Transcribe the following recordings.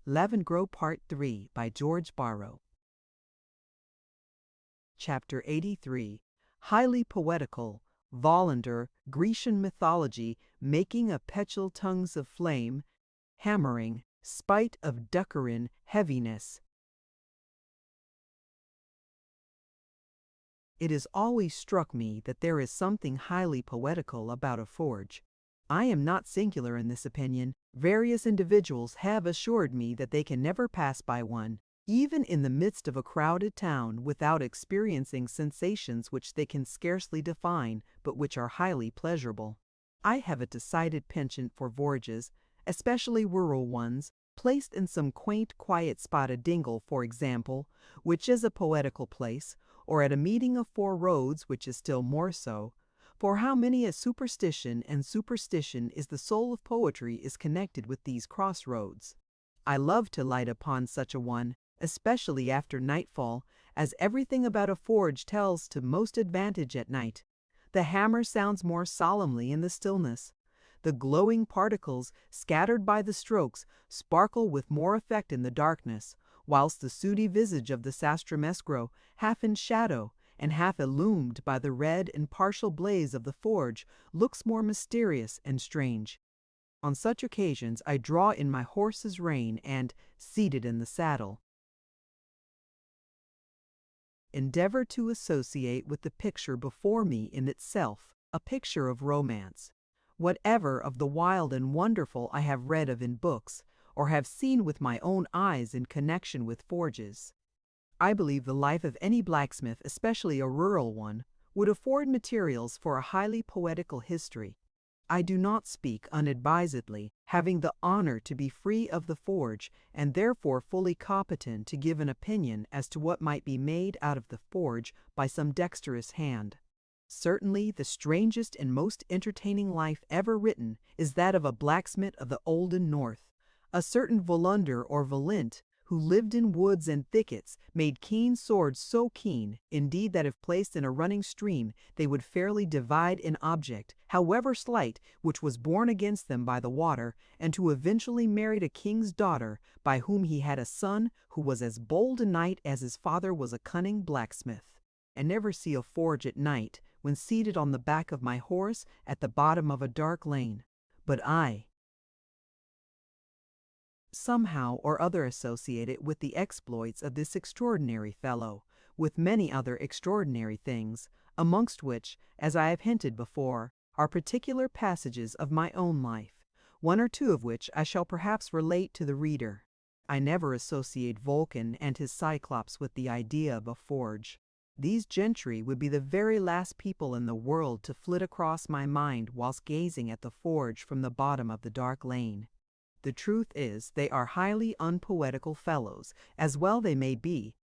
Lavengro Part 3 by George Borrow. Chapter 83. Highly Poetical, Volander, Grecian Mythology, Making a Petuel Tongues of Flame, Hammering, Spite of Duckerin, Heaviness. It has always struck me that there is something highly poetical about a forge. I am not singular in this opinion. Various individuals have assured me that they can never pass by one, even in the midst of a crowded town, without experiencing sensations which they can scarcely define, but which are highly pleasurable. I have a decided penchant for forges, especially rural ones, placed in some quaint, quiet spot, a dingle, for example, which is a poetical place, or at a meeting of four roads, which is still more so. For how many a superstition, and superstition is the soul of poetry, is connected with these crossroads. I love to light upon such a one, especially after nightfall, as everything about a forge tells to most advantage at night. The hammer sounds more solemnly in the stillness. The glowing particles, scattered by the strokes, sparkle with more effect in the darkness, whilst the sooty visage of the sastramesco, half in shadow, and half illumined by the red and partial blaze of the forge, looks more mysterious and strange. On such occasions I draw in my horse's rein and, seated in the saddle, endeavor to associate with the picture before me in itself a picture of romance. Whatever of the wild and wonderful I have read of in books, or have seen with my own eyes in connection with forges, I believe the life of any blacksmith, especially a rural one, would afford materials for a highly poetical history. I do not speak unadvisedly, having the honor to be free of the forge, and therefore fully competent to give an opinion as to what might be made out of the forge by some dexterous hand. Certainly the strangest and most entertaining life ever written is that of a blacksmith of the olden North. A certain Volander or Volint, who lived in woods and thickets, made keen swords so keen, indeed, that if placed in a running stream, they would fairly divide an object, however slight, which was borne against them by the water, and who eventually married a king's daughter, by whom he had a son who was as bold a knight as his father was a cunning blacksmith. I never see a forge at night, when seated on the back of my horse at the bottom of a dark lane, but I somehow or other associate it with the exploits of this extraordinary fellow, with many other extraordinary things, amongst which, as I have hinted before, are particular passages of my own life, one or two of which I shall perhaps relate to the reader. I never associate Vulcan and his Cyclops with the idea of a forge. These gentry would be the very last people in the world to flit across my mind whilst gazing at the forge from the bottom of the dark lane. The truth is, they are highly unpoetical fellows, as well they may be,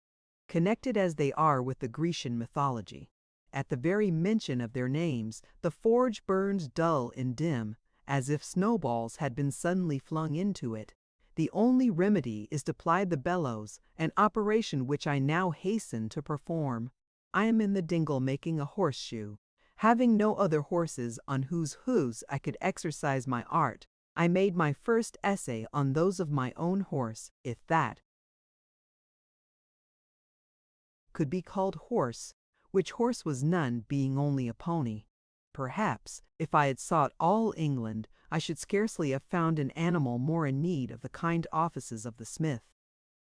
connected as they are with the Grecian mythology. At the very mention of their names, the forge burns dull and dim, as if snowballs had been suddenly flung into it. The only remedy is to ply the bellows, an operation which I now hasten to perform. I am in the dingle making a horseshoe. Having no other horses on whose hoofs I could exercise my art, I made my first essay on those of my own horse, if that could be called horse, which horse was none, being only a pony. Perhaps, if I had sought all England, I should scarcely have found an animal more in need of the kind offices of the smith.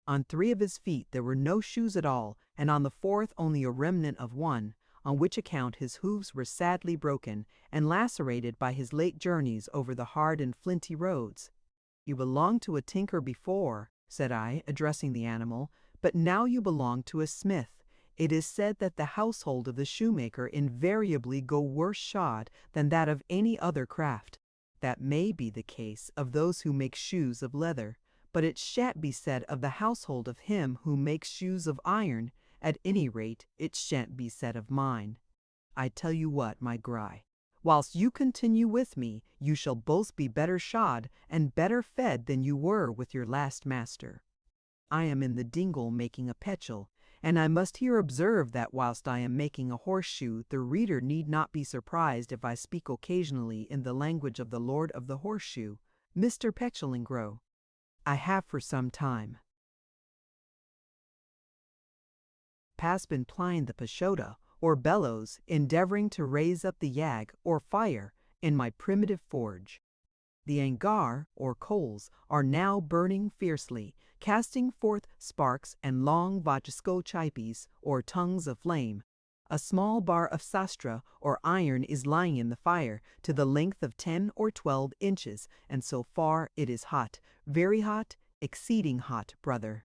On 3 of his feet there were no shoes at all, and on the 4th only a remnant of one, on which account his hoofs were sadly broken, and lacerated by his late journeys over the hard and flinty roads. "You belonged to a tinker before," said I, addressing the animal, "but now you belong to a smith. It is said that the household of the shoemaker invariably go worse shod than that of any other craft. That may be the case of those who make shoes of leather, but it shan't be said of the household of him who makes shoes of iron. At any rate, it shan't be said of mine. I tell you what, my Gry, whilst you continue with me, you shall both be better shod and better fed than you were with your last master. I am in the dingle making a petuel, and I must here observe that whilst I am making a horseshoe, the reader need not be surprised if I speak occasionally in the language of the Lord of the Horseshoe, Mr. Petuelingro. I have for some time past been plying the pashota, or bellows, endeavoring to raise up the yag, or fire, in my primitive forge. The angar, or coals, are now burning fiercely, casting forth sparks and long vajsko chipes, or tongues of flame. A small bar of sastra, or iron, is lying in the fire, to the length of 10 or 12 inches, and so far it is hot, very hot, exceeding hot, brother.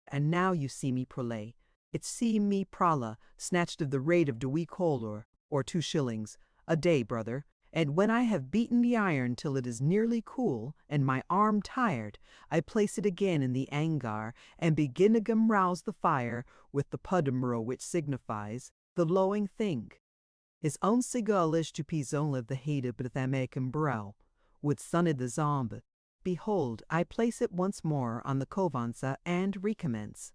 And now you see me prole. It see me prala, snatched of the rate of 2 kolor, or 2 shillings, a day, brother. And when I have beaten the iron till it is nearly cool, and my arm tired, I place it again in the angar, and begin to rouse the fire with the pudumro, which signifies the lowing thing. His own sigalish to pizon of the hate but the American brow, with sunned the zomb. Behold, I place it once more on the kovansa and recommence.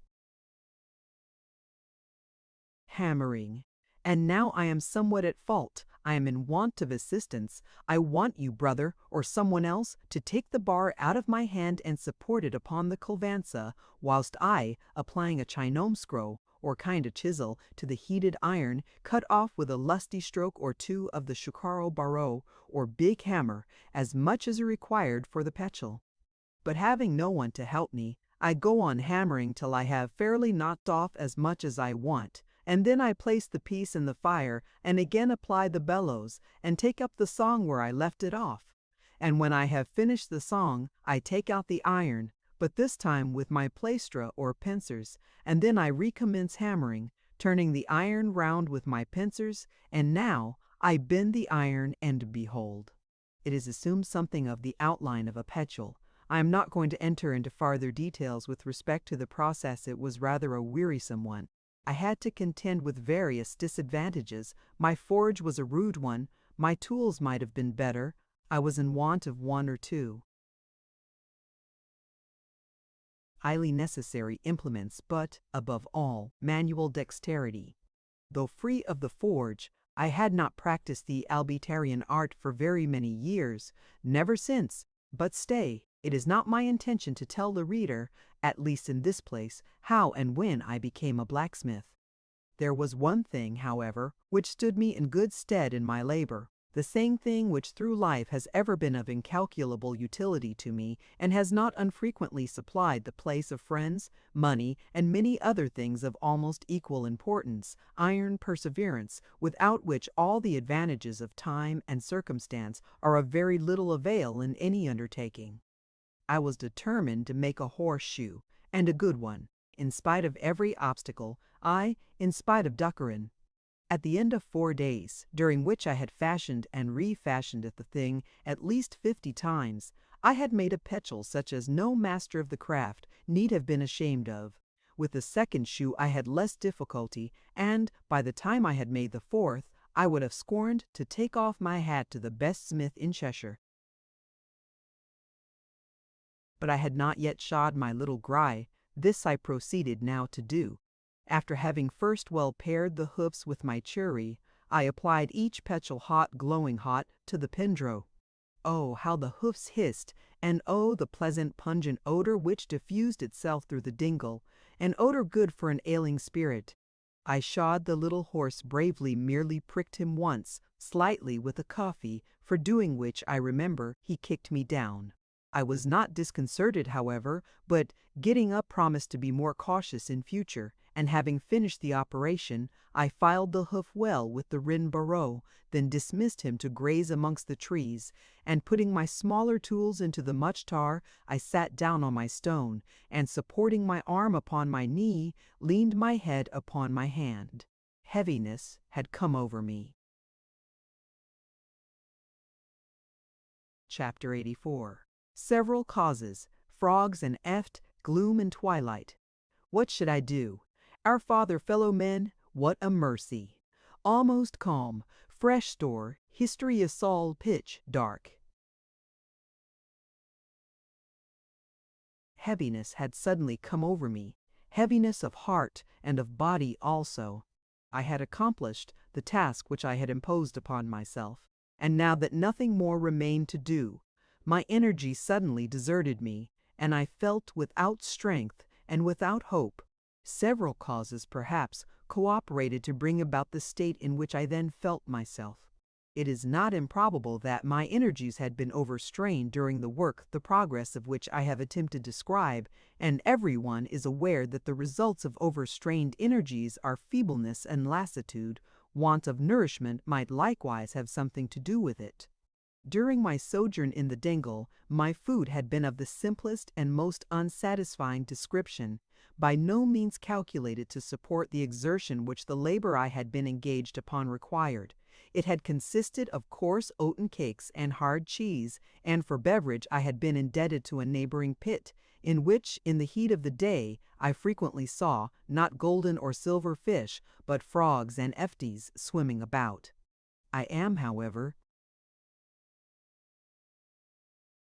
Hammering. And now I am somewhat at fault. I am in want of assistance. I want you, brother, or someone else, to take the bar out of my hand and support it upon the kovansa, whilst I, applying a chinomskro, or kind of chisel, to the heated iron, cut off with a lusty stroke or two of the shukaro baro, or big hammer, as much as are required for the petchel. But having no one to help me, I go on hammering till I have fairly knocked off as much as I want, and then I place the piece in the fire and again apply the bellows, and take up the song where I left it off. And when I have finished the song, I take out the iron, but this time with my plaistra or pincers, and then I recommence hammering, turning the iron round with my pincers, and now I bend the iron, and behold, it has assumed something of the outline of a petchel. I am not going to enter into farther details with respect to the process. It was rather a wearisome one. I had to contend with various disadvantages. My forge was a rude one. My tools might have been better. I was in want of one or two highly necessary implements, but, above all, manual dexterity. Though free of the forge, I had not practiced the albitarian art for very many years, never since. But stay, it is not my intention to tell the reader, at least in this place, how and when I became a blacksmith. There was one thing, however, which stood me in good stead in my labor, the same thing which through life has ever been of incalculable utility to me, and has not unfrequently supplied the place of friends, money, and many other things of almost equal importance, iron perseverance, without which all the advantages of time and circumstance are of very little avail in any undertaking. I was determined to make a horseshoe, and a good one, in spite of every obstacle, in spite of Duckerin. At the end of 4 days, during which I had fashioned and refashioned the thing at least 50 times, I had made a petchel such as no master of the craft need have been ashamed of. With the second shoe I had less difficulty, and, by the time I had made the fourth, I would have scorned to take off my hat to the best smith in Cheshire. But I had not yet shod my little gry. This I proceeded now to do. After having first well pared the hoofs with my churi, I applied each petchel hot, glowing hot, to the pendro. Oh, how the hoofs hissed, and oh, the pleasant pungent odor which diffused itself through the dingle, an odor good for an ailing spirit. I shod the little horse bravely, merely pricked him once, slightly, with a coffee, for doing which, I remember, he kicked me down. I was not disconcerted, however, but, getting up, promised to be more cautious in future, and having finished the operation, I filed the hoof well with the rin barreau, then dismissed him to graze amongst the trees, and putting my smaller tools into the much-tar, I sat down on my stone, and supporting my arm upon my knee, leaned my head upon my hand. Heaviness had come over me. Chapter 84. Several causes, frogs and eft, gloom and twilight. What should I do? Our Father, fellow men, what a mercy! Almost calm, fresh store, history of Saul, pitch dark. Heaviness had suddenly come over me, heaviness of heart and of body also. I had accomplished the task which I had imposed upon myself, and now that nothing more remained to do, my energy suddenly deserted me, and I felt without strength and without hope. Several causes, perhaps, cooperated to bring about the state in which I then felt myself. It is not improbable that my energies had been overstrained during the work the progress of which I have attempted to describe, and everyone is aware that the results of overstrained energies are feebleness and lassitude. Want of nourishment might likewise have something to do with it. During my sojourn in the dingle, my food had been of the simplest and most unsatisfying description, by no means calculated to support the exertion which the labor I had been engaged upon required. It had consisted of coarse oaten cakes and hard cheese, and for beverage I had been indebted to a neighboring pit, in which, in the heat of the day, I frequently saw, not golden or silver fish, but frogs and efties swimming about. I am, however,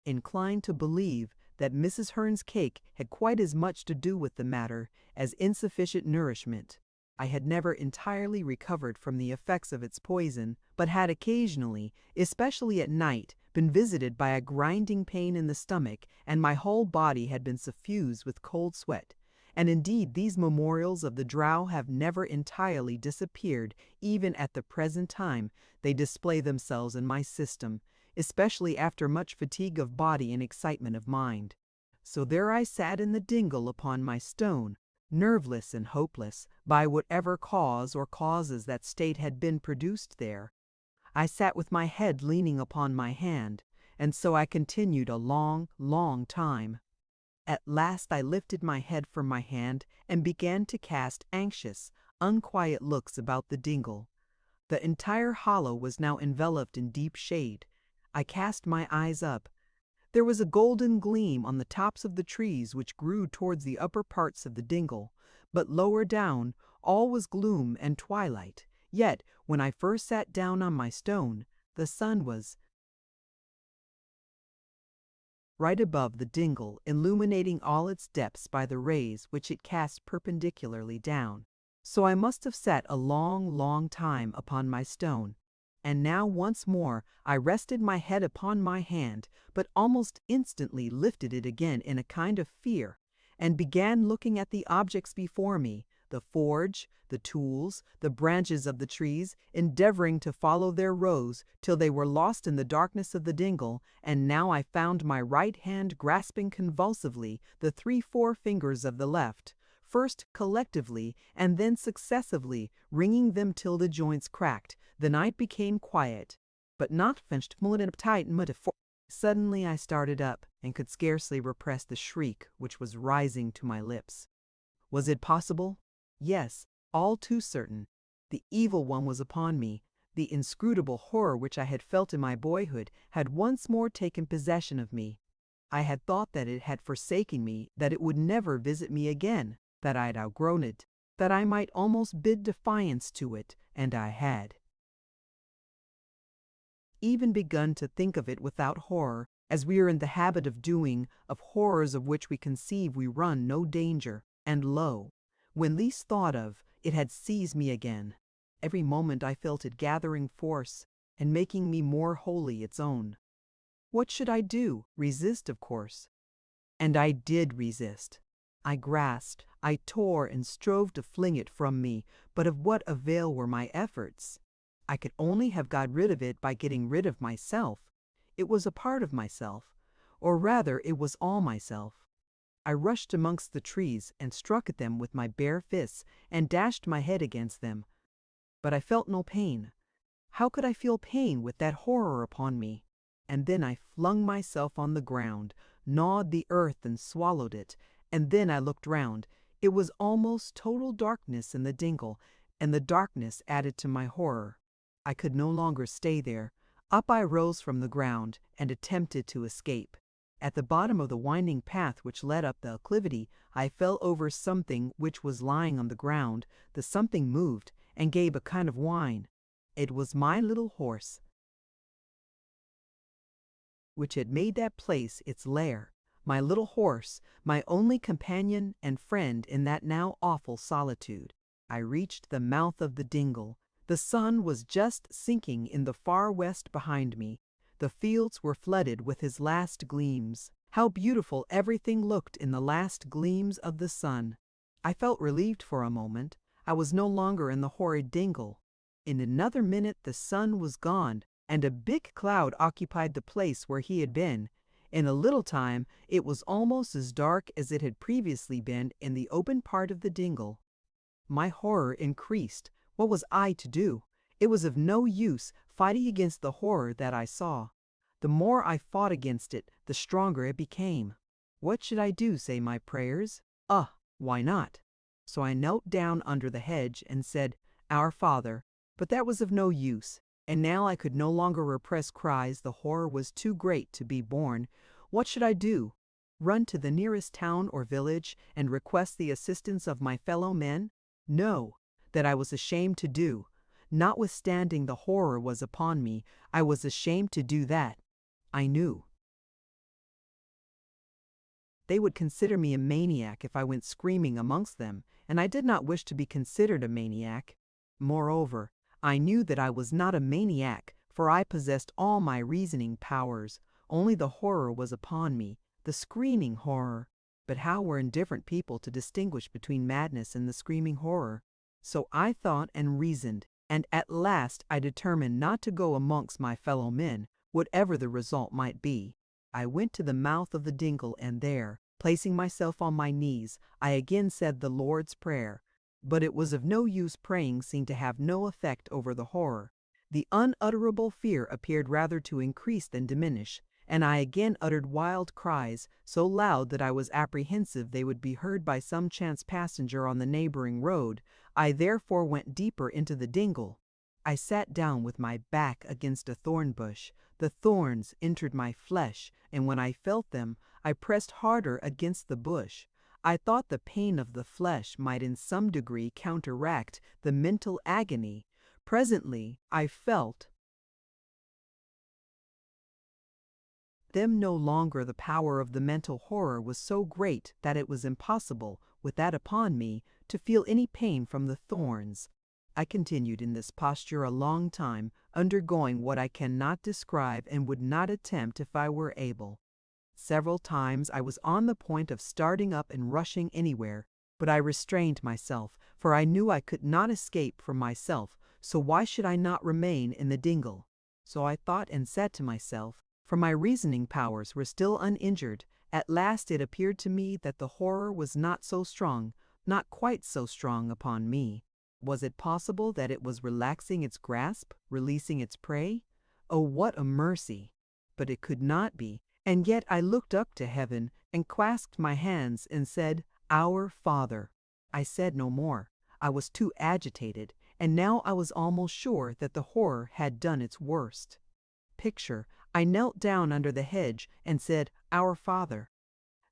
inclined to believe that Mrs. Hearn's cake had quite as much to do with the matter as insufficient nourishment. I had never entirely recovered from the effects of its poison, but had occasionally, especially at night, been visited by a grinding pain in the stomach, and my whole body had been suffused with cold sweat. And indeed these memorials of the drow have never entirely disappeared. Even at the present time they display themselves in my system, especially after much fatigue of body and excitement of mind. So there I sat in the dingle upon my stone, nerveless and hopeless, by whatever cause or causes that state had been produced there. I sat with my head leaning upon my hand, and so I continued a long, long time. At last I lifted my head from my hand and began to cast anxious, unquiet looks about the dingle. The entire hollow was now enveloped in deep shade. I cast my eyes up. There was a golden gleam on the tops of the trees which grew towards the upper parts of the dingle, but lower down all was gloom and twilight. Yet, when I first sat down on my stone, the sun was right above the dingle, illuminating all its depths by the rays which it cast perpendicularly down. So I must have sat a long, long time upon my stone. And now once more I rested my head upon my hand, but almost instantly lifted it again in a kind of fear, and began looking at the objects before me, the forge, the tools, the branches of the trees, endeavoring to follow their rows till they were lost in the darkness of the dingle. And now I found my right hand grasping convulsively the 3 forefingers of the left, first collectively and then successively, wringing them till the joints cracked. The night became quiet, but not finished. Suddenly I started up, and could scarcely repress the shriek which was rising to my lips. Was it possible? Yes, all too certain. The evil one was upon me. The inscrutable horror which I had felt in my boyhood had once more taken possession of me. I had thought that it had forsaken me, that it would never visit me again, that I had outgrown it, that I might almost bid defiance to it, and I had even begun to think of it without horror, as we are in the habit of doing of horrors of which we conceive we run no danger. And lo, when least thought of, it had seized me again. Every moment I felt it gathering force, and making me more wholly its own. What should I do? Resist, of course. And I did resist. I grasped, I tore and strove to fling it from me, but of what avail were my efforts? I could only have got rid of it by getting rid of myself. It was a part of myself, or rather it was all myself. I rushed amongst the trees and struck at them with my bare fists and dashed my head against them. But I felt no pain. How could I feel pain with that horror upon me? And then I flung myself on the ground, gnawed the earth and swallowed it, and then I looked round. It was almost total darkness in the dingle, and the darkness added to my horror. I could no longer stay there. Up I rose from the ground and attempted to escape. At the bottom of the winding path which led up the acclivity, I fell over something which was lying on the ground. The something moved and gave a kind of whine. It was my little horse, which had made that place its lair. My little horse, my only companion and friend in that now awful solitude. I reached the mouth of the dingle. The sun was just sinking in the far west behind me. The fields were flooded with his last gleams. How beautiful everything looked in the last gleams of the sun! I felt relieved for a moment. I was no longer in the horrid dingle. In another minute the sun was gone, and a big cloud occupied the place where he had been. In a little time it was almost as dark as it had previously been in the open part of the dingle. My horror increased. What was I to do? It was of no use fighting against the horror that I saw. The more I fought against it, the stronger it became. What should I do? Say my prayers? Why not? So I knelt down under the hedge and said, Our Father. But that was of no use, and now I could no longer repress cries. The horror was too great to be borne. What should I do? Run to the nearest town or village and request the assistance of my fellow men? No, that I was ashamed to do. Notwithstanding the horror was upon me, I was ashamed to do that. I knew they would consider me a maniac if I went screaming amongst them, and I did not wish to be considered a maniac. Moreover, I knew that I was not a maniac, for I possessed all my reasoning powers. Only the horror was upon me, the screaming horror. But how were indifferent people to distinguish between madness and the screaming horror? So I thought and reasoned, and at last I determined not to go amongst my fellow men, whatever the result might be. I went to the mouth of the dingle, and there, placing myself on my knees, I again said the Lord's Prayer. But it was of no use. Praying seemed to have no effect over the horror. The unutterable fear appeared rather to increase than diminish, and I again uttered wild cries, so loud that I was apprehensive they would be heard by some chance passenger on the neighboring road. I therefore went deeper into the dingle. I sat down with my back against a thorn bush. The thorns entered my flesh, and when I felt them, I pressed harder against the bush. I thought the pain of the flesh might in some degree counteract the mental agony. Presently I felt them no longer. The power of the mental horror was so great that it was impossible, with that upon me, to feel any pain from the thorns. I continued in this posture a long time, undergoing what I cannot describe and would not attempt if I were able. Several times I was on the point of starting up and rushing anywhere, but I restrained myself, for I knew I could not escape from myself, so why should I not remain in the dingle? So I thought and said to myself, for my reasoning powers were still uninjured. At last it appeared to me that the horror was not so strong, not quite so strong upon me. Was it possible that it was relaxing its grasp, releasing its prey? Oh, what a mercy! But it could not be, and yet I looked up to heaven and clasped my hands and said, Our Father. I said no more. I was too agitated, and now I was almost sure that the horror had done its worst. Picture, I knelt down under the hedge and said, Our Father.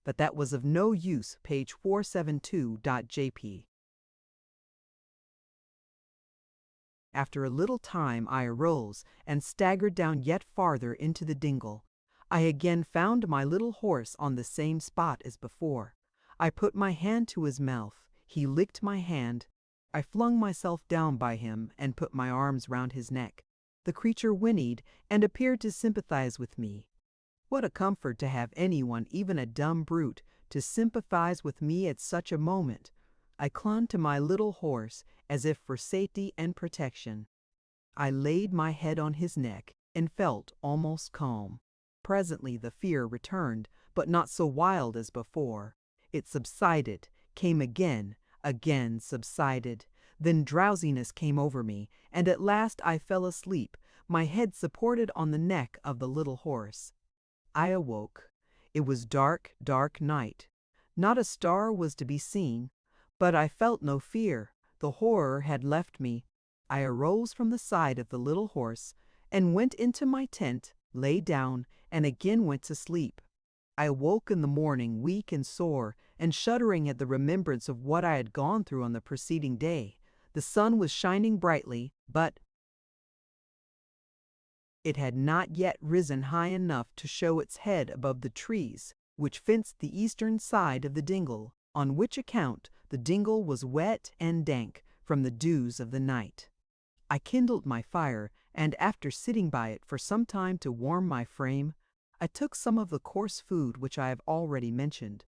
But that was of no use. Page 472.jp. After a little time I arose and staggered down yet farther into the dingle. I again found my little horse on the same spot as before. I put my hand to his mouth. He licked my hand. I flung myself down by him and put my arms round his neck. The creature whinnied and appeared to sympathize with me. What a comfort to have anyone, even a dumb brute, to sympathize with me at such a moment! I clung to my little horse as if for safety and protection. I laid my head on his neck and felt almost calm. Presently the fear returned, but not so wild as before. It subsided, came again subsided. Then drowsiness came over me, and at last I fell asleep, my head supported on the neck of the little horse. I awoke. It was dark, dark night. Not a star was to be seen, but I felt no fear. The horror had left me. I arose from the side of the little horse and went into my tent, lay down, and again went to sleep. I awoke in the morning weak and sore, and shuddering at the remembrance of what I had gone through on the preceding day. The sun was shining brightly, but it had not yet risen high enough to show its head above the trees which fenced the eastern side of the dingle, on which account the dingle was wet and dank from the dews of the night. I kindled my fire, and after sitting by it for some time to warm my frame, I took some of the coarse food which I have already mentioned.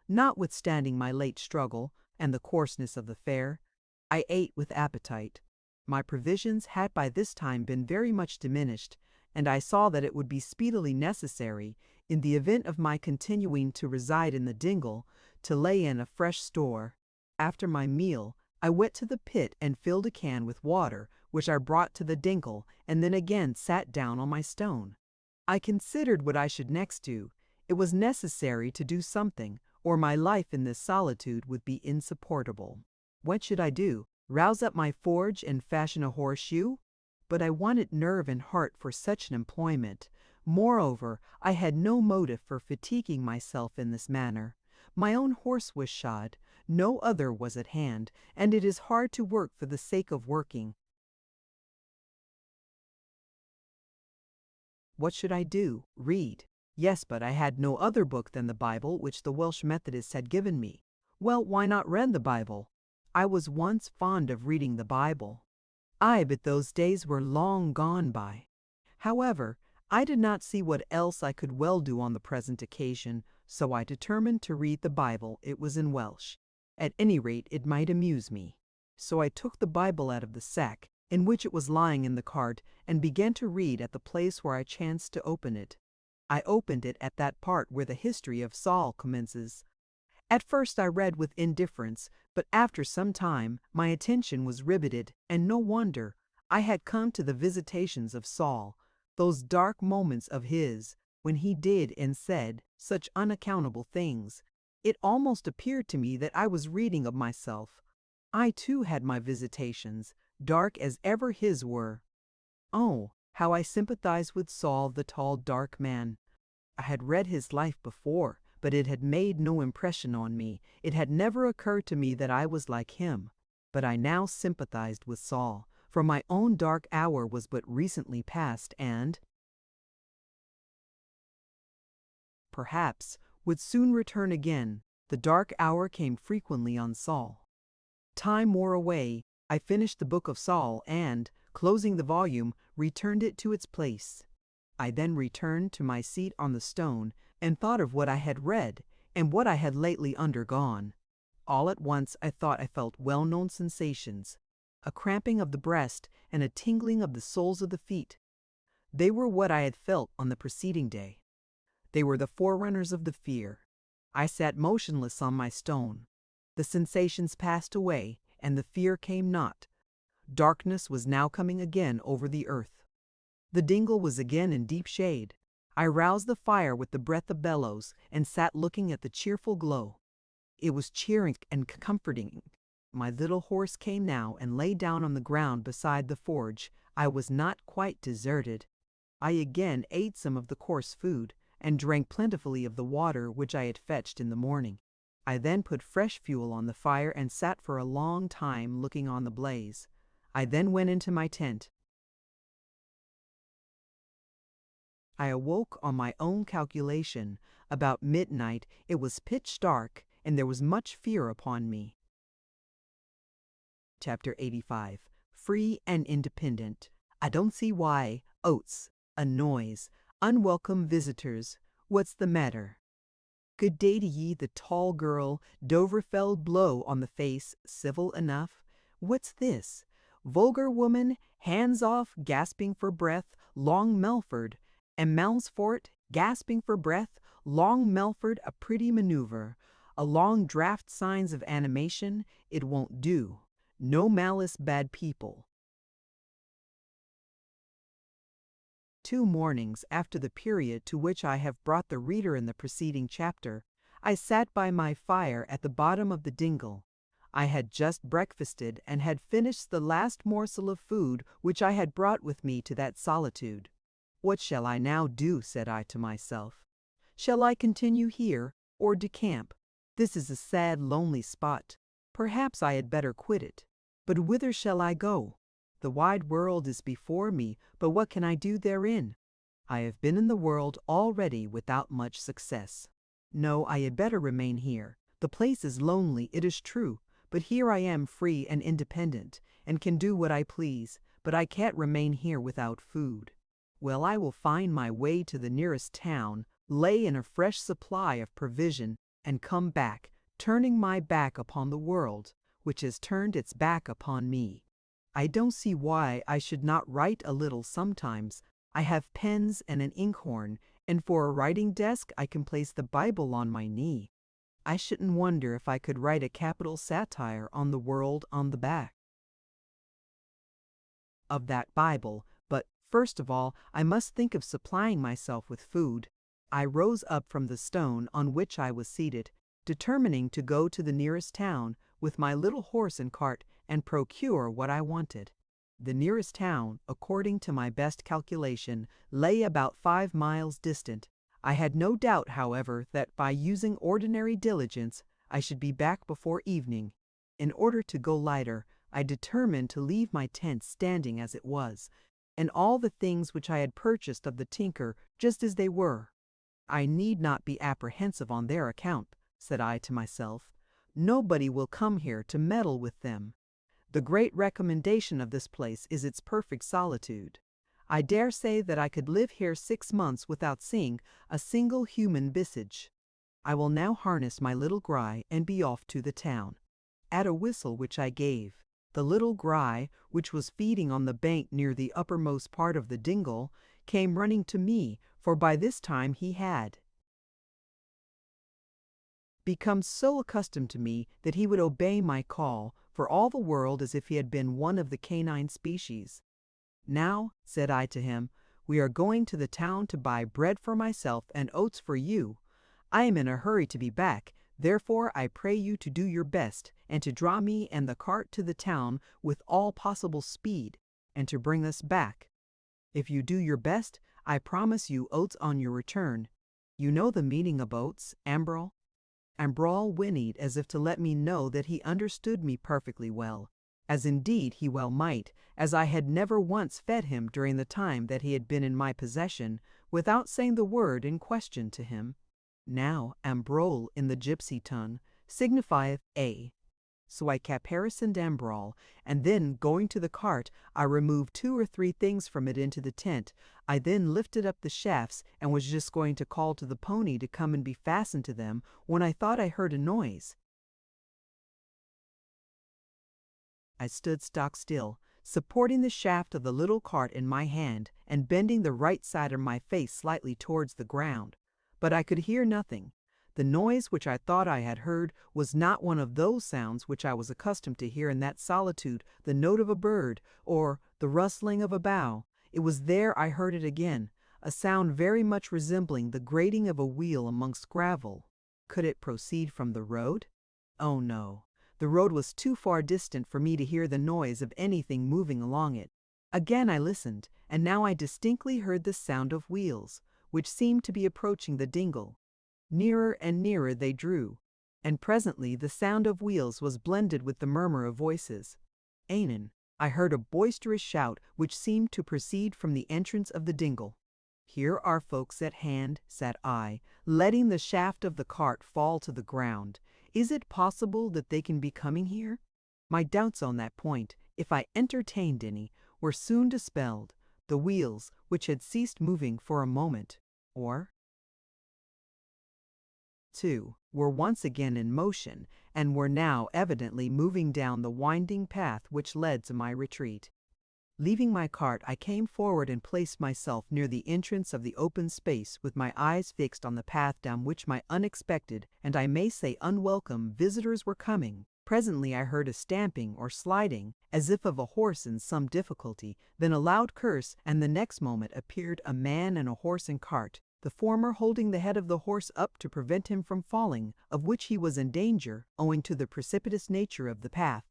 Notwithstanding my late struggle and the coarseness of the fare, I ate with appetite. My provisions had by this time been very much diminished, and I saw that it would be speedily necessary, in the event of my continuing to reside in the dingle, to lay in a fresh store. After my meal, I went to the pit and filled a can with water, which I brought to the dingle, and then again sat down on my stone. I considered what I should next do. It was necessary to do something, or my life in this solitude would be insupportable. What should I do? Rouse up my forge and fashion a horseshoe? But I wanted nerve and heart for such an employment. Moreover, I had no motive for fatiguing myself in this manner. My own horse was shod, no other was at hand, and it is hard to work for the sake of working. What should I do? Read. Yes, but I had no other book than the Bible which the Welsh Methodists had given me. Well, why not read the Bible? I was once fond of reading the Bible. Ay, but those days were long gone by. However, I did not see what else I could well do on the present occasion, so I determined to read the Bible. It was in Welsh. At any rate, it might amuse me. So I took the Bible out of the sack, in which it was lying in the cart, and began to read at the place where I chanced to open it. I opened it at that part where the history of Saul commences. At first I read with indifference, but after some time my attention was riveted, and no wonder. I had come to the visitations of Saul, those dark moments of his, when he did and said such unaccountable things. It almost appeared to me that I was reading of myself. I too had my visitations, dark as ever his were. Oh, how I sympathized with Saul, the tall, dark man. I had read his life before, but it had made no impression on me. It had never occurred to me that I was like him. But I now sympathized with Saul, for my own dark hour was but recently past, and perhaps would soon return again. The dark hour came frequently on Saul. Time wore away. I finished the book of Saul and, closing the volume, returned it to its place. I then returned to my seat on the stone and thought of what I had read and what I had lately undergone. All at once I thought I felt well-known sensations, a cramping of the breast and a tingling of the soles of the feet. They were what I had felt on the preceding day. They were the forerunners of the fear. I sat motionless on my stone. The sensations passed away, and the fear came not. Darkness was now coming again over the earth. The dingle was again in deep shade. I roused the fire with the breath of bellows, and sat looking at the cheerful glow. It was cheering and comforting. My little horse came now and lay down on the ground beside the forge. I was not quite deserted. I again ate some of the coarse food, and drank plentifully of the water which I had fetched in the morning. I then put fresh fuel on the fire and sat for a long time looking on the blaze. I then went into my tent. I awoke on my own calculation. About midnight it was pitch dark, and there was much fear upon me. Chapter 85. Free and independent. I don't see why. Oats. A noise. Unwelcome visitors. What's the matter? Good day to ye, the tall girl. Doverfeld blow on the face. Civil enough. What's this? Vulgar woman, hands off, gasping for breath. Long Melford. And Malmsfort, gasping for breath. Long Melford, a pretty maneuver. A long draft, signs of animation. It won't do. No malice, bad people. 2 mornings after the period to which I have brought the reader in the preceding chapter, I sat by my fire at the bottom of the dingle. I had just breakfasted and had finished the last morsel of food which I had brought with me to that solitude. What shall I now do, said I to myself. Shall I continue here, or decamp? This is a sad, lonely spot. Perhaps I had better quit it. But whither shall I go? The wide world is before me, but what can I do therein? I have been in the world already without much success. No, I had better remain here. The place is lonely, it is true, but here I am free and independent, and can do what I please, but I can't remain here without food. Well, I will find my way to the nearest town, lay in a fresh supply of provision, and come back, turning my back upon the world, which has turned its back upon me. I don't see why I should not write a little sometimes. I have pens and an inkhorn, and for a writing desk I can place the Bible on my knee. I shouldn't wonder if I could write a capital satire on the world on the back of that Bible, but first of all I must think of supplying myself with food. I rose up from the stone on which I was seated, determining to go to the nearest town with my little horse and cart and procure what I wanted. The nearest town, according to my best calculation, lay about 5 miles distant. I had no doubt, however, that by using ordinary diligence I should be back before evening. In order to go lighter, I determined to leave my tent standing as it was, and all the things which I had purchased of the tinker just as they were. I need not be apprehensive on their account, said I to myself. Nobody will come here to meddle with them. The great recommendation of this place is its perfect solitude. I dare say that I could live here 6 months without seeing a single human visage. I will now harness my little gry and be off to the town. At a whistle which I gave, the little gry, which was feeding on the bank near the uppermost part of the dingle, came running to me, for by this time he had become so accustomed to me that he would obey my call for all the world as if he had been one of the canine species. Now, said I to him, we are going to the town to buy bread for myself and oats for you. I am in a hurry to be back, therefore I pray you to do your best, and to draw me and the cart to the town with all possible speed, and to bring us back. If you do your best, I promise you oats on your return. You know the meaning of oats, Ambrol? Ambrol whinnied as if to let me know that he understood me perfectly well, as indeed he well might, as I had never once fed him during the time that he had been in my possession, without saying the word in question to him. Now Ambrol in the gypsy tongue signifieth a. So I caparisoned Ambrol, and then, going to the cart, I removed 2 or 3 things from it into the tent. I then lifted up the shafts, and was just going to call to the pony to come and be fastened to them, when I thought I heard a noise. I stood stock still, supporting the shaft of the little cart in my hand, and bending the right side of my face slightly towards the ground. But I could hear nothing. The noise which I thought I had heard was not one of those sounds which I was accustomed to hear in that solitude, the note of a bird, or the rustling of a bough. It was there I heard it again, a sound very much resembling the grating of a wheel amongst gravel. Could it proceed from the road? Oh no, the road was too far distant for me to hear the noise of anything moving along it. Again I listened, and now I distinctly heard the sound of wheels, which seemed to be approaching the dingle. Nearer and nearer they drew, and presently the sound of wheels was blended with the murmur of voices. Anon, I heard a boisterous shout which seemed to proceed from the entrance of the dingle. Here are folks at hand, said I, letting the shaft of the cart fall to the ground. Is it possible that they can be coming here? My doubts on that point, if I entertained any, were soon dispelled. The wheels, which had ceased moving for a moment, or 2, were once again in motion, and were now evidently moving down the winding path which led to my retreat. Leaving my cart, I came forward and placed myself near the entrance of the open space, with my eyes fixed on the path down which my unexpected, and I may say unwelcome, visitors were coming. Presently I heard a stamping or sliding, as if of a horse in some difficulty, then a loud curse, and the next moment appeared a man and a horse and cart, the former holding the head of the horse up to prevent him from falling, of which he was in danger, owing to the precipitous nature of the path.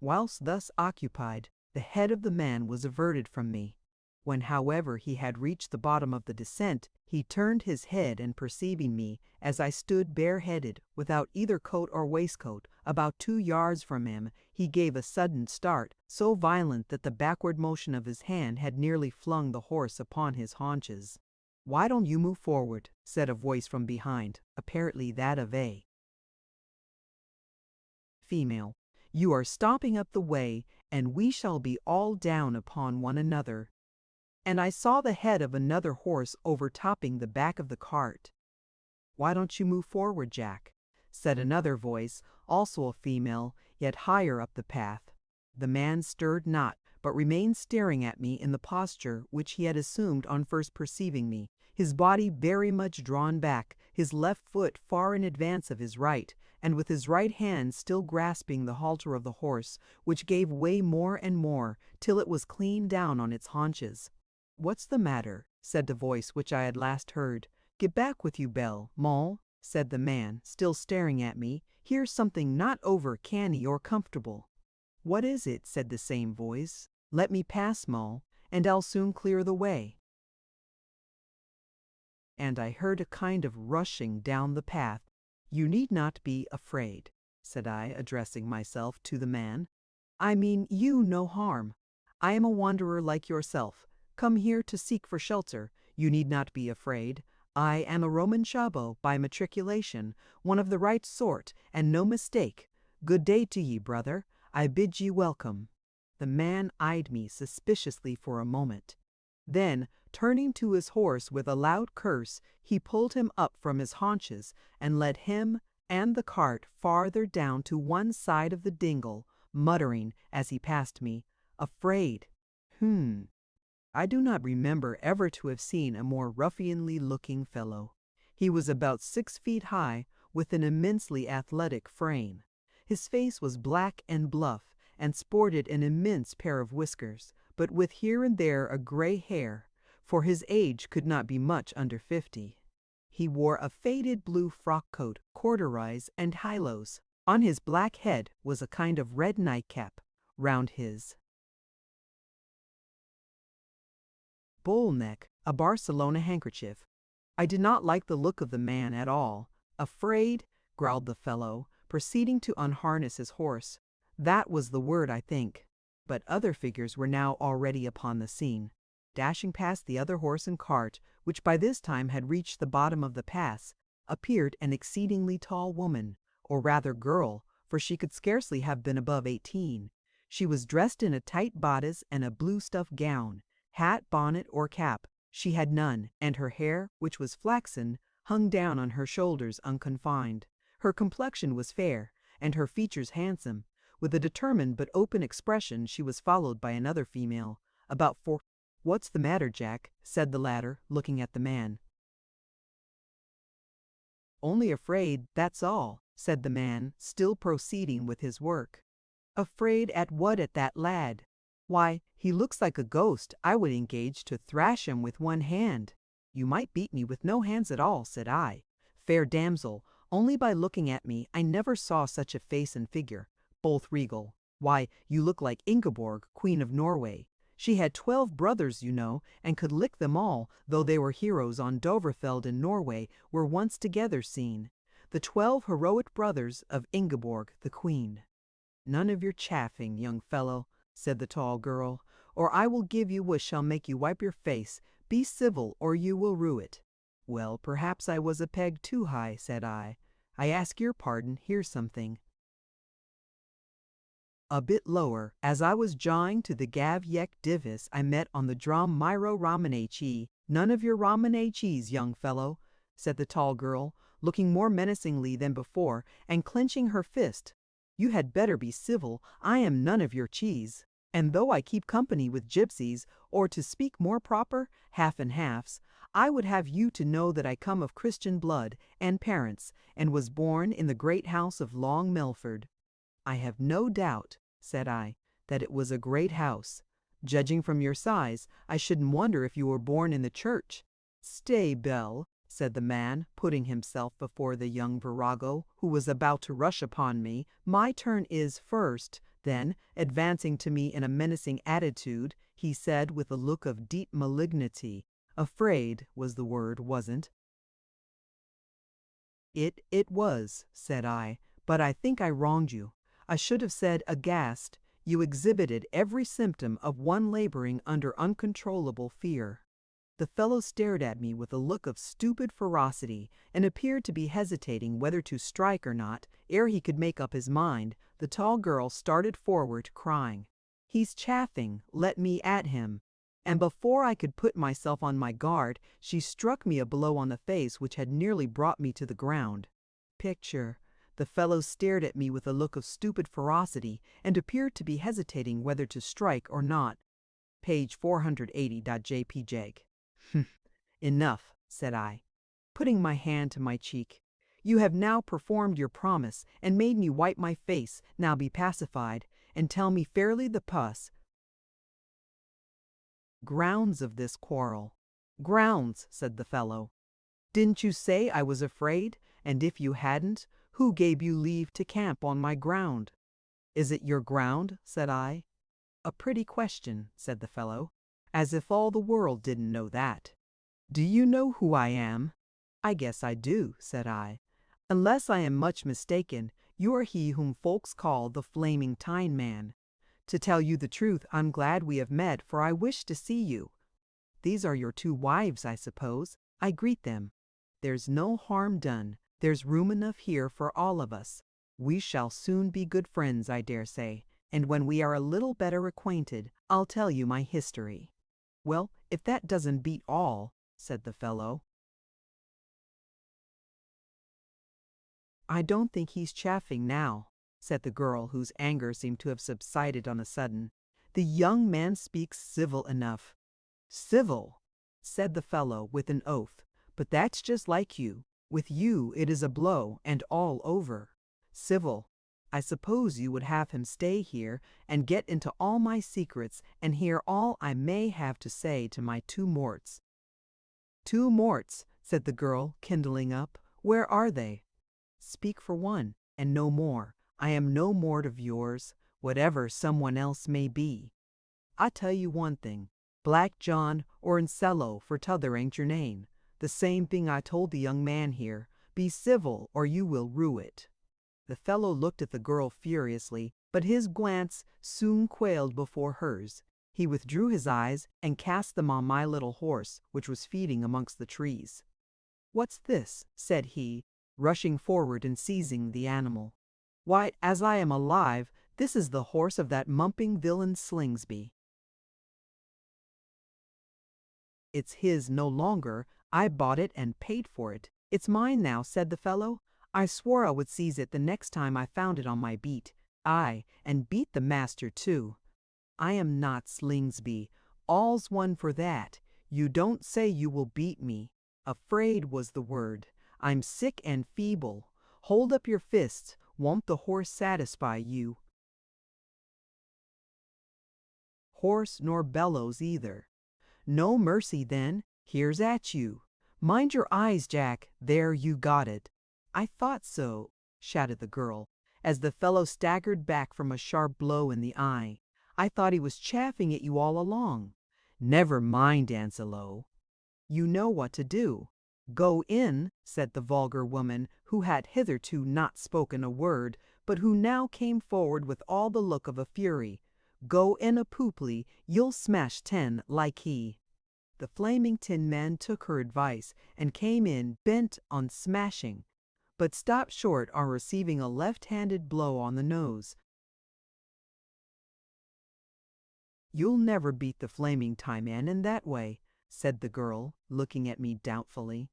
Whilst thus occupied, the head of the man was averted from me. When, however, he had reached the bottom of the descent, he turned his head, and perceiving me, as I stood bareheaded, without either coat or waistcoat, about 2 yards from him, he gave a sudden start, so violent that the backward motion of his hand had nearly flung the horse upon his haunches. "Why don't you move forward?" said a voice from behind, apparently that of a female. "You are stopping up the way, and we shall be all down upon one another." and I saw the head of another horse overtopping the back of the cart. "Why don't you move forward, Jack?" said another voice, also a female, yet higher up the path. The man stirred not, but remained staring at me in the posture which he had assumed on first perceiving me, his body very much drawn back, his left foot far in advance of his right, and with his right hand still grasping the halter of the horse, which gave way more and more, till it was clean down on its haunches. "What's the matter?" said the voice which I had last heard. "Get back with you, Belle, Moll," said the man, still staring at me. "Here's something not over canny or comfortable." "What is it?" said the same voice. "Let me pass, Moll, and I'll soon clear the way." And I heard a kind of rushing down the path. "You need not be afraid," said I, addressing myself to the man. "I mean you no harm. I am a wanderer like yourself, come here to seek for shelter. You need not be afraid. I am a Roman chabot by matriculation, one of the right sort, and no mistake. Good day to ye, brother. I bid ye welcome." The man eyed me suspiciously for a moment. Then, turning to his horse with a loud curse, he pulled him up from his haunches and led him and the cart farther down to one side of the dingle, muttering, as he passed me, "Afraid? I do not remember ever to have seen a more ruffianly-looking fellow. He was about 6 feet high, with an immensely athletic frame. His face was black and bluff, and sported an immense pair of whiskers, but with here and there a gray hair, for his age could not be much under 50. He wore a faded blue frock-coat, corduroys, and highlows. On his black head was a kind of red nightcap. Round his bull neck a Barcelona handkerchief. I did not like the look of the man at all. "Afraid?" growled the fellow, proceeding to unharness his horse. That was the word, I think. But other figures were now already upon the scene. Dashing past the other horse and cart, which by this time had reached the bottom of the pass, appeared an exceedingly tall woman, or rather girl, for she could scarcely have been above 18. She was dressed in a tight bodice and a blue stuff gown. Hat, bonnet, or cap she had none, and her hair, which was flaxen, hung down on her shoulders unconfined. Her complexion was fair, and her features handsome. With a determined but open expression she was followed by another female, about 4. "What's the matter, Jack?" said the latter, looking at the man. "Only afraid, that's all," said the man, still proceeding with his work. "Afraid at what at that lad? Why, he looks like a ghost. I would engage to thrash him with one hand." "You might beat me with no hands at all," said I. "Fair damsel, only by looking at me I never saw such a face and figure, both regal. Why, you look like Ingeborg, Queen of Norway. She had 12 brothers, you know, and could lick them all, though they were heroes on Dovrefeld in Norway, were once together seen. The 12 heroic brothers of Ingeborg the Queen." "None of your chaffing, young fellow," said the tall girl, "or I will give you what shall make you wipe your face. Be civil, or you will rue it." "Well, perhaps I was a peg too high," said I. "I ask your pardon, here's something." A bit lower, as I was jawing to the Gav Yek Divis I met on the Drum Myro Romaneci. "None of your Romaneci's, young fellow," said the tall girl, looking more menacingly than before, and clenching her fist. "You had better be civil. I am none of your cheese. And though I keep company with gypsies, or to speak more proper, half and halves, I would have you to know that I come of Christian blood and parents, and was born in the great house of Long Melford." "I have no doubt," said I, "that it was a great house. Judging from your size, I shouldn't wonder if you were born in the church." "Stay, Belle," said the man, putting himself before the young virago, who was about to rush upon me. "My turn is first." Then, advancing to me in a menacing attitude, he said with a look of deep malignity, "Afraid was the word, wasn't it?" "It was," said I, "but I think I wronged you. I should have said aghast. You exhibited every symptom of one laboring under uncontrollable fear." The fellow stared at me with a look of stupid ferocity, and appeared to be hesitating whether to strike or not. Ere he could make up his mind, the tall girl started forward, crying, "He's chaffing, let me at him." and before I could put myself on my guard, she struck me a blow on the face which had nearly brought me to the ground. Picture. The fellow stared at me with a look of stupid ferocity and appeared to be hesitating whether to strike or not. Page 480.jpg. Enough, said I, putting my hand to my cheek. You have now performed your promise and made me wipe my face. Now be pacified, and tell me fairly the grounds of this quarrel. Grounds, said the fellow. Didn't you say I was afraid? And if you hadn't, who gave you leave to camp on my ground? Is it your ground? Said I. A pretty question, said the fellow, as if all the world didn't know that. Do you know who I am? I guess I do, said I. Unless I am much mistaken, you are he whom folks call the Flaming Time Man. To tell you the truth, I'm glad we have met, for I wish to see you. These are your 2 wives, I suppose. I greet them. There's no harm done. There's room enough here for all of us. We shall soon be good friends, I dare say, and when we are a little better acquainted, I'll tell you my history. Well, if that doesn't beat all, said the fellow. I don't think he's chaffing now, said the girl, whose anger seemed to have subsided on a sudden. The young man speaks civil enough. Civil, said the fellow with an oath, but that's just like you. With you it is a blow and all over. Civil. I suppose you would have him stay here and get into all my secrets and hear all I may have to say to my 2 morts. 2 morts, said the girl, kindling up. Where are they? Speak for one, and no more. I am no mort of yours, whatever someone else may be. I tell you one thing, Black John or Ansello, for t'other ain't your name. The same thing I told the young man here. Be civil, or you will rue it. The fellow looked at the girl furiously, but his glance soon quailed before hers. He withdrew his eyes and cast them on my little horse, which was feeding amongst the trees. What's this? Said he, rushing forward and seizing the animal. Why, as I am alive, this is the horse of that mumping villain Slingsby. It's his no longer. I bought it and paid for it. It's mine now, said the fellow. I swore I would seize it the next time I found it on my beat. Aye, and beat the master too. I am not Slingsby. All's one for that. You don't say you will beat me. Afraid was the word. I'm sick and feeble. Hold up your fists. Won't the horse satisfy you? Horse nor bellows either. No mercy then. Here's at you. Mind your eyes, Jack. There, you got it. I thought so, shouted the girl, as the fellow staggered back from a sharp blow in the eye. I thought he was chaffing at you all along. Never mind, Ansello. You know what to do. Go in, said the vulgar woman, who had hitherto not spoken a word, but who now came forward with all the look of a fury. Go in a pooply, you'll smash 10 like he. The Flaming Tin Man took her advice and came in bent on smashing, but stopped short on receiving a left-handed blow on the nose. You'll never beat the Flaming Time Man in that way, said the girl, looking at me doubtfully.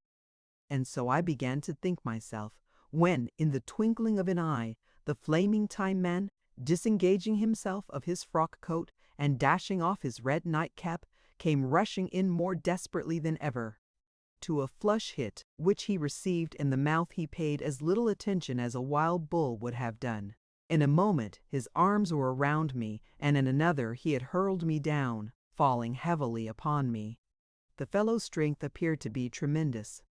And so I began to think myself, when, in the twinkling of an eye, the Flaming Time Man, disengaging himself of his frock coat and dashing off his red nightcap, came rushing in more desperately than ever. To a flush hit which he received in the mouth he paid as little attention as a wild bull would have done. In a moment his arms were around me, and in another he had hurled me down, falling heavily upon me. The fellow's strength appeared to be tremendous.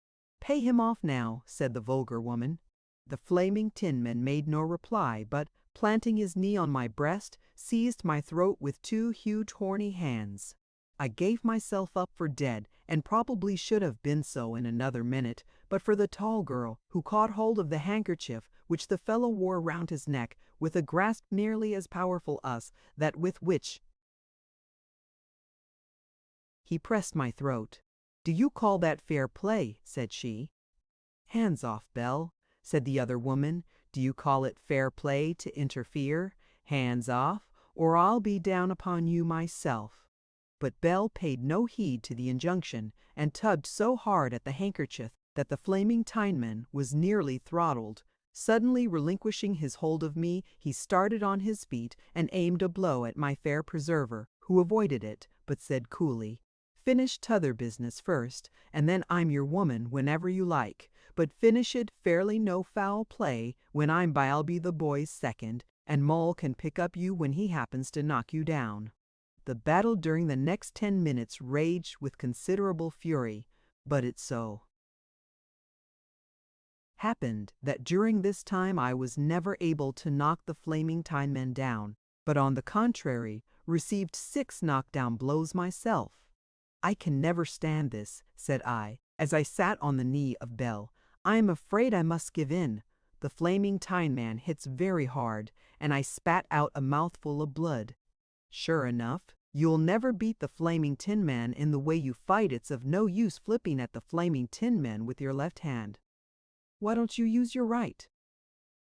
Pay him off now, said the vulgar woman. The Flaming Tin Man made no reply, but, planting his knee on my breast, seized my throat with 2 huge horny hands. I gave myself up for dead, and probably should have been so in another minute, but for the tall girl, who caught hold of the handkerchief which the fellow wore round his neck with a grasp nearly as powerful as that with which he pressed my throat. Do you call that fair play? Said she. Hands off, Belle, said the other woman. Do you call it fair play to interfere? Hands off, or I'll be down upon you myself. But Belle paid no heed to the injunction, and tugged so hard at the handkerchief that the flaming Tineman was nearly throttled. Suddenly relinquishing his hold of me, he started on his feet and aimed a blow at my fair preserver, who avoided it, but said coolly, "Finish t'other business first, and then I'm your woman whenever you like. But finish it fairly, no foul play. When I'm by, I'll be the boy's second, and Moll can pick up you when he happens to knock you down." The battle during the next 10 minutes raged with considerable fury, but it so happened that during this time I was never able to knock the flaming Tineman down, but on the contrary, received 6 knockdown blows myself. "I can never stand this," said I, as I sat on the knee of Belle. "I am afraid I must give in. The flaming Tineman hits very hard," and I spat out a mouthful of blood. "Sure enough, you'll never beat the flaming Tin Man in the way you fight. It's of no use flipping at the flaming Tin Man with your left hand. Why don't you use your right?"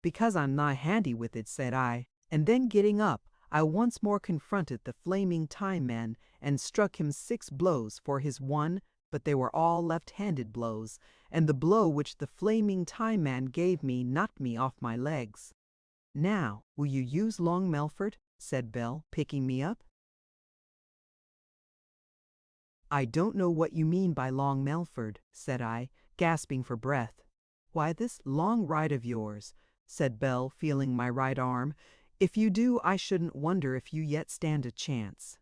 "Because I'm not handy with it," said I, and then getting up, I once more confronted the flaming Time Man and struck him 6 blows for his one, but they were all left-handed blows, and the blow which the flaming Time Man gave me knocked me off my legs. "Now, will you use Long Melford?" said Belle, picking me up. "I don't know what you mean by Long Melford," said I, gasping for breath. "Why, this long ride of yours," said Belle, feeling my right arm. "If you do, I shouldn't wonder if you yet stand a chance."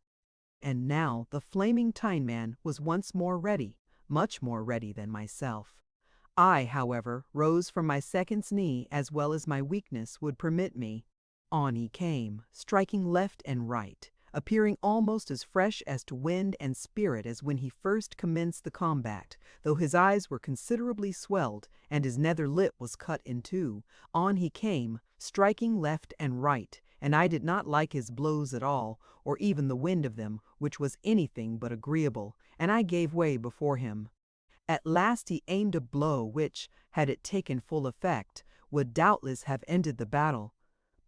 And now the flaming Tineman was once more ready, much more ready than myself. I, however, rose from my second's knee as well as my weakness would permit me. On he came, striking left and right, appearing almost as fresh as to wind and spirit as when he first commenced the combat, though his eyes were considerably swelled, and his nether lip was cut in 2. On he came, striking left and right, and I did not like his blows at all, or even the wind of them, which was anything but agreeable, and I gave way before him. At last he aimed a blow which, had it taken full effect, would doubtless have ended the battle.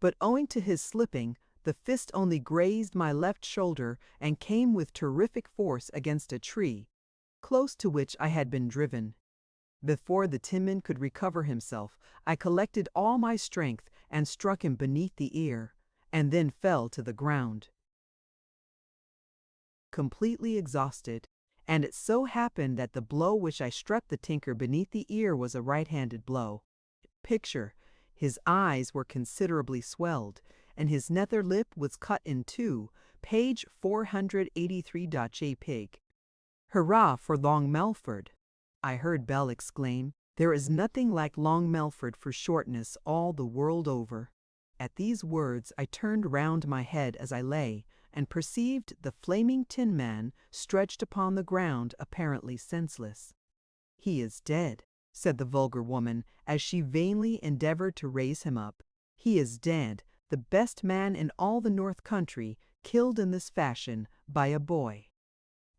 But owing to his slipping, the fist only grazed my left shoulder and came with terrific force against a tree, close to which I had been driven. Before the Tinman could recover himself, I collected all my strength and struck him beneath the ear, and then fell to the ground, completely exhausted. And it so happened that the blow which I struck the tinker beneath the ear was a right-handed blow. Picture, his eyes were considerably swelled, and his nether lip was cut in 2, page 483. JPG. "Hurrah for Long Melford!" I heard Belle exclaim. "There is nothing like Long Melford for shortness all the world over." At these words I turned round my head as I lay, and perceived the flaming Tin Man stretched upon the ground apparently senseless. "He is dead," said the vulgar woman, as she vainly endeavored to raise him up. "He is dead, the best man in all the North Country, killed in this fashion by a boy."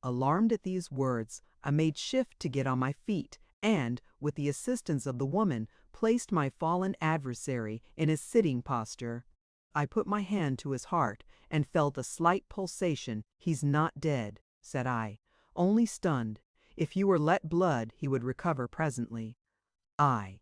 Alarmed at these words, I made shift to get on my feet, and, with the assistance of the woman, placed my fallen adversary in a sitting posture. I put my hand to his heart, and felt a slight pulsation. "He's not dead," said I, "only stunned. If you were let blood, he would recover presently." I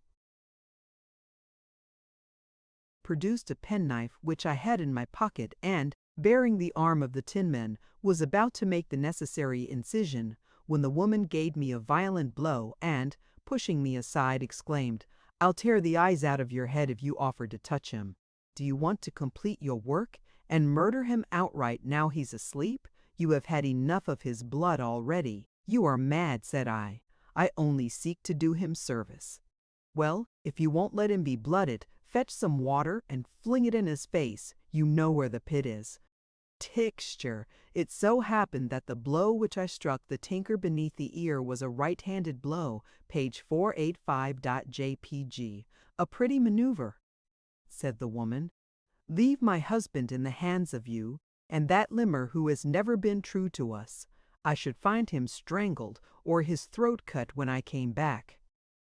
produced a penknife which I had in my pocket, and, bearing the arm of the Tinman, was about to make the necessary incision, when the woman gave me a violent blow, and, pushing me aside, exclaimed, "I'll tear the eyes out of your head if you offer to touch him. Do you want to complete your work, and murder him outright now he's asleep? You have had enough of his blood already." "You are mad," said I. "I only seek to do him service." "Well, if you won't let him be blooded, fetch some water and fling it in his face. You know where the pit is." Tixture! It so happened that the blow which I struck the tinker beneath the ear was a right-handed blow, page 485. JPG. "A pretty maneuver," said the woman. "Leave my husband in the hands of you, and that limmer who has never been true to us. I should find him strangled or his throat cut when I came back.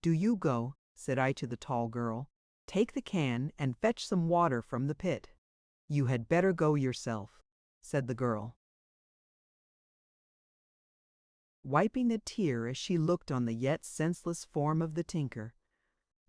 Do you go," said I to the tall girl. "Take the can and fetch some water from the pit." "You had better go yourself," said the girl. wiping a tear as she looked on the yet senseless form of the tinker.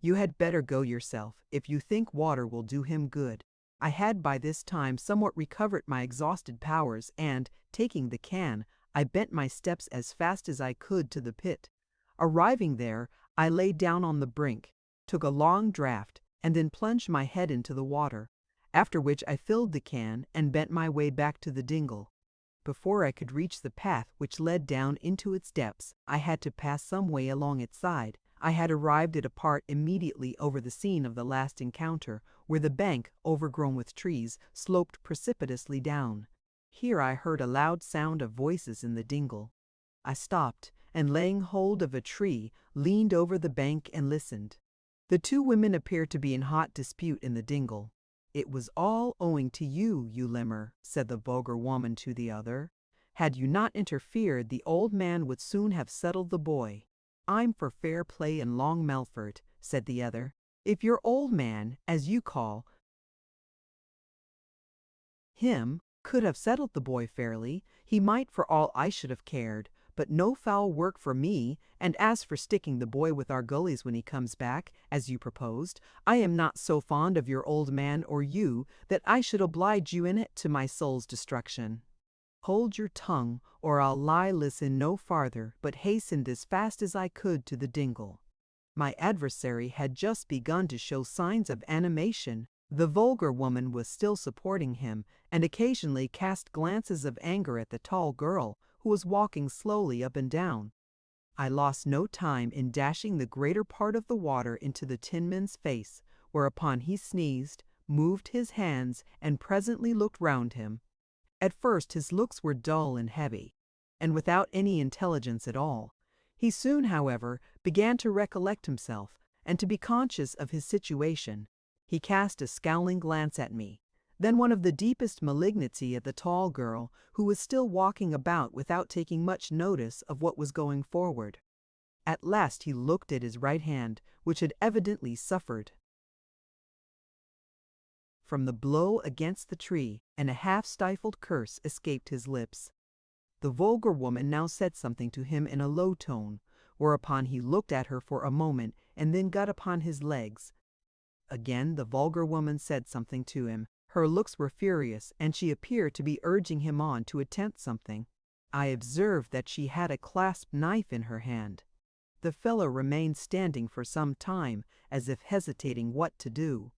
"You had better go yourself, if you think water will do him good." I had by this time somewhat recovered my exhausted powers, and, taking the can, I bent my steps as fast as I could to the pit. Arriving there, I lay down on the brink, took a long draught, and then plunged my head into the water, after which I filled the can and bent my way back to the dingle. Before I could reach the path which led down into its depths, I had to pass some way along its side. I had arrived at a part immediately over the scene of the last encounter, where the bank, overgrown with trees, sloped precipitously down. Here I heard a loud sound of voices in the dingle. I stopped, and laying hold of a tree, leaned over the bank and listened. The two women appeared to be in hot dispute in the dingle. "It was all owing to you, you limmer," said the vulgar woman to the other. "Had you not interfered, the old man would soon have settled the boy." "I'm for fair play and long Melfort," said the other. "If your old man, as you call him, could have settled the boy fairly, he might for all I should have cared, but no foul work for me, and as for sticking the boy with our gullies when he comes back, as you proposed, I am not so fond of your old man or you that I should oblige you in it to my soul's destruction. Hold your tongue, or I'll listen no farther, but hastened as fast as I could to the dingle." My adversary had just begun to show signs of animation. The vulgar woman was still supporting him, and occasionally cast glances of anger at the tall girl, who was walking slowly up and down. I lost no time in dashing the greater part of the water into the tinman's face, whereupon he sneezed, moved his hands, and presently looked round him. At first his looks were dull and heavy, and without any intelligence at all. He soon, however, began to recollect himself, and to be conscious of his situation. He cast a scowling glance at me, then one of the deepest malignity at the tall girl, who was still walking about without taking much notice of what was going forward. At last he looked at his right hand, which had evidently suffered from the blow against the tree, and a half-stifled curse escaped his lips. The vulgar woman now said something to him in a low tone, whereupon he looked at her for a moment and then got upon his legs. Again the vulgar woman said something to him. Her looks were furious, and she appeared to be urging him on to attempt something. I observed that she had a clasp knife in her hand. The fellow remained standing for some time, as if hesitating what to do.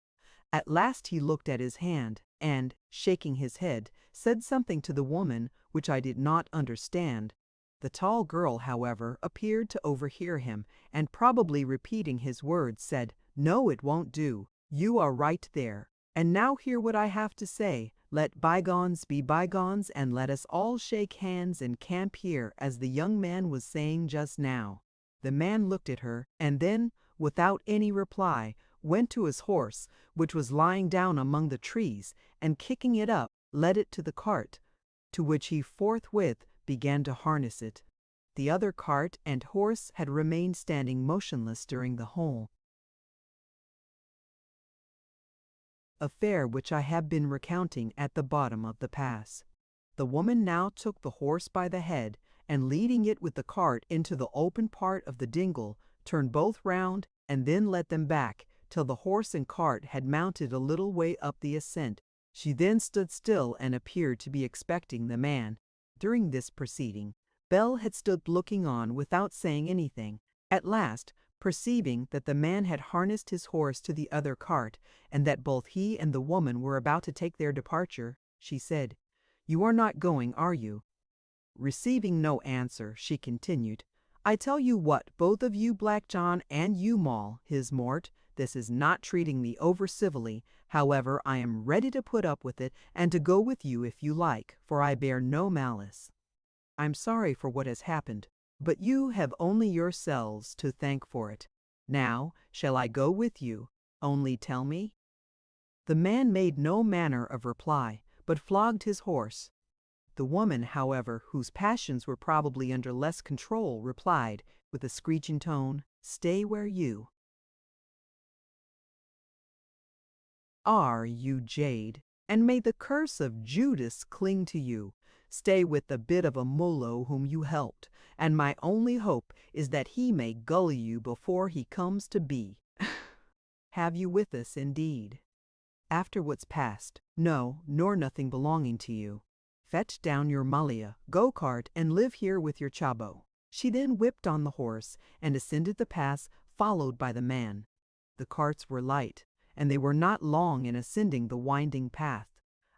At last he looked at his hand, and, shaking his head, said something to the woman which I did not understand. The tall girl, however, appeared to overhear him, and probably repeating his words, said, "No, it won't do. You are right there. And now hear what I have to say. Let bygones be bygones, and let us all shake hands and camp here, as the young man was saying just now." The man looked at her, and then, without any reply, went to his horse, which was lying down among the trees, and kicking it up, led it to the cart, to which he forthwith began to harness it. The other cart and horse had remained standing motionless during the whole affair which I have been recounting at the bottom of the pass. The woman now took the horse by the head, and leading it with the cart into the open part of the dingle, turned both round, and then led them back, till the horse and cart had mounted a little way up the ascent. She then stood still and appeared to be expecting the man. During this proceeding, Belle had stood looking on without saying anything. At last, perceiving that the man had harnessed his horse to the other cart, and that both he and the woman were about to take their departure, she said, "You are not going, are you?" Receiving no answer, she continued, "I tell you what, both of you, Black John, and you, Moll, his Mort, this is not treating me over civilly. However, I am ready to put up with it, and to go with you if you like, for I bear no malice. I'm sorry for what has happened, but you have only yourselves to thank for it. Now, shall I go with you? Only tell me." The man made no manner of reply, but flogged his horse. The woman, however, whose passions were probably under less control, replied, with a screeching tone, "Stay where you are, you jade, and may the curse of Judas cling to you. stay with the bit of a mullo whom you helped, and my only hope is that he may gully you before he comes to be. Have you with us, indeed? After what's past, no, nor nothing belonging to you. Fetch down your malia, go-cart, and live here with your chabo. She then whipped on the horse and ascended the pass, followed by the man. The carts were light, and they were not long in ascending the winding path.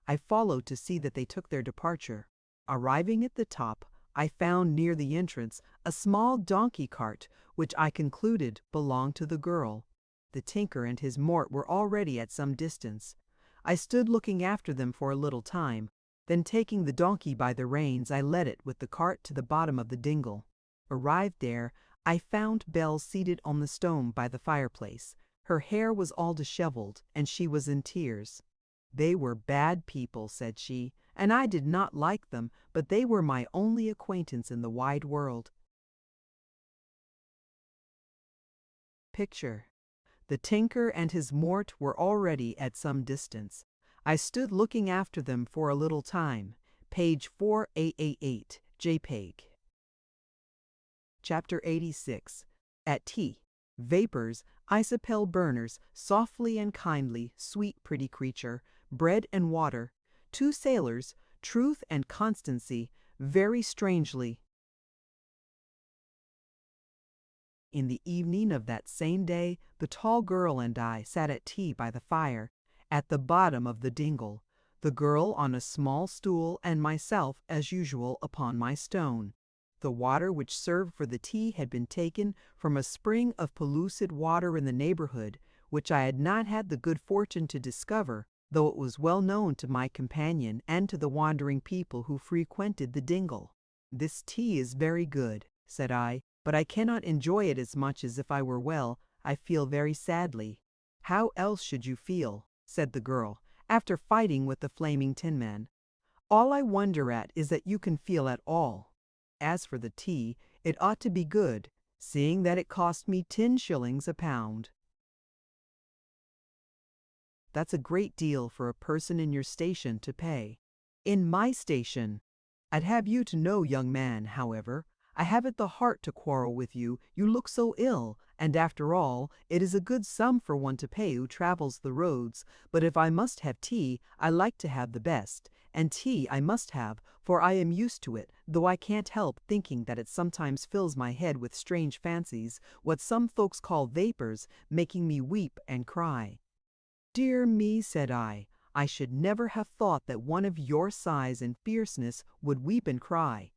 I followed to see that they took their departure. Arriving at the top, I found near the entrance a small donkey cart, which I concluded belonged to the girl. The tinker and his mort were already at some distance. I stood looking after them for a little time. Then taking the donkey by the reins, I led it with the cart to the bottom of the dingle. Arrived there, I found Belle seated on the stone by the fireplace. Her hair was all disheveled, and she was in tears. They were bad people, said she, and I did not like them, but they were my only acquaintance in the wide world. Picture. The tinker and his mort were already at some distance. I stood looking after them for a little time. Page 4888, JPEG. Chapter 86. At tea. Vapors, isopel burners, softly and kindly, sweet pretty creature, bread and water, two sailors, truth and constancy, very strangely. In the evening of that same day, the tall girl and I sat at tea by the fire, at the bottom of the dingle, the girl on a small stool and myself, as usual, upon my stone. The water which served for the tea had been taken from a spring of pellucid water in the neighborhood, which I had not had the good fortune to discover, though it was well known to my companion and to the wandering people who frequented the dingle. This tea is very good, said I, but I cannot enjoy it as much as if I were well. I feel very sadly. How else should you feel, said the girl, after fighting with the flaming tin man. All I wonder at is that you can feel at all. As for the tea, it ought to be good, seeing that it cost me 10 shillings a pound. That's a great deal for a person in your station to pay. In my station, I'd have you to know, young man, however, I haven't the heart to quarrel with you. You look so ill, and after all, it is a good sum for one to pay who travels the roads. But if I must have tea, I like to have the best, and tea I must have, for I am used to it, though I can't help thinking that it sometimes fills my head with strange fancies, what some folks call vapors, making me weep and cry. Dear me, said I should never have thought that one of your size and fierceness would weep and cry.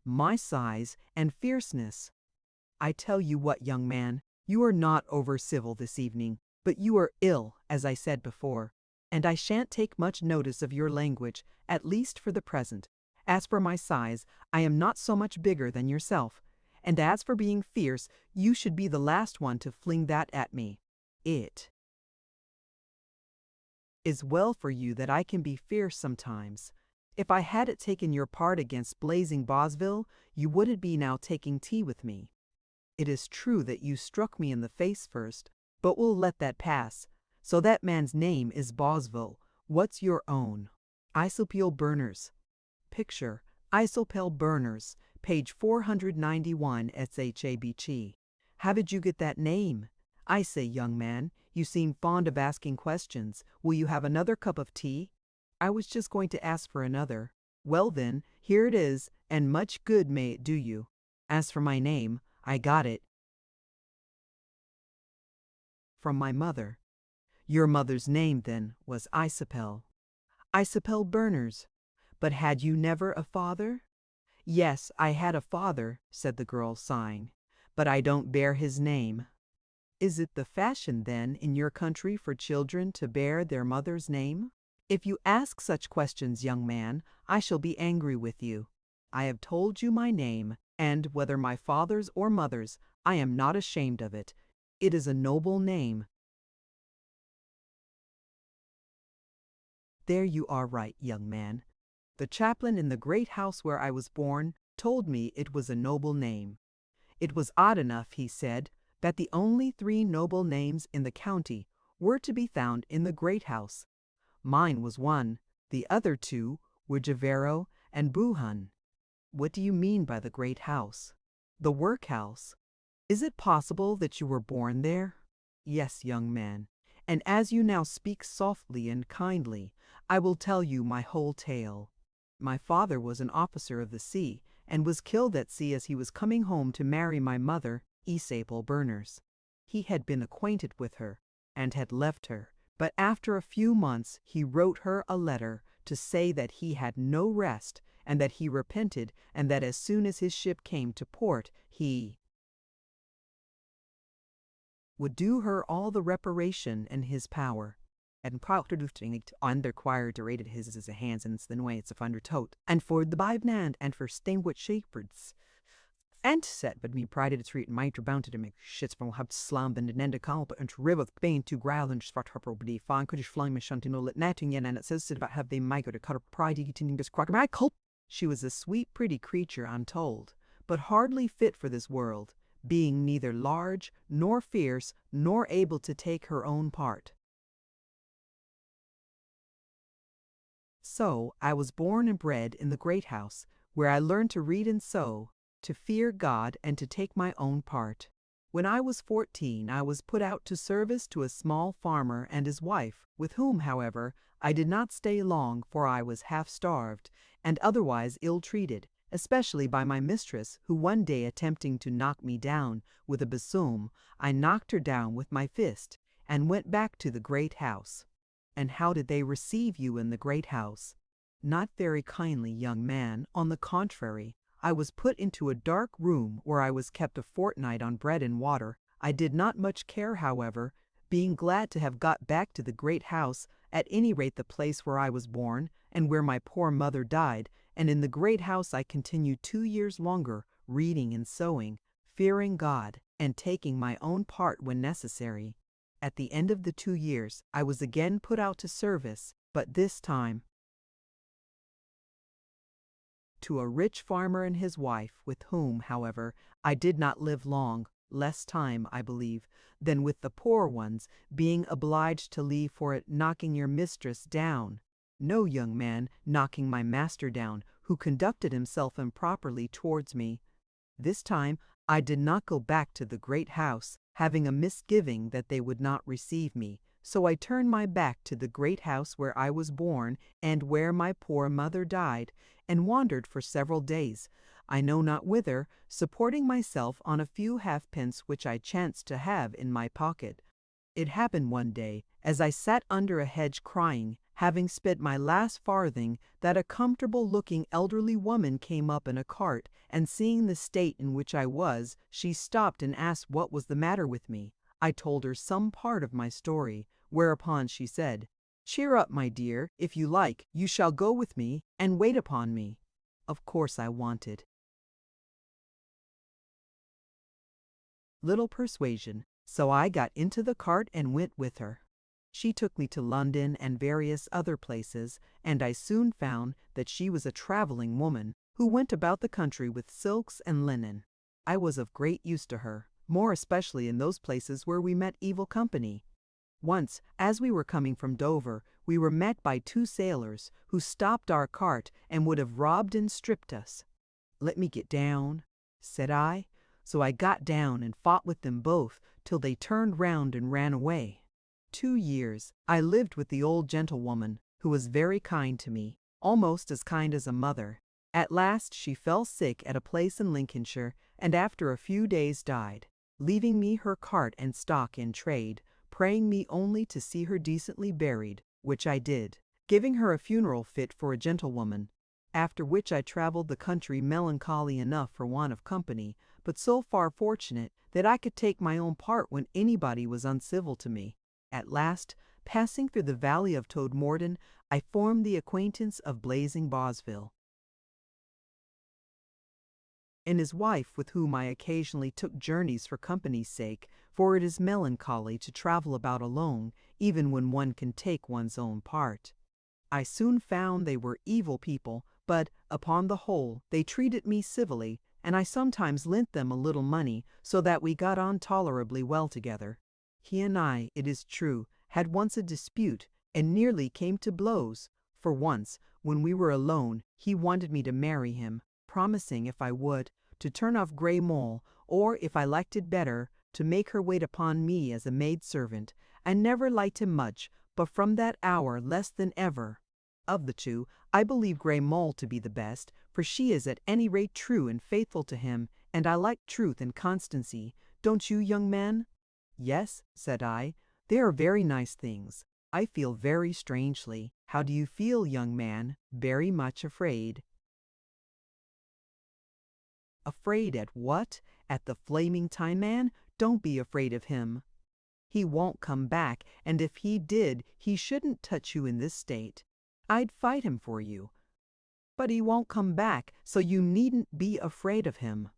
My size and fierceness. I tell you what, young man, you are not over-civil this evening, but you are ill, as I said before, and I shan't take much notice of your language, at least for the present. As for my size, I am not so much bigger than yourself, and as for being fierce, you should be the last one to fling that at me. It is well for you that I can be fierce sometimes. If I hadn't taken your part against blazing Bosville, you wouldn't be now taking tea with me. It is true that you struck me in the face first, but we'll let that pass. So that man's name is Bosville. What's your own? Isopel burners. Picture, isopel burners, page 491 SHABC. How did you get that name? I say, young man, you seem fond of asking questions. Will you have another cup of tea? I was just going to ask for another. Well then, here it is, and much good may it do you. As for my name, I got it from my mother. Your mother's name, then, was Isopel. Isopel Berners. But had you never a father? Yes, I had a father, said the girl, sighing, but I don't bear his name. Is it the fashion, then, in your country for children to bear their mother's name? If you ask such questions, young man, I shall be angry with you. I have told you my name, and whether my father's or mother's, I am not ashamed of it. It is a noble name. There you are right, young man. The chaplain in the great house where I was born told me it was a noble name. It was odd enough, he said, that the only 3 noble names in the county were to be found in the great house. Mine was one, the other 2 were Javero and Buhan. What do you mean by the great house? The workhouse? Is it possible that you were born there? Yes, young man, and as you now speak softly and kindly, I will tell you my whole tale. My father was an officer of the sea, and was killed at sea as he was coming home to marry my mother, Isabel Berners. He had been acquainted with her, and had left her, but after a few months he wrote her a letter to say that he had no rest, and that he repented, and that as soon as his ship came to port, he would do her all the reparation in his power. En prachtig underquired rated his as a hands in the way it's of undertoat, and for the bivnand and for steinwit shepherds. And set but me prided its reet might bound to make shits from hub slump and nenda kalp and river pain to growl and swat her property fine could flying me shantino lit nating yen and it says about have they might go to cut her pride eating this quack my culp. She was a sweet pretty creature, I'm told, but hardly fit for this world, being neither large, nor fierce, nor able to take her own part. So I was born and bred in the great house, where I learned to read and sew, to fear God, and to take my own part. When I was 14, I was put out to service to a small farmer and his wife, with whom, however, I did not stay long, for I was half starved, and otherwise ill-treated, especially by my mistress, who one day attempting to knock me down with a besom, I knocked her down with my fist, and went back to the great house. And how did they receive you in the great house? Not very kindly, young man. On the contrary, I was put into a dark room where I was kept a fortnight on bread and water. I did not much care, however, being glad to have got back to the great house, at any rate the place where I was born, and where my poor mother died, and in the great house I continued 2 years longer, reading and sewing, fearing God, and taking my own part when necessary. At the end of the 2 years, I was again put out to service, but this time to a rich farmer and his wife, with whom, however, I did not live long, less time, I believe, than with the poor ones, being obliged to leave for it knocking your mistress down. No, young man, knocking my master down, who conducted himself improperly towards me. This time I did not go back to the great house, having a misgiving that they would not receive me, so I turned my back to the great house where I was born and where my poor mother died, and wandered for several days, I know not whither, supporting myself on a few halfpence which I chanced to have in my pocket. It happened one day, as I sat under a hedge crying, having spent my last farthing, that a comfortable-looking elderly woman came up in a cart, and seeing the state in which I was, she stopped and asked what was the matter with me. I told her some part of my story, whereupon she said, "Cheer up, my dear, if you like, you shall go with me, and wait upon me." Of course I wanted little persuasion, so I got into the cart and went with her. She took me to London and various other places, and I soon found that she was a traveling woman, who went about the country with silks and linen. I was of great use to her, more especially in those places where we met evil company. Once, as we were coming from Dover, we were met by 2 sailors, who stopped our cart and would have robbed and stripped us. "Let me get down," said I. So I got down and fought with them both till they turned round and ran away. 2 years I lived with the old gentlewoman, who was very kind to me, almost as kind as a mother. At last she fell sick at a place in Lincolnshire, and after a few days died, leaving me her cart and stock in trade, praying me only to see her decently buried, which I did, giving her a funeral fit for a gentlewoman. After which I travelled the country melancholy enough for want of company, but so far fortunate that I could take my own part when anybody was uncivil to me. At last, passing through the valley of Todmorden, I formed the acquaintance of Blazing Bosville and his wife, with whom I occasionally took journeys for company's sake, for it is melancholy to travel about alone, even when one can take one's own part. I soon found they were evil people, but, upon the whole, they treated me civilly, and I sometimes lent them a little money, so that we got on tolerably well together. He and I, it is true, had once a dispute, and nearly came to blows, For once, when we were alone, he wanted me to marry him, promising, if I would, to turn off Grey Mole, or, if I liked it better, to make her wait upon me as a maid-servant. I never liked him much, but from that hour less than ever. Of the two, I believe Grey Mole to be the best, for she is at any rate true and faithful to him, and I like truth and constancy. Don't you, young man? Yes, said I, they are very nice things. I feel very strangely. How do you feel, young man? Very much afraid. Afraid at what? At the flaming Time Man? Don't be afraid of him. He won't come back, and if he did, he shouldn't touch you in this state. I'd fight him for you. But he won't come back, so you needn't be afraid of him.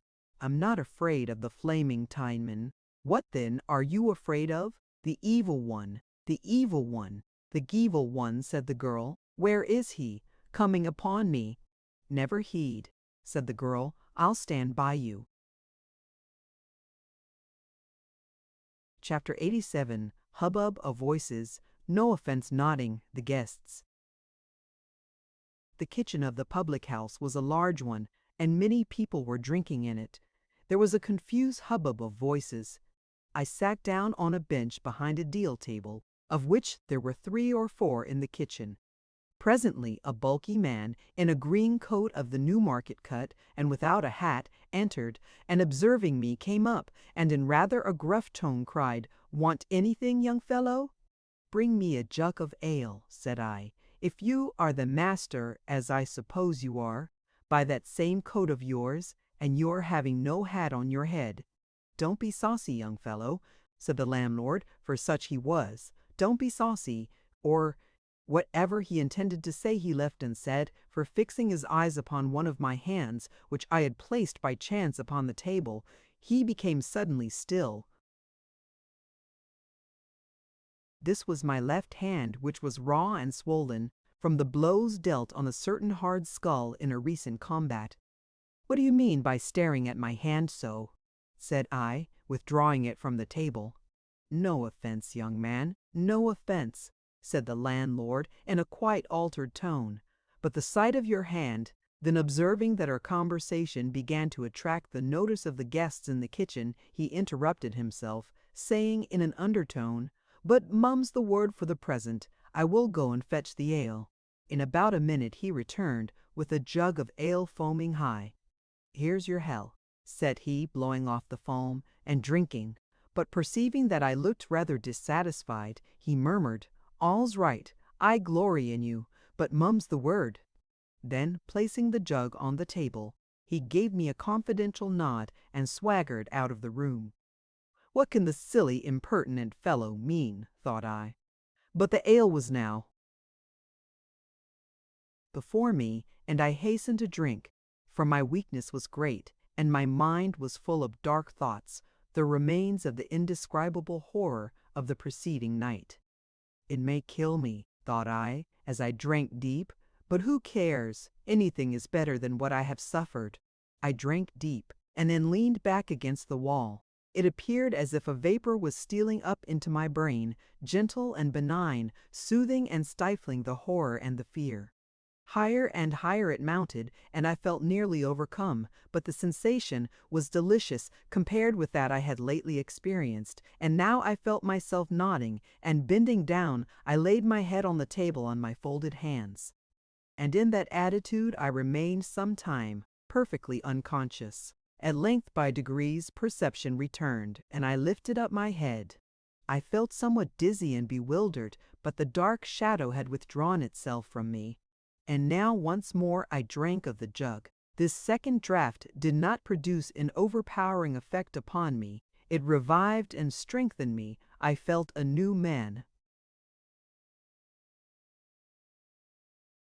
I'm not afraid of the flaming Time Man. What then are you afraid of? The evil one, the evil one, the evil one, said the girl. Where is he? Coming upon me. Never heed, said the girl. I'll stand by you. Chapter 87. Hubbub of Voices. No offense nodding, the guests. The kitchen of the public house was a large one, and many people were drinking in it. There was a confused hubbub of voices. I sat down on a bench behind a deal table, of which there were 3 or 4 in the kitchen. Presently a bulky man, in a green coat of the Newmarket cut, and without a hat, entered, and observing me came up, and in rather a gruff tone cried, "Want anything, young fellow?" "Bring me a jug of ale," said I. "If you are the master, as I suppose you are, by that same coat of yours, and you're having no hat on your head." "Don't be saucy, young fellow," said the landlord, for such he was. "Don't be saucy," or whatever he intended to say he left unsaid, for fixing his eyes upon one of my hands, which I had placed by chance upon the table, he became suddenly still. This was my left hand, which was raw and swollen from the blows dealt on a certain hard skull in a recent combat. "What do you mean by staring at my hand so?" said I, withdrawing it from the table. "No offense, young man, no offense," said the landlord in a quite altered tone, "but the sight of your hand." Then, observing that our conversation began to attract the notice of the guests in the kitchen, he interrupted himself, saying in an undertone, "But mum's the word for the present. I will go and fetch the ale." In about a minute he returned, with a jug of ale foaming high. "Here's your health," said he, blowing off the foam, and drinking. But perceiving that I looked rather dissatisfied, he murmured, "All's right. I glory in you, but mum's the word." Then, placing the jug on the table, he gave me a confidential nod and swaggered out of the room. What can the silly, impertinent fellow mean, thought I. But the ale was now before me, and I hastened to drink, for my weakness was great, and my mind was full of dark thoughts, the remains of the indescribable horror of the preceding night. It may kill me, thought I, as I drank deep, but who cares? Anything is better than what I have suffered. I drank deep, and then leaned back against the wall. It appeared as if a vapor was stealing up into my brain, gentle and benign, soothing and stifling the horror and the fear. Higher and higher it mounted, and I felt nearly overcome, but the sensation was delicious compared with that I had lately experienced, and now I felt myself nodding, and bending down, I laid my head on the table on my folded hands. And in that attitude I remained some time, perfectly unconscious. At length, by degrees, perception returned, and I lifted up my head. I felt somewhat dizzy and bewildered, but the dark shadow had withdrawn itself from me. And now once more I drank of the jug. This second draught did not produce an overpowering effect upon me. It revived and strengthened me. I felt a new man.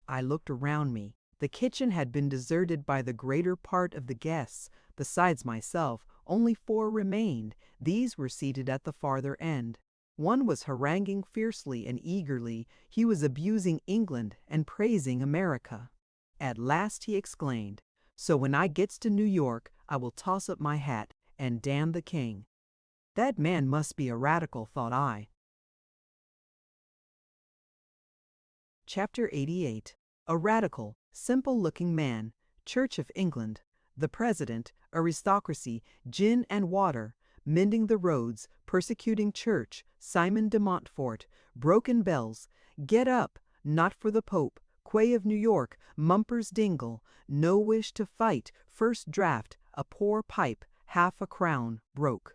I looked around me. The kitchen had been deserted by the greater part of the guests. Besides myself, only 4 remained. These were seated at the farther end. One was haranguing fiercely and eagerly. He was abusing England and praising America. At last he exclaimed, "So when I gets to New York, I will toss up my hat and damn the king." That man must be a radical, thought I. Chapter 88. A radical, simple-looking man, Church of England, the President, aristocracy, gin and water, mending the roads, persecuting church, Simon de Montfort, broken bells, get up, not for the Pope, Quay of New York, Mumper's Dingle, no wish to fight, first draft, a poor pipe, half a crown, broke.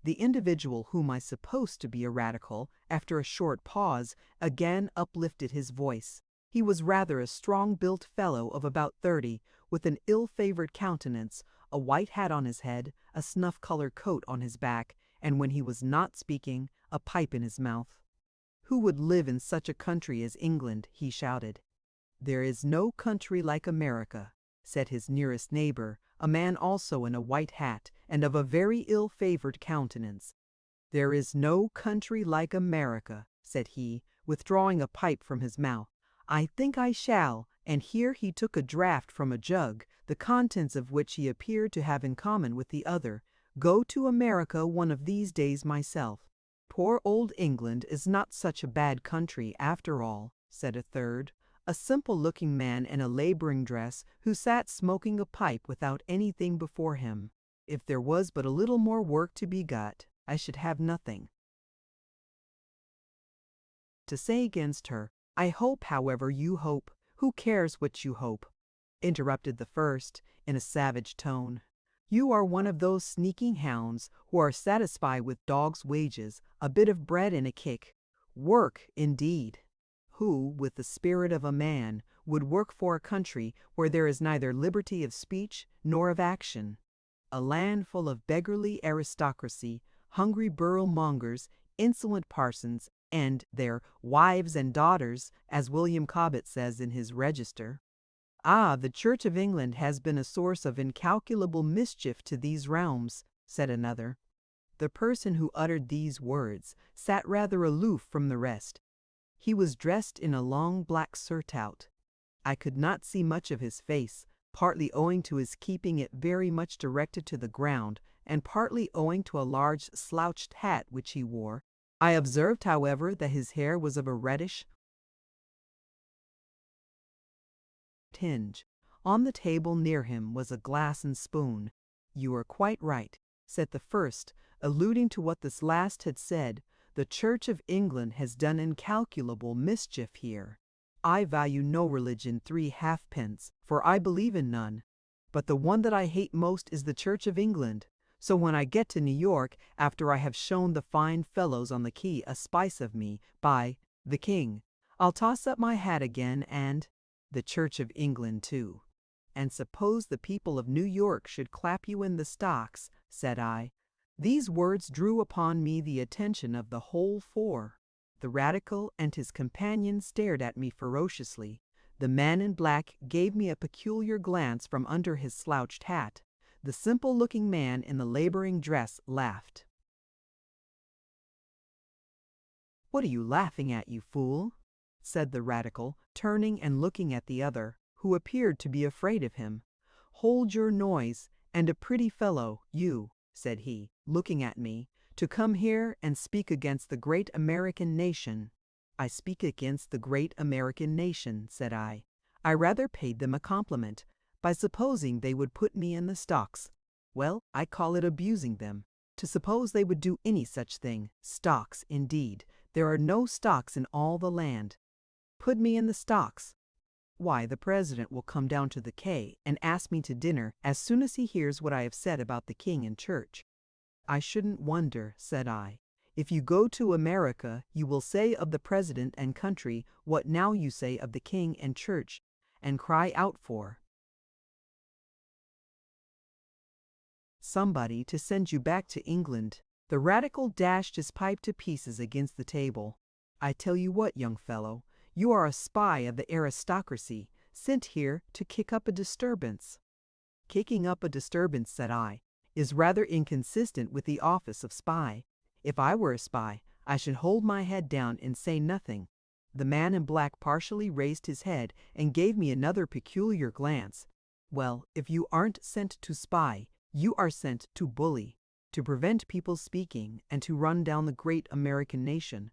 The individual whom I supposed to be a radical, after a short pause, again uplifted his voice. He was rather a strong-built fellow of about 30, with an ill-favored countenance, a white hat on his head, a snuff-colored coat on his back, and when he was not speaking, a pipe in his mouth. "Who would live in such a country as England?" he shouted. "There is no country like America," said his nearest neighbor, a man also in a white hat and of a very ill-favored countenance. "There is no country like America," said he, withdrawing a pipe from his mouth. "I think I shall," and here he took a draught from a jug, the contents of which he appeared to have in common with the other, "go to America one of these days myself." "Poor old England is not such a bad country after all," said a third, a simple-looking man in a laboring dress who sat smoking a pipe without anything before him. "If there was but a little more work to be got, I should have nothing to say against her. I hope, however, you hope. Who cares what you hope?" interrupted the first, in a savage tone. "You are one of those sneaking hounds who are satisfied with dog's wages, a bit of bread and a kick. Work, indeed! Who, with the spirit of a man, would work for a country where there is neither liberty of speech nor of action? A land full of beggarly aristocracy, hungry borough-mongers, insolent parsons, and their wives and daughters, as William Cobbett says in his Register. Ah, the Church of England has been a source of incalculable mischief to these realms," said another. The person who uttered these words sat rather aloof from the rest. He was dressed in a long black surtout. I could not see much of his face, partly owing to his keeping it very much directed to the ground, and partly owing to a large slouched hat which he wore. I observed, however, that his hair was of a reddish tinge. On the table near him was a glass and spoon. "You are quite right," said the first, alluding to what this last had said. "The Church of England has done incalculable mischief here. I value no religion 3 halfpence, for I believe in none. But the one that I hate most is the Church of England. So when I get to New York, after I have shown the fine fellows on the quay a spice of me, by the King, I'll toss up my hat again and the Church of England too." "And suppose the people of New York should clap you in the stocks," said I. These words drew upon me the attention of the whole four. The radical and his companion stared at me ferociously. The man in black gave me a peculiar glance from under his slouched hat. The simple-looking man in the laboring dress laughed. "What are you laughing at, you fool?" said the radical, turning and looking at the other, who appeared to be afraid of him. "Hold your noise, and a pretty fellow, you," said he, looking at me, "to come here and speak against the great American nation." "I speak against the great American nation," said I. I rather paid them a compliment by supposing they would put me in the stocks. Well, I call it abusing them. To suppose they would do any such thing. Stocks, indeed. There are no stocks in all the land. Put me in the stocks. Why, the President will come down to the quay and ask me to dinner as soon as he hears what I have said about the King and Church. "I shouldn't wonder," said I. "If you go to America, you will say of the President and country what now you say of the King and Church, and cry out for somebody to send you back to England." The radical dashed his pipe to pieces against the table. "I tell you what, young fellow, you are a spy of the aristocracy, sent here to kick up a disturbance." "Kicking up a disturbance," said I, "is rather inconsistent with the office of spy. If I were a spy, I should hold my head down and say nothing." The man in black partially raised his head and gave me another peculiar glance. "Well, if you aren't sent to spy, you are sent to bully." to prevent people speaking and to run down the great American nation.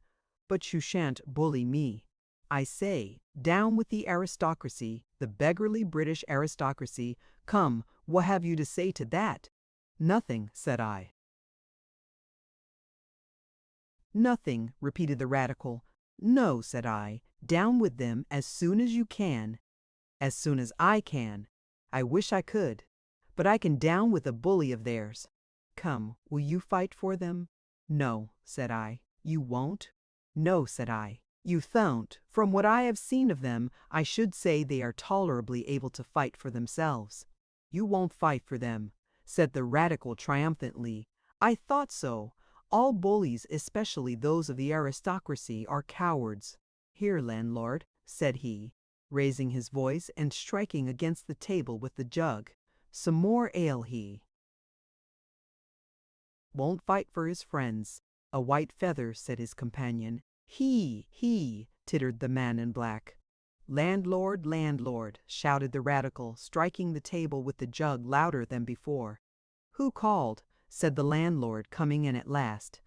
But you shan't bully me. I say, down with the aristocracy, the beggarly British aristocracy. Come, what have you to say to that? Nothing, said I. Nothing, repeated the radical. No, said I, down with them as soon as you can. As soon as I can. I wish I could. But I can down with a bully of theirs. Come, will you fight for them? No, said I. You won't? No, said I. You don't. From what I have seen of them, I should say they are tolerably able to fight for themselves. You won't fight for them, said the radical triumphantly. I thought so. All bullies, especially those of the aristocracy, are cowards. Here, landlord, said he, raising his voice and striking against the table with the jug. Some more ale. He won't fight for his friends. A white feather, said his companion. He, tittered the man in black. Landlord, landlord, shouted the radical, striking the table with the jug louder than before. Who called? Said the landlord, coming in at last.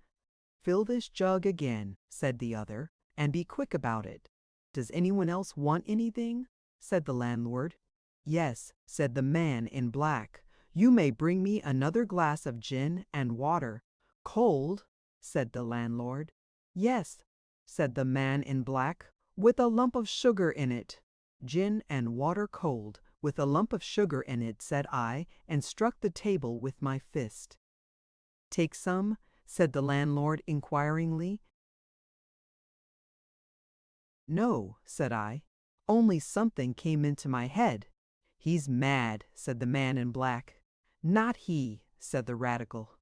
Fill this jug again, said the other, and be quick about it. Does anyone else want anything? Said the landlord. Yes, said the man in black. You may bring me another glass of gin and water. Cold? Said the landlord. Yes, said the man in black, with a lump of sugar in it. Gin and water cold, with a lump of sugar in it, said I, and struck the table with my fist. Take some? Said the landlord inquiringly. No, said I, only something came into my head. He's mad, said the man in black. Not he, said the radical.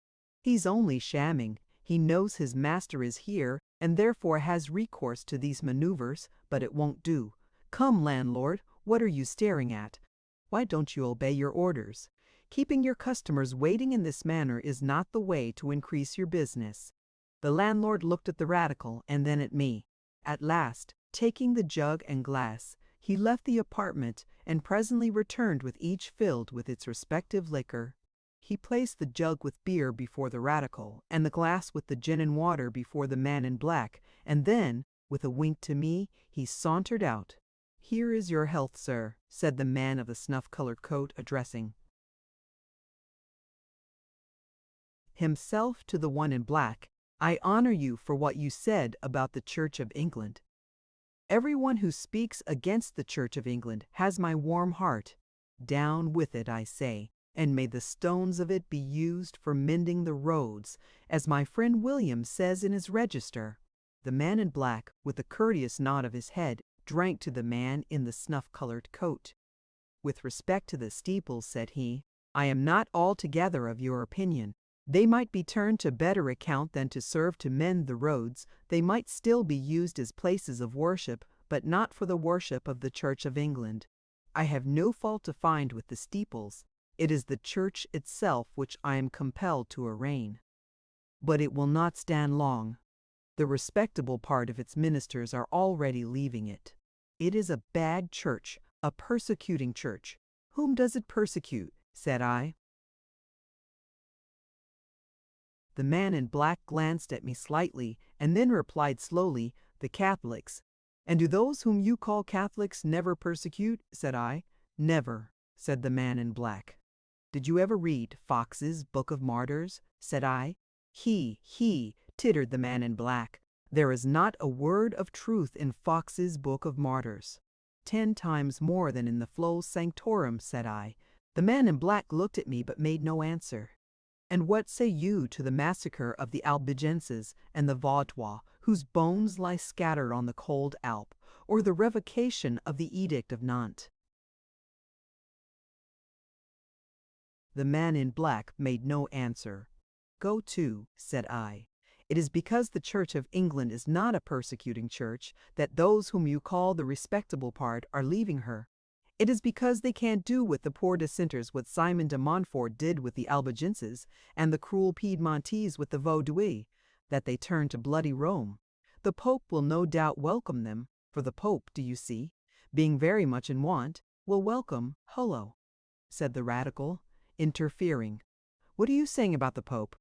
He's only shamming. He knows his master is here, and therefore has recourse to these maneuvers, but it won't do. Come, landlord, what are you staring at? Why don't you obey your orders? Keeping your customers waiting in this manner is not the way to increase your business. The landlord looked at the radical and then at me. At last, taking the jug and glass, he left the apartment and presently returned with each filled with its respective liquor. He placed the jug with beer before the radical, and the glass with the gin and water before the man in black, and then, with a wink to me, he sauntered out. Here is your health, sir, said the man of the snuff-colored coat, addressing himself to the one in black. I honor you for what you said about the Church of England. Everyone who speaks against the Church of England has my warm heart. Down with it, I say, and may the stones of it be used for mending the roads, as my friend William says in his register. The man in black, with a courteous nod of his head, drank to the man in the snuff-colored coat. With respect to the steeples, said he, I am not altogether of your opinion. They might be turned to better account than to serve to mend the roads. They might still be used as places of worship, but not for the worship of the Church of England. I have no fault to find with the steeples. It is the church itself which I am compelled to arraign. But it will not stand long. The respectable part of its ministers are already leaving it. It is a bad church, a persecuting church. Whom does it persecute? Said I. The man in black glanced at me slightly, and then replied slowly, the Catholics. And do those whom you call Catholics never persecute? Said I. Never, said the man in black. Did you ever read Fox's Book of Martyrs? Said I. He, tittered the man in black. There is not a word of truth in Fox's Book of Martyrs. 10 times more than in the Flos Sanctorum, said I. The man in black looked at me but made no answer. And what say you to the massacre of the Albigenses and the Vaudois, whose bones lie scattered on the cold Alp, or the revocation of the Edict of Nantes? The man in black made no answer. Go to, said I. It is because the Church of England is not a persecuting church that those whom you call the respectable part are leaving her. It is because they can't do with the poor dissenters what Simon de Montfort did with the Albigenses and the cruel Piedmontese with the Vaudois, that they turn to bloody Rome. The Pope will no doubt welcome them, for the Pope, do you see, being very much in want, will welcome, hullo, said the radical, interfering. What are you saying about the Pope?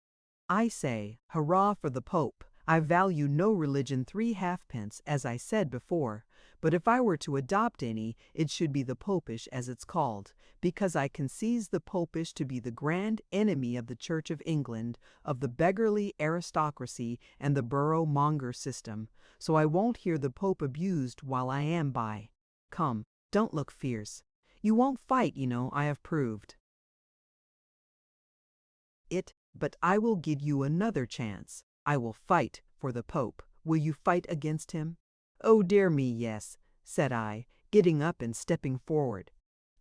I say, hurrah for the Pope. I value no religion three halfpence, as I said before, but if I were to adopt any, it should be the Popish as it's called, because I conceive the Popish to be the grand enemy of the Church of England, of the beggarly aristocracy and the borough-monger system, so I won't hear the Pope abused while I am by. Come, don't look fierce. You won't fight, you know, I have proved it, but I will give you another chance. I will fight for the Pope. Will you fight against him? Oh dear me, yes, said I, getting up and stepping forward.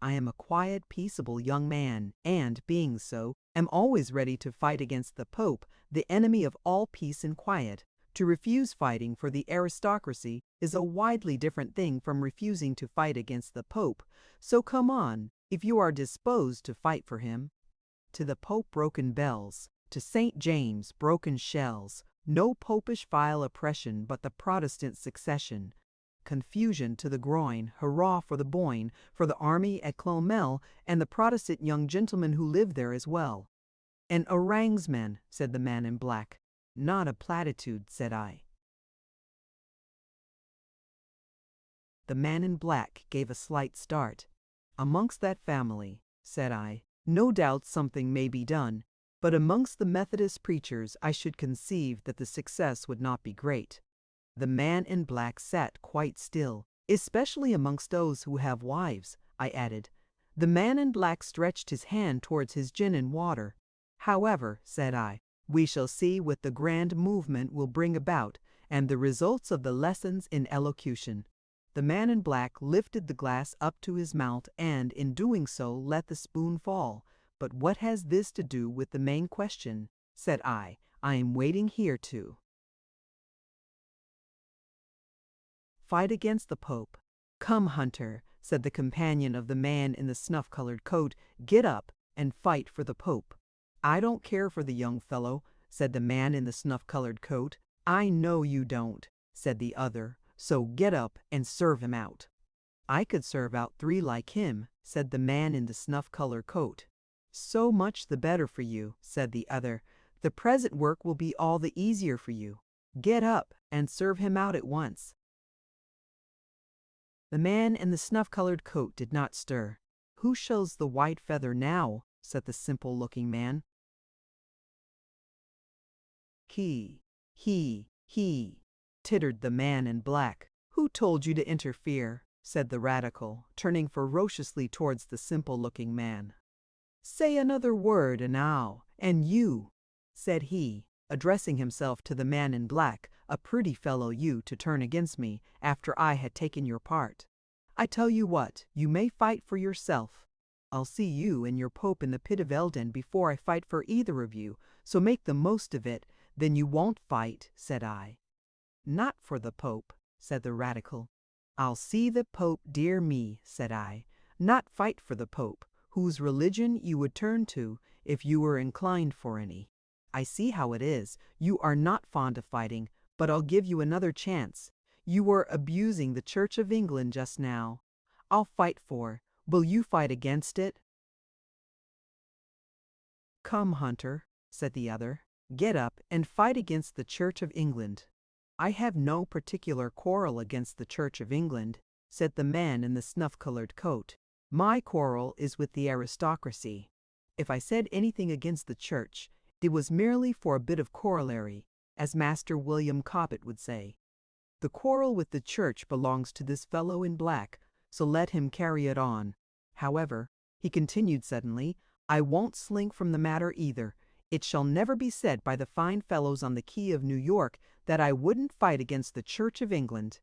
I am a quiet, peaceable young man, and, being so, am always ready to fight against the Pope, the enemy of all peace and quiet. To refuse fighting for the aristocracy is a widely different thing from refusing to fight against the Pope, so come on, if you are disposed to fight for him. To the Pope broken bells, to St. James broken shells, no Popish vile oppression but the Protestant succession. Confusion to the groin, hurrah for the Boyne, for the army at Clonmel, and the Protestant young gentlemen who live there as well. An orangs man, said the man in black. Not a platitude, said I. The man in black gave a slight start. Amongst that family, said I, no doubt something may be done, but amongst the Methodist preachers I should conceive that the success would not be great. The man in black sat quite still, especially amongst those who have wives, I added. The man in black stretched his hand towards his gin and water. However, said I, we shall see what the grand movement will bring about, and the results of the lessons in elocution. The man in black lifted the glass up to his mouth and, in doing so, let the spoon fall. But what has this to do with the main question? Said I. I am waiting here to fight against the Pope. Come, Hunter, said the companion of the man in the snuff-colored coat, get up and fight for the Pope. I don't care for the young fellow, said the man in the snuff-colored coat. I know you don't, said the other. So get up and serve him out. I could serve out 3 like him, said the man in the snuff-colored coat. So much the better for you, said the other. The present work will be all the easier for you. Get up and serve him out at once. The man in the snuff-colored coat did not stir. Who shows the white feather now? Said the simple-looking man. He, tittered the man in black. Who told you to interfere? Said the radical, turning ferociously towards the simple-looking man. Say another word, and you, said he, addressing himself to the man in black, a pretty fellow you to turn against me after I had taken your part. I tell you what, you may fight for yourself. I'll see you and your Pope in the pit of Eldon before I fight for either of you, so make the most of it. Then you won't fight, said I. Not for the Pope, said the radical. I'll see the Pope, dear me, said I. Not fight for the Pope, whose religion you would turn to if you were inclined for any. I see how it is. You are not fond of fighting, but I'll give you another chance. You were abusing the Church of England just now. I'll fight for. Will you fight against it? Come, Hunter, said the other. Get up and fight against the Church of England. I have no particular quarrel against the Church of England, said the man in the snuff-colored coat. My quarrel is with the aristocracy. If I said anything against the Church, it was merely for a bit of corollary, as Master William Cobbett would say. The quarrel with the Church belongs to this fellow in black, so let him carry it on. However, he continued suddenly, I won't slink from the matter either. It shall never be said by the fine fellows on the quay of New York that I wouldn't fight against the Church of England.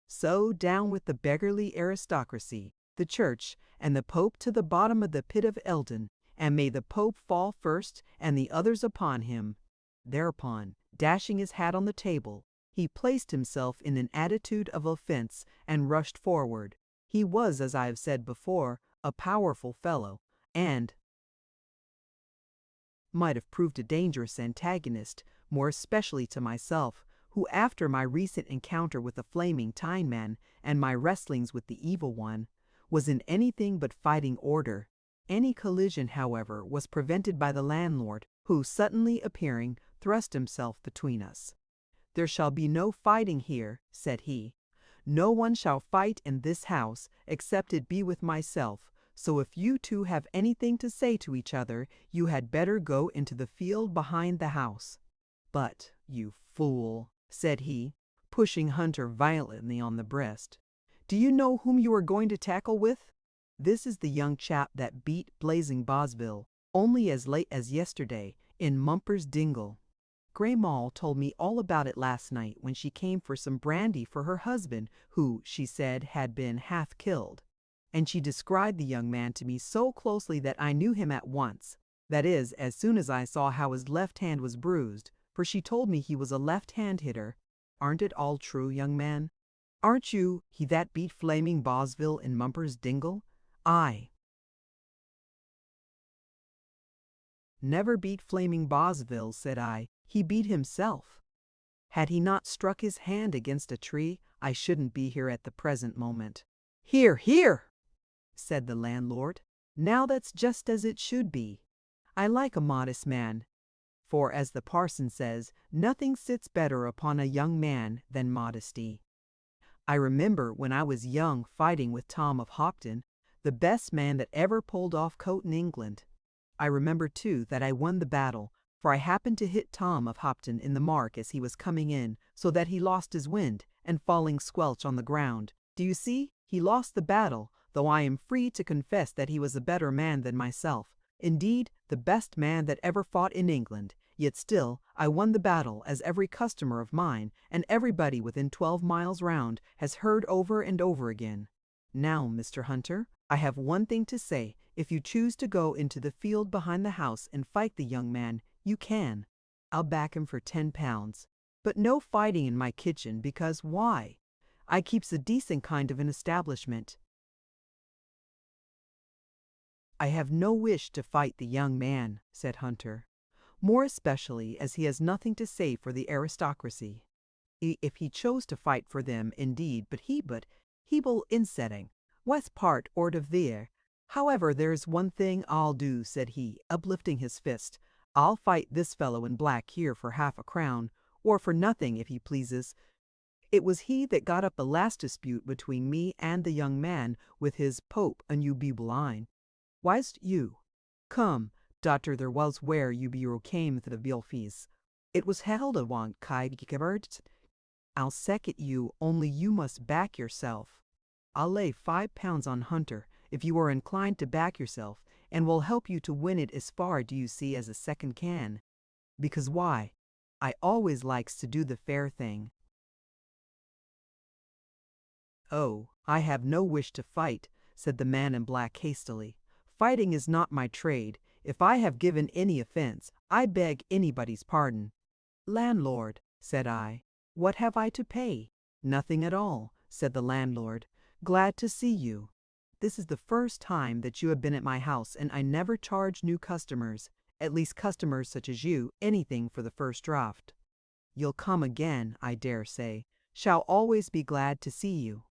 So down with the beggarly aristocracy, the Church, and the Pope to the bottom of the pit of Eldon, and may the Pope fall first and the others upon him. Thereupon, dashing his hat on the table, he placed himself in an attitude of offense and rushed forward. He was, as I have said before, a powerful fellow, and might have proved a dangerous antagonist, more especially to myself, who after my recent encounter with the flaming Tyneman and my wrestlings with the evil one, was in anything but fighting order. Any collision, however, was prevented by the landlord, who, suddenly appearing, thrust himself between us. "There shall be no fighting here," said he. "No one shall fight in this house, except it be with myself, so if you two have anything to say to each other, you had better go into the field behind the house." "But, you fool," said he, pushing Hunter violently on the breast, "do you know whom you are going to tackle with? This is the young chap that beat Blazing Bosville, only as late as yesterday, in Mumper's Dingle. Grey Moll told me all about it last night when she came for some brandy for her husband, who, she said, had been half killed. And she described the young man to me so closely that I knew him at once. That is, as soon as I saw how his left hand was bruised, for she told me he was a left-hand hitter. Aren't it all true, young man? Aren't you he that beat Flaming Bosville in Mumper's Dingle?" "Aye." "Never beat Flaming Bosville," said I. "He beat himself. Had he not struck his hand against a tree, I shouldn't be here at the present moment." "Hear, hear!" said the landlord. "Now that's just as it should be. I like a modest man, for, as the parson says, nothing sits better upon a young man than modesty. I remember when I was young fighting with Tom of Hopton, the best man that ever pulled off coat in England. I remember, too, that I won the battle, for I happened to hit Tom of Hopton in the mark as he was coming in, so that he lost his wind, and falling squelch on the ground. Do you see? He lost the battle, though I am free to confess that he was a better man than myself. Indeed, the best man that ever fought in England. Yet still, I won the battle, as every customer of mine, and everybody within 12 miles round, has heard over and over again. Now, Mr. Hunter, I have one thing to say. If you choose to go into the field behind the house and fight the young man, you can. I'll back him for £10. But no fighting in my kitchen, because why? I keeps a decent kind of an establishment. "I have no wish to fight the young man," said Hunter, "more especially as he has nothing to say for the aristocracy. If he chose to fight for them, indeed, but he will insetting. West part ort of there. However, there's one thing I'll do," said he, uplifting his fist. "I'll fight this fellow in black here for half-a-crown, or for nothing, if he pleases. It was he that got up the last dispute between me and the young man with his Pope and you be blind. Why'st you? Come, daughter, there was where you be came to the Bilfies. It was held a want kai gibert. I'll second you, only you must back yourself. I'll lay £5 on Hunter, if you are inclined to back yourself, and will help you to win it as far, do you see, as a second can. Because why? I always likes to do the fair thing." "Oh, I have no wish to fight," said the man in black hastily. "Fighting is not my trade. If I have given any offense, I beg anybody's pardon." "Landlord," said I, "what have I to pay?" "Nothing at all," said the landlord. "Glad to see you. This is the first time that you have been at my house, and I never charge new customers, at least customers such as you, anything for the first draught. You'll come again, I dare say. Shall always be glad to see you."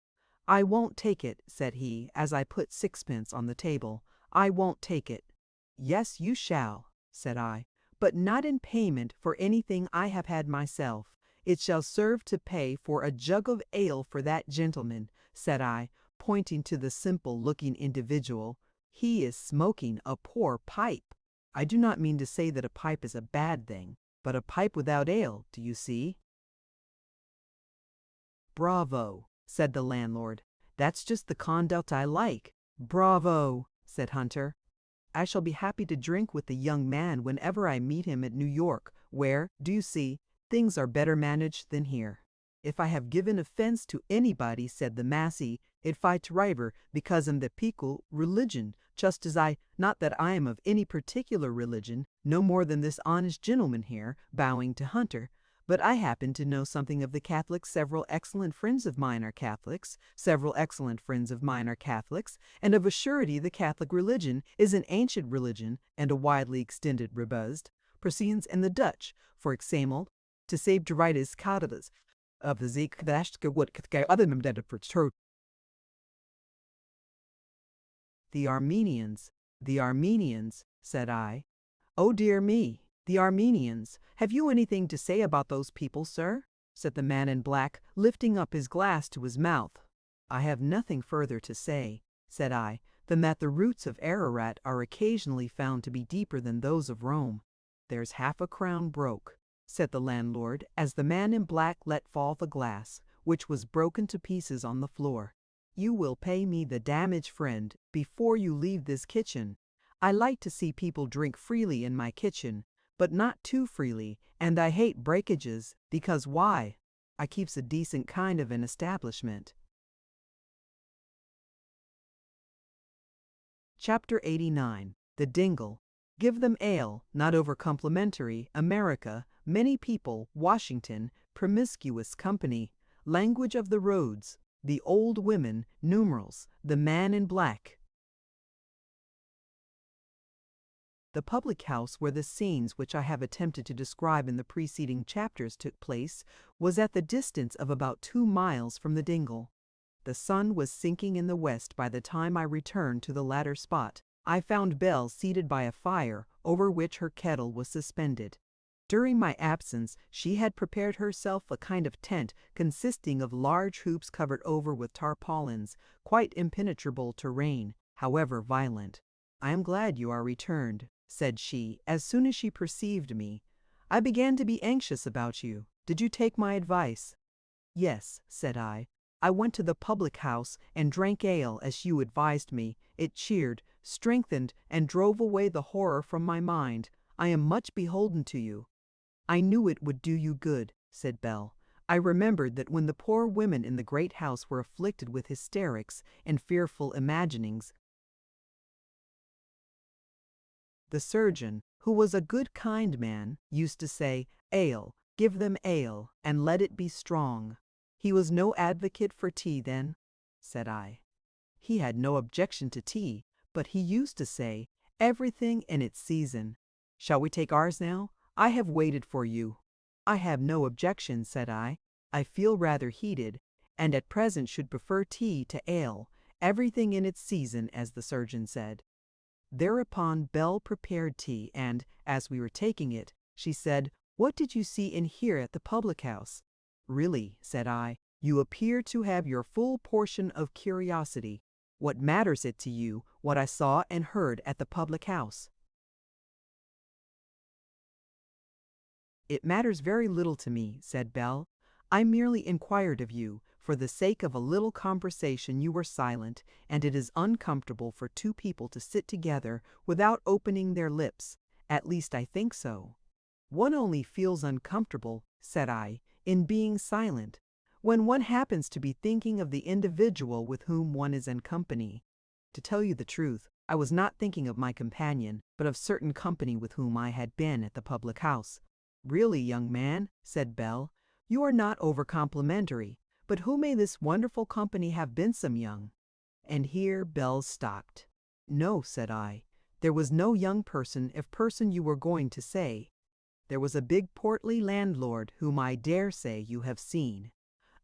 "I won't take it," said he, as I put 6 on the table. "I won't take it." "Yes, you shall," said I, "but not in payment for anything I have had myself. It shall serve to pay for a jug of ale for that gentleman," said I, pointing to the simple-looking individual. "He is smoking a poor pipe. I do not mean to say that a pipe is a bad thing, but a pipe without ale, do you see?" "Bravo," said the landlord. "That's just the conduct I like." "Bravo," said Hunter. "I shall be happy to drink with the young man whenever I meet him at New York, where, do you see, things are better managed than here. If I have given offense to anybody," said the Massey, "it fights river because I'm the people religion, just as not that I am of any particular religion, no more than this honest gentleman here," bowing to Hunter, "but I happen to know something of the Catholics. Several excellent friends of mine are Catholics, and of a surety the Catholic religion is an ancient religion and a widely extended robust proceedings in the Dutch, for example, to save Deritis Cadadas of the Zeek Dashka what other member for church. The Armenians, said I. "Oh dear me, "The Armenians. Have you anything to say about those people, sir?" said the man in black, lifting up his glass to his mouth. "I have nothing further to say," said I, "than that the roots of Ararat are occasionally found to be deeper than those of Rome." "There's half a crown broke," said the landlord, as the man in black let fall the glass, which was broken to pieces on the floor. "You will pay me the damage, friend, before you leave this kitchen. I like to see people drink freely in my kitchen, but not too freely, and I hate breakages, because why? I keeps a decent kind of an establishment." Chapter 89. The Dingle. Give them ale, not over complimentary, America, many people, Washington, promiscuous company, language of the roads, the old women, numerals, the man in black. The public house where the scenes which I have attempted to describe in the preceding chapters took place was at the distance of about 2 miles from the dingle. The sun was sinking in the west by the time I returned to the latter spot. I found Belle seated by a fire over which her kettle was suspended. During my absence she had prepared herself a kind of tent consisting of large hoops covered over with tarpaulins, quite impenetrable to rain, however violent. "I am glad you are returned," said she, as soon as she perceived me. "I began to be anxious about you. Did you take my advice?" "Yes," said I. "I went to the public house and drank ale as you advised me. It cheered, strengthened, and drove away the horror from my mind. I am much beholden to you." "I knew it would do you good," said Belle. "I remembered that when the poor women in the great house were afflicted with hysterics and fearful imaginings, the surgeon, who was a good kind man, used to say, 'Ale, give them ale, and let it be strong.'" "He was no advocate for tea then?" said I. "He had no objection to tea, but he used to say, 'Everything in its season.' Shall we take ours now? I have waited for you." "I have no objection," said I. "I feel rather heated, and at present should prefer tea to ale, everything in its season, as the surgeon said." Thereupon Belle prepared tea, and, as we were taking it, she said, "What did you see and hear at the public house?" "Really," said I, "you appear to have your full portion of curiosity. What matters it to you what I saw and heard at the public house?" "It matters very little to me," said Belle. "I merely inquired of you. For the sake of a little conversation you were silent, and it is uncomfortable for two people to sit together without opening their lips. At least I think so." "One only feels uncomfortable," said I, "in being silent, when one happens to be thinking of the individual with whom one is in company." To tell you the truth, I was not thinking of my companion, but of certain company with whom I had been at the public house. "Really, young man," said Belle, "you are not over complimentary. But who may this wonderful company have been some young?" And here Belle stopped. "No," said I, "there was no young person, if person you were going to say. There was a big portly landlord whom I dare say you have seen.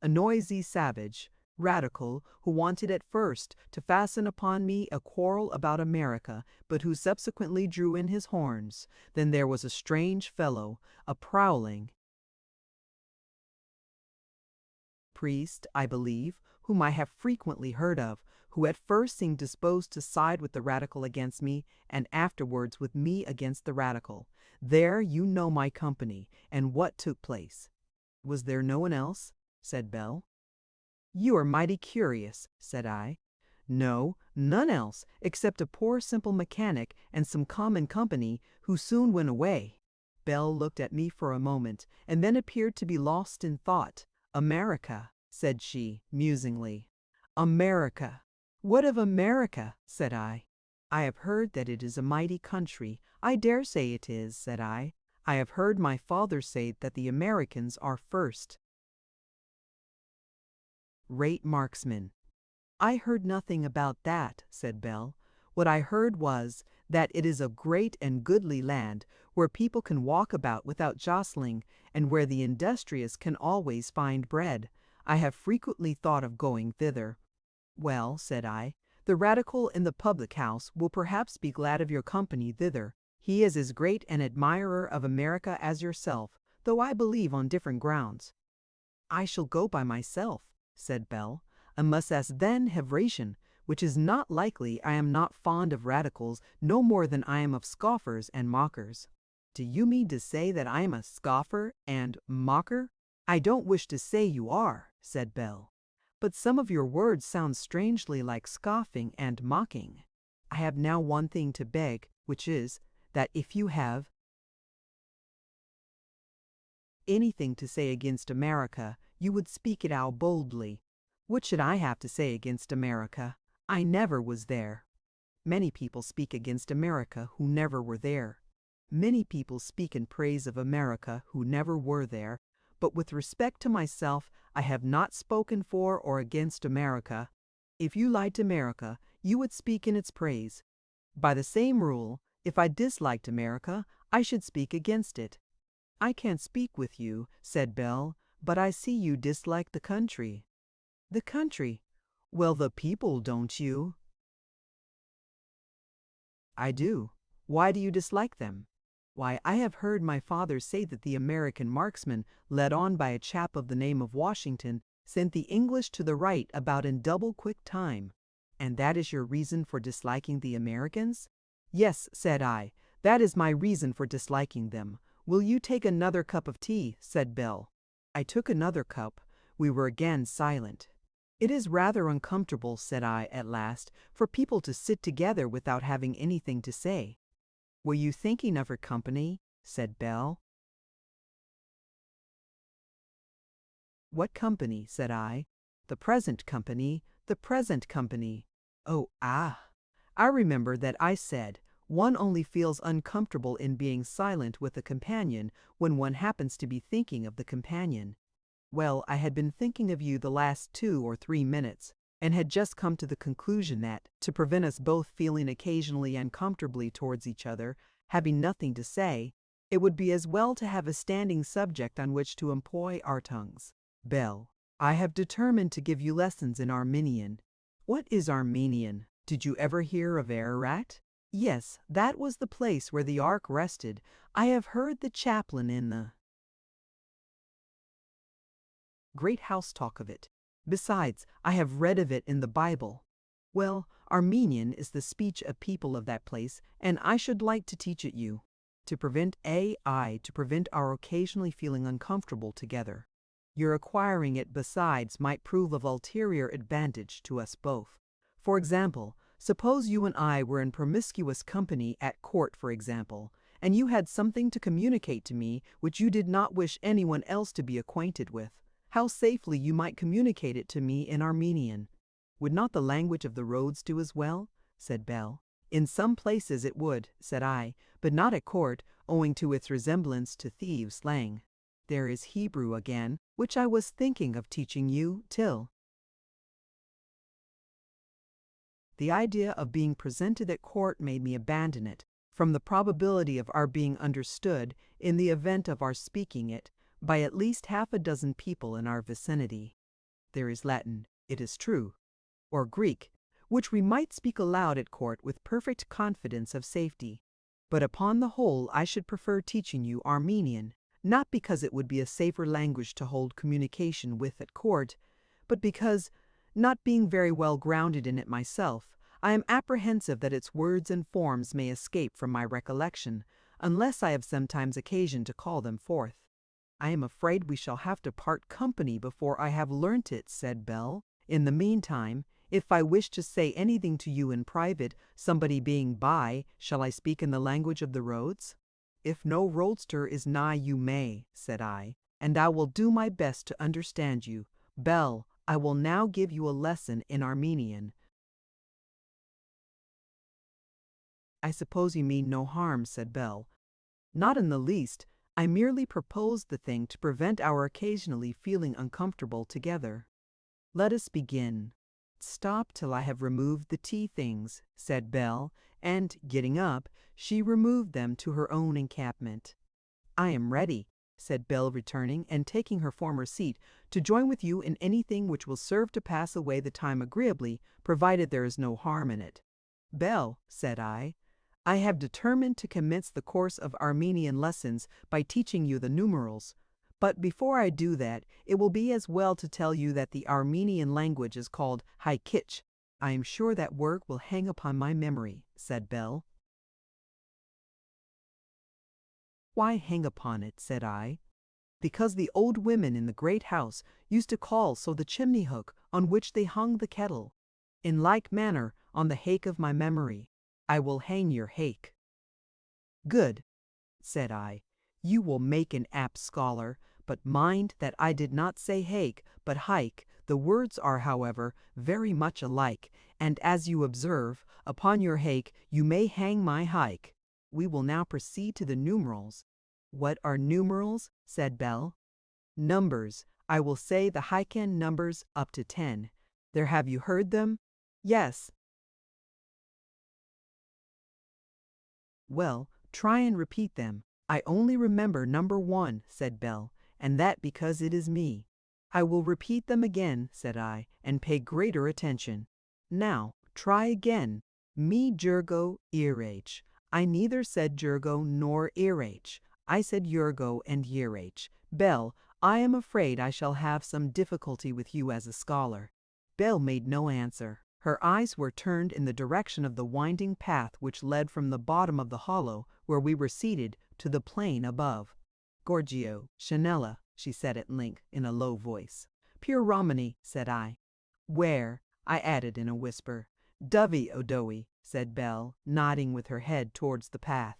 A noisy savage, radical, who wanted at first to fasten upon me a quarrel about America, but who subsequently drew in his horns. Then there was a strange fellow, a prowling priest, I believe, whom I have frequently heard of, who at first seemed disposed to side with the radical against me, and afterwards with me against the radical. There you know my company, and what took place." "Was there no one else?" said Belle. "You are mighty curious," said I. "No, none else, except a poor simple mechanic and some common company, who soon went away." Belle looked at me for a moment, and then appeared to be lost in thought. "America," said she, musingly. "America." "What of America?" said I. "I have heard that it is a mighty country." "I dare say it is," said I. "I have heard my father say that the Americans are first rate marksmen." "I heard nothing about that," said Belle. "What I heard was, that it is a great and goodly land, where people can walk about without jostling, and where the industrious can always find bread. I have frequently thought of going thither." "Well," said I, "the radical in the public house will perhaps be glad of your company thither. He is as great an admirer of America as yourself, though I believe on different grounds." "I shall go by myself," said Belle. "I must as then have ration, which is not likely. I am not fond of radicals, no more than I am of scoffers and mockers." "Do you mean to say that I am a scoffer and mocker?" "I don't wish to say you are," said Belle, "but some of your words sound strangely like scoffing and mocking. I have now one thing to beg, which is, that if you have anything to say against America, you would speak it out boldly." "What should I have to say against America? I never was there." "Many people speak against America who never were there." "Many people speak in praise of America who never were there, but with respect to myself, I have not spoken for or against America." "If you liked America, you would speak in its praise." "By the same rule, if I disliked America, I should speak against it." "I can't speak with you," said Belle, "but I see you dislike the country." "The country? Well, the people, don't you?" "I do. Why do you dislike them?" "Why, I have heard my father say that the American marksmen, led on by a chap of the name of Washington, sent the English to the right about in double quick time." "And that is your reason for disliking the Americans?" "Yes," said I, "that is my reason for disliking them." "Will you take another cup of tea?" said Belle. I took another cup. We were again silent. "It is rather uncomfortable," said I at last, "for people to sit together without having anything to say." "Were you thinking of her company?" said Belle. "What company?" said I. "The present company, the present company." "Oh, ah! I remember that I said, one only feels uncomfortable in being silent with a companion when one happens to be thinking of the companion." Well, I had been thinking of you the last 2 or 3 minutes, and had just come to the conclusion that, to prevent us both feeling occasionally uncomfortably towards each other, having nothing to say, it would be as well to have a standing subject on which to employ our tongues. "Belle, I have determined to give you lessons in Armenian." "What is Armenian? Did you ever hear of Ararat?" "Yes, that was the place where the ark rested. I have heard the chaplain in the great house talk of it. Besides, I have read of it in the Bible." "Well, Armenian is the speech of people of that place, and I should like to teach it you, to prevent our occasionally feeling uncomfortable together. Your acquiring it, besides, might prove of ulterior advantage to us both. For example, suppose you and I were in promiscuous company at court, for example, and you had something to communicate to me which you did not wish anyone else to be acquainted with. How safely you might communicate it to me in Armenian." "Would not the language of the roads do as well?" said Belle. "In some places it would," said I, "but not at court, owing to its resemblance to thieves' slang. There is Hebrew again, which I was thinking of teaching you, till the idea of being presented at court made me abandon it, from the probability of our being understood, in the event of our speaking it, by at least half a dozen people in our vicinity. There is Latin, it is true, or Greek, which we might speak aloud at court with perfect confidence of safety. But upon the whole I should prefer teaching you Armenian, not because it would be a safer language to hold communication with at court, but because, not being very well grounded in it myself, I am apprehensive that its words and forms may escape from my recollection, unless I have sometimes occasion to call them forth." "I am afraid we shall have to part company before I have learnt it," said Belle. "In the meantime, if I wish to say anything to you in private, somebody being by, shall I speak in the language of the roads?" "If no roadster is nigh you may," said I, "and I will do my best to understand you. Belle, I will now give you a lesson in Armenian." "I suppose you mean no harm," said Belle. "Not in the least. I merely proposed the thing to prevent our occasionally feeling uncomfortable together." "Let us begin." "Stop till I have removed the tea things," said Belle, and, getting up, she removed them to her own encampment. "I am ready," said Belle, returning and taking her former seat, "to join with you in anything which will serve to pass away the time agreeably, provided there is no harm in it." "Belle," said I, I have determined to commence the course of Armenian lessons by teaching you the numerals. But before I do that, it will be as well to tell you that the Armenian language is called Haikich. I am sure that word will hang upon my memory, said Belle. Why hang upon it, said I. Because the old women in the great house used to call so the chimney hook on which they hung the kettle. In like manner, on the hake of my memory, I will hang your hake. Good, said I. You will make an apt scholar, but mind that I did not say hake, but hike. The words are, however, very much alike, and as you observe, upon your hake you may hang my hike. We will now proceed to the numerals. What are numerals? Said Belle. Numbers. I will say the Heikan numbers up to 10. There, have you heard them? Yes. Well, try and repeat them. I only remember number 1, said Belle, and that because it is me. I will repeat them again, said I, and pay greater attention. Now, try again. Me Jurgo Irh. I neither said Jurgo nor Irh. I said Yurgo and Yirh. Belle, I am afraid I shall have some difficulty with you as a scholar. Belle made no answer. Her eyes were turned in the direction of the winding path which led from the bottom of the hollow, where we were seated, to the plain above. Gorgio, Chanella, she said at length in a low voice. Pure Romany, said I. Where? I added in a whisper. Dovey Odoe, said Belle, nodding with her head towards the path.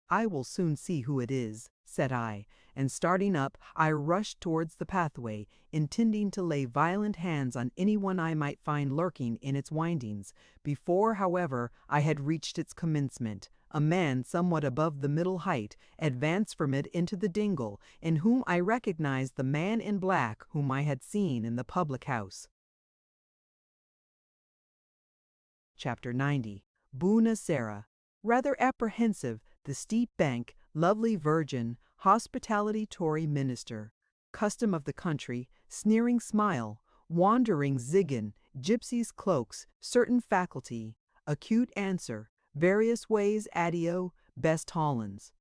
I will soon see who it is, said I, and starting up, I rushed towards the pathway, intending to lay violent hands on anyone I might find lurking in its windings. Before, however, I had reached its commencement, a man somewhat above the middle height advanced from it into the dingle, in whom I recognized the man in black whom I had seen in the public house. Chapter 90. Buna Sera. Rather apprehensive, the steep bank, lovely virgin, hospitality Tory minister, custom of the country, sneering smile, wandering ziggin, gypsies' cloaks, certain faculty, acute answer, various ways addio, best Hollands.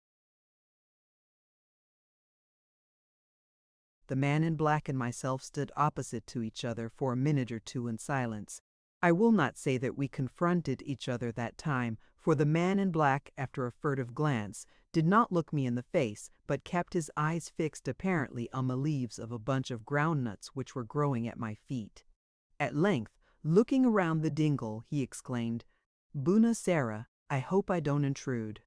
The man in black and myself stood opposite to each other for a minute or two in silence. I will not say that we confronted each other that time, for the man in black, after a furtive glance, did not look me in the face, but kept his eyes fixed apparently on the leaves of a bunch of groundnuts which were growing at my feet. At length, looking around the dingle, he exclaimed, Buna Sera, I hope I don't intrude.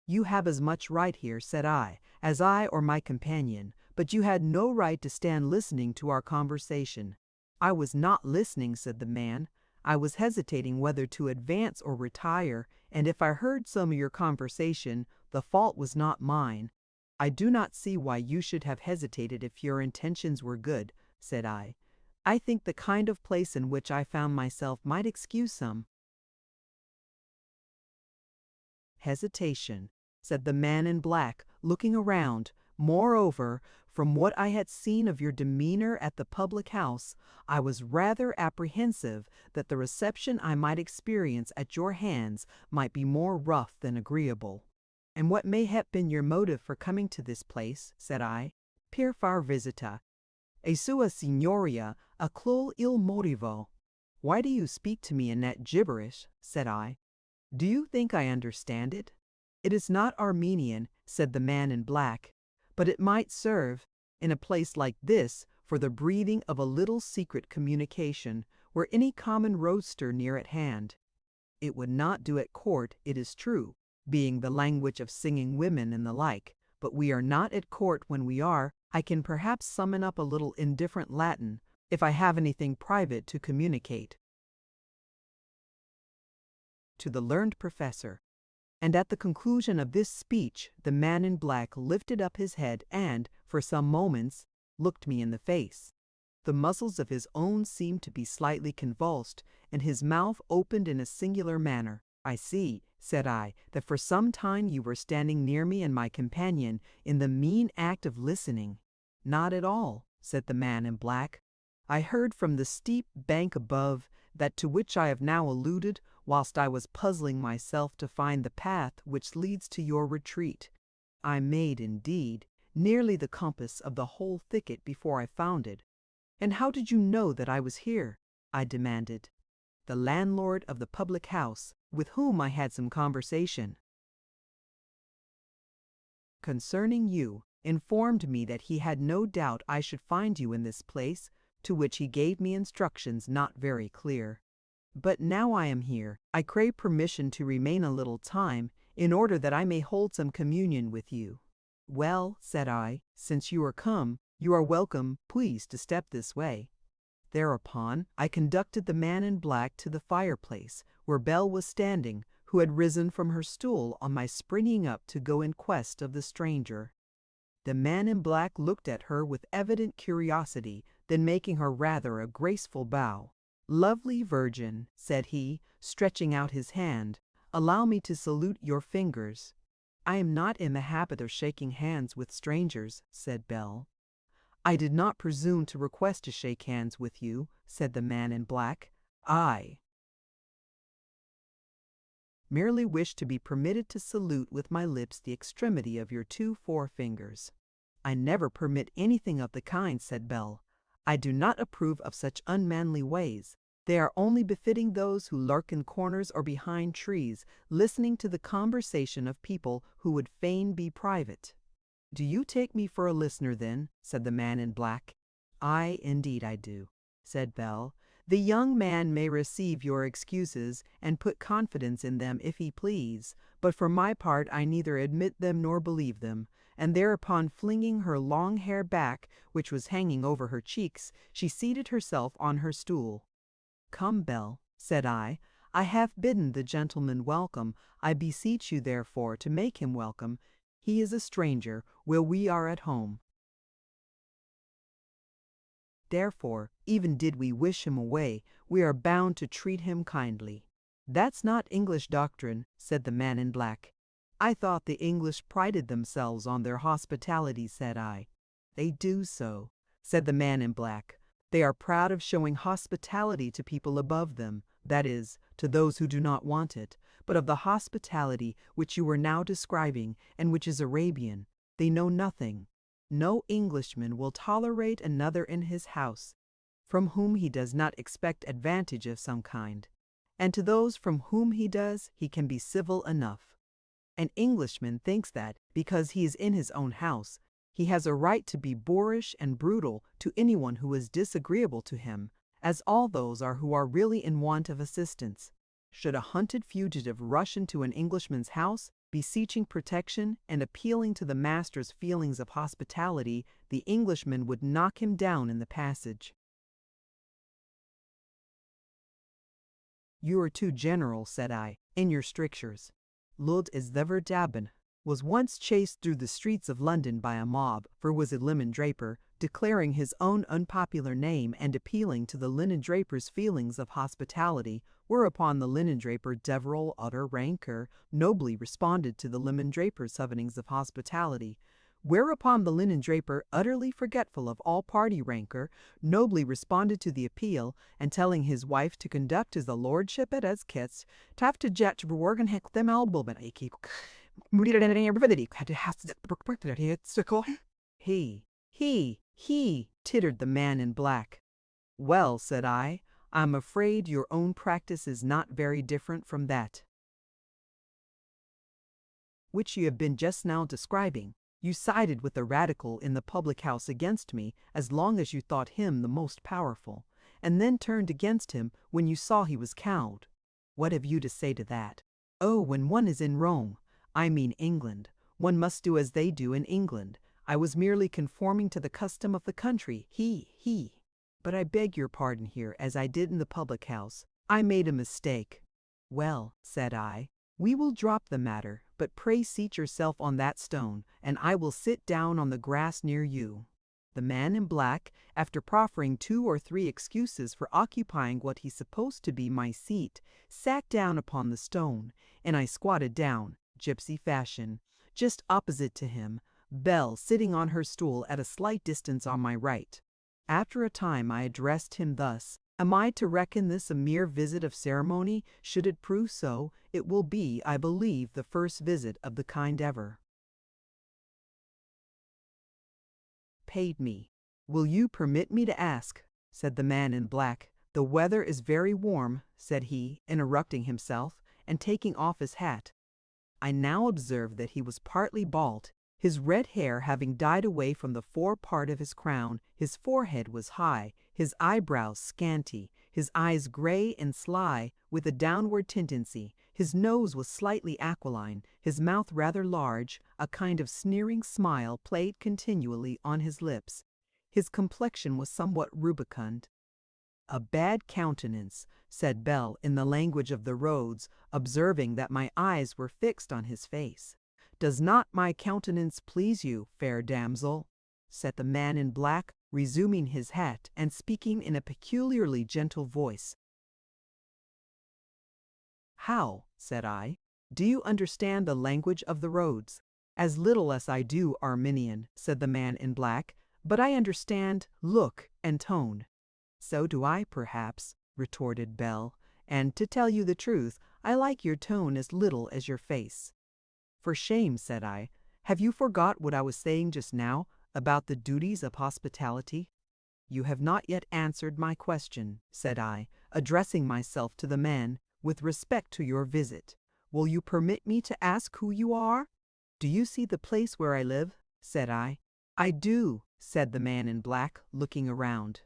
You have as much right here, said I, as I or my companion, but you had no right to stand listening to our conversation. I was not listening, said the man. I was hesitating whether to advance or retire, and if I heard some of your conversation, the fault was not mine. I do not see why you should have hesitated if your intentions were good, said I. I think the kind of place in which I found myself might excuse some hesitation, said the man in black, looking around. Moreover, from what I had seen of your demeanor at the public house, I was rather apprehensive that the reception I might experience at your hands might be more rough than agreeable. And what may have been your motive for coming to this place, said I. Per far visita. E sua signoria a qual il motivo. Why do you speak to me in that gibberish, said I. Do you think I understand it? It is not Armenian, said the man in black, but it might serve, in a place like this, for the breathing of a little secret communication, were any common roadster near at hand. It would not do at court, it is true, being the language of singing women and the like, but we are not at court when we are. I can perhaps summon up a little indifferent Latin, if I have anything private to communicate to the learned professor. And at the conclusion of this speech, the man in black lifted up his head and, for some moments, looked me in the face. The muscles of his own seemed to be slightly convulsed, and his mouth opened in a singular manner. I see, said I, that for some time you were standing near me and my companion in the mean act of listening. Not at all, said the man in black. I heard from the steep bank above that to which I have now alluded, whilst I was puzzling myself to find the path which leads to your retreat. I made, indeed, nearly the compass of the whole thicket before I found it. And how did you know that I was here? I demanded. The landlord of the public house, with whom I had some conversation concerning you, informed me that he had no doubt I should find you in this place, to which he gave me instructions not very clear. But now I am here, I crave permission to remain a little time, in order that I may hold some communion with you. Well, said I, since you are come, you are welcome, please to step this way. Thereupon I conducted the man in black to the fireplace, where Belle was standing, who had risen from her stool on my springing up to go in quest of the stranger. The man in black looked at her with evident curiosity, then making her rather a graceful bow. Lovely virgin, said he, stretching out his hand, allow me to salute your fingers. I am not in the habit of shaking hands with strangers, said Belle. I did not presume to request to shake hands with you, said the man in black. I merely wish to be permitted to salute with my lips the extremity of your 2 forefingers. I never permit anything of the kind, said Belle. I do not approve of such unmanly ways. They are only befitting those who lurk in corners or behind trees, listening to the conversation of people who would fain be private. Do you take me for a listener, then? Said the man in black. Aye, indeed I do, said Belle. The young man may receive your excuses and put confidence in them if he please, but for my part I neither admit them nor believe them. And thereupon flinging her long hair back, which was hanging over her cheeks, she seated herself on her stool. Come, Belle, said I have bidden the gentleman welcome. I beseech you therefore to make him welcome. He is a stranger, while we are at home. Therefore, even did we wish him away, we are bound to treat him kindly. That's not English doctrine, said the man in black. I thought the English prided themselves on their hospitality, said I. They do so, said the man in black. They are proud of showing hospitality to people above them, that is, to those who do not want it, but of the hospitality which you are now describing, and which is Arabian, they know nothing. No Englishman will tolerate another in his house, from whom he does not expect advantage of some kind, and to those from whom he does, he can be civil enough. An Englishman thinks that, because he is in his own house, he has a right to be boorish and brutal to anyone who is disagreeable to him, as all those are who are really in want of assistance. Should a hunted fugitive rush into an Englishman's house, beseeching protection and appealing to the master's feelings of hospitality, the Englishman would knock him down in the passage. You are too general, said I, in your strictures. Lud is never dabben, was once chased through the streets of London by a mob, for was a linen draper, declaring his own unpopular name and appealing to the linen draper's feelings of hospitality, whereupon the linen draper Deverell utter rancor nobly responded to the linen draper's feelings of hospitality, whereupon the linen draper, utterly forgetful of all party rancor, nobly responded to the appeal, and telling his wife to conduct his lordship at as kits, taf to jet verworgen hek them album he, tittered the man in black. Well, said I, I'm afraid your own practice is not very different from that which you have been just now describing. You sided with the radical in the public house against me as long as you thought him the most powerful, and then turned against him when you saw he was cowed. What have you to say to that? Oh, when one is in Rome, I mean England, one must do as they do in England. I was merely conforming to the custom of the country, he. But I beg your pardon here, as I did in the public house. I made a mistake. Well, said I, we will drop the matter, but pray seat yourself on that stone, and I will sit down on the grass near you. The man in black, after proffering 2 or 3 excuses for occupying what he supposed to be my seat, sat down upon the stone, and I squatted down, gypsy fashion, just opposite to him, Belle sitting on her stool at a slight distance on my right. After a time I addressed him thus, Am I to reckon this a mere visit of ceremony? Should it prove so, it will be, I believe, the first visit of the kind ever paid me. Will you permit me to ask, said the man in black. The weather is very warm, said he, interrupting himself, and taking off his hat. I now observed that he was partly bald, his red hair having died away from the fore part of his crown. His forehead was high, his eyebrows scanty, his eyes gray and sly, with a downward tendency. His nose was slightly aquiline, his mouth rather large, a kind of sneering smile played continually on his lips. His complexion was somewhat rubicund. A bad countenance, said Bell in the language of the roads, observing that my eyes were fixed on his face. Does not my countenance please you, fair damsel? Said the man in black, resuming his hat and speaking in a peculiarly gentle voice. How, said I, do you understand the language of the roads? As little as I do Armenian, said the man in black, but I understand look and tone. So do I, perhaps, retorted Bell, and to tell you the truth, I like your tone as little as your face. For shame, said I, have you forgot what I was saying just now about the duties of hospitality? You have not yet answered my question, said I, addressing myself to the man, with respect to your visit. Will you permit me to ask who you are? Do you see the place where I live? Said I. I do, said the man in black, looking around.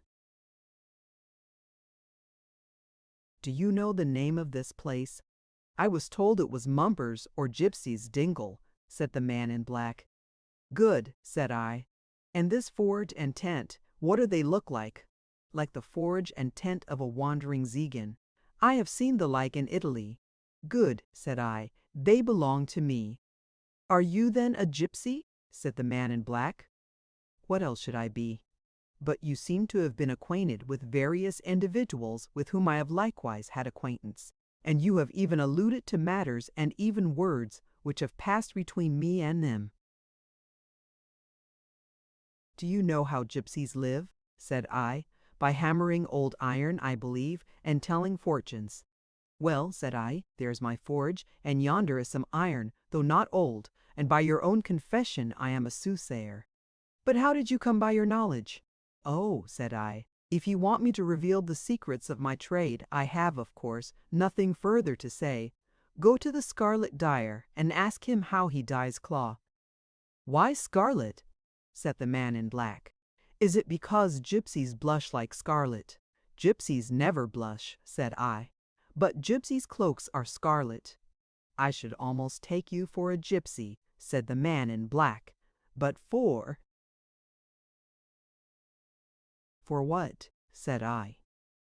Do you know the name of this place? I was told it was Mumper's or Gypsy's dingle, said the man in black. Good, said I. And this forge and tent, what do they look like? Like the forge and tent of a wandering Zegan. I have seen the like in Italy. Good, said I. They belong to me. Are you then a gypsy? Said the man in black. What else should I be? But you seem to have been acquainted with various individuals with whom I have likewise had acquaintance, and you have even alluded to matters and even words which have passed between me and them. Do you know how gypsies live? Said I. By hammering old iron, I believe, and telling fortunes. Well, said I, there's my forge, and yonder is some iron, though not old, and by your own confession I am a soothsayer. But how did you come by your knowledge? Oh, said I, if you want me to reveal the secrets of my trade, I have, of course, nothing further to say. Go to the scarlet dyer and ask him how he dyes cloth. Why scarlet? Said the man in black. Is it because gypsies blush like scarlet? Gypsies never blush, said I. But gypsies' cloaks are scarlet. I should almost take you for a gypsy, said the man in black. But for what? Said I.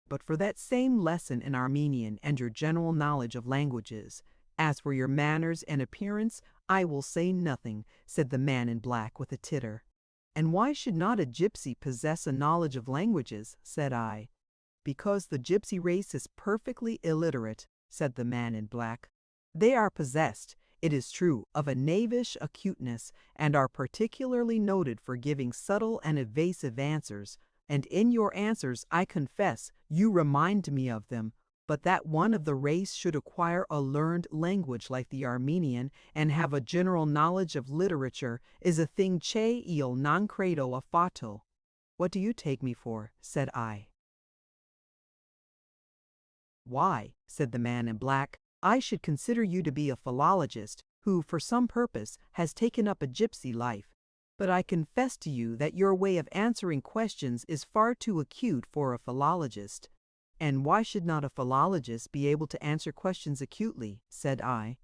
But for that same lesson in Armenian and your general knowledge of languages. As for your manners and appearance, I will say nothing, said the man in black with a titter. And why should not a gypsy possess a knowledge of languages? Said I. Because the gypsy race is perfectly illiterate, said the man in black. They are possessed, it is true, of a knavish acuteness, and are particularly noted for giving subtle and evasive answers. And in your answers, I confess, you remind me of them. But that one of the race should acquire a learned language like the Armenian and have a general knowledge of literature is a thing che io non credo affatto. What do you take me for? Said I. Why, said the man in black, I should consider you to be a philologist who, for some purpose, has taken up a gypsy life. But I confess to you that your way of answering questions is far too acute for a philologist. And why should not a philologist be able to answer questions acutely? Said I.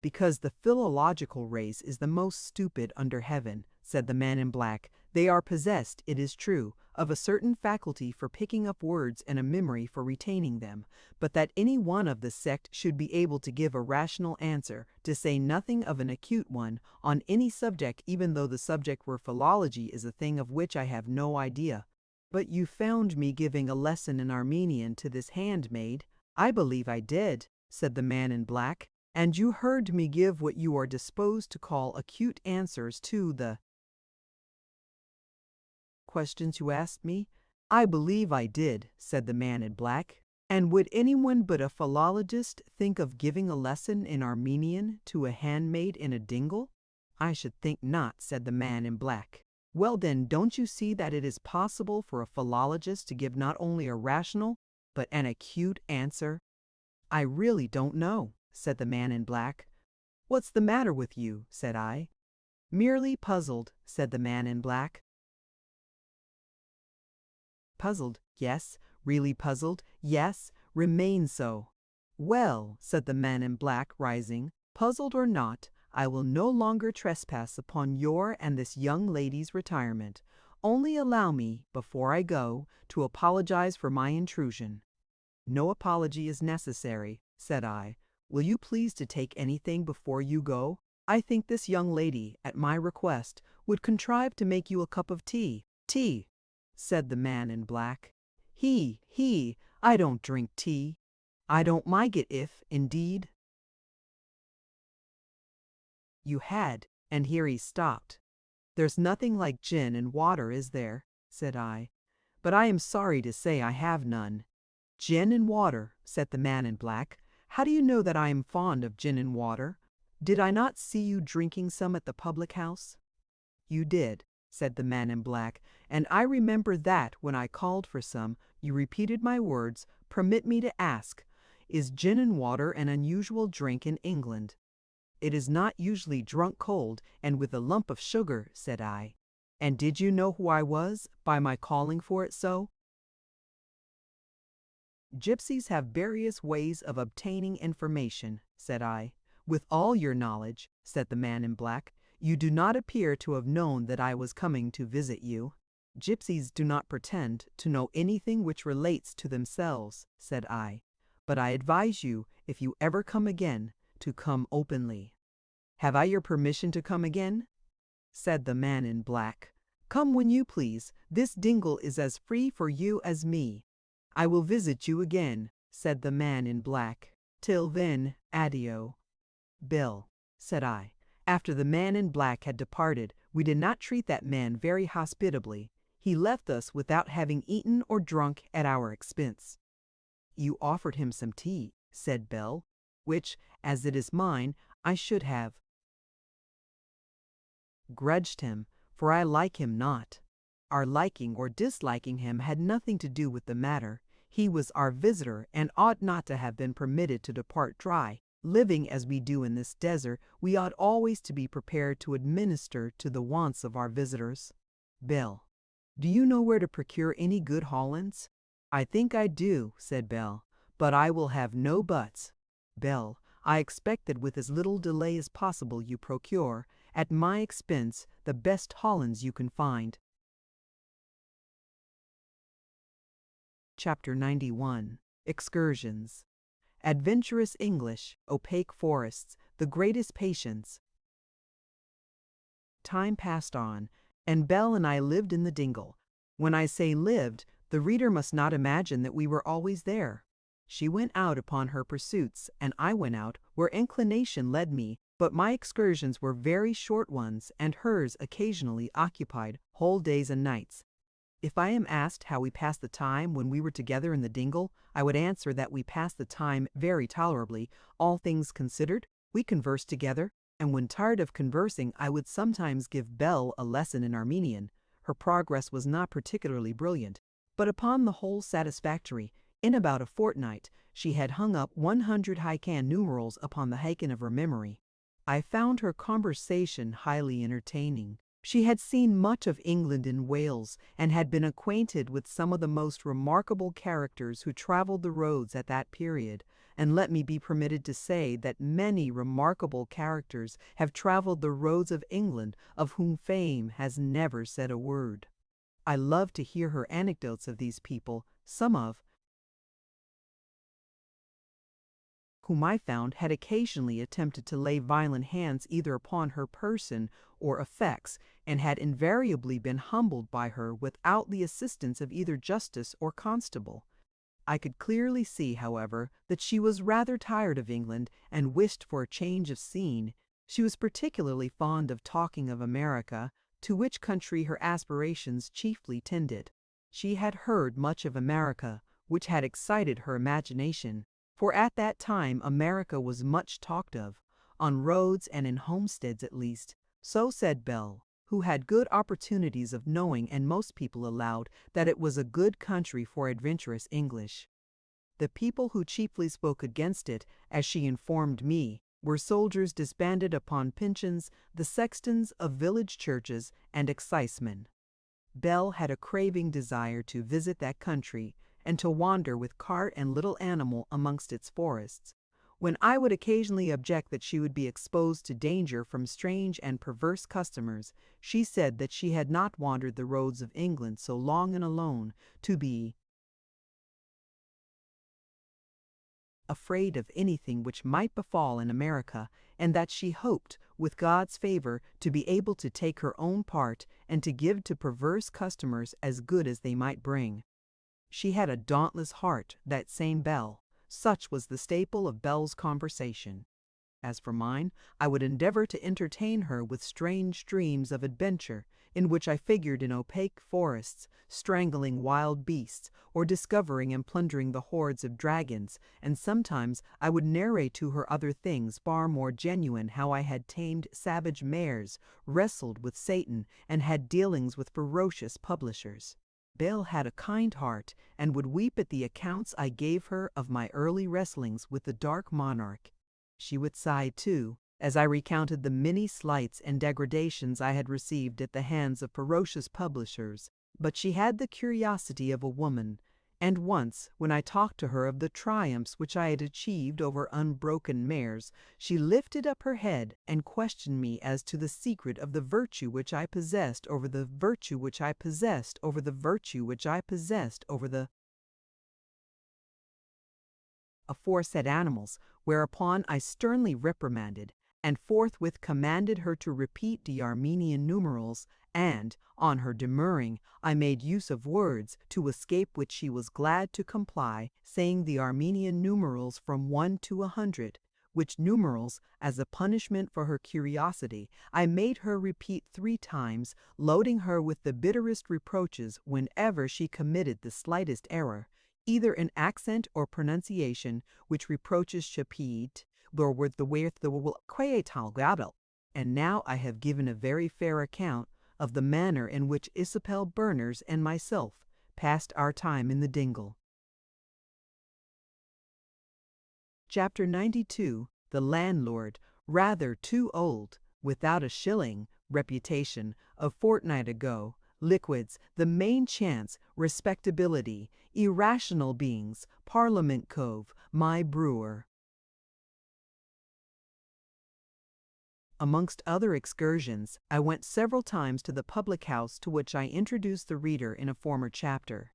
Because the philological race is the most stupid under heaven, said the man in black. They are possessed, it is true, of a certain faculty for picking up words and a memory for retaining them, but that any one of the sect should be able to give a rational answer, to say nothing of an acute one, on any subject, even though the subject were philology, is a thing of which I have no idea. But you found me giving a lesson in Armenian to this handmaid. I believe I did, said the man in black, and you heard me give what you are disposed to call acute answers to the questions you asked me. "I believe I did," said the man in black. "And would anyone but a philologist think of giving a lesson in Armenian to a handmaid in a dingle?" "I should think not," said the man in black. "Well then, don't you see that it is possible for a philologist to give not only a rational, but an acute answer?" "I really don't know," said the man in black. "What's the matter with you?" said I. "Merely puzzled," said the man in black. "Puzzled, yes. Really puzzled, yes. Remain so." "Well," said the man in black, rising, "puzzled or not, I will no longer trespass upon your and this young lady's retirement. Only allow me, before I go, to apologize for my intrusion." "No apology is necessary," said I. "Will you please to take anything before you go? I think this young lady, at my request, would contrive to make you a cup of tea." "Tea," said the man in black. He, I don't drink tea. I don't like it if, indeed, you had," and here he stopped. "There's nothing like gin and water, is there?" said I. "But I am sorry to say I have none." "Gin and water," said the man in black. "How do you know that I am fond of gin and water? Did I not see you drinking some at the public house?" "You did," said the man in black, "and I remember that when I called for some, you repeated my words. Permit me to ask, is gin and water an unusual drink in England?" "It is not usually drunk cold and with a lump of sugar," said I. "And did you know who I was by my calling for it so?" "Gypsies have various ways of obtaining information," said I. "With all your knowledge," said the man in black, "you do not appear to have known that I was coming to visit you." "Gypsies do not pretend to know anything which relates to themselves," said I. "But I advise you, if you ever come again, to come openly." "Have I your permission to come again?" said the man in black. "Come when you please. This dingle is as free for you as me." "I will visit you again," said the man in black. "Till then, addio." "Bill," said I. After the man in black had departed, we did not treat that man very hospitably. He left us without having eaten or drunk at our expense. "You offered him some tea," said Bell, "which, as it is mine, I should have grudged him, for I like him not." Our liking or disliking him had nothing to do with the matter. He was our visitor and ought not to have been permitted to depart dry. Living as we do in this desert, we ought always to be prepared to administer to the wants of our visitors. "Bell, do you know where to procure any good Hollands?" "I think I do," said Bell, "but I will have no buts." "Bell, I expect that with as little delay as possible you procure, at my expense, the best Hollands you can find." Chapter 91. Excursions. Adventurous English, opaque forests, the greatest patience. Time passed on, and Bell and I lived in the dingle. When I say lived, the reader must not imagine that we were always there. She went out upon her pursuits, and I went out where inclination led me, but my excursions were very short ones, and hers occasionally occupied whole days and nights. If I am asked how we passed the time when we were together in the dingle, I would answer that we passed the time very tolerably, all things considered. We conversed together, and when tired of conversing, I would sometimes give Belle a lesson in Armenian. Her progress was not particularly brilliant, but upon the whole satisfactory. In about a fortnight, she had hung up 100 Haikan numerals upon the Haikan of her memory. I found her conversation highly entertaining. She had seen much of England and Wales, and had been acquainted with some of the most remarkable characters who traveled the roads at that period, and let me be permitted to say that many remarkable characters have traveled the roads of England of whom fame has never said a word. I loved to hear her anecdotes of these people, some of whom I found had occasionally attempted to lay violent hands either upon her person or effects, and had invariably been humbled by her without the assistance of either justice or constable. I could clearly see, however, that she was rather tired of England and wished for a change of scene. She was particularly fond of talking of America, to which country her aspirations chiefly tended. She had heard much of America, which had excited her imagination, for at that time America was much talked of, on roads and in homesteads at least. So said Belle, who had good opportunities of knowing, and most people allowed that it was a good country for adventurous English. The people who chiefly spoke against it, as she informed me, were soldiers disbanded upon pensions, the sextons of village churches, and excisemen. Belle had a craving desire to visit that country, and to wander with cart and little animal amongst its forests. When I would occasionally object that she would be exposed to danger from strange and perverse customers, she said that she had not wandered the roads of England so long and alone to be afraid of anything which might befall in America, and that she hoped, with God's favor, to be able to take her own part, and to give to perverse customers as good as they might bring. She had a dauntless heart, that same Belle. Such was the staple of Belle's conversation. As for mine, I would endeavor to entertain her with strange dreams of adventure, in which I figured in opaque forests, strangling wild beasts, or discovering and plundering the hordes of dragons, and sometimes I would narrate to her other things far more genuine, how I had tamed savage mares, wrestled with Satan, and had dealings with ferocious publishers. Belle had a kind heart, and would weep at the accounts I gave her of my early wrestlings with the dark monarch. She would sigh, too, as I recounted the many slights and degradations I had received at the hands of ferocious publishers, but she had the curiosity of a woman, and once, when I talked to her of the triumphs which I had achieved over unbroken mares, she lifted up her head and questioned me as to the secret of the virtue which I possessed over the virtue which I possessed over the virtue which I possessed over the aforesaid animals, whereupon I sternly reprimanded, and forthwith commanded her to repeat the Armenian numerals, and, on her demurring, I made use of words, to escape which she was glad to comply, saying the Armenian numerals from 1 to 100, which numerals, as a punishment for her curiosity, I made her repeat 3 times, loading her with the bitterest reproaches whenever she committed the slightest error, either in accent or pronunciation, which reproaches chapid, or with the quietal. And now I have given a very fair account of the manner in which Isabel Berners and myself passed our time in the dingle. Chapter 92. The Landlord, rather too old, without a shilling, reputation, a fortnight ago, liquids, the main chance, respectability, irrational beings, Parliament Cove, my brewer. Amongst other excursions, I went several times to the public house to which I introduced the reader in a former chapter.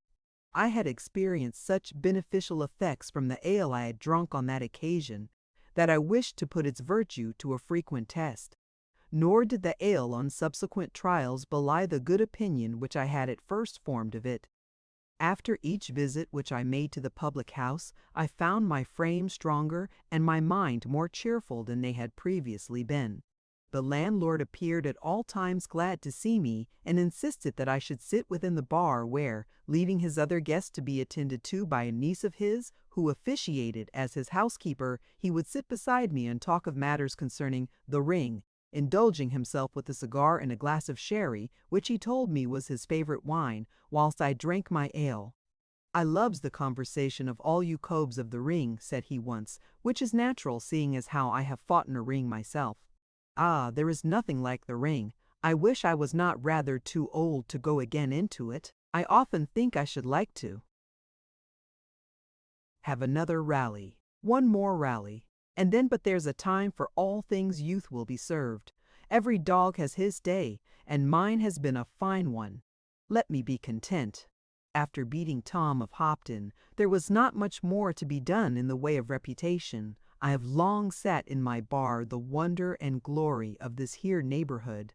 I had experienced such beneficial effects from the ale I had drunk on that occasion, that I wished to put its virtue to a frequent test. Nor did the ale on subsequent trials belie the good opinion which I had at first formed of it. After each visit which I made to the public house, I found my frame stronger and my mind more cheerful than they had previously been. The landlord appeared at all times glad to see me, and insisted that I should sit within the bar where, leaving his other guests to be attended to by a niece of his, who officiated as his housekeeper, he would sit beside me and talk of matters concerning the ring, indulging himself with a cigar and a glass of sherry, which he told me was his favorite wine, whilst I drank my ale. "I loves the conversation of all you coves of the ring," said he once, "which is natural, seeing as how I have fought in a ring myself. Ah, there is nothing like the ring. I wish I was not rather too old to go again into it. I often think I should like to have another rally, one more rally, and then but there's a time for all things youth will be served. Every dog has his day, and mine has been a fine one. Let me be content. After beating Tom of Hopton, there was not much more to be done in the way of reputation. I have long sat in my bar the wonder and glory of this here neighborhood.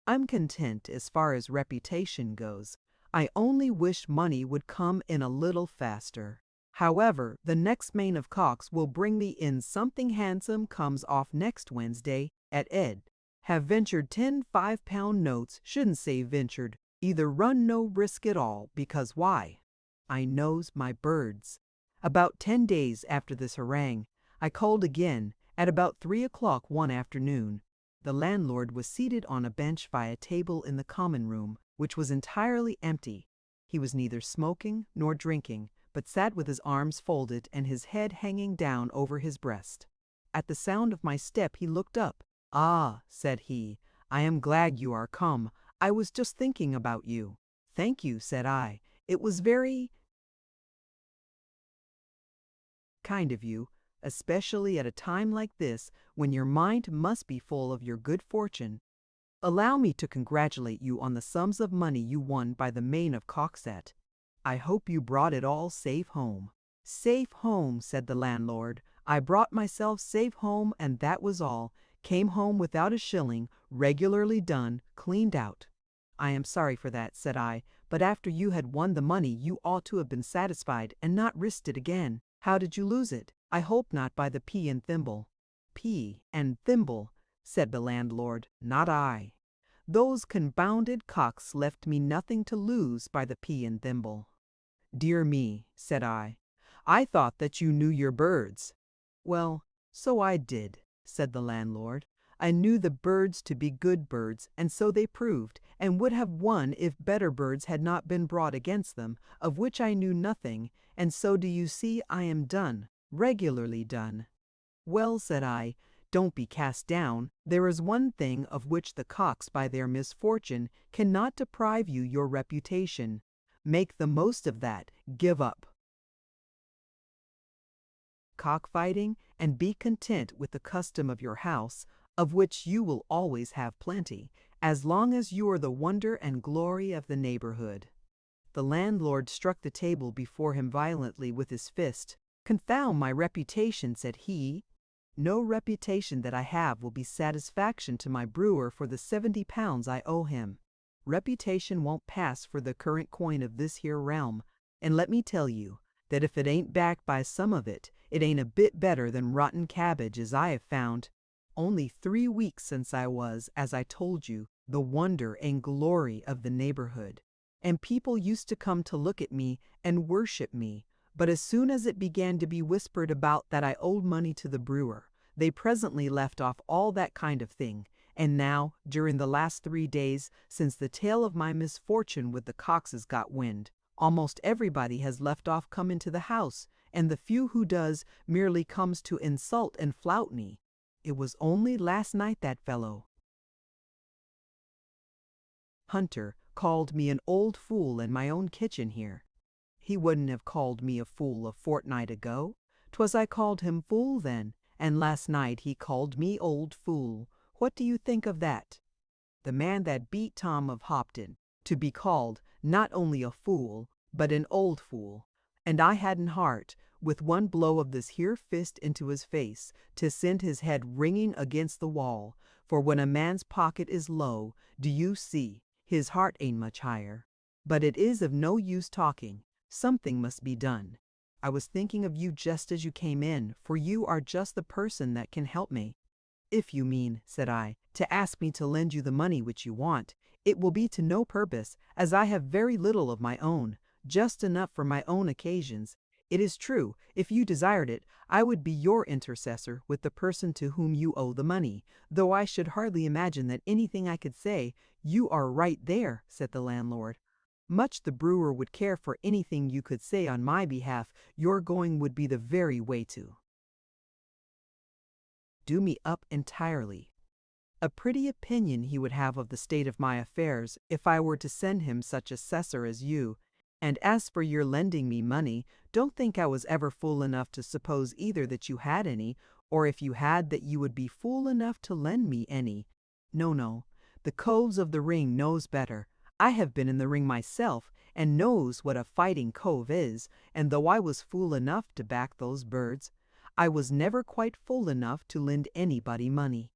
I'm content as far as reputation goes. I only wish money would come in a little faster. However, the next main of cocks will bring me in something handsome, comes off next Wednesday at Ed. Have ventured 10 5-pound notes, shouldn't say ventured, Either run no risk at all, because why? I knows my birds. About 10 days after this harangue, I called again, at about 3 o'clock one afternoon. The landlord was seated on a bench by a table in the common room, which was entirely empty. He was neither smoking nor drinking, but sat with his arms folded and his head hanging down over his breast. At the sound of my step he looked up. "Ah," said he, "I am glad you are come. I was just thinking about you." "Thank you," said I. "It was very kind of you, especially at a time like this when your mind must be full of your good fortune. Allow me to congratulate you on the sums of money you won by the main of Coxet. I hope you brought it all safe home." "Safe home," said the landlord. "I brought myself safe home, and that was all. Came home without a shilling, regularly done, cleaned out." "I am sorry for that," said I, "but after you had won the money you ought to have been satisfied and not risked it again. How did you lose it? I hope not by the pea and thimble." "Pea and thimble," said the landlord, "not I. Those confounded cocks left me nothing to lose by the pea and thimble." "Dear me," said I thought that you knew your birds." "Well, so I did," said the landlord. "I knew the birds to be good birds, and so they proved, and would have won if better birds had not been brought against them, of which I knew nothing, and so do you see I am done, regularly done." "Well," said I, "don't be cast down. There is one thing of which the cocks by their misfortune cannot deprive you your reputation. Make the most of that. Give up cockfighting, and be content with the custom of your house, of which you will always have plenty, as long as you are the wonder and glory of the neighborhood." The landlord struck the table before him violently with his fist. "Confound my reputation," said he. "No reputation that I have will be satisfaction to my brewer for the £70 I owe him. Reputation won't pass for the current coin of this here realm, and let me tell you that if it ain't backed by some of it, it ain't a bit better than rotten cabbage, as I have found. Only 3 weeks since I was, as I told you, the wonder and glory of the neighborhood, and people used to come to look at me and worship me, but as soon as it began to be whispered about that I owed money to the brewer, they presently left off all that kind of thing, and now, during the last 3 days, since the tale of my misfortune with the Coxes got wind, almost everybody has left off coming to the house, and the few who does merely comes to insult and flout me. It was only last night that fellow Hunter called me an old fool in my own kitchen here. He wouldn't have called me a fool a fortnight ago. 'Twas I called him fool then, and last night he called me old fool. What do you think of that? The man that beat Tom of Hopton, to be called not only a fool, but an old fool, and I hadn't heart, with one blow of this here fist into his face, to send his head ringing against the wall, for when a man's pocket is low, do you see, his heart ain't much higher. But it is of no use talking. Something must be done. I was thinking of you just as you came in, for you are just the person that can help me." "If you mean," said I, "to ask me to lend you the money which you want, it will be to no purpose, as I have very little of my own, just enough for my own occasions. It is true, if you desired it, I would be your intercessor with the person to whom you owe the money, though I should hardly imagine that anything I could say—" "You are right there," said the landlord. "Much the brewer would care for anything you could say on my behalf, your going would be the very way to do me up entirely. A pretty opinion he would have of the state of my affairs if I were to send him such a assessor as you. And as for your lending me money, don't think I was ever fool enough to suppose either that you had any, or if you had that you would be fool enough to lend me any. No, the coves of the ring knows better. I have been in the ring myself, and knows what a fighting cove is, and though I was fool enough to back those birds, I was never quite fool enough to lend anybody money.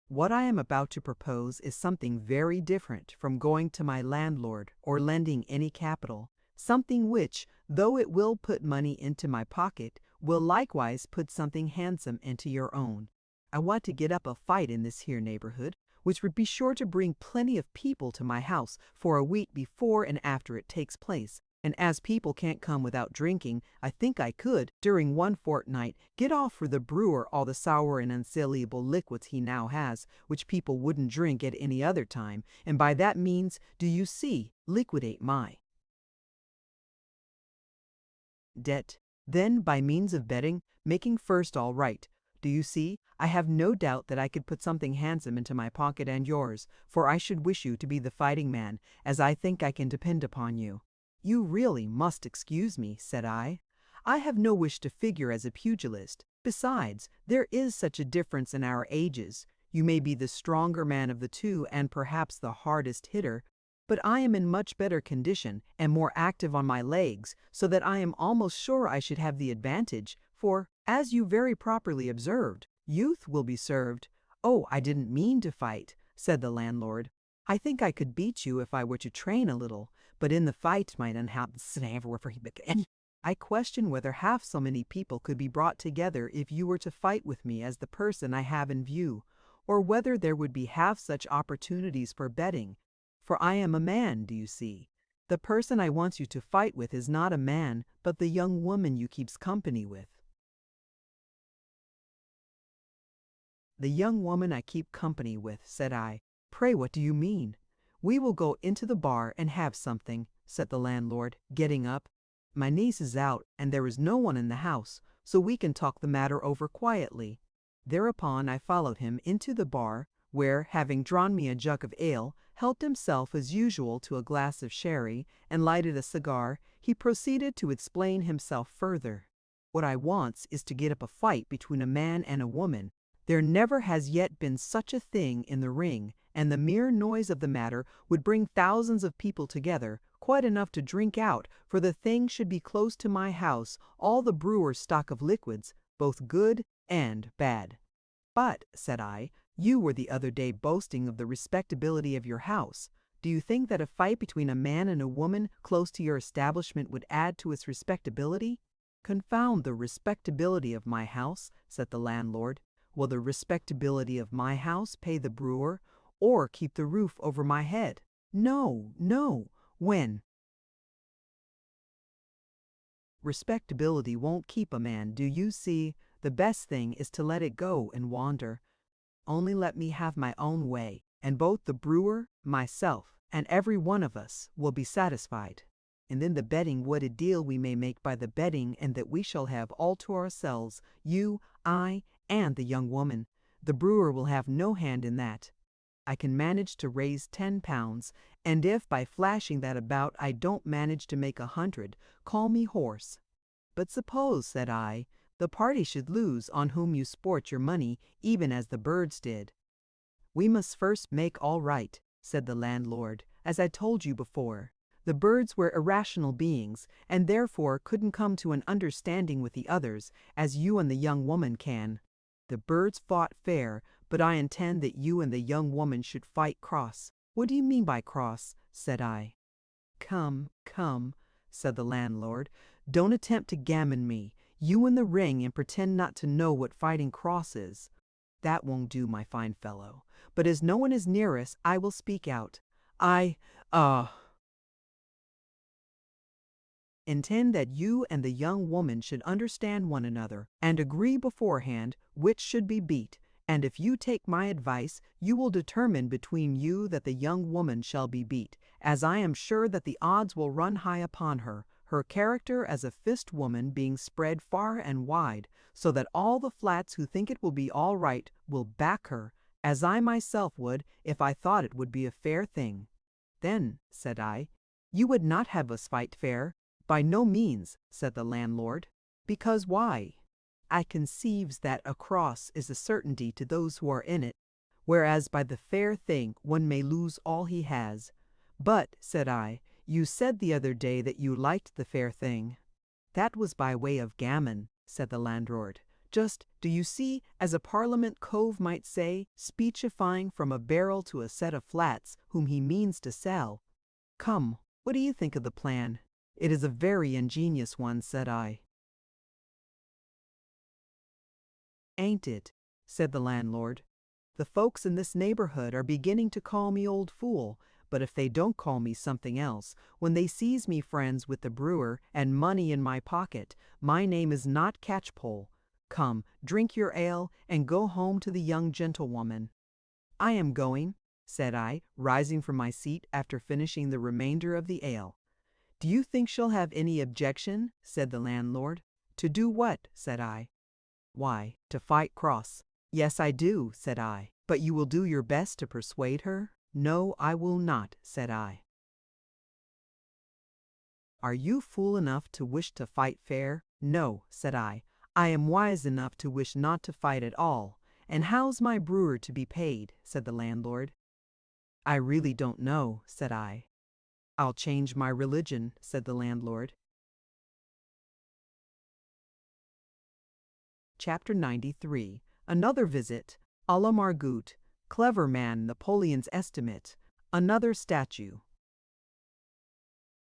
What I am about to propose is something very different from going to my landlord or lending any capital, something which, though it will put money into my pocket, will likewise put something handsome into your own. I want to get up a fight in this here neighborhood, which would be sure to bring plenty of people to my house for a week before and after it takes place. And as people can't come without drinking, I think I could, during one fortnight, get off for the brewer all the sour and unsaleable liquids he now has, which people wouldn't drink at any other time, and by that means, do you see, liquidate my debt. Then, by means of betting, making first all right. Do you see, I have no doubt that I could put something handsome into my pocket and yours, for I should wish you to be the fighting man, as I think I can depend upon you. You really must excuse me, said I. I have no wish to figure as a pugilist. Besides, there is such a difference in our ages. You may be the stronger man of the two and perhaps the hardest hitter, but I am in much better condition and more active on my legs, so that I am almost sure I should have the advantage, for, as you very properly observed, youth will be served. Oh, I didn't mean to fight, said the landlord. I think I could beat you if I were to train a little, but in the fight might unhappen. I question whether half so many people could be brought together if you were to fight with me as the person I have in view, or whether there would be half such opportunities for betting. For I am a man, do you see? The person I want you to fight with is not a man, but the young woman you keeps company with. The young woman I keep company with, said I. Pray, what do you mean? We will go into the bar and have something, said the landlord, getting up. My niece is out, and there is no one in the house, so we can talk the matter over quietly. Thereupon I followed him into the bar, where, having drawn me a jug of ale, helped himself as usual to a glass of sherry, and lighted a cigar, he proceeded to explain himself further. What I wants is to get up a fight between a man and a woman. There never has yet been such a thing in the ring, and the mere noise of the matter would bring thousands of people together, quite enough to drink out, for the thing should be close to my house, all the brewer's stock of liquids, both good and bad. But, said I, you were the other day boasting of the respectability of your house. Do you think that a fight between a man and a woman close to your establishment would add to its respectability? Confound the respectability of my house, said the landlord. Will the respectability of my house pay the brewer, or keep the roof over my head? No, no. When? Respectability won't keep a man, do you see? The best thing is to let it go and wander. Only let me have my own way, and both the brewer, myself, and every one of us will be satisfied. And then the betting, what a deal we may make by the betting, and that we shall have all to ourselves, you, I, and the young woman. The brewer will have no hand in that. I can manage to raise 10 pounds, and if by flashing that about I don't manage to make 100, call me hoarse. But suppose, said I, the party should lose on whom you sport your money, even as the birds did. We must first make all right, said the landlord, as I told you before. The birds were irrational beings, and therefore couldn't come to an understanding with the others, as you and the young woman can. The birds fought fair, but I intend that you and the young woman should fight cross. What do you mean by cross? Said I. Come, come, said the landlord, don't attempt to gammon me. You in the ring and pretend not to know what fighting cross is. That won't do, my fine fellow. But as no one is near us, I will speak out. I intend that you and the young woman should understand one another, and agree beforehand which should be beat, and if you take my advice, you will determine between you that the young woman shall be beat, as I am sure that the odds will run high upon her, her character as a fist woman being spread far and wide, so that all the flats who think it will be all right will back her, as I myself would if I thought it would be a fair thing. Then, said I, you would not have us fight fair? By no means, said the landlord. Because why? I conceives that a cross is a certainty to those who are in it, whereas by the fair thing one may lose all he has. But, said I, you said the other day that you liked the fair thing. That was by way of gammon, said the landlord. Just, do you see, as a Parliament cove might say, speechifying from a barrel to a set of flats whom he means to sell. Come, what do you think of the plan? It is a very ingenious one, said I. Ain't it? Said the landlord. The folks in this neighborhood are beginning to call me old fool, but if they don't call me something else, when they sees me friends with the brewer and money in my pocket, my name is not Catchpole. Come, drink your ale, and go home to the young gentlewoman." "I am going," said I, rising from my seat after finishing the remainder of the ale. "Do you think she'll have any objection?" said the landlord. "To do what?" said I. "Why, to fight cross." "Yes, I do," said I. "But you will do your best to persuade her?" "No, I will not," said I. "Are you fool enough to wish to fight fair?" "No," said I. "I am wise enough to wish not to fight at all. And how's my brewer to be paid?" said the landlord. "I really don't know," said I. "I'll change my religion," said the landlord. Chapter 93. Another visit. A la Margoutte. Clever man, Napoleon's estimate. Another statue.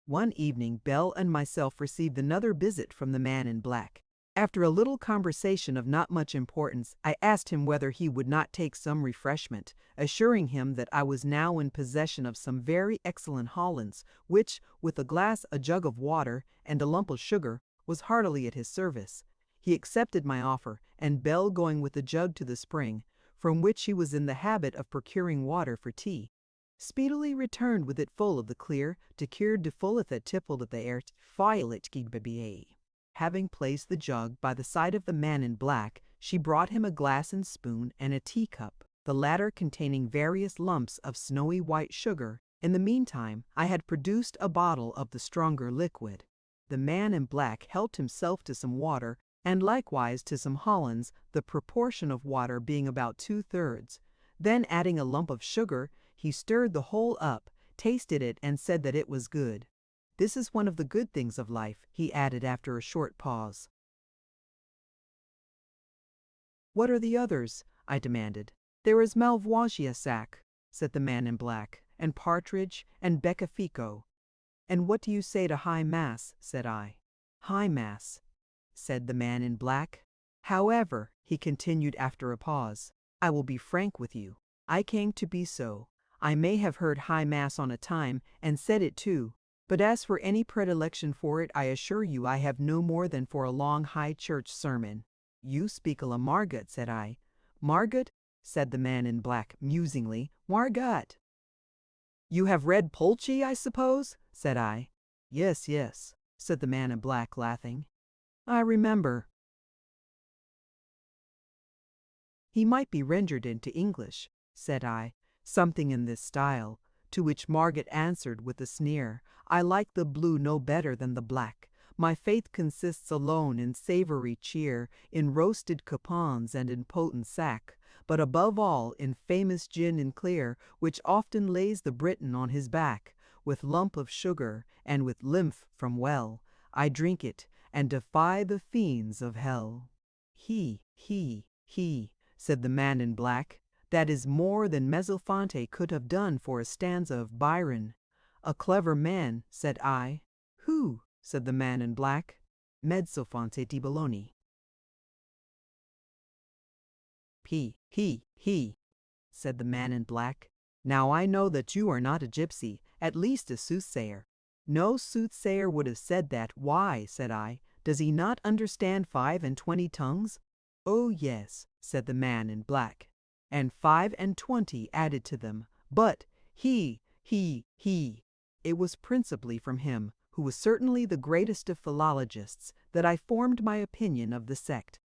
One evening, Belle and myself received another visit from the man in black. After a little conversation of not much importance, I asked him whether he would not take some refreshment, assuring him that I was now in possession of some very excellent Hollands, which, with a glass, a jug of water, and a lump of sugar, was heartily at his service. He accepted my offer, and Belle going with the jug to the spring, from which he was in the habit of procuring water for tea, speedily returned with it full of the clear, de fulleth a tipple of the air, violet baby. Having placed the jug by the side of the man in black, she brought him a glass and spoon and a teacup, the latter containing various lumps of snowy white sugar. In the meantime, I had produced a bottle of the stronger liquid. The man in black helped himself to some water, and likewise to some Hollands, the proportion of water being about 2/3. Then adding a lump of sugar, he stirred the whole up, tasted it, and said that it was good. "This is one of the good things of life," he added after a short pause. "What are the others?" I demanded. "There is Malvoisie sac," said the man in black, "and partridge, and beccafico." "And what do you say to high mass?" said I. "High mass," said the man in black. "However," he continued after a pause, "I will be frank with you. I came to be so. I may have heard high mass on a time, and said it too. But as for any predilection for it, I assure you I have no more than for a long high church sermon." "You speak a la Margot," said I. "Margot?" said the man in black musingly. "Margot." "You have read Pulci, I suppose?" said I. "Yes, yes," said the man in black, laughing. "I remember." "He might be rendered into English," said I, "something in this style." To which Margot answered with a sneer, "I like the blue no better than the black. My faith consists alone in savory cheer, in roasted capons and in potent sack, but above all in famous gin and clear, which often lays the Briton on his back. With lump of sugar, and with lymph from well, I drink it, and defy the fiends of hell." He, said the man in black. "That is more than Mezzofonte could have done for a stanza of Byron." "A clever man," said I. "Who?" said the man in black. "Mezzofonte di Bologna." He, said the man in black. "Now I know that you are not a gypsy, at least a soothsayer." "No soothsayer would have said that." "Why?" said I. "Does he not understand 25 tongues?" "Oh yes," said the man in black, "and 25 added to them. But he. It was principally from him, who was certainly the greatest of philologists, that I formed my opinion of the sect."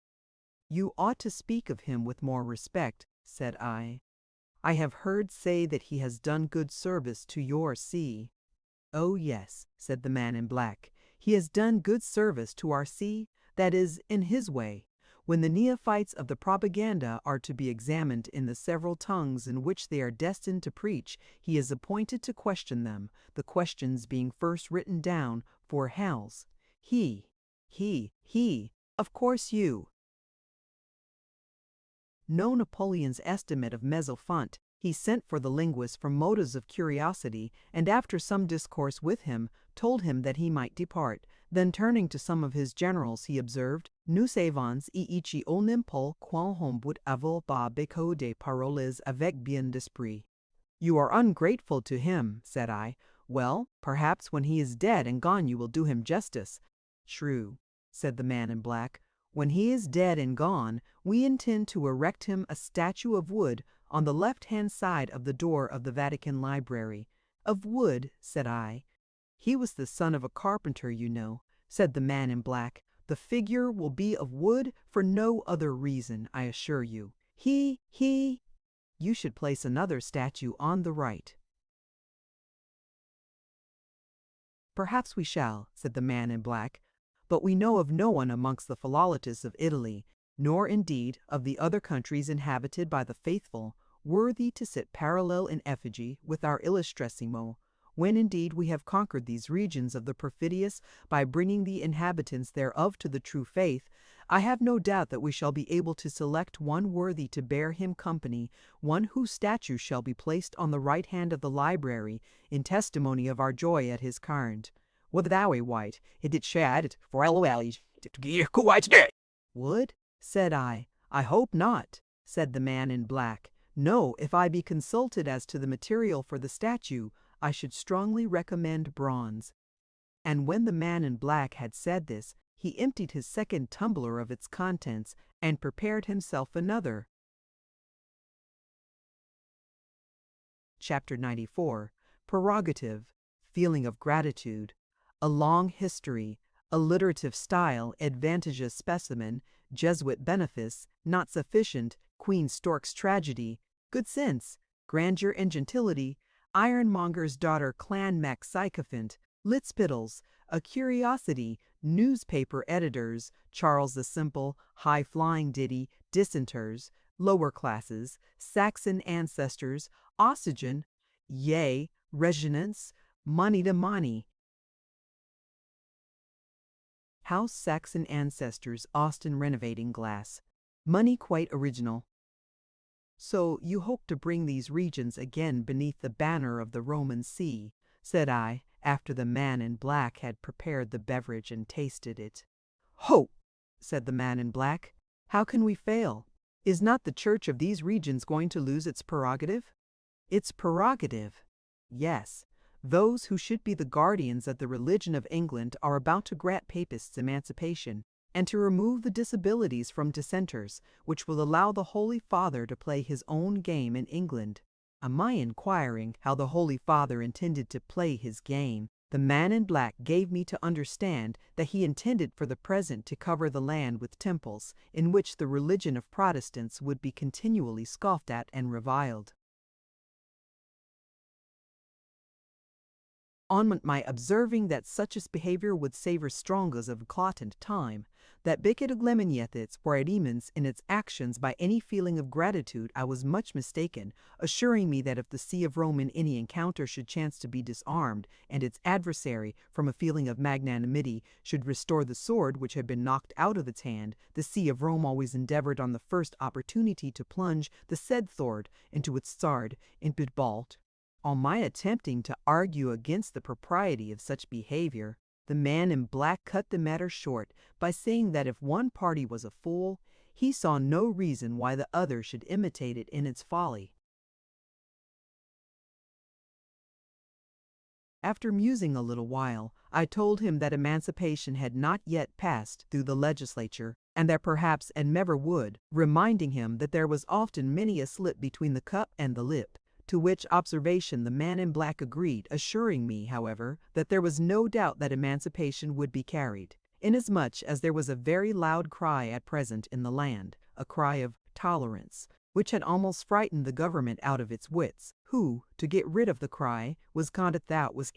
"You ought to speak of him with more respect," said I. "I have heard say that he has done good service to your see." "Oh yes," said the man in black, "he has done good service to our see, that is, in his way. When the neophytes of the propaganda are to be examined in the several tongues in which they are destined to preach, he is appointed to question them, the questions being first written down for Hals. He, of course you know Napoleon's estimate of Mezzofonte. He sent for the linguist from motives of curiosity, and after some discourse with him, told him that he might depart. Then turning to some of his generals, he observed, Nous avons ici un impol quel homme would avoir pas beaucoup de paroles avec bien d'esprit. You are ungrateful to him, said I. Well, perhaps when he is dead and gone you will do him justice. True, said the man in black. When he is dead and gone, we intend to erect him a statue of wood on the left-hand side of the door of the Vatican Library. Of wood, said I. He was the son of a carpenter, you know, said the man in black. The figure will be of wood for no other reason, I assure you. You should place another statue on the right. Perhaps we shall, said the man in black, but we know of no one amongst the philologists of Italy, nor indeed of the other countries inhabited by the faithful, worthy to sit parallel in effigy with our illustrissimo, when indeed we have conquered these regions of the perfidious by bringing the inhabitants thereof to the true faith. I have no doubt that we shall be able to select one worthy to bear him company, one whose statue shall be placed on the right hand of the library, in testimony of our joy at his kind. Would thou a white, it did shad for always to give quite day. Would? Said I. I hope not, said the man in black. No, if I be consulted as to the material for the statue, I should strongly recommend bronze. And when the man in black had said this, he emptied his second tumbler of its contents and prepared himself another. Chapter 94. Prerogative, feeling of gratitude, a long history, alliterative style, advantageous specimen, Jesuit benefice, not sufficient, Queen Stork's tragedy, good sense, grandeur and gentility, ironmonger's daughter clan mac sycophant, litspittles, a curiosity, newspaper editors, Charles the Simple, high-flying ditty, dissenters, lower classes, Saxon ancestors, oxygen, yea, resonance, money to money. House Saxon ancestors, Austin renovating glass. Money quite original. So you hope to bring these regions again beneath the banner of the Roman See, said I, after the man in black had prepared the beverage and tasted it. Hope, said the man in black. How can we fail? Is not the church of these regions going to lose its prerogative? Its prerogative? Yes. Those who should be the guardians of the religion of England are about to grant papists emancipation, and to remove the disabilities from dissenters, which will allow the Holy Father to play his own game in England. On my inquiring how the Holy Father intended to play his game, the man in black gave me to understand that he intended for the present to cover the land with temples, in which the religion of Protestants would be continually scoffed at and reviled. On my observing that such a behavior would savor strongest of clotent time, that bicket glemeniethits were edemons in its actions by any feeling of gratitude, I was much mistaken, assuring me that if the See of Rome in any encounter should chance to be disarmed, and its adversary, from a feeling of magnanimity, should restore the sword which had been knocked out of its hand, the See of Rome always endeavored on the first opportunity to plunge the said sword into its sword in bidbalt. On my attempting to argue against the propriety of such behavior, the man in black cut the matter short by saying that if one party was a fool, he saw no reason why the other should imitate it in its folly. After musing a little while, I told him that emancipation had not yet passed through the legislature, and that perhaps and never would, reminding him that there was often many a slip between the cup and the lip. To which observation the man in black agreed, assuring me, however, that there was no doubt that emancipation would be carried, inasmuch as there was a very loud cry at present in the land, a cry of tolerance, which had almost frightened the government out of its wits, who, to get rid of the cry, was content that was.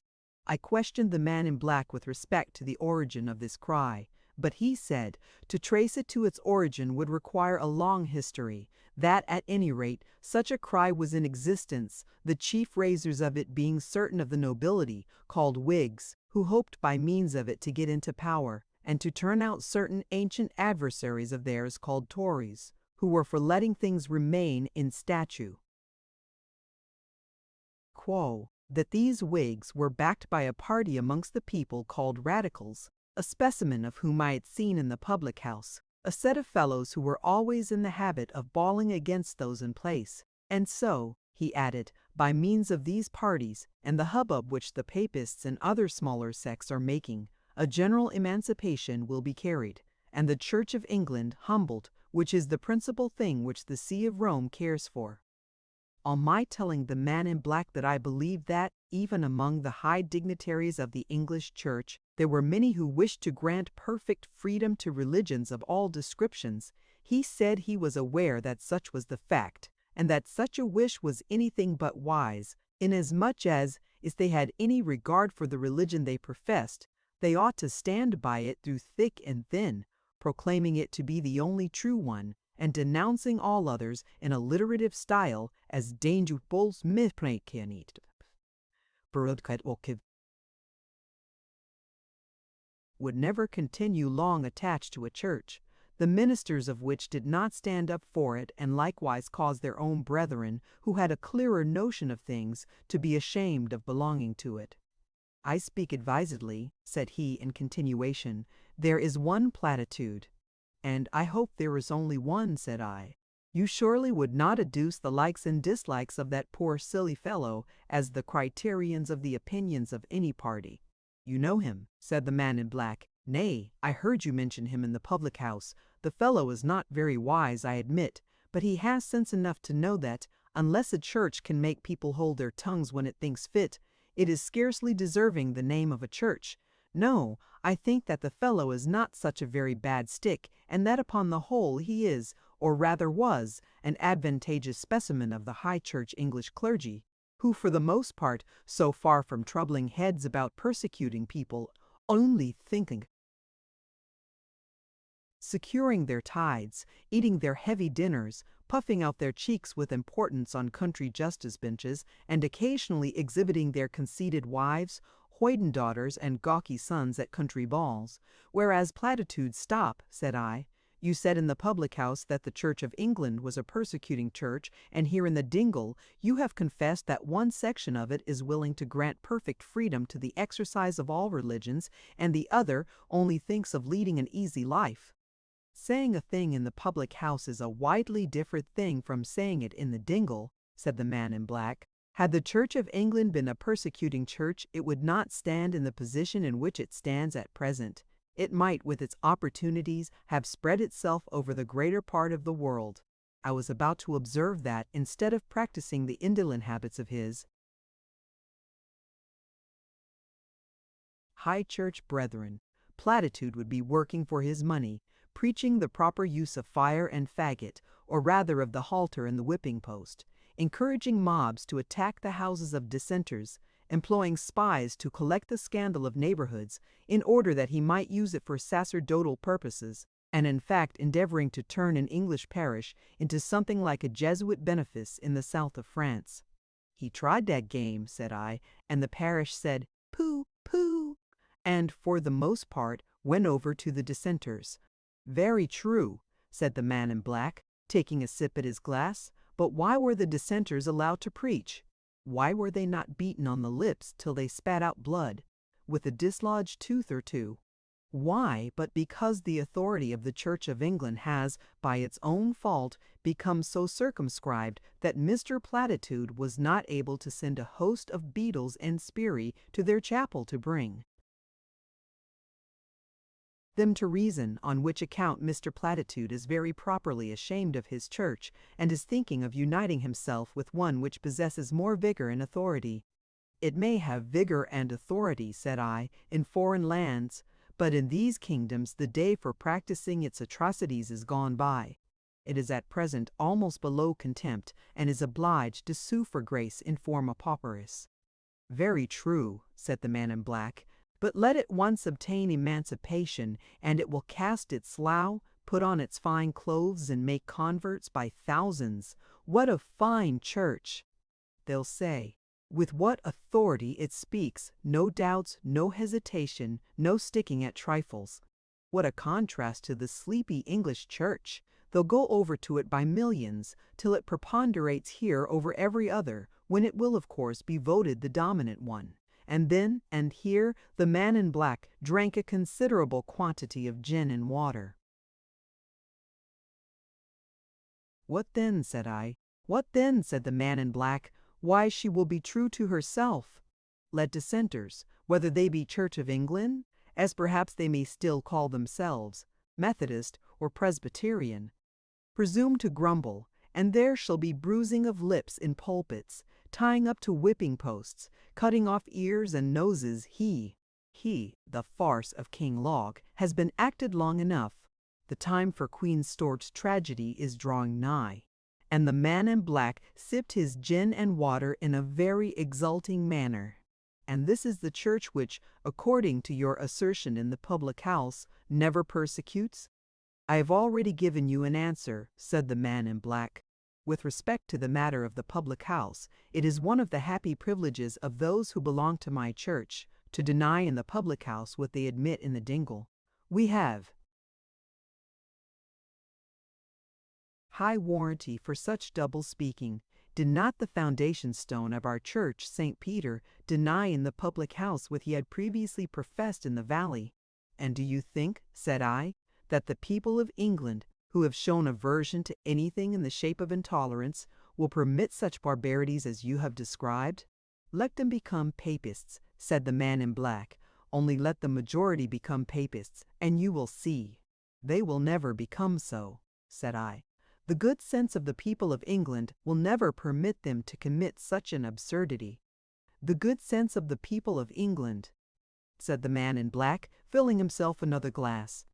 I questioned the man in black with respect to the origin of this cry, but he said to trace it to its origin would require a long history, that at any rate such a cry was in existence, the chief raisers of it being certain of the nobility, called Whigs, who hoped by means of it to get into power, and to turn out certain ancient adversaries of theirs called Tories, who were for letting things remain in statute quo. that these Whigs were backed by a party amongst the people called Radicals, a specimen of whom I had seen in the public house, a set of fellows who were always in the habit of bawling against those in place. And so, he added, by means of these parties, and the hubbub which the Papists and other smaller sects are making, a general emancipation will be carried, and the Church of England humbled, which is the principal thing which the See of Rome cares for. On my telling the man in black that I believed that, even among the high dignitaries of the English Church, there were many who wished to grant perfect freedom to religions of all descriptions, he said he was aware that such was the fact, and that such a wish was anything but wise, inasmuch as, if they had any regard for the religion they professed, they ought to stand by it through thick and thin, proclaiming it to be the only true one, and denouncing all others in a alliterative style as dangerous misplaced. Would never continue long attached to a church, the ministers of which did not stand up for it, and likewise caused their own brethren, who had a clearer notion of things, to be ashamed of belonging to it. I speak advisedly, said he in continuation, there is one platitude. And I hope there is only one, said I. You surely would not adduce the likes and dislikes of that poor silly fellow as the criterions of the opinions of any party. You know him, said the man in black. Nay, I heard you mention him in the public house. The fellow is not very wise, I admit, but he has sense enough to know that, unless a church can make people hold their tongues when it thinks fit, it is scarcely deserving the name of a church. No, I think that the fellow is not such a very bad stick, and that upon the whole he is, or rather was, an advantageous specimen of the high church English clergy, who for the most part, so far from troubling heads about persecuting people, only thinking securing their tithes, eating their heavy dinners, puffing out their cheeks with importance on country justice benches, and occasionally exhibiting their conceited wives, hoyden daughters, and gawky sons at country balls, whereas platitudes stop, said I. You said in the public house that the Church of England was a persecuting church, and here in the dingle you have confessed that one section of it is willing to grant perfect freedom to the exercise of all religions, and the other only thinks of leading an easy life. Saying a thing in the public house is a widely different thing from saying it in the dingle, said the man in black. Had the Church of England been a persecuting church, it would not stand in the position in which it stands at present. It might, with its opportunities, have spread itself over the greater part of the world. I was about to observe that, instead of practicing the indolent habits of his high church brethren, platitude would be working for his money, preaching the proper use of fire and faggot, or rather of the halter and the whipping post, encouraging mobs to attack the houses of dissenters, employing spies to collect the scandal of neighborhoods in order that he might use it for sacerdotal purposes, and in fact endeavoring to turn an English parish into something like a Jesuit benefice in the south of France. He tried that game, said I, and the parish said, pooh, pooh, and for the most part went over to the dissenters. Very true, said the man in black, taking a sip at his glass, but why were the dissenters allowed to preach? Why were they not beaten on the lips till they spat out blood, with a dislodged tooth or two? Why, but because the authority of the Church of England has, by its own fault, become so circumscribed that Mr. Platitude was not able to send a host of beadles and sbirri to their chapel to bring them to reason, on which account Mr. Platitude is very properly ashamed of his church, and is thinking of uniting himself with one which possesses more vigor and authority. It may have vigor and authority, said I, in foreign lands, but in these kingdoms the day for practicing its atrocities is gone by. It is at present almost below contempt, and is obliged to sue for grace in forma pauperis. Very true, said the man in black, but let it once obtain emancipation, and it will cast its slough, put on its fine clothes, and make converts by thousands. What a fine church! They'll say. With what authority it speaks, no doubts, no hesitation, no sticking at trifles. What a contrast to the sleepy English church! They'll go over to it by millions, till it preponderates here over every other, when it will of course be voted the dominant one. And then, and here, the man in black drank a considerable quantity of gin and water. "What then?" said I. "What then?" said the man in black. "Why, she will be true to herself. Let dissenters, whether they be Church of England, as perhaps they may still call themselves, Methodist or Presbyterian, presume to grumble, and there shall be bruising of lips in pulpits, tying up to whipping posts, cutting off ears and noses. He, the farce of King Log, has been acted long enough. The time for Queen Stort's tragedy is drawing nigh." And the man in black sipped his gin and water in a very exulting manner. "And this is the church which, according to your assertion in the public house, never persecutes?" "I have already given you an answer," said the man in black. "With respect to the matter of the public house, it is one of the happy privileges of those who belong to my church to deny in the public house what they admit in the dingle. We have high warranty for such double speaking. Did not the foundation stone of our church, St. Peter, deny in the public house what he had previously professed in the valley? And do you think," said I, "that the people of England, who have shown aversion to anything in the shape of intolerance, will permit such barbarities as you have described?" "Let them become papists," said the man in black. "Only let the majority become papists, and you will see." "They will never become so," said I. "The good sense of the people of England will never permit them to commit such an absurdity." "The good sense of the people of England," said the man in black, filling himself another glass.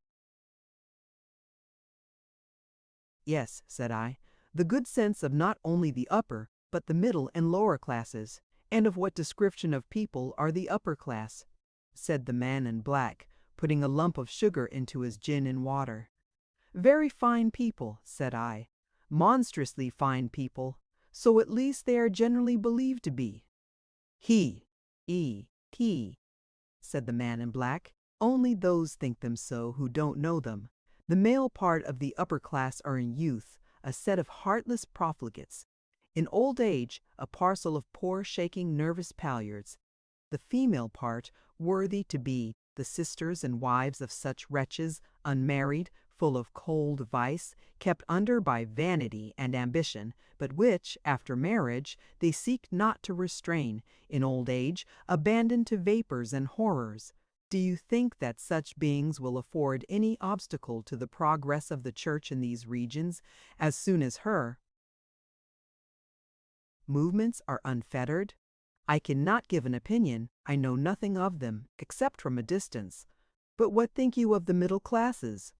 "Yes," said I, "the good sense of not only the upper, but the middle and lower classes." "And of what description of people are the upper class?" said the man in black, putting a lump of sugar into his gin and water. "Very fine people," said I. "Monstrously fine people. So at least they are generally believed to be." He, said the man in black. "Only those think them so who don't know them. The male part of the upper class are in youth a set of heartless profligates. In old age, a parcel of poor shaking nervous palliards. The female part, worthy to be the sisters and wives of such wretches, unmarried, full of cold vice, kept under by vanity and ambition, but which, after marriage, they seek not to restrain, in old age, abandoned to vapors and horrors. Do you think that such beings will afford any obstacle to the progress of the Church in these regions, as soon as her movements are unfettered? I cannot give an opinion. I know nothing of them, except from a distance. But what think you of the middle classes?"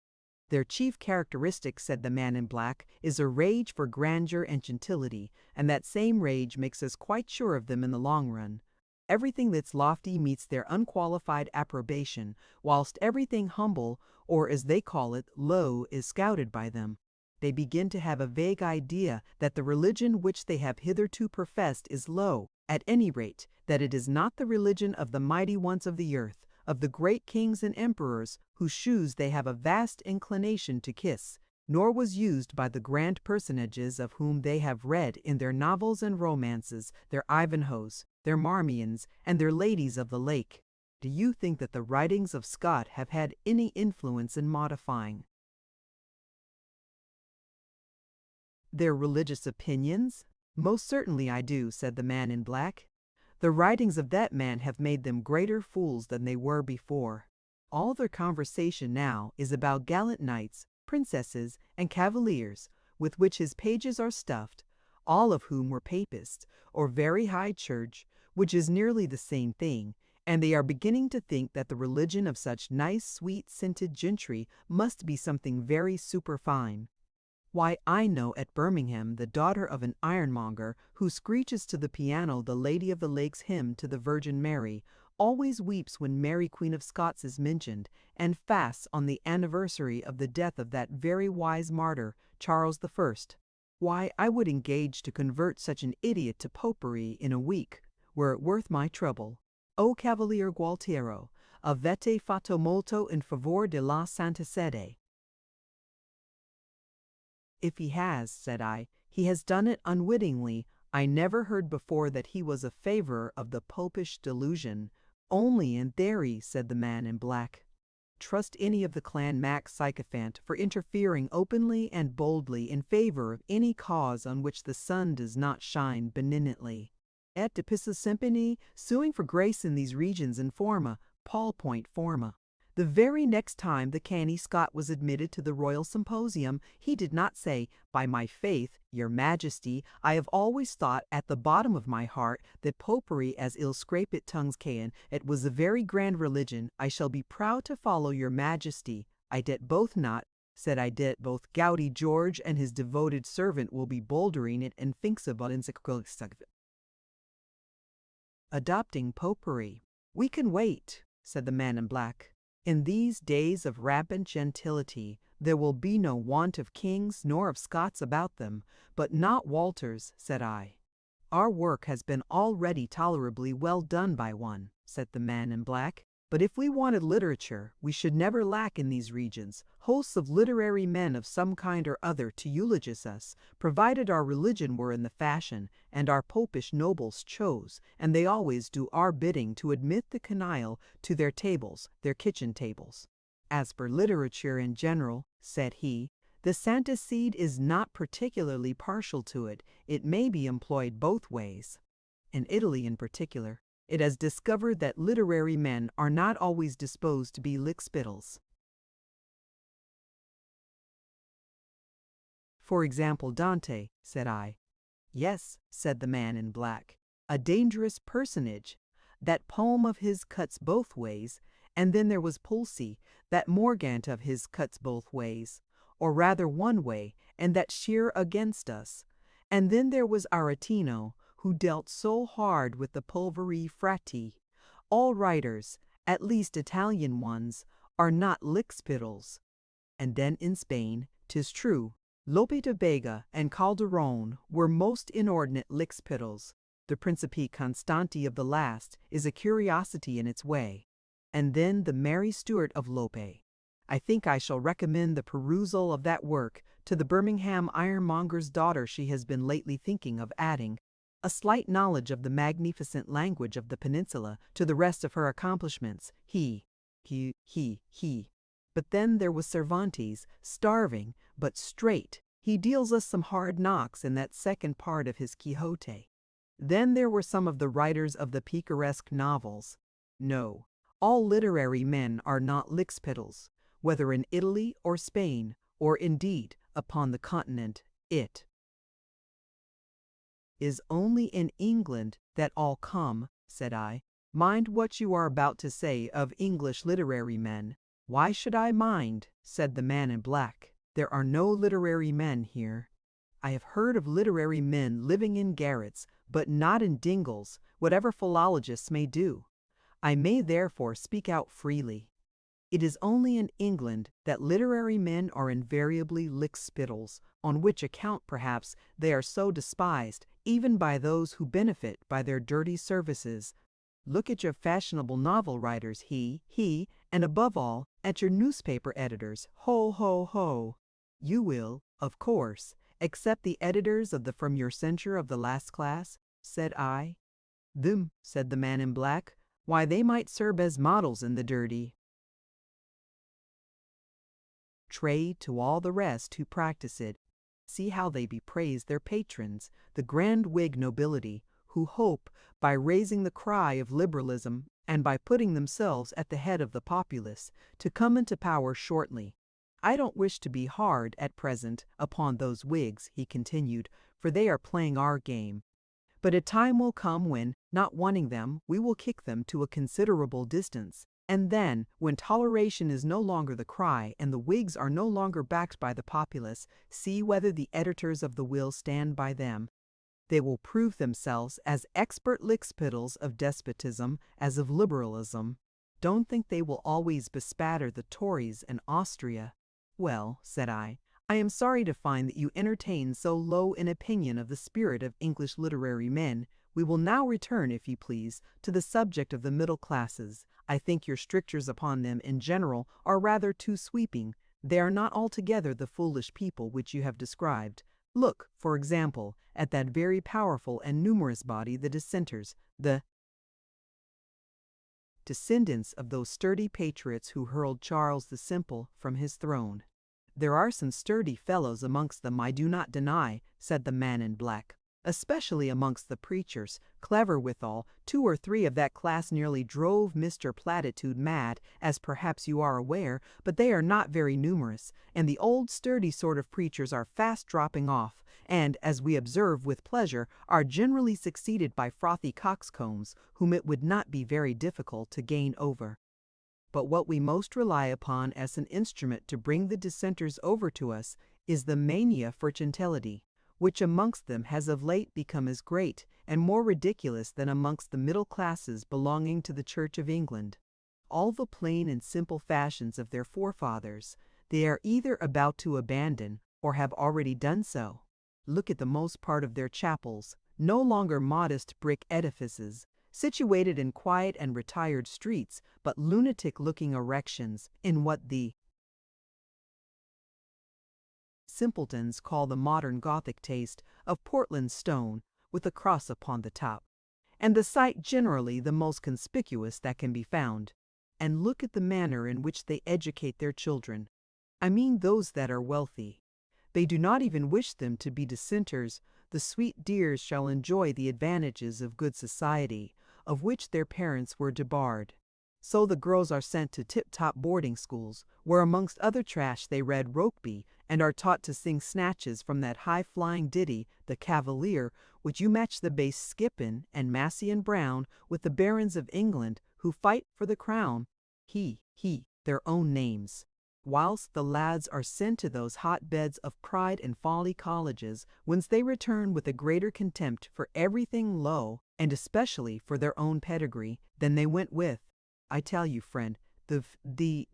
"Their chief characteristic," said the man in black, "is a rage for grandeur and gentility, and that same rage makes us quite sure of them in the long run. Everything that's lofty meets their unqualified approbation, whilst everything humble, or as they call it, low, is scouted by them. They begin to have a vague idea that the religion which they have hitherto professed is low, at any rate, that it is not the religion of the mighty ones of the earth, of the great kings and emperors, whose shoes they have a vast inclination to kiss, nor was used by the grand personages of whom they have read in their novels and romances, their Ivanhoes, their Marmions, and their Ladies of the Lake. Do you think that the writings of Scott have had any influence in modifying their religious opinions?" "Most certainly I do," said the man in black. "The writings of that man have made them greater fools than they were before. All their conversation now is about gallant knights, princesses, and cavaliers, with which his pages are stuffed, all of whom were papists, or very high church, which is nearly the same thing, and they are beginning to think that the religion of such nice, sweet-scented gentry must be something very superfine. Why, I know at Birmingham the daughter of an ironmonger who screeches to the piano the Lady of the Lake's hymn to the Virgin Mary, always weeps when Mary Queen of Scots is mentioned, and fasts on the anniversary of the death of that very wise martyr, Charles I. Why, I would engage to convert such an idiot to popery in a week, were it worth my trouble. O Cavalier Gualtiero, avete fatto molto in favore della Santa Sede." "If he has," said I, "he has done it unwittingly. I never heard before that he was a favorer of the popish delusion. Only in theory, said the man in black. Trust any of the clan Mac sycophant for interfering openly and boldly in favor of any cause on which the sun does not shine benignantly. Et depissa sempini, suing for grace in these regions in forma, Paul point forma. The very next time the canny Scot was admitted to the royal symposium, he did not say, "By my faith, your majesty, I have always thought at the bottom of my heart that popery as ill scrapit tongues can, it was a very grand religion. I shall be proud to follow your majesty. I det both not, said I det both Gouty George and his devoted servant will be bouldering it and thinks about it. Adopting popery. We can wait, said the man in black. In these days of rampant gentility, there will be no want of kings nor of Scots about them, but not Walter's, said I. Our work has been already tolerably well done by one, said the man in black. But if we wanted literature, we should never lack in these regions hosts of literary men of some kind or other to eulogize us, provided our religion were in the fashion, and our popish nobles chose, and they always do our bidding, to admit the canaille to their tables, their kitchen tables. As for literature in general, said he, the Santa Cid is not particularly partial to it. It may be employed both ways. In Italy in particular, it has discovered that literary men are not always disposed to be lickspittles. For example, Dante, said I. Yes, said the man in black, a dangerous personage. That poem of his cuts both ways, and then there was Pulci, that Morgant of his cuts both ways, or rather one way, and that sheer against us. And then there was Aretino, who dealt so hard with the Pulveri Frati. All writers, at least Italian ones, are not lickspittles. And then in Spain, 'tis true, Lope de Vega and Calderon were most inordinate lickspittles. The Principe Constanti of the last is a curiosity in its way. And then the Mary Stuart of Lope. I think I shall recommend the perusal of that work to the Birmingham ironmonger's daughter. She has been lately thinking of adding a slight knowledge of the magnificent language of the peninsula to the rest of her accomplishments. But then there was Cervantes, starving, but straight. He deals us some hard knocks in that second part of his Quixote. Then there were some of the writers of the picaresque novels. No, all literary men are not lickspittles, whether in Italy or Spain, or indeed upon the continent. It is only in England that all come, said I. Mind what you are about to say of English literary men. Why should I mind? Said the man in black. There are no literary men here. I have heard of literary men living in garrets, but not in dingles, whatever philologists may do. I may therefore speak out freely. It is only in England that literary men are invariably lickspittles, on which account perhaps they are so despised, even by those who benefit by their dirty services. Look at your fashionable novel writers, and above all, at your newspaper editors, ho, ho, ho. You will, of course, accept the editors of the From Your Censure of the last class, said I. Them, said the man in black, why they might serve as models in the dirty trade to all the rest who practice it. See how they bepraise their patrons, the grand Whig nobility, who hope, by raising the cry of liberalism and by putting themselves at the head of the populace, to come into power shortly. I don't wish to be hard at present upon those Whigs, he continued, for they are playing our game. But a time will come when, not wanting them, we will kick them to a considerable distance. And then, when toleration is no longer the cry and the Whigs are no longer backed by the populace, see whether the editors of the will stand by them. They will prove themselves as expert lickspittles of despotism as of liberalism. Don't think they will always bespatter the Tories and Austria. Well, said I am sorry to find that you entertain so low an opinion of the spirit of English literary men. We will now return, if you please, to the subject of the middle classes. I think your strictures upon them in general are rather too sweeping. They are not altogether the foolish people which you have described. Look, for example, at that very powerful and numerous body, the dissenters, the descendants of those sturdy patriots who hurled Charles the Simple from his throne. There are some sturdy fellows amongst them, I do not deny, said the man in black. Especially amongst the preachers, clever withal. 2 or 3 of that class nearly drove Mr. Platitude mad, as perhaps you are aware, but they are not very numerous, and the old sturdy sort of preachers are fast dropping off, and, as we observe with pleasure, are generally succeeded by frothy coxcombs, whom it would not be very difficult to gain over. But what we most rely upon as an instrument to bring the dissenters over to us is the mania for gentility, which amongst them has of late become as great and more ridiculous than amongst the middle classes belonging to the Church of England. All the plain and simple fashions of their forefathers they are either about to abandon or have already done so. Look at the most part of their chapels, no longer modest brick edifices, situated in quiet and retired streets, but lunatic-looking erections in what the simpletons call the modern Gothic taste of Portland stone with a cross upon the top, and the sight generally the most conspicuous that can be found. And look at the manner in which they educate their children. I mean those that are wealthy. They do not even wish them to be dissenters. The sweet dears shall enjoy the advantages of good society, of which their parents were debarred. So the girls are sent to tip-top boarding schools, where amongst other trash they read Rokeby, and are taught to sing snatches from that high-flying ditty, the Cavalier, which you match the base Skippon and Massey and Brown with the barons of England who fight for the crown, their own names. Whilst the lads are sent to those hotbeds of pride and folly colleges, whence they return with a greater contempt for everything low, and especially for their own pedigree, than they went with. I tell you, friend, the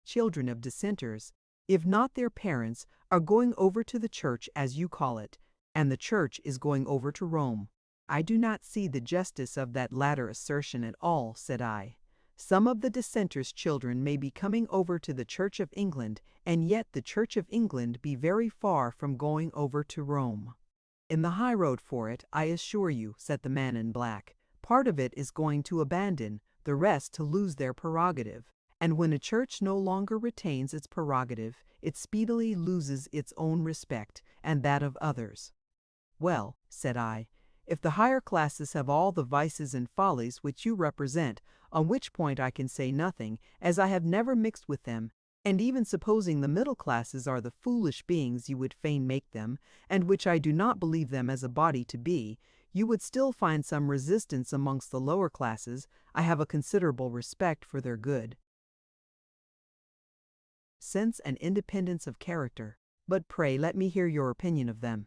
children of dissenters, if not their parents, are going over to the church as you call it, and the church is going over to Rome. I do not see the justice of that latter assertion at all, said I. Some of the dissenters' children may be coming over to the Church of England, and yet the Church of England be very far from going over to Rome. In the high road for it, I assure you, said the man in black. Part of it is going to abandon, the rest to lose their prerogative. And when a church no longer retains its prerogative, it speedily loses its own respect and that of others. Well, said I, if the higher classes have all the vices and follies which you represent, on which point I can say nothing, as I have never mixed with them, and even supposing the middle classes are the foolish beings you would fain make them, and which I do not believe them as a body to be, you would still find some resistance amongst the lower classes. I have a considerable respect for their good sense and independence of character, but pray let me hear your opinion of them.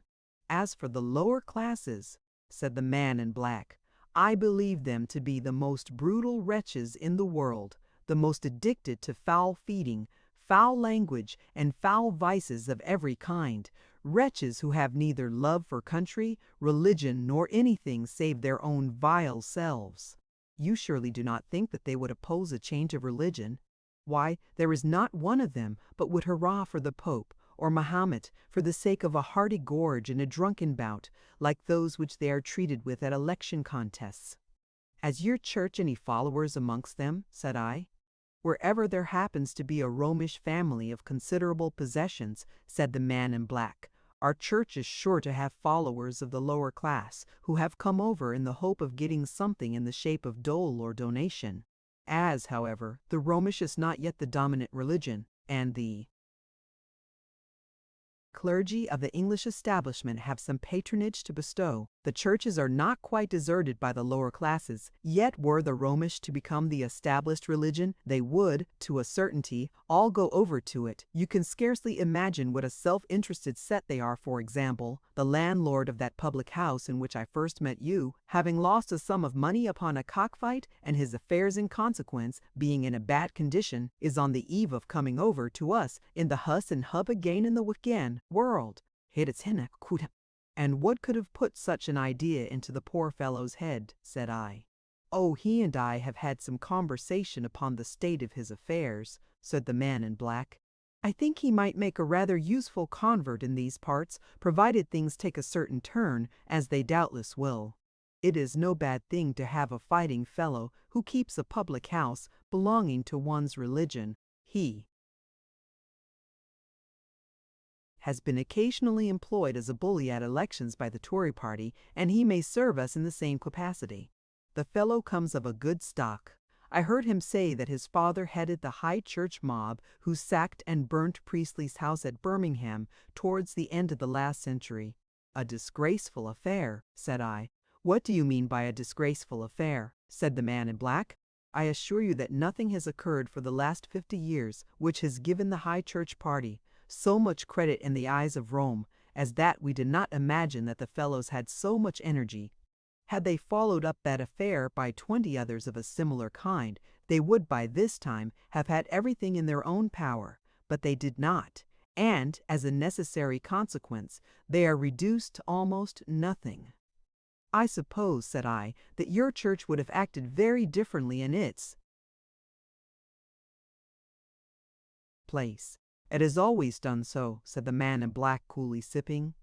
As for the lower classes, said the man in black, I believe them to be the most brutal wretches in the world, the most addicted to foul feeding, foul language, and foul vices of every kind, wretches who have neither love for country, religion, nor anything save their own vile selves. You surely do not think that they would oppose a change of religion? Why, there is not one of them but would hurrah for the Pope, or Mahomet, for the sake of a hearty gorge and a drunken bout, like those which they are treated with at election contests. Has your church any followers amongst them? Said I. Wherever there happens to be a Romish family of considerable possessions, said the man in black, our church is sure to have followers of the lower class, who have come over in the hope of getting something in the shape of dole or donation. As, however, the Romish is not yet the dominant religion, and the clergy of the English establishment have some patronage to bestow, the churches are not quite deserted by the lower classes, yet were the Romish to become the established religion, they would, to a certainty, all go over to it. You can scarcely imagine what a self-interested set they are. For example, the landlord of that public house in which I first met you, having lost a sum of money upon a cockfight, and his affairs in consequence being in a bad condition, is on the eve of coming over to us in the hus and hub again in the weekend world. And what could have put such an idea into the poor fellow's head? Said I. Oh, he and I have had some conversation upon the state of his affairs, said the man in black. I think he might make a rather useful convert in these parts, provided things take a certain turn, as they doubtless will. It is no bad thing to have a fighting fellow who keeps a public house belonging to one's religion. He has been occasionally employed as a bully at elections by the Tory party, and he may serve us in the same capacity. The fellow comes of a good stock. I heard him say that his father headed the High Church mob who sacked and burnt Priestley's house at Birmingham towards the end of the last century. A disgraceful affair, said I. What do you mean by a disgraceful affair? Said the man in black. I assure you that nothing has occurred for the last 50 years which has given the High Church party so much credit in the eyes of Rome as that. We did not imagine that the fellows had so much energy. Had they followed up that affair by 20 others of a similar kind, they would by this time have had everything in their own power, but they did not, and, as a necessary consequence, they are reduced to almost nothing. I suppose, said I, that your church would have acted very differently in its place. It has always done so, said the man in black, coolly sipping.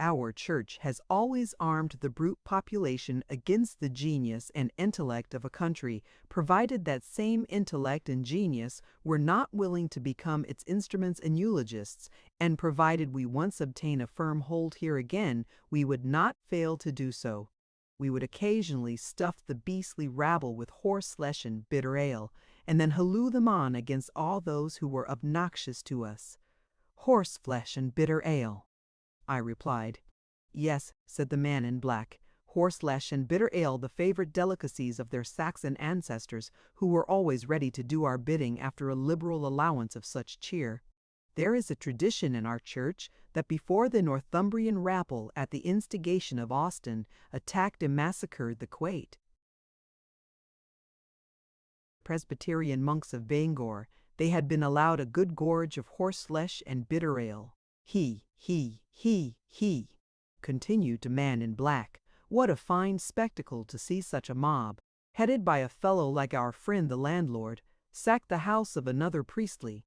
Our church has always armed the brute population against the genius and intellect of a country, provided that same intellect and genius were not willing to become its instruments and eulogists, and provided we once obtain a firm hold here again, we would not fail to do so. We would occasionally stuff the beastly rabble with horseflesh and bitter ale, and then halloo them on against all those who were obnoxious to us. Horseflesh and bitter ale, I replied. Yes, said the man in black, horseflesh and bitter ale, the favorite delicacies of their Saxon ancestors, who were always ready to do our bidding after a liberal allowance of such cheer. There is a tradition in our church that before the Northumbrian rabble, at the instigation of Austin, attacked and massacred the quaint Presbyterian monks of Bangor, they had been allowed a good gorge of horseflesh and bitter ale. He, continued the man in black. What a fine spectacle to see such a mob, headed by a fellow like our friend the landlord, sack the house of another Priestley.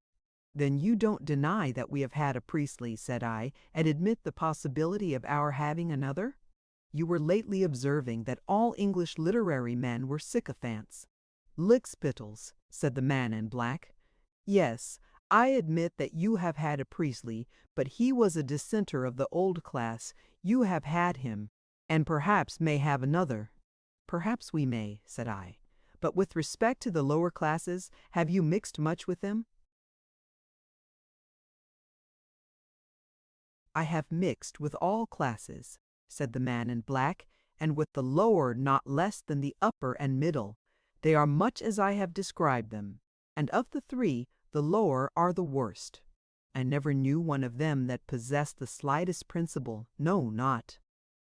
Then you don't deny that we have had a Priestley, said I, and admit the possibility of our having another? You were lately observing that all English literary men were sycophants. Lickspittles, said the man in black. Yes, I admit that you have had a Priestley, but he was a dissenter of the old class. You have had him, and perhaps may have another. Perhaps we may, said I. But with respect to the lower classes, have you mixed much with them? I have mixed with all classes, said the man in black, and with the lower not less than the upper and middle. They are much as I have described them, and of the three, the lower are the worst. I never knew one of them that possessed the slightest principle, no, not.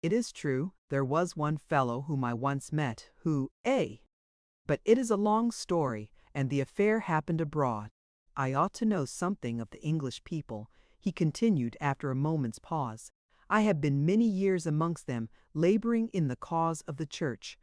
It is true, there was one fellow whom I once met, who, but it is a long story, and the affair happened abroad. I ought to know something of the English people, he continued after a moment's pause. I have been many years amongst them, laboring in the cause of the church.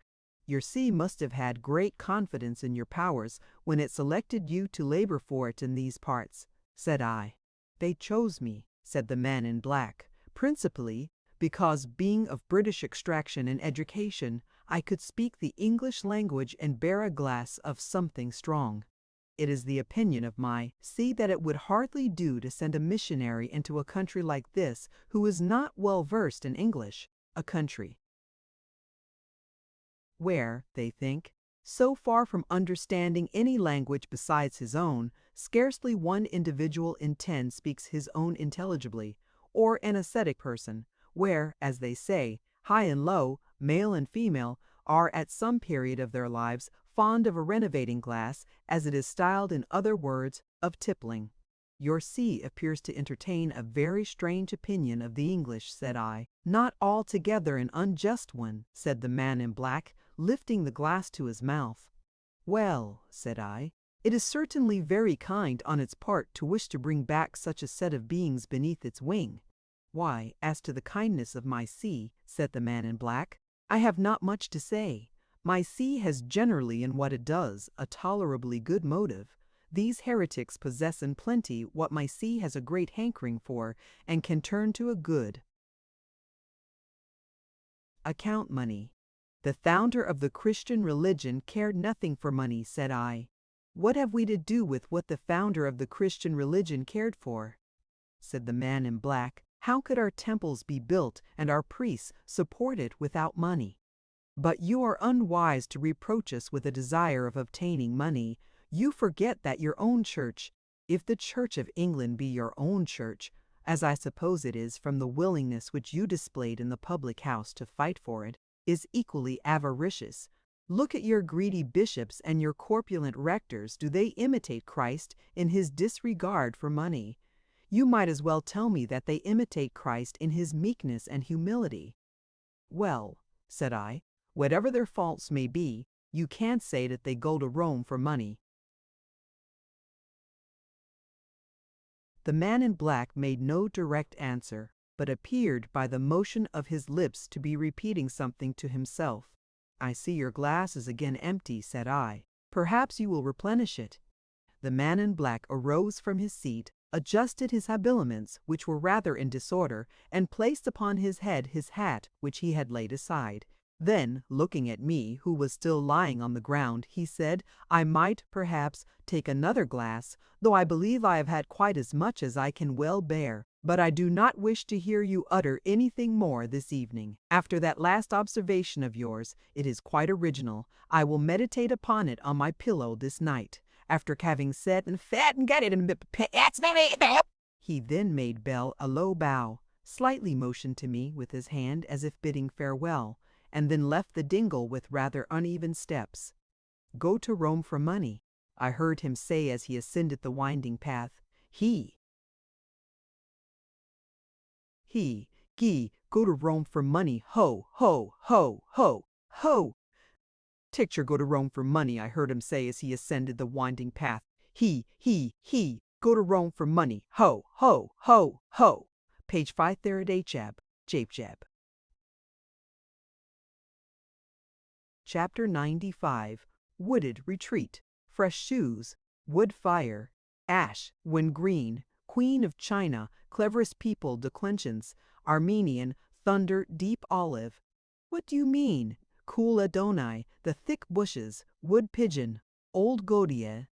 Your see must have had great confidence in your powers when it selected you to labor for it in these parts, said I. They chose me, said the man in black, principally because, being of British extraction and education, I could speak the English language and bear a glass of something strong. It is the opinion of my see that it would hardly do to send a missionary into a country like this who is not well versed in English, a country where, they think, so far from understanding any language besides his own, scarcely one individual in 10 speaks his own intelligibly, or an ascetic person, where, as they say, high and low, male and female, are at some period of their lives fond of a renovating glass, as it is styled in other words, of tippling. Your see appears to entertain a very strange opinion of the English, said I. Not altogether an unjust one, said the man in black, lifting the glass to his mouth. Well, said I, it is certainly very kind on its part to wish to bring back such a set of beings beneath its wing. Why, as to the kindness of my see, said the man in black, I have not much to say. My see has generally in what it does a tolerably good motive. These heretics possess in plenty what my sea has a great hankering for, and can turn to a good account money. The founder of the Christian religion cared nothing for money, said I. What have we to do with what the founder of the Christian religion cared for? Said the man in black. How could our temples be built and our priests supported without money? But you are unwise to reproach us with a desire of obtaining money. You forget that your own church, if the Church of England be your own church, as I suppose it is from the willingness which you displayed in the public house to fight for it, is equally avaricious. Look at your greedy bishops and your corpulent rectors. Do they imitate Christ in his disregard for money? You might as well tell me that they imitate Christ in his meekness and humility. Well, said I, whatever their faults may be, you can't say that they go to Rome for money. The man in black made no direct answer, but appeared by the motion of his lips to be repeating something to himself. I see your glass is again empty, said I. Perhaps you will replenish it. The man in black arose from his seat, adjusted his habiliments, which were rather in disorder, and placed upon his head his hat, which he had laid aside. Then, looking at me, who was still lying on the ground, he said, I might, perhaps, take another glass, though I believe I have had quite as much as I can well bear. But I do not wish to hear you utter anything more this evening. After that last observation of yours, it is quite original. I will meditate upon it on my pillow this night. After having said, and fat and get it, and he then made Bell a low bow, slightly motioned to me with his hand as if bidding farewell, and then left the dingle with rather uneven steps. Go to Rome for money, I heard him say as he ascended the winding path. He, go to Rome for money, ho, ho, ho, ho, ho. Ticture go to Rome for money, I heard him say as he ascended the winding path. He, go to Rome for money, ho, ho, ho, ho. Page 538 Jab. Chapter 95. Wooded retreat. Fresh shoes. Wood fire. Ash, when green. Queen of China. Cleverest people declensions. Armenian. Thunder, deep olive. What do you mean? Cool Adonai, the thick bushes, wood pigeon, old Godier.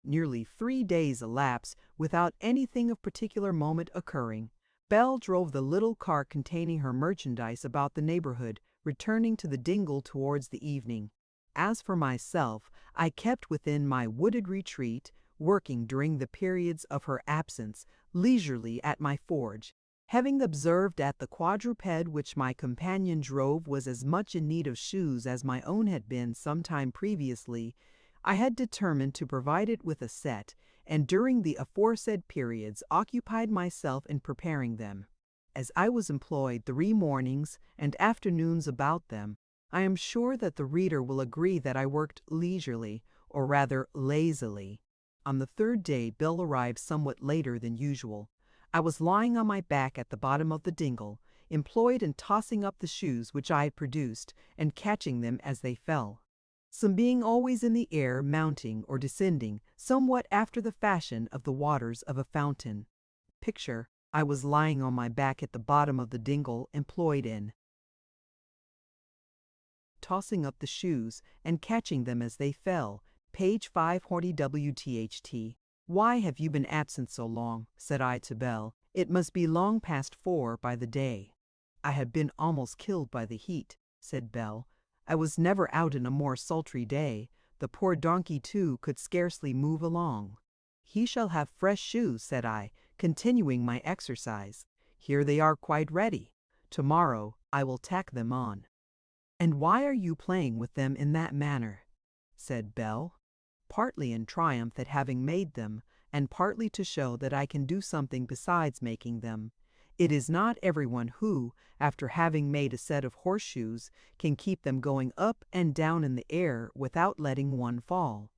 Nearly 3 days elapsed without anything of particular moment occurring. Belle drove the little cart containing her merchandise about the neighborhood, returning to the dingle towards the evening. As for myself, I kept within my wooded retreat, working during the periods of her absence, leisurely at my forge. Having observed that the quadruped which my companion drove was as much in need of shoes as my own had been some time previously, I had determined to provide it with a set, and during the aforesaid periods occupied myself in preparing them. As I was employed 3 mornings and afternoons about them, I am sure that the reader will agree that I worked leisurely, or rather lazily. On the 3rd day Bill arrived somewhat later than usual. I was lying on my back at the bottom of the dingle, employed in tossing up the shoes which I had produced, and catching them as they fell, some being always in the air, mounting or descending, somewhat after the fashion of the waters of a fountain. Picture, I was lying on my back at the bottom of the dingle, employed in tossing up the shoes, and catching them as they fell. Page 540 WTHT. Why have you been absent so long? Said I to Belle. It must be long past 4 by the day. I had been almost killed by the heat, said Belle. I was never out in a more sultry day. The poor donkey, too, could scarcely move along. He shall have fresh shoes, said I, continuing my exercise. Here they are quite ready. Tomorrow I will tack them on. And why are you playing with them in that manner? Said Belle. Partly in triumph at having made them, and partly to show that I can do something besides making them. It is not everyone who, after having made a set of horseshoes, can keep them going up and down in the air without letting one fall.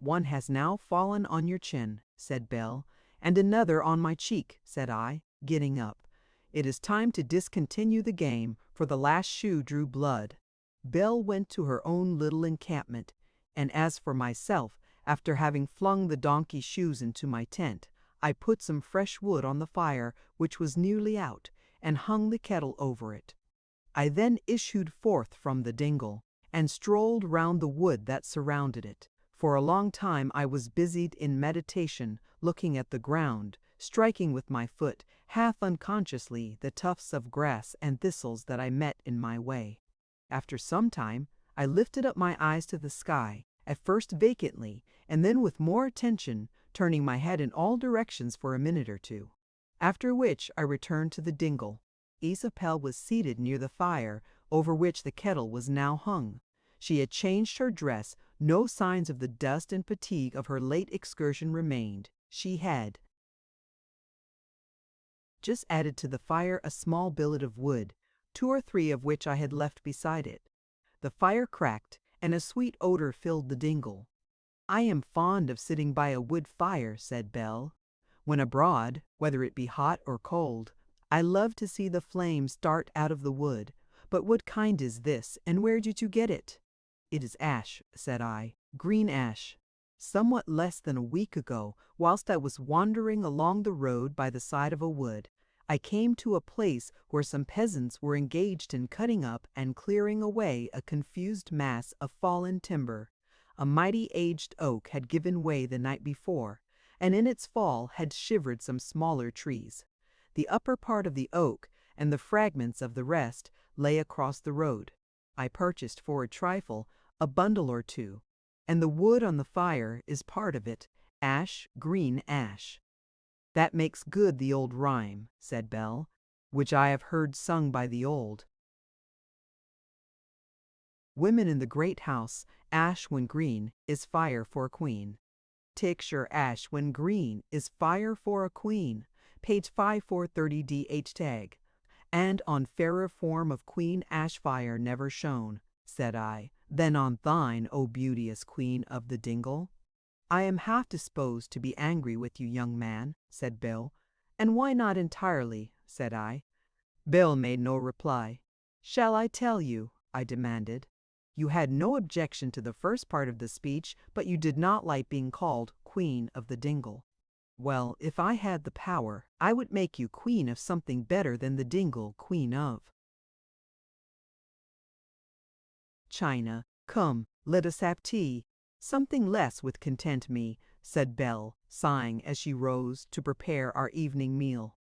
One has now fallen on your chin, said Belle, and another on my cheek, said I, getting up. It is time to discontinue the game, for the last shoe drew blood. Belle went to her own little encampment, and as for myself, after having flung the donkey shoes into my tent, I put some fresh wood on the fire, which was nearly out, and hung the kettle over it. I then issued forth from the dingle, and strolled round the wood that surrounded it. For a long time I was busied in meditation, looking at the ground, striking with my foot, half unconsciously, the tufts of grass and thistles that I met in my way. After some time, I lifted up my eyes to the sky, at first vacantly, and then with more attention, turning my head in all directions for a minute or two. After which I returned to the dingle. Isabel was seated near the fire, over which the kettle was now hung. She had changed her dress, no signs of the dust and fatigue of her late excursion remained. She had just added to the fire a small billet of wood, 2 or 3 of which I had left beside it. The fire cracked, and a sweet odor filled the dingle. "I am fond of sitting by a wood fire," said Belle. "When abroad, whether it be hot or cold, I love to see the flames dart out of the wood. But what kind is this, and where did you get it?" "It is ash," said I, "green ash. Somewhat less than a week ago, whilst I was wandering along the road by the side of a wood, I came to a place where some peasants were engaged in cutting up and clearing away a confused mass of fallen timber. A mighty aged oak had given way the night before, and in its fall had shivered some smaller trees. The upper part of the oak, and the fragments of the rest, lay across the road. I purchased for a trifle a bundle or 2, and the wood on the fire is part of it, ash, green ash." "That makes good the old rhyme," said Belle, "which I have heard sung by the old women in the great house. Ash when green is fire for a queen. Take your ash when green is fire for a queen. Page 5430 D.H. Tag. "And on fairer form of queen ash fire never shone," said I, "than on thine, O beauteous queen of the dingle." "I am half disposed to be angry with you, young man," said Belle. "And why not entirely?" said I. Belle made no reply. "Shall I tell you?" I demanded. "You had no objection to the first part of the speech, but you did not like being called Queen of the Dingle. Well, if I had the power, I would make you queen of something better than the dingle queen of. China, come, let us have tea. Something less would content me," said Belle, sighing as she rose to prepare our evening meal.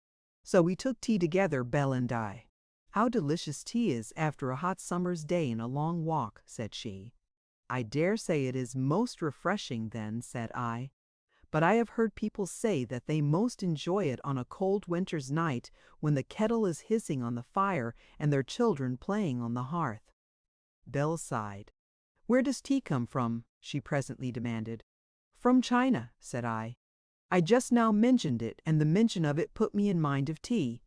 So we took tea together, Belle and I. "How delicious tea is after a hot summer's day and a long walk," said she. "I dare say it is most refreshing then," said I. "But I have heard people say that they most enjoy it on a cold winter's night when the kettle is hissing on the fire and their children playing on the hearth." Belle sighed. "Where does tea come from?" she presently demanded. "From China," said I. "I just now mentioned it, and the mention of it put me in mind of tea."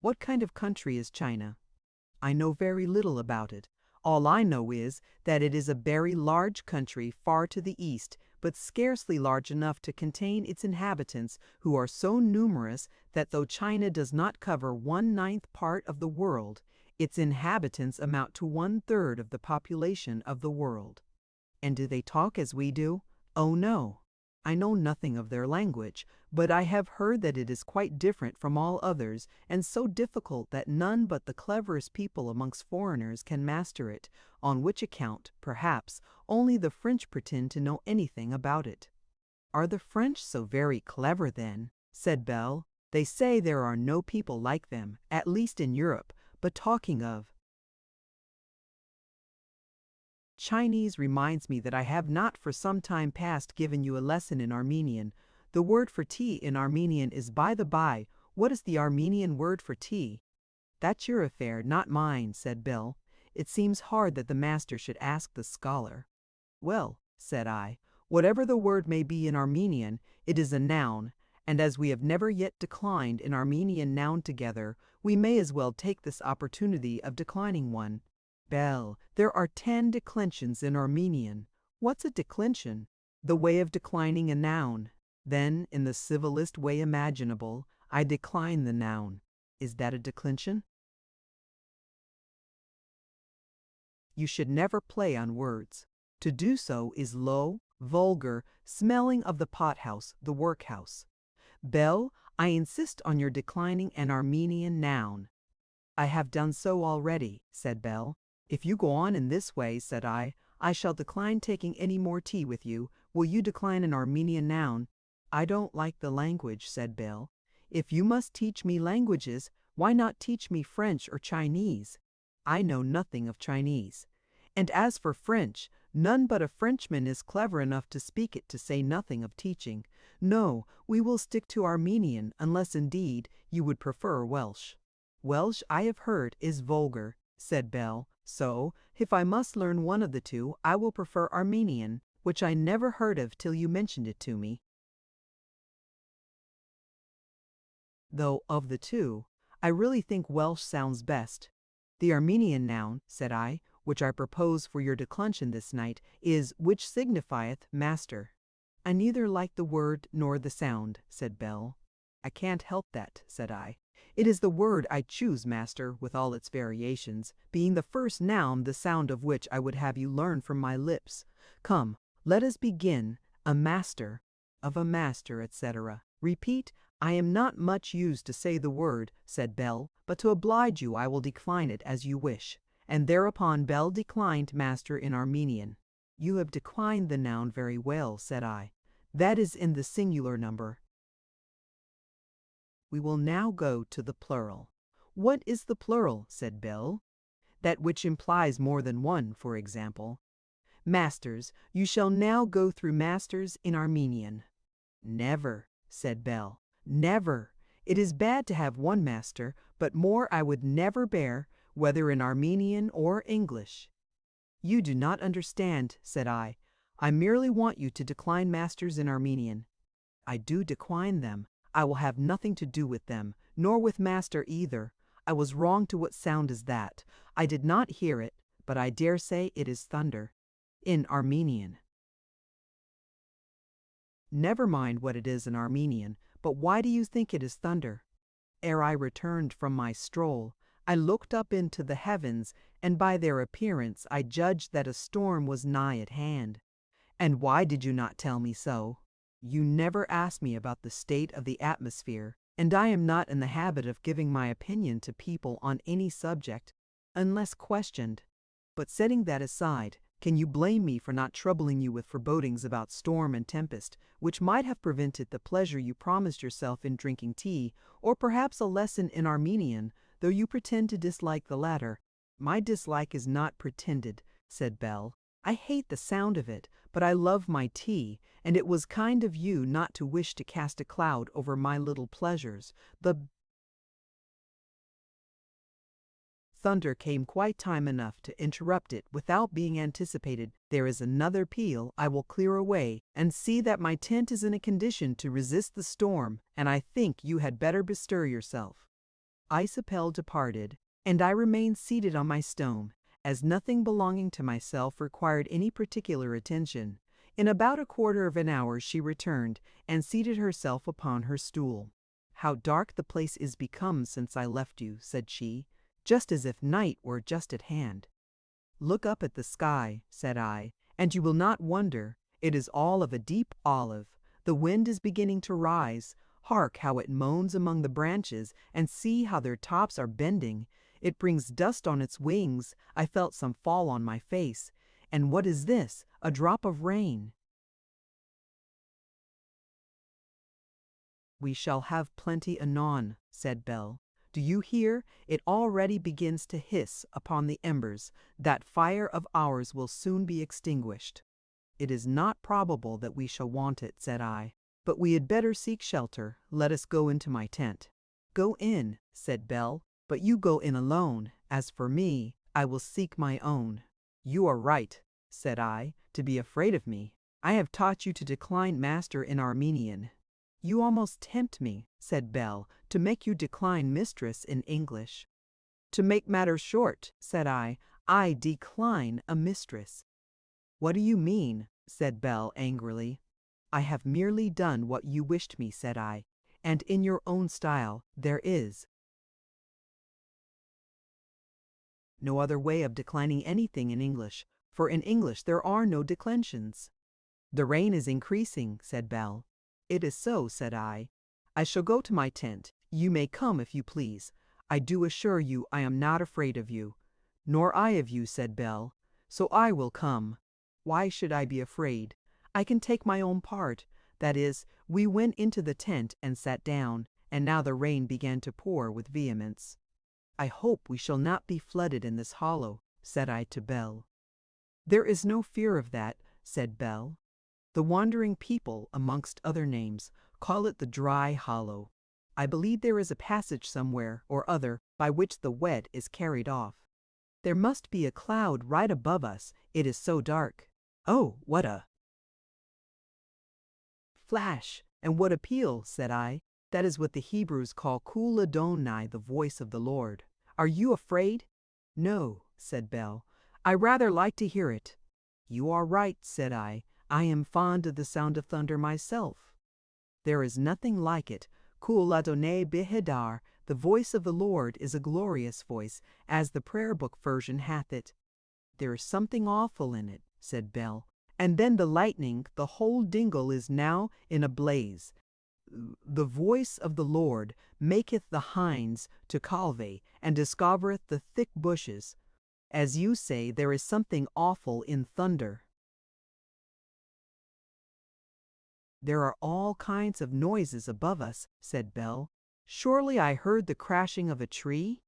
"What kind of country is China?" "I know very little about it. All I know is that it is a very large country far to the east, but scarcely large enough to contain its inhabitants, who are so numerous that though China does not cover 1/9 part of the world, its inhabitants amount to 1/3 of the population of the world." "And do they talk as we do?" "Oh no. I know nothing of their language, but I have heard that it is quite different from all others, and so difficult that none but the cleverest people amongst foreigners can master it, on which account, perhaps, only the French pretend to know anything about it." "Are the French so very clever then?" said Belle. "They say there are no people like them, at least in Europe, but talking of Chinese reminds me that I have not for some time past given you a lesson in Armenian. The word for tea in Armenian is by the by. What is the Armenian word for tea?" "That's your affair, not mine," said Belle. "It seems hard that the master should ask the scholar." "Well," said I, "whatever the word may be in Armenian, it is a noun, and as we have never yet declined an Armenian noun together, we may as well take this opportunity of declining one." "Belle, there are 10 declensions in Armenian." "What's a declension?" "The way of declining a noun." "Then, in the civilest way imaginable, I decline the noun." "Is that a declension?" You should never play on words. To do so is low, vulgar, smelling of the pothouse, the workhouse. Belle, I insist on your declining an Armenian noun. I have done so already, said Belle. If you go on in this way, said I shall decline taking any more tea with you. Will you decline an Armenian noun? I don't like the language, said Belle. If you must teach me languages, why not teach me French or Chinese? I know nothing of Chinese. And as for French, none but a Frenchman is clever enough to speak it, to say nothing of teaching. No, we will stick to Armenian, unless indeed you would prefer Welsh. Welsh, I have heard, is vulgar, said Belle, so, if I must learn one of the two, I will prefer Armenian, which I never heard of till you mentioned it to me. Though, of the two, I really think Welsh sounds best. The Armenian noun, said I, which I propose for your declension this night, is which signifieth master. I neither like the word nor the sound, said Belle. I can't help that, said I. It is the word I choose, master, with all its variations, being the first noun the sound of which I would have you learn from my lips. Come, let us begin. A master, of a master, etc. Repeat, I am not much used to say the word, said Belle, but to oblige you I will decline it as you wish. And thereupon Belle declined master in Armenian. You have declined the noun very well, said I. That is in the singular number. We will now go to the plural. What is the plural, said Belle? That which implies more than one, for example. Masters, you shall now go through masters in Armenian. Never, said Belle, never. It is bad to have one master, but more I would never bear, whether in Armenian or English. You do not understand, said I. I merely want you to decline masters in Armenian. I do decline them. I will have nothing to do with them, nor with master either. I was wrong to what sound is that. I did not hear it, but I dare say it is thunder. In Armenian. Never mind what it is in Armenian, but why do you think it is thunder? Ere I returned from my stroll, I looked up into the heavens, and by their appearance I judged that a storm was nigh at hand. And why did you not tell me so? You never asked me about the state of the atmosphere, and I am not in the habit of giving my opinion to people on any subject, unless questioned. But setting that aside, can you blame me for not troubling you with forebodings about storm and tempest, which might have prevented the pleasure you promised yourself in drinking tea, or perhaps a lesson in Armenian, though you pretend to dislike the latter? My dislike is not pretended, said Belle. I hate the sound of it, but I love my tea, and it was kind of you not to wish to cast a cloud over my little pleasures. The thunder came quite time enough to interrupt it without being anticipated. There is another peal. I will clear away, and see that my tent is in a condition to resist the storm, and I think you had better bestir yourself. Isabelle departed, and I remained seated on my stone, as nothing belonging to myself required any particular attention. In about a quarter of an hour she returned, and seated herself upon her stool. How dark the place is become since I left you, said she, just as if night were just at hand. Look up at the sky, said I, and you will not wonder. It is all of a deep olive. The wind is beginning to rise. Hark how it moans among the branches, and see how their tops are bending. It brings dust on its wings. I felt some fall on my face. And what is this? A drop of rain. We shall have plenty anon, said Belle. Do you hear? It already begins to hiss upon the embers. That fire of ours will soon be extinguished. It is not probable that we shall want it, said I. But we had better seek shelter. Let us go into my tent. Go in, said Belle, but you go in alone. As for me, I will seek my own. You are right, said I, to be afraid of me. I have taught you to decline master in Armenian. You almost tempt me, said Belle, to make you decline mistress in English. To make matters short, said I decline a mistress. What do you mean? Said Belle angrily. I have merely done what you wished me, said I, and in your own style. There is No other way of declining anything in English, for in English there are no declensions. The rain is increasing, said Belle. It is so, said I. I shall go to my tent. You may come if you please. I do assure you I am not afraid of you. Nor I of you, said Belle. So I will come. Why should I be afraid? I can take my own part. That is, we went into the tent and sat down, and now the rain began to pour with vehemence. I hope we shall not be flooded in this hollow, said I to Belle. There is no fear of that, said Belle. The wandering people, amongst other names, call it the dry hollow. I believe there is a passage somewhere or other by which the wet is carried off. There must be a cloud right above us, it is so dark. Oh, what a flash, and what a peal, said I. That is what the Hebrews call Kul Adonai, the voice of the Lord. Are you afraid? No, said Belle. I rather like to hear it. You are right, said I. I am fond of the sound of thunder myself. There is nothing like it. Kul Adonai Bihedar, the voice of the Lord, is a glorious voice, as the prayer book version hath it. There is something awful in it, said Belle. And then the lightning, the whole dingle is now in a blaze. The voice of the Lord maketh the hinds to calve, and discovereth the thick bushes. As you say, there is something awful in thunder. There are all kinds of noises above us, said Belle. Surely I heard the crashing of a tree?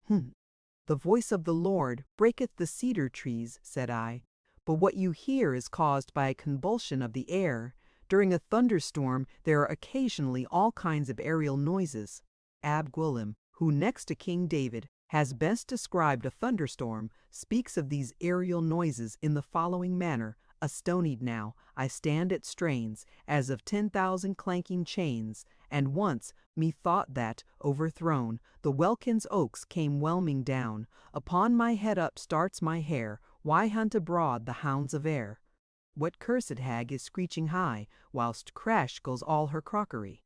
The voice of the Lord breaketh the cedar trees, said I. But what you hear is caused by a convulsion of the air. During a thunderstorm there are occasionally all kinds of aerial noises. Abguilem, who next to King David has best described a thunderstorm, speaks of these aerial noises in the following manner. Astonied now, I stand at strains, as of 10,000 clanking chains, and once, methought that, overthrown, the welkin's oaks came whelming down. Upon my head up starts my hair, why hunt abroad the hounds of air? What cursed hag is screeching high, whilst crash goes all her crockery?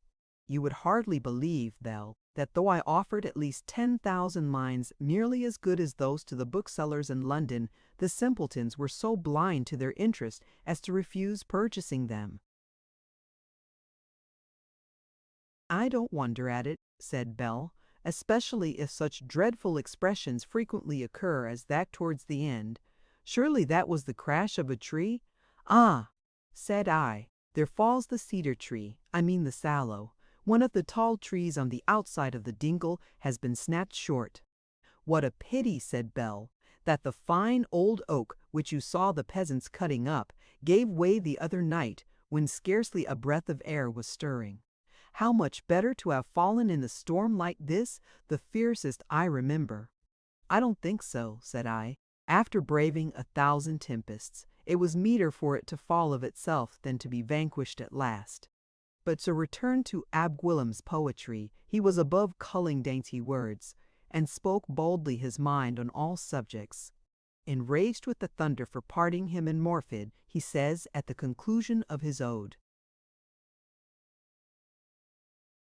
You would hardly believe, Belle, that though I offered at least 10,000 lines merely as good as those to the booksellers in London, the simpletons were so blind to their interest as to refuse purchasing them. I don't wonder at it, said Belle, especially if such dreadful expressions frequently occur as that towards the end. Surely that was the crash of a tree? Ah, said I, there falls the cedar tree, I mean the sallow. One of the tall trees on the outside of the dingle has been snapped short. What a pity, said Belle, that the fine old oak which you saw the peasants cutting up gave way the other night when scarcely a breath of air was stirring. How much better to have fallen in the storm like this, the fiercest I remember. I don't think so, said I. After braving 1,000 tempests, it was meeter for it to fall of itself than to be vanquished at last. But to return to Abguilem's poetry, he was above culling dainty words, and spoke boldly his mind on all subjects. Enraged with the thunder for parting him and Morfydd, he says at the conclusion of his ode,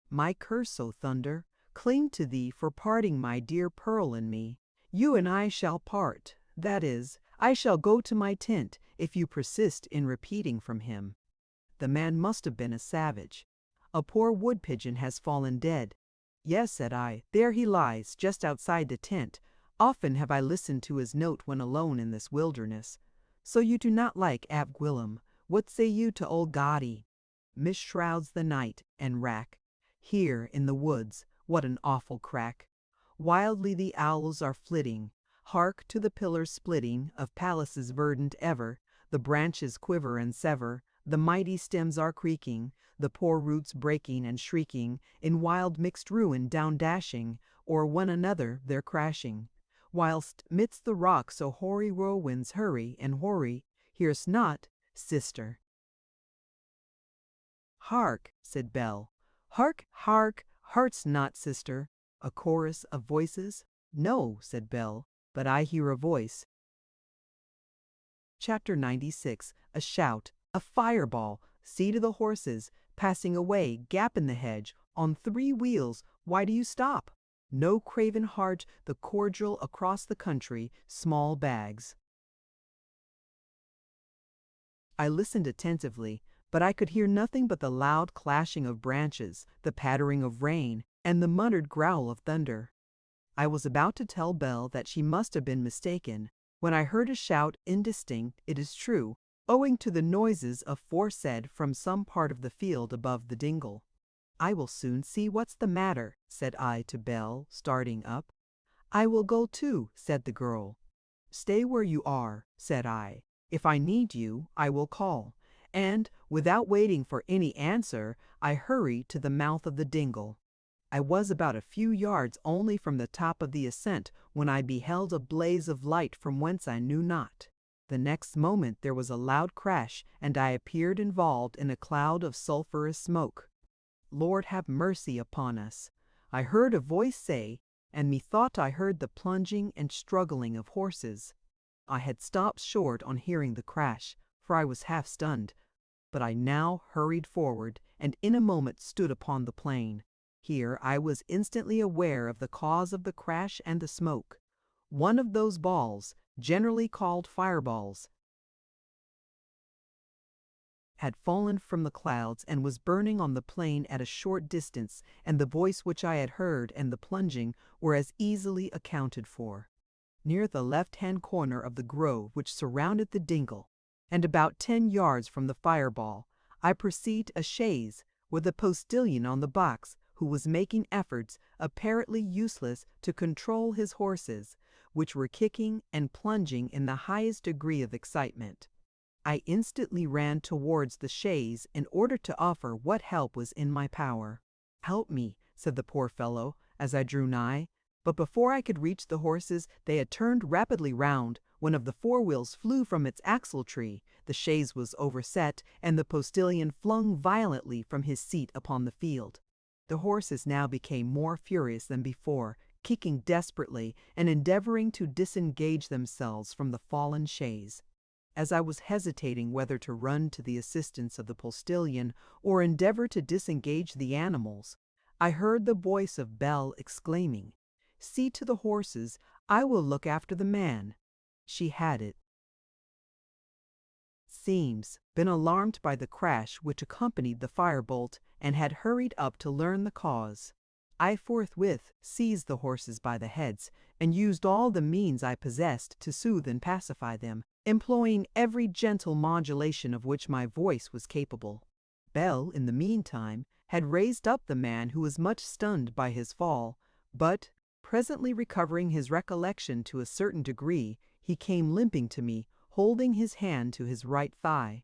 My curse, O thunder, cling to thee for parting my dear Pearl and me. You and I shall part, that is, I shall go to my tent if you persist in repeating from him. The man must have been a savage. A poor wood pigeon has fallen dead. Yes, said I, there he lies, just outside the tent. Often have I listened to his note when alone in this wilderness. So you do not like Abguilem. What say you to old Gadi? Mist shrouds the night, and wrack. Here, in the woods, what an awful crack! Wildly the owls are flitting. Hark to the pillars splitting of palaces verdant ever. The branches quiver and sever. The mighty stems are creaking, the poor roots breaking and shrieking, in wild mixed ruin down dashing, o'er one another they're crashing. Whilst midst the rocks so hoary whirlwinds hurry and hoary, hear'st not, sister? Hark, said Belle. Hark, hark, heart's not, sister. A chorus of voices? No, said Belle, but I hear a voice. Chapter 96. A shout. A fireball, see to the horses, passing away, gap in the hedge, on 3 wheels, why do you stop? No craven heart, the cordial across the country, small bags. I listened attentively, but I could hear nothing but the loud clashing of branches, the pattering of rain, and the muttered growl of thunder. I was about to tell Belle that she must have been mistaken, when I heard a shout, indistinct, it is true, owing to the noises aforesaid from some part of the field above the dingle. "I will soon see what's the matter," said I to Belle, starting up. "I will go too," said the girl. "Stay where you are," said I. "If I need you, I will call." And, without waiting for any answer, I hurried to the mouth of the dingle. I was about a few yards only from the top of the ascent when I beheld a blaze of light from whence I knew not. The next moment there was a loud crash, and I appeared involved in a cloud of sulphurous smoke. Lord have mercy upon us! I heard a voice say, and methought I heard the plunging and struggling of horses. I had stopped short on hearing the crash, for I was half stunned, but I now hurried forward, and in a moment stood upon the plain. Here I was instantly aware of the cause of the crash and the smoke. One of those balls, generally called fireballs, had fallen from the clouds and was burning on the plain at a short distance, and the voice which I had heard and the plunging were as easily accounted for. Near the left-hand corner of the grove which surrounded the dingle, and about 10 yards from the fireball, I perceived a chaise, with a postilion on the box, who was making efforts, apparently useless, to control his horses, which were kicking and plunging in the highest degree of excitement. I instantly ran towards the chaise in order to offer what help was in my power. "Help me," said the poor fellow, as I drew nigh. But before I could reach the horses, they had turned rapidly round. One of the forewheels flew from its axle-tree, the chaise was overset, and the postilion flung violently from his seat upon the field. The horses now became more furious than before, kicking desperately, and endeavoring to disengage themselves from the fallen chaise. As I was hesitating whether to run to the assistance of the postilion or endeavor to disengage the animals, I heard the voice of Belle exclaiming, "See to the horses, I will look after the man." She had it seems, been alarmed by the crash which accompanied the firebolt, and had hurried up to learn the cause. I forthwith seized the horses by the heads, and used all the means I possessed to soothe and pacify them, employing every gentle modulation of which my voice was capable. Belle, in the meantime, had raised up the man who was much stunned by his fall, but, presently recovering his recollection to a certain degree, he came limping to me, holding his hand to his right thigh.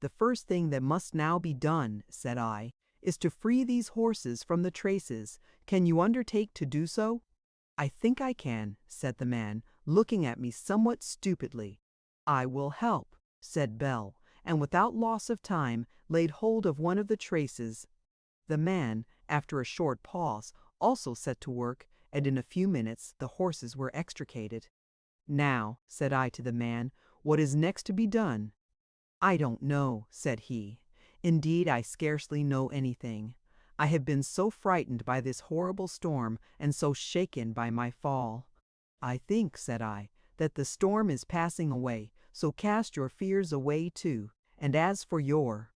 "The first thing that must now be done," said I, "is to free these horses from the traces. Can you undertake to do so?" "I think I can," said the man, looking at me somewhat stupidly. "I will help," said Belle, and without loss of time laid hold of one of the traces. The man, after a short pause, also set to work, and in a few minutes the horses were extricated. "Now," said I to the man, "what is next to be done?" "I don't know," said he. "Indeed, I scarcely know anything. I have been so frightened by this horrible storm, and so shaken by my fall." "I think," said I, "that the storm is passing away, so cast your fears away too, and as for your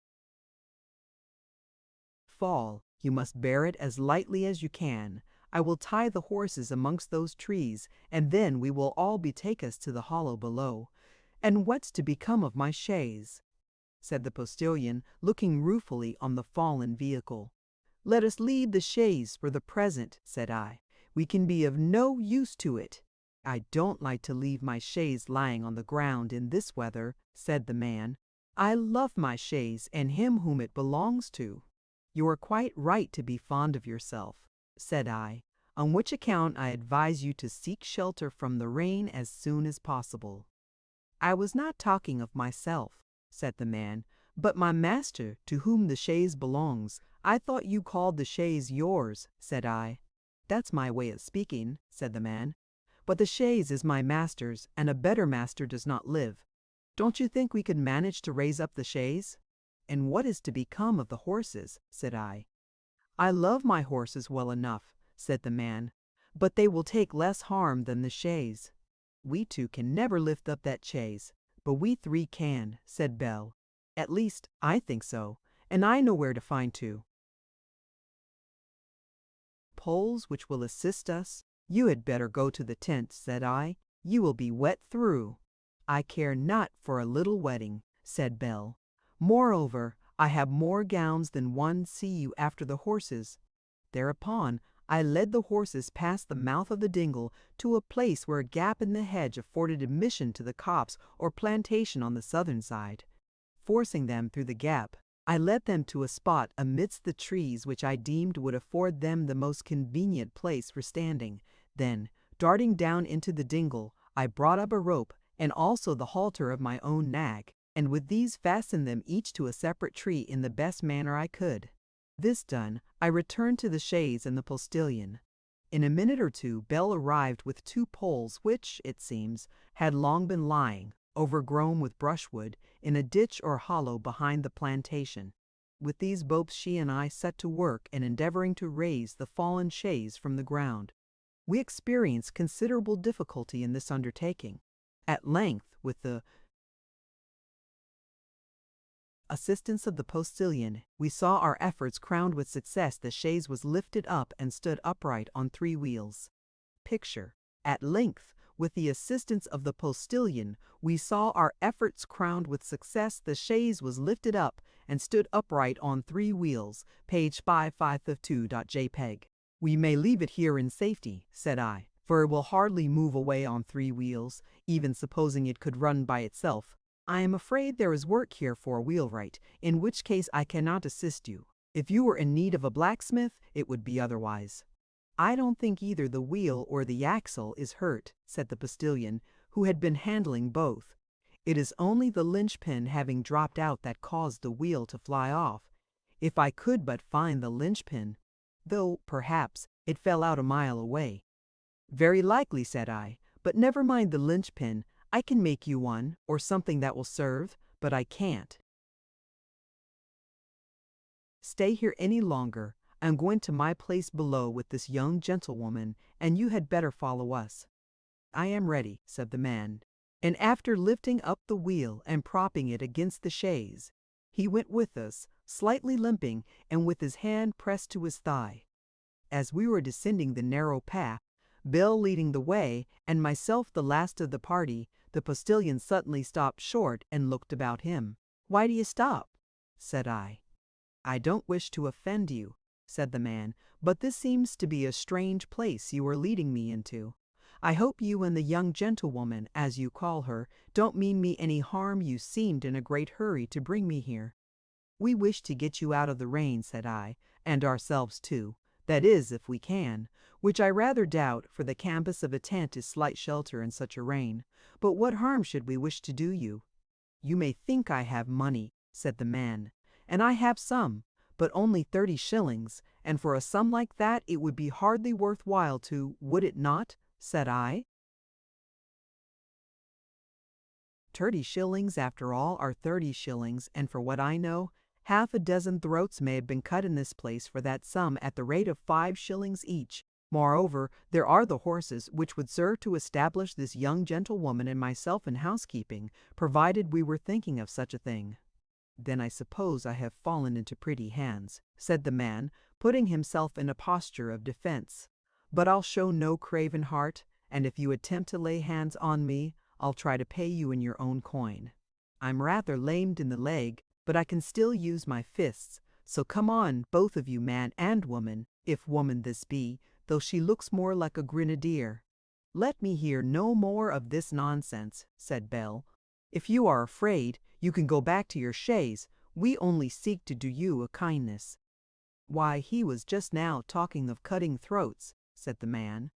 fall, you must bear it as lightly as you can. I will tie the horses amongst those trees, and then we will all betake us to the hollow below. And what's to become of my chaise?" said the postilion, looking ruefully on the fallen vehicle. "Let us leave the chaise for the present," said I. "We can be of no use to it." "I don't like to leave my chaise lying on the ground in this weather," said the man. "I love my chaise and him whom it belongs to." "You are quite right to be fond of yourself," said I, "on which account I advise you to seek shelter from the rain as soon as possible." "I was not talking of myself," said the man, "but my master, to whom the chaise belongs." "I thought you called the chaise yours," said I. "That's my way of speaking," said the man, "but the chaise is my master's, and a better master does not live. Don't you think we could manage to raise up the chaise?" "And what is to become of the horses?" said I. "I love my horses well enough," said the man, but they will take less harm than the chaise. We two can never lift up that chaise, but we three can, said Belle. At least, I think so, and I know where to find two poles which will assist us. You had better go to the tent, said I. You will be wet through. I care not for a little wetting, said Belle. Moreover, I have more gowns than one. See you after the horses. Thereupon, I led the horses past the mouth of the dingle to a place where a gap in the hedge afforded admission to the copse or plantation on the southern side. Forcing them through the gap, I led them to a spot amidst the trees which I deemed would afford them the most convenient place for standing. Then, darting down into the dingle, I brought up a rope and also the halter of my own nag, and with these fastened them each to a separate tree in the best manner I could. This done, I returned to the chaise and the postilion. In a minute or two Belle arrived with two poles which, it seems, had long been lying, overgrown with brushwood, in a ditch or hollow behind the plantation. With these both she and I set to work in endeavoring to raise the fallen chaise from the ground. We experienced considerable difficulty in this undertaking. At length, with the assistance of the postilion, we saw our efforts crowned with success. The chaise was lifted up and stood upright on three wheels. Picture. At length, with the assistance of the postilion, we saw our efforts crowned with success. The chaise was lifted up and stood upright on three wheels. Page 552.jpg. We may leave it here in safety, said I, for it will hardly move away on three wheels, even supposing it could run by itself. I am afraid there is work here for a wheelwright, in which case I cannot assist you. If you were in need of a blacksmith, it would be otherwise. I don't think either the wheel or the axle is hurt, said the postilion, who had been handling both. It is only the linchpin having dropped out that caused the wheel to fly off. If I could but find the linchpin, though, perhaps, it fell out a mile away. Very likely, said I, but never mind the linchpin. I can make you one, or something that will serve, but I can't stay here any longer. I'm going to my place below with this young gentlewoman, and you had better follow us. I am ready, said the man, and after lifting up the wheel and propping it against the chaise, he went with us, slightly limping and with his hand pressed to his thigh. As we were descending the narrow path, Bill leading the way, and myself the last of the party, the postilion suddenly stopped short and looked about him. "Why do you stop?" said I. "I don't wish to offend you," said the man, "but this seems to be a strange place you are leading me into. I hope you and the young gentlewoman, as you call her, don't mean me any harm. You seemed in a great hurry to bring me here." "We wish to get you out of the rain," said I, "and ourselves too. That is, if we can, which I rather doubt, for the canvas of a tent is slight shelter in such a rain. But what harm should we wish to do you?" "You may think I have money," said the man, "and I have some, but only 30 shillings, and for a sum like that it would be hardly worth while to, would it not?" said I. 30 shillings after all are 30 shillings, and for what I know, half a dozen throats may have been cut in this place for that sum at the rate of 5 shillings each. Moreover, there are the horses, which would serve to establish this young gentlewoman and myself in housekeeping, provided we were thinking of such a thing. "Then I suppose I have fallen into pretty hands," said the man, putting himself in a posture of defense. "But I'll show no craven heart, and if you attempt to lay hands on me, I'll try to pay you in your own coin. I'm rather lamed in the leg, but I can still use my fists, so come on, both of you, man and woman, if woman this be, though she looks more like a grenadier." "Let me hear no more of this nonsense," said Belle. "If you are afraid, you can go back to your chaise. We only seek to do you a kindness." "Why, he was just now talking of cutting throats," said the man.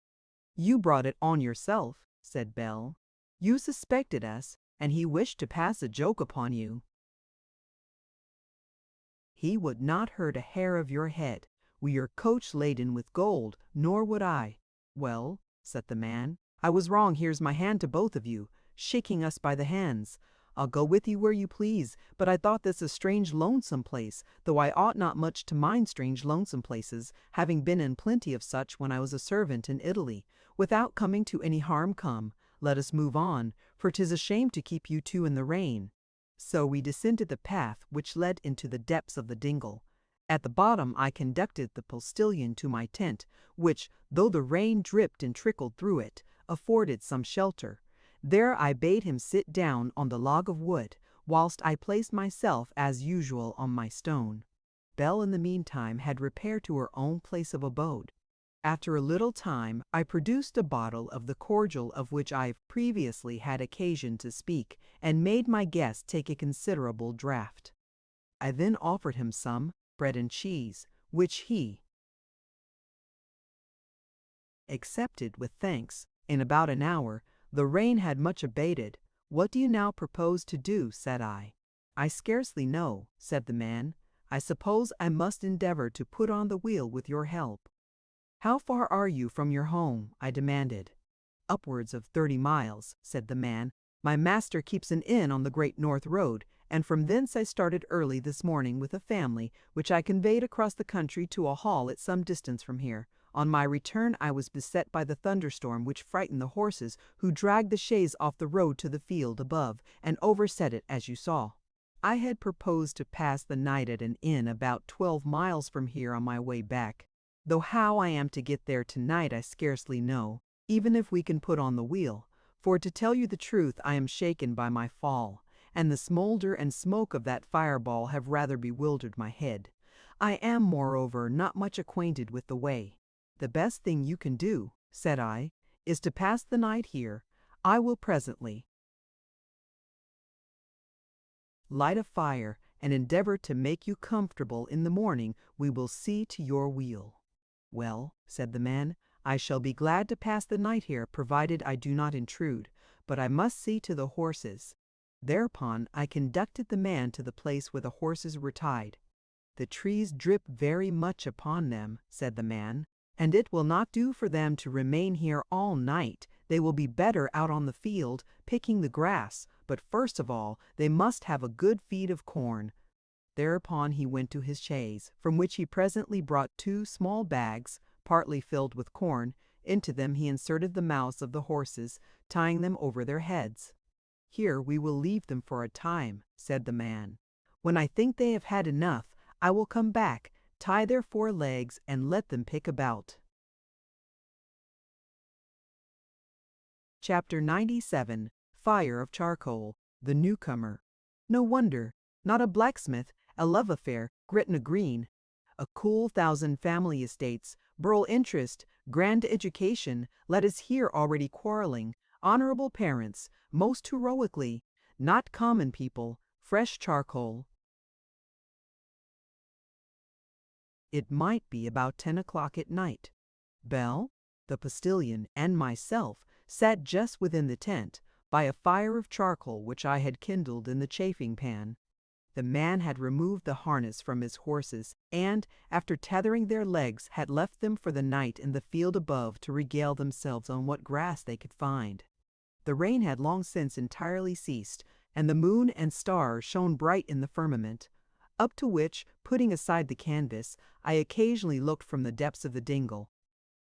"You brought it on yourself," said Belle. "You suspected us, and he wished to pass a joke upon you." "He would not hurt a hair of your head. We are coach laden with gold, nor would I." "Well," said the man, "I was wrong. Here's my hand to both of you," shaking us by the hands. I'll go with you where you please, but I thought this a strange lonesome place, though I ought not much to mind strange lonesome places, having been in plenty of such when I was a servant in Italy. Without coming to any harm come, let us move on, for 'tis a shame to keep you two in the rain. So we descended the path which led into the depths of the dingle. At the bottom I conducted the postilion to my tent, which, though the rain dripped and trickled through it, afforded some shelter. There I bade him sit down on the log of wood, whilst I placed myself as usual on my stone. Belle in the meantime had repaired to her own place of abode. After a little time I produced a bottle of the cordial of which I previously had occasion to speak, and made my guest take a considerable draught. I then offered him some bread and cheese, which he accepted with thanks. In about an hour the rain had much abated. "What do you now propose to do?" said I. "I scarcely know," said the man. "I suppose I must endeavor to put on the wheel with your help." "How far are you from your home?" I demanded. "Upwards of 30 miles," said the man. "My master keeps an inn on the Great North Road, and from thence I started early this morning with a family, which I conveyed across the country to a hall at some distance from here. On my return I was beset by the thunderstorm, which frightened the horses, who dragged the chaise off the road to the field above, and overset it, as you saw. I had proposed to pass the night at an inn about 12 miles from here on my way back, though how I am to get there tonight I scarcely know, even if we can put on the wheel, for to tell you the truth I am shaken by my fall, and the smolder and smoke of that fireball have rather bewildered my head. I am, moreover, not much acquainted with the way. The best thing you can do," said I, "is to pass the night here. I will presently light a fire, and endeavor to make you comfortable. In the morning we will see to your wheel." "Well," said the man, "I shall be glad to pass the night here, provided I do not intrude, but I must see to the horses." Thereupon I conducted the man to the place where the horses were tied. "The trees drip very much upon them," said the man, "and it will not do for them to remain here all night. They will be better out on the field, picking the grass, but first of all they must have a good feed of corn." Thereupon he went to his chaise, from which he presently brought 2 small bags, partly filled with corn. Into them he inserted the mouths of the horses, tying them over their heads. "Here we will leave them for a time," said the man. "When I think they have had enough, I will come back, tie their 4 legs, and let them pick about." Chapter 97. Fire of Charcoal. The Newcomer. No wonder. Not a blacksmith, a love affair, Gretna Green. A cool 1,000 family estates, borough interest, grand education, let us hear already quarreling, honorable parents, most heroically, not common people, fresh charcoal. It might be about 10 o'clock at night. Belle, the postilion, and myself sat just within the tent, by a fire of charcoal which I had kindled in the chafing pan. The man had removed the harness from his horses, and, after tethering their legs, had left them for the night in the field above to regale themselves on what grass they could find. The rain had long since entirely ceased, and the moon and stars shone bright in the firmament, up to which, putting aside the canvas, I occasionally looked from the depths of the dingle.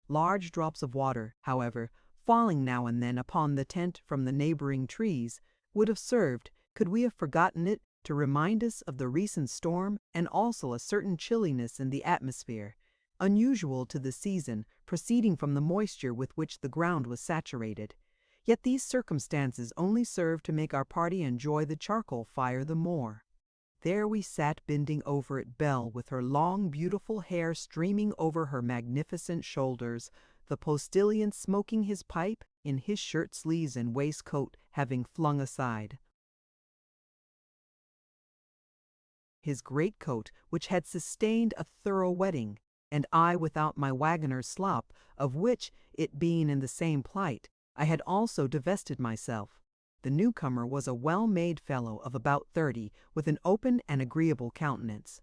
Large drops of water, however, falling now and then upon the tent from the neighboring trees, would have served, could we have forgotten it, to remind us of the recent storm, and also a certain chilliness in the atmosphere, unusual to the season, proceeding from the moisture with which the ground was saturated. Yet these circumstances only served to make our party enjoy the charcoal fire the more. There we sat bending over it, Belle with her long beautiful hair streaming over her magnificent shoulders, the postilion smoking his pipe in his shirt sleeves and waistcoat having flung aside his greatcoat, which had sustained a thorough wetting, and I without my waggoner's slop, of which, it being in the same plight, I had also divested myself. The newcomer was a well-made fellow of about 30, with an open and agreeable countenance.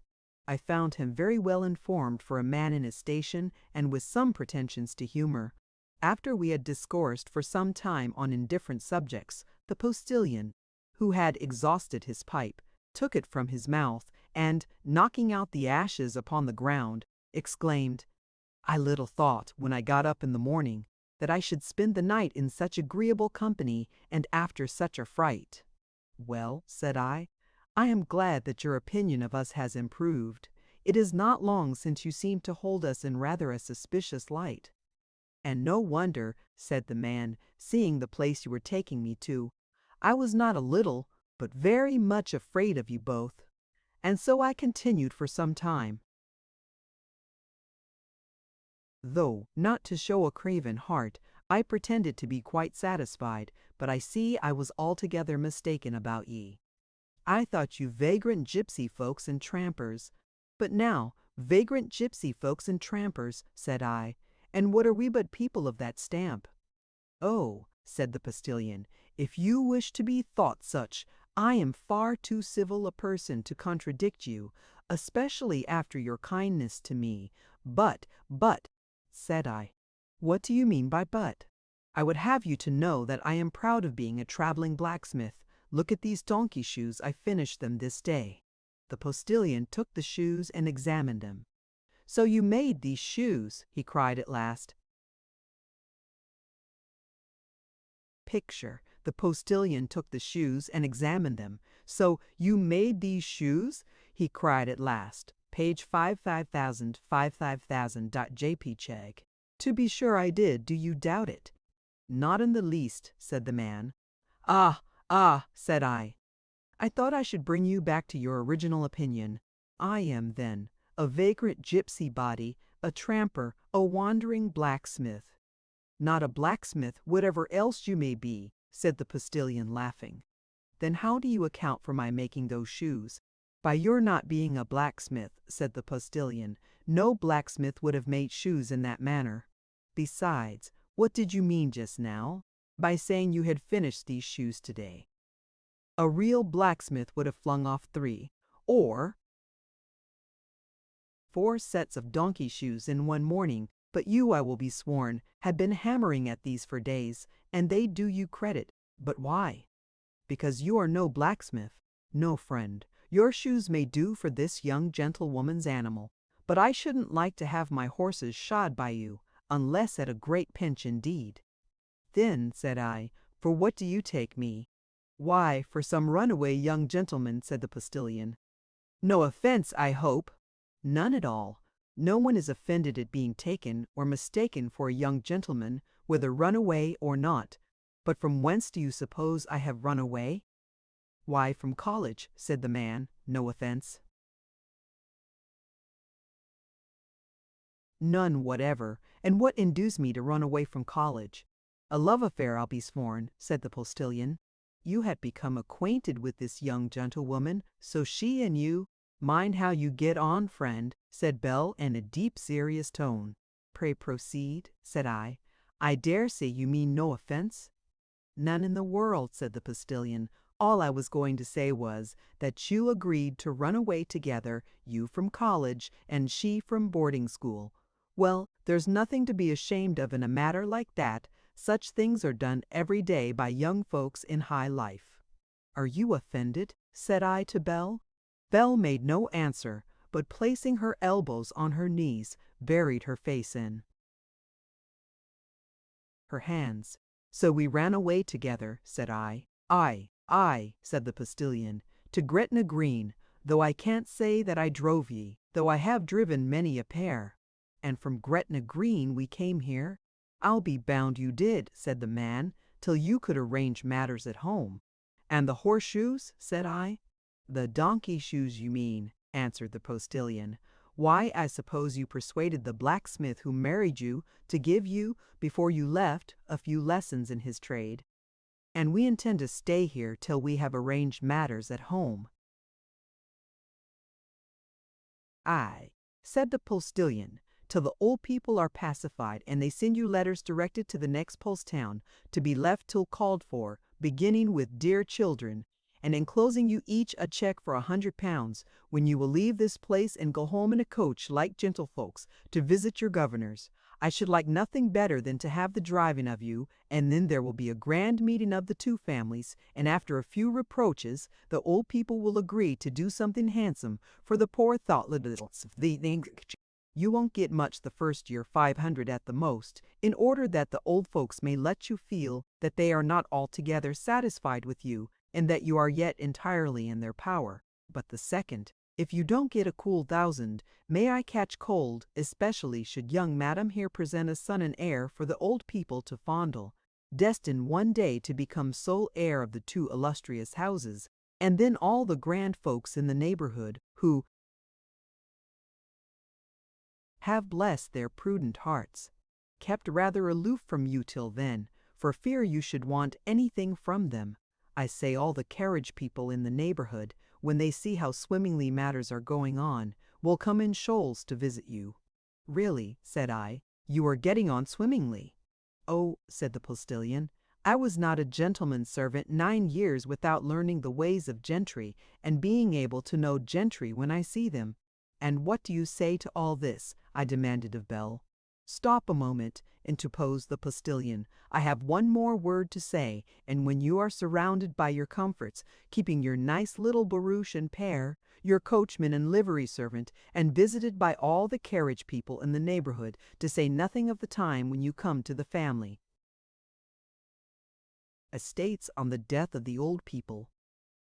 I found him very well informed for a man in his station, and with some pretensions to humor. After we had discoursed for some time on indifferent subjects, the postilion, who had exhausted his pipe, took it from his mouth, and, knocking out the ashes upon the ground, exclaimed, "I little thought, when I got up in the morning, that I should spend the night in such agreeable company and after such a fright." "Well," said I am glad that your opinion of us has improved. It is not long since you seemed to hold us in rather a suspicious light." "And no wonder," said the man, "seeing the place you were taking me to. I was not a little, but very much afraid of you both." And so I continued for some time. Though, not to show a craven heart, I pretended to be quite satisfied, but I see I was altogether mistaken about ye. I thought you vagrant gypsy folks and trampers. But now, vagrant gypsy folks and trampers, said I, and what are we but people of that stamp? "Oh," said the postillion, "if you wish to be thought such, I am far too civil a person to contradict you, especially after your kindness to me. But, said I. "What do you mean by but?" "I would have you to know that I am proud of being a traveling blacksmith. Look at these donkey shoes, I finished them this day." The postillion took the shoes and examined them. "So you made these shoes?" he cried at last. Picture, the postillion took the shoes and examined them. "So you made these shoes?" he cried at last. Page 55,000.jpg. "To be sure I did. Do you doubt it?" "Not in the least," said the man. Ah, said I. "I thought I should bring you back to your original opinion. I am, then, a vagrant gypsy body, a tramper, a wandering blacksmith." "Not a blacksmith, whatever else you may be," said the postillion, laughing. "Then how do you account for my making those shoes?" "By your not being a blacksmith," said the postillion. "No blacksmith would have made shoes in that manner. Besides, what did you mean just now by saying you had finished these shoes today? A real blacksmith would have flung off 3 or 4 sets of donkey shoes in one morning, but you, I will be sworn, have been hammering at these for days, and they do you credit. But why? Because you are no blacksmith. No, friend, your shoes may do for this young gentlewoman's animal, but I shouldn't like to have my horses shod by you, unless at a great pinch indeed." "Then," said I, "for what do you take me?" "Why, for some runaway young gentleman," said the postillion. "No offense, I hope?" "None at all. No one is offended at being taken or mistaken for a young gentleman, whether runaway or not. But from whence do you suppose I have run away?" "Why, from college," said the man. "No offense." "None whatever. And what induced me to run away from college?" "A love affair, I'll be sworn," said the postillion. "You had become acquainted with this young gentlewoman, so she and you—" "Mind how you get on, friend," said Bell in a deep, serious tone. "Pray proceed," said I. "I dare say you mean no offense?" "None in the world," said the postillion. "All I was going to say was, that you agreed to run away together, you from college, and she from boarding school. Well, there's nothing to be ashamed of in a matter like that. Such things are done every day by young folks in high life." "Are you offended?" said I to Bell. Bell made no answer, but placing her elbows on her knees, buried her face in her hands. "So we ran away together," said I. "Aye," said the postillion, "to Gretna Green, though I can't say that I drove ye, though I have driven many a pair." "And from Gretna Green we came here?" "I'll be bound you did," said the man, "till you could arrange matters at home." "And the horseshoes?" said I. "The donkey shoes, you mean," answered the postillion. "Why, I suppose you persuaded the blacksmith who married you to give you, before you left, a few lessons in his trade. And we intend to stay here till we have arranged matters at home." "Aye," said the postillion, "till the old people are pacified, and they send you letters directed to the next post town, to be left till called for, beginning with 'Dear children,' and enclosing you each a check for £100, when you will leave this place and go home in a coach like gentlefolks to visit your governors. I should like nothing better than to have the driving of you, and then there will be a grand meeting of the two families, and after a few reproaches, the old people will agree to do something handsome for the poor thoughtless of the English. You won't get much the first year, 500 at the most, in order that the old folks may let you feel that they are not altogether satisfied with you, and that you are yet entirely in their power. But the second, if you don't get a cool 1,000, may I catch cold, especially should young madam here present a son and heir for the old people to fondle, destined one day to become sole heir of the two illustrious houses, and then all the grand folks in the neighborhood, who have blessed their prudent hearts, kept rather aloof from you till then, for fear you should want anything from them. I say all the carriage people in the neighborhood, when they see how swimmingly matters are going on, will come in shoals to visit you. Really, said I, you are getting on swimmingly. Oh, said the postilion, I was not a gentleman's servant 9 years without learning the ways of gentry, and being able to know gentry when I see them. And what do you say to all this? I demanded of Belle. Stop a moment, interposed the postilion. I have one more word to say, and when you are surrounded by your comforts, keeping your nice little barouche and pair, your coachman and livery servant, and visited by all the carriage people in the neighborhood, to say nothing of the time when you come to the family estates on the death of the old people,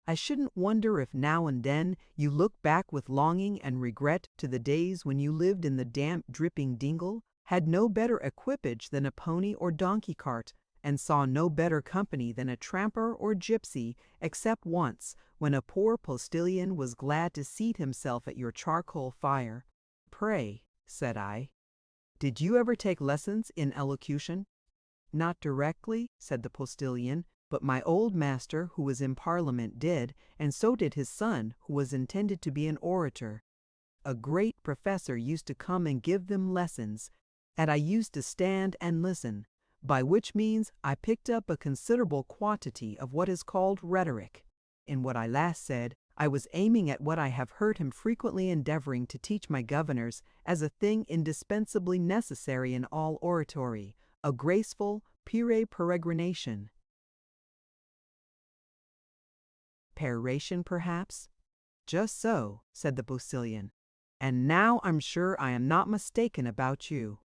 I shouldn't wonder if now and then you look back with longing and regret to the days when you lived in the damp, dripping dingle, had no better equipage than a pony or donkey cart, and saw no better company than a tramper or gypsy, except once, when a poor postilion was glad to seat himself at your charcoal fire. Pray, said I, did you ever take lessons in elocution? Not directly, said the postilion, but my old master, who was in Parliament, did, and so did his son, who was intended to be an orator. A great professor used to come and give them lessons, and I used to stand and listen, by which means I picked up a considerable quantity of what is called rhetoric. In what I last said, I was aiming at what I have heard him frequently endeavoring to teach my governors as a thing indispensably necessary in all oratory, a graceful peregrination. Peroration, perhaps? Just so, said the postilion. And now I'm sure I am not mistaken about you.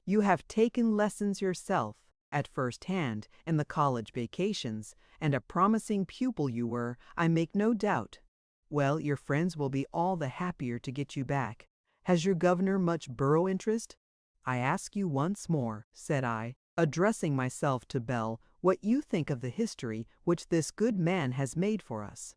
You have taken lessons yourself, at first hand, in the college vacations, and a promising pupil you were, I make no doubt. Well, your friends will be all the happier to get you back. Has your governor much borough interest? I ask you once more, said I, addressing myself to Belle, what you think of the history which this good man has made for us.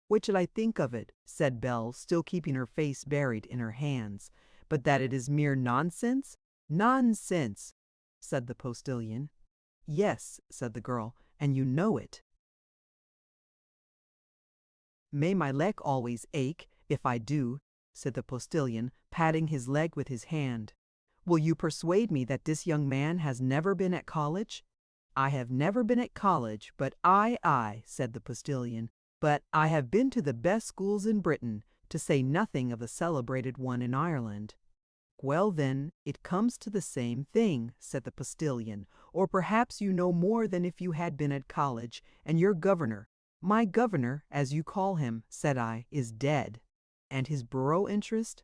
What should I think of it? Said Belle, still keeping her face buried in her hands. But that it is mere nonsense? Nonsense, said the postilion. Yes, said the girl, and you know it. May my leg always ache, if I do, said the postilion, patting his leg with his hand. Will you persuade me that this young man has never been at college? I have never been at college, but I, said the postilion, but I have been to the best schools in Britain, to say nothing of the celebrated one in Ireland. Well then, it comes to the same thing, said the postilion, or perhaps you know more than if you had been at college, and your governor, my governor, as you call him, said I, is dead. And his borough interest?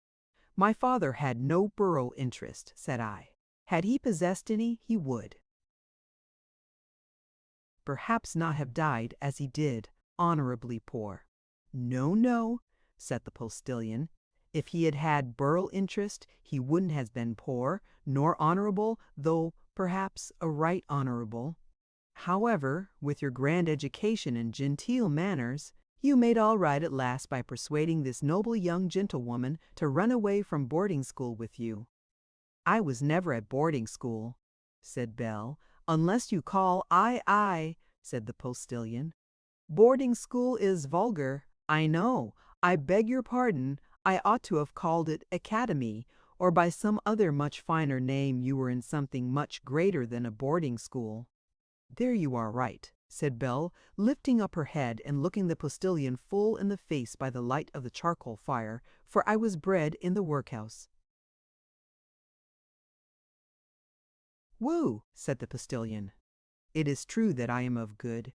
My father had no borough interest, said I. Had he possessed any, he would perhaps not have died as he did, honorably poor. No, no, said the postilion. If he had had borough interest, he wouldn't have been poor, nor honorable, though perhaps a right honorable. However, with your grand education and genteel manners, you made all right at last by persuading this noble young gentlewoman to run away from boarding school with you. I was never at boarding school, said Belle, unless you call I, said the postilion. Boarding school is vulgar, I know. I beg your pardon, I ought to have called it academy, or by some other much finer name. You were in something much greater than a boarding school. There you are right, said Belle, lifting up her head and looking the postilion full in the face by the light of the charcoal fire, for I was bred in the workhouse. "Woo," said the postilion. "It is true that I am of good."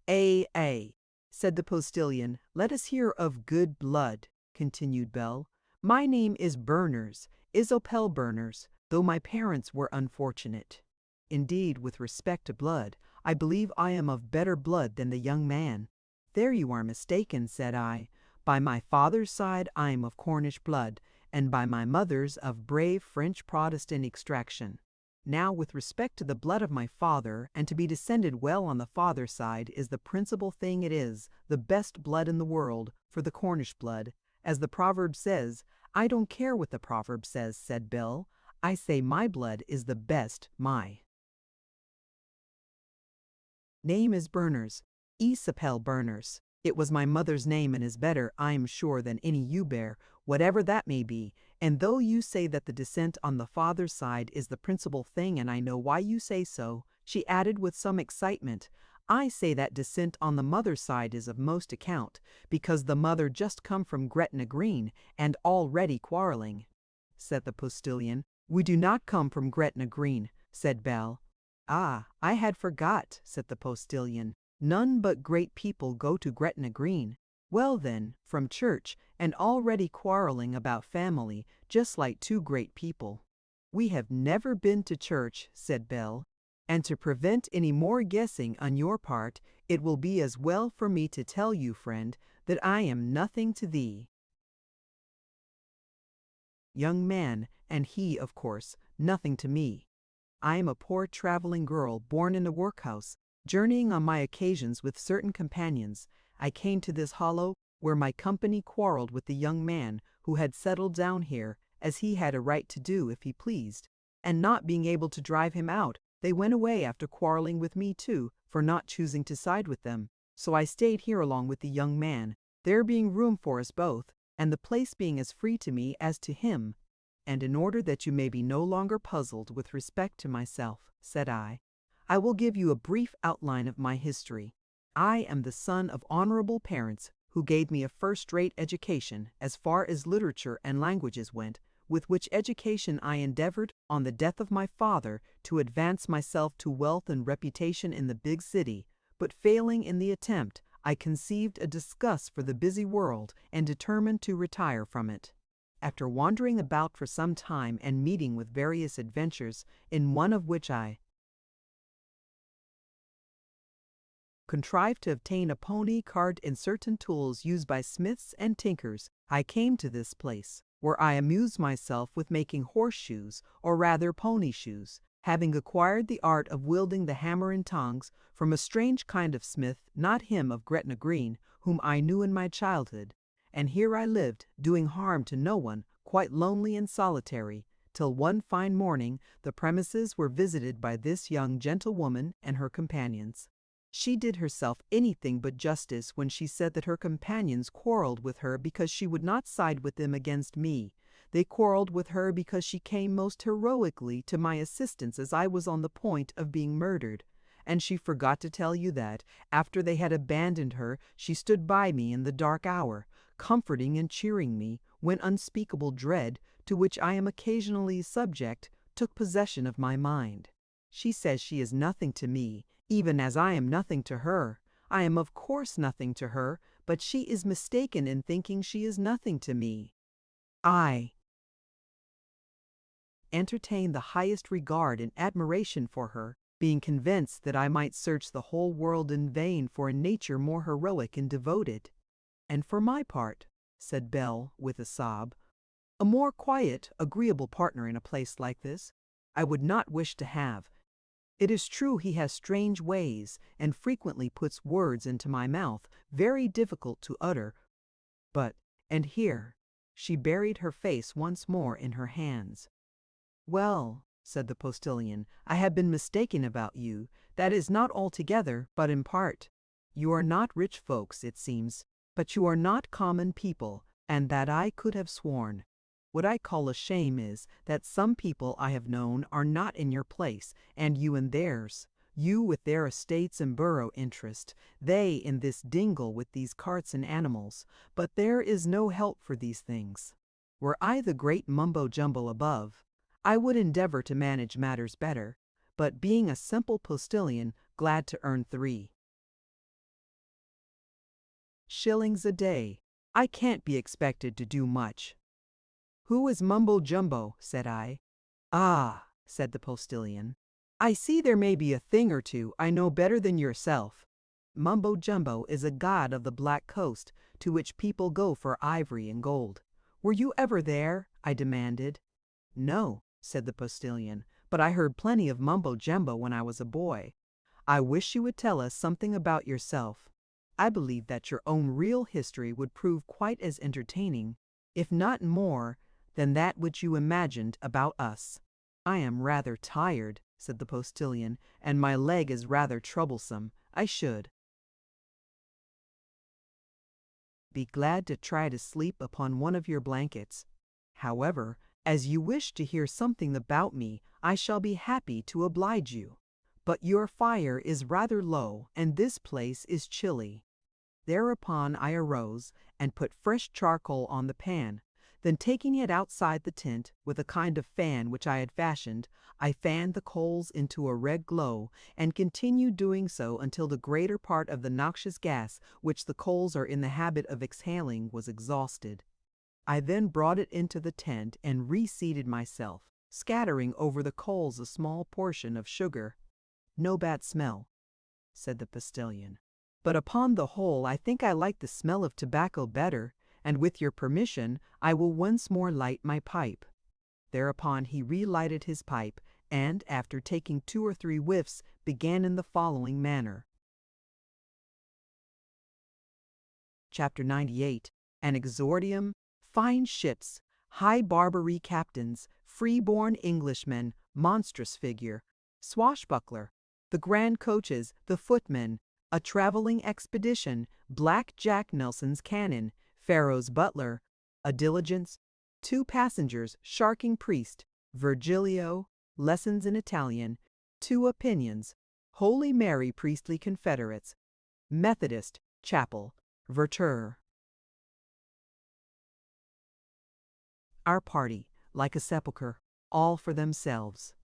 Said the postilion. "Let us hear of good blood," continued Bell. "My name is Berners, Isopel Berners, though my parents were unfortunate. Indeed, with respect to blood, I believe I am of better blood than the young man." "There you are mistaken," said I. "By my father's side I am of Cornish blood, and by my mother's of brave French Protestant extraction. Now, with respect to the blood of my father, and to be descended well on the father's side is the principal thing. It is the best blood in the world, for the Cornish blood. As the proverb says—" "I don't care what the proverb says," said Bell. "I say my blood is the best. My name is Berners, Isabel Berners. It was my mother's name and is better, I am sure, than any you bear, whatever that may be. And though you say that the descent on the father's side is the principal thing, and I know why you say so," she added with some excitement, "I say that descent on the mother's side is of most account, because the mother just come from Gretna Green, and already quarreling." Said the postilion. "We do not come from Gretna Green," said Bell. "Ah, I had forgot," said the postilion. "None but great people go to Gretna Green." "Well then, from church, and already quarreling about family, just like two great people." "We have never been to church," said Bell. "And to prevent any more guessing on your part, it will be as well for me to tell you, friend, that I am nothing to thee, young man, and he, of course, nothing to me. I am a poor traveling girl born in a workhouse, journeying on my occasions with certain companions. I came to this hollow, where my company quarreled with the young man who had settled down here, as he had a right to do if he pleased, and not being able to drive him out, they went away after quarreling with me too, for not choosing to side with them. So I stayed here along with the young man, there being room for us both, and the place being as free to me as to him. And in order that you may be no longer puzzled with respect to myself," said I will give you a brief outline of my history. I am the son of honorable parents who gave me a first-rate education as far as literature and languages went, with which education I endeavored, on the death of my father, to advance myself to wealth and reputation in the big city, but failing in the attempt, I conceived a disgust for the busy world and determined to retire from it. After wandering about for some time and meeting with various adventures, in one of which I contrived to obtain a pony cart and certain tools used by smiths and tinkers, I came to this place, where I amused myself with making horseshoes, or rather pony shoes, having acquired the art of wielding the hammer and tongs from a strange kind of smith, not him of Gretna Green, whom I knew in my childhood. And here I lived, doing harm to no one, quite lonely and solitary, till one fine morning the premises were visited by this young gentlewoman and her companions. She did herself anything but justice when she said that her companions quarreled with her because she would not side with them against me. They quarreled with her because she came most heroically to my assistance as I was on the point of being murdered. And she forgot to tell you that, after they had abandoned her, she stood by me in the dark hour, comforting and cheering me, when unspeakable dread, to which I am occasionally subject, took possession of my mind. She says she is nothing to me, even as I am nothing to her. I am of course nothing to her, but she is mistaken in thinking she is nothing to me. I entertain the highest regard and admiration for her, being convinced that I might search the whole world in vain for a nature more heroic and devoted. And for my part," said Bell with a sob, "a more quiet, agreeable partner in a place like this I would not wish to have. It is true he has strange ways, and frequently puts words into my mouth very difficult to utter, but—" and here she buried her face once more in her hands. "Well," said the postilion, "I have been mistaken about you. That is not altogether, but in part. You are not rich folks, it seems, but you are not common people, and that I could have sworn. What I call a shame is, that some people I have known are not in your place, and you in theirs. You with their estates and borough interest, they in this dingle with these carts and animals. But there is no help for these things. Were I the great mumbo-jumbo above, I would endeavor to manage matters better, but being a simple postilion, glad to earn 3 shillings a day, I can't be expected to do much." "Who is Mumbo Jumbo?" said I. "Ah," said the postilion, "I see there may be a thing or two I know better than yourself. Mumbo Jumbo is a god of the Black Coast, to which people go for ivory and gold. Were you ever there?" I demanded. "No," said the postilion, "but I heard plenty of Mumbo Jumbo when I was a boy. I wish you would tell us something about yourself. I believe that your own real history would prove quite as entertaining, if not more, than that which you imagined about us." "I am rather tired," said the postilion, "and my leg is rather troublesome. I should be glad to try to sleep upon one of your blankets. However, as you wish to hear something about me, I shall be happy to oblige you. But your fire is rather low, and this place is chilly." Thereupon I arose and put fresh charcoal on the pan. Then taking it outside the tent with a kind of fan which I had fashioned, I fanned the coals into a red glow, and continued doing so until the greater part of the noxious gas which the coals are in the habit of exhaling was exhausted. I then brought it into the tent and reseated myself, scattering over the coals a small portion of sugar. "No bad smell," said the postilion, "but upon the whole I think I like the smell of tobacco better, and with your permission I will once more light my pipe." Thereupon he relighted his pipe, and after taking 2 or 3 whiffs, began in the following manner. Chapter 98. An Exordium. Fine ships, high Barbary captains, free-born Englishmen, monstrous figure, swashbuckler, the grand coaches, the footmen, a travelling expedition, Black Jack Nelson's cannon, Pharaoh's butler, a diligence, 2 passengers, sharking priest, Virgilio, lessons in Italian, 2 opinions, Holy Mary priestly confederates, Methodist, chapel, Vertur. Our party, like a sepulchre, all for themselves.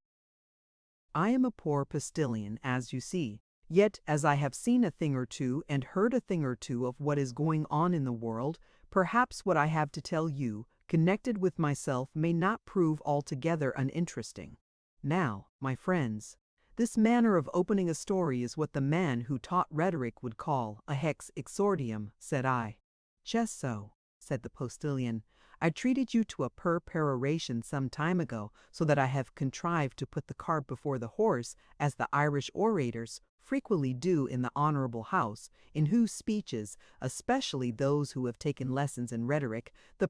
I am a poor postilion, as you see, yet as I have seen a thing or two and heard a thing or two of what is going on in the world, perhaps what I have to tell you, connected with myself, may not prove altogether uninteresting. Now, my friends, this manner of opening a story is what the man who taught rhetoric would call a hex exordium, said I. "Just so," said the postilion. "I treated you to a peroration some time ago, so that I have contrived to put the cart before the horse, as the Irish orators frequently do in the Honourable House, in whose speeches, especially those who have taken lessons in rhetoric, the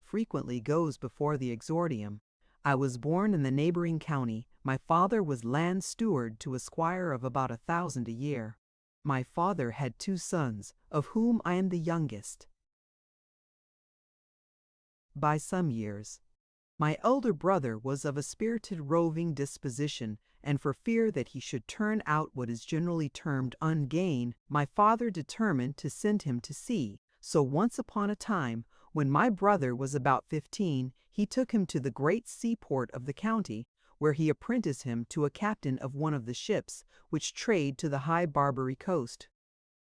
frequently goes before the exordium. I was born in the neighbouring county. My father was land steward to a squire of about 1,000 a year. My father had 2 sons, of whom I am the youngest by some years. My elder brother was of a spirited roving disposition, and for fear that he should turn out what is generally termed ungain, my father determined to send him to sea. So once upon a time, when my brother was about 15, he took him to the great seaport of the county, where he apprenticed him to a captain of one of the ships which trade to the high Barbary coast.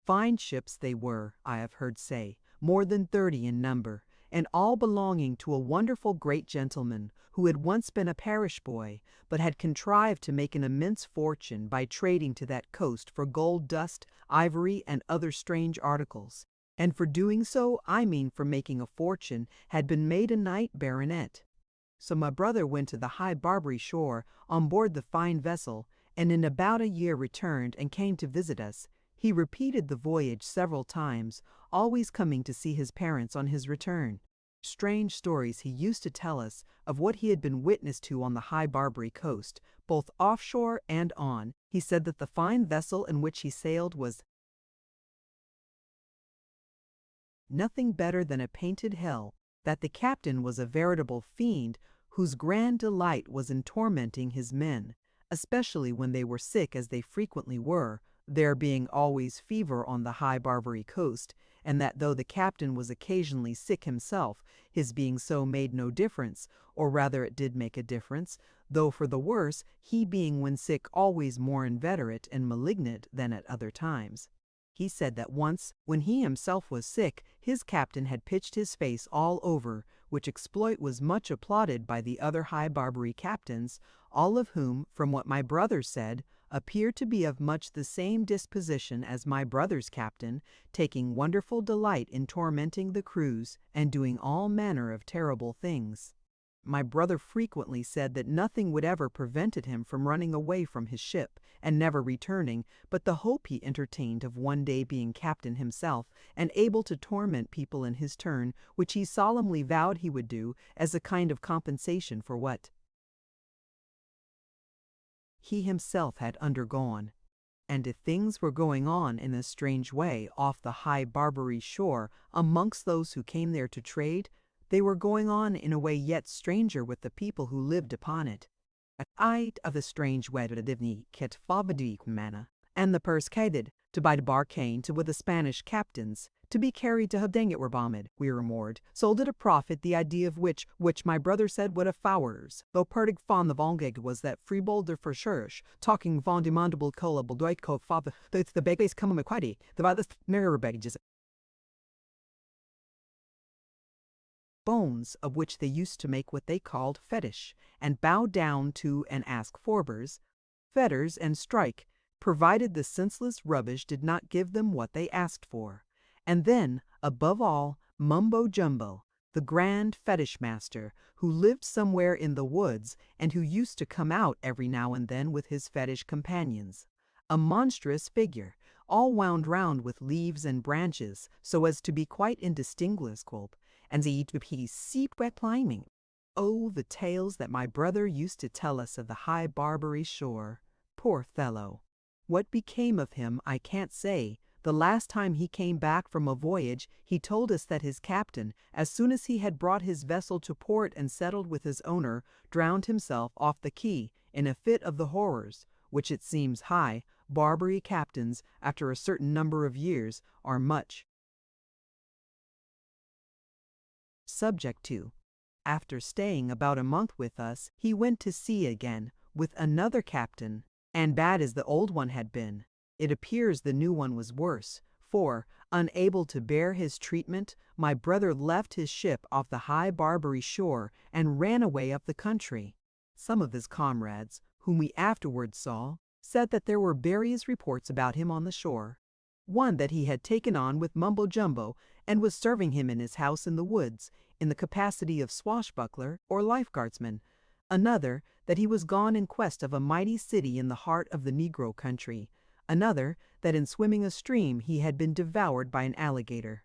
Fine ships they were, I have heard say, more than 30 in number, and all belonging to a wonderful great gentleman, who had once been a parish boy, but had contrived to make an immense fortune by trading to that coast for gold dust, ivory, and other strange articles. And for doing so, I mean for making a fortune, had been made a knight baronet. So my brother went to the high Barbary shore on board the fine vessel, and in about a year returned and came to visit us. He repeated the voyage several times, always coming to see his parents on his return. Strange stories he used to tell us of what he had been witness to on the high Barbary coast, both offshore and on. He said that the fine vessel in which he sailed was nothing better than a painted hell, that the captain was a veritable fiend whose grand delight was in tormenting his men, especially when they were sick, as they frequently were, there being always fever on the high Barbary coast, and that though the captain was occasionally sick himself, his being so made no difference, or rather it did make a difference, though for the worse, he being when sick always more inveterate and malignant than at other times. He said that once, when he himself was sick, his captain had pitched his face all over, which exploit was much applauded by the other High Barbary captains, all of whom, from what my brother said, appeared to be of much the same disposition as my brother's captain, taking wonderful delight in tormenting the crews and doing all manner of terrible things. My brother frequently said that nothing would ever prevented him from running away from his ship and never returning, but the hope he entertained of one day being captain himself and able to torment people in his turn, which he solemnly vowed he would do as a kind of compensation for what he himself had undergone. And if things were going on in a strange way off the High Barbary shore amongst those who came there to trade, they were going on in a way yet stranger with the people who lived upon it. At of the strange weather divni ket favadi mana, and the purse cated to buy the barcane to with the Spanish captains, to be carried to Havdanget were bombed, we were moored, sold at a profit, the idea of which my brother said would have fowers, though pertig von the Vongeg was that freebolder for church, talking von demandable collable doitko father, the beges come McQuaddy, the vither mirror baggages. Bones of which they used to make what they called fetish, and bow down to and ask forbers, fetters and strike, provided the senseless rubbish did not give them what they asked for. And then, above all, Mumbo Jumbo, the grand fetish master, who lived somewhere in the woods, and who used to come out every now and then with his fetish companions. A monstrous figure, all wound round with leaves and branches, so as to be quite indistinguishable, and the he seep wet climbing. Oh, the tales that my brother used to tell us of the High Barbary shore. Poor fellow! What became of him I can't say. The last time he came back from a voyage, he told us that his captain, as soon as he had brought his vessel to port and settled with his owner, drowned himself off the quay in a fit of the horrors, which it seems High Barbary captains, after a certain number of years, are much subject to. After staying about a month with us, he went to sea again with another captain, and bad as the old one had been, it appears the new one was worse, for, unable to bear his treatment, my brother left his ship off the High Barbary shore and ran away up the country. Some of his comrades, whom we afterwards saw, said that there were various reports about him on the shore. One that he had taken on with Mumbo Jumbo and was serving him in his house in the woods, in the capacity of swashbuckler or lifeguardsman. Another, that he was gone in quest of a mighty city in the heart of the Negro country. Another, that in swimming a stream he had been devoured by an alligator.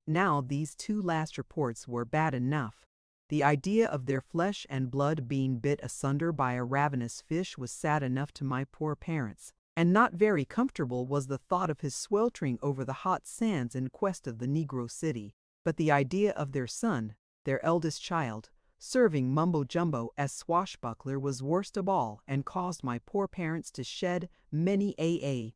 Now these two last reports were bad enough. The idea of their flesh and blood being bit asunder by a ravenous fish was sad enough to my poor parents, and not very comfortable was the thought of his sweltering over the hot sands in quest of the Negro city. But the idea of their son, their eldest child, serving Mumbo Jumbo as swashbuckler was worst of all, and caused my poor parents to shed many a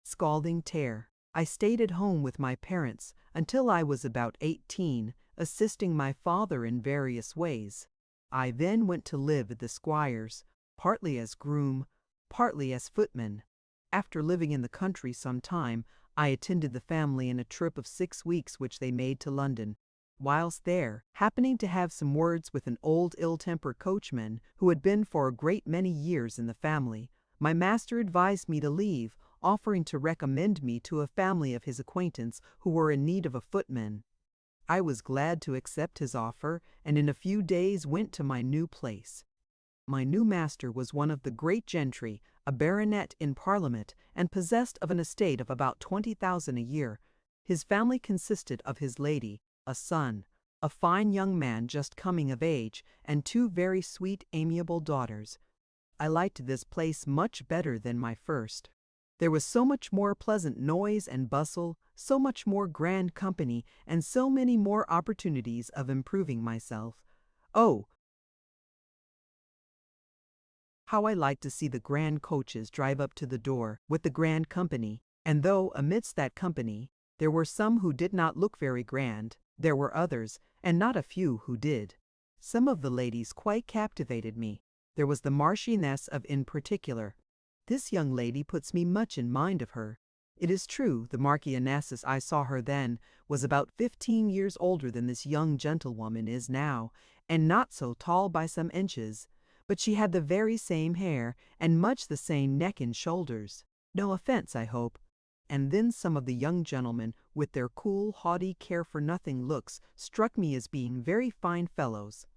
scalding tear. I stayed at home with my parents until I was about 18, assisting my father in various ways. I then went to live at the squire's, partly as groom, partly as footman. After living in the country some time, I attended the family in a trip of 6 weeks which they made to London. Whilst there, happening to have some words with an old ill-tempered coachman who had been for a great many years in the family, my master advised me to leave, offering to recommend me to a family of his acquaintance who were in need of a footman. I was glad to accept his offer, and in a few days went to my new place. My new master was one of the great gentry, a baronet in Parliament, and possessed of an estate of about 20,000 a year. His family consisted of his lady, a son, a fine young man just coming of age, and 2 very sweet, amiable daughters. I liked this place much better than my first. There was so much more pleasant noise and bustle, so much more grand company, and so many more opportunities of improving myself. Oh, how I liked to see the grand coaches drive up to the door with the grand company, and though amidst that company there were some who did not look very grand, there were others, and not a few, who did. Some of the ladies quite captivated me. There was the Marchioness of in particular. This young lady puts me much in mind of her. It is true, the Marchioness as I saw her then was about 15 years older than this young gentlewoman is now, and not so tall by some inches, but she had the very same hair, and much the same neck and shoulders. No offense, I hope. And then some of the young gentlemen, with their cool, haughty, care-for-nothing looks, struck me as being very fine fellows.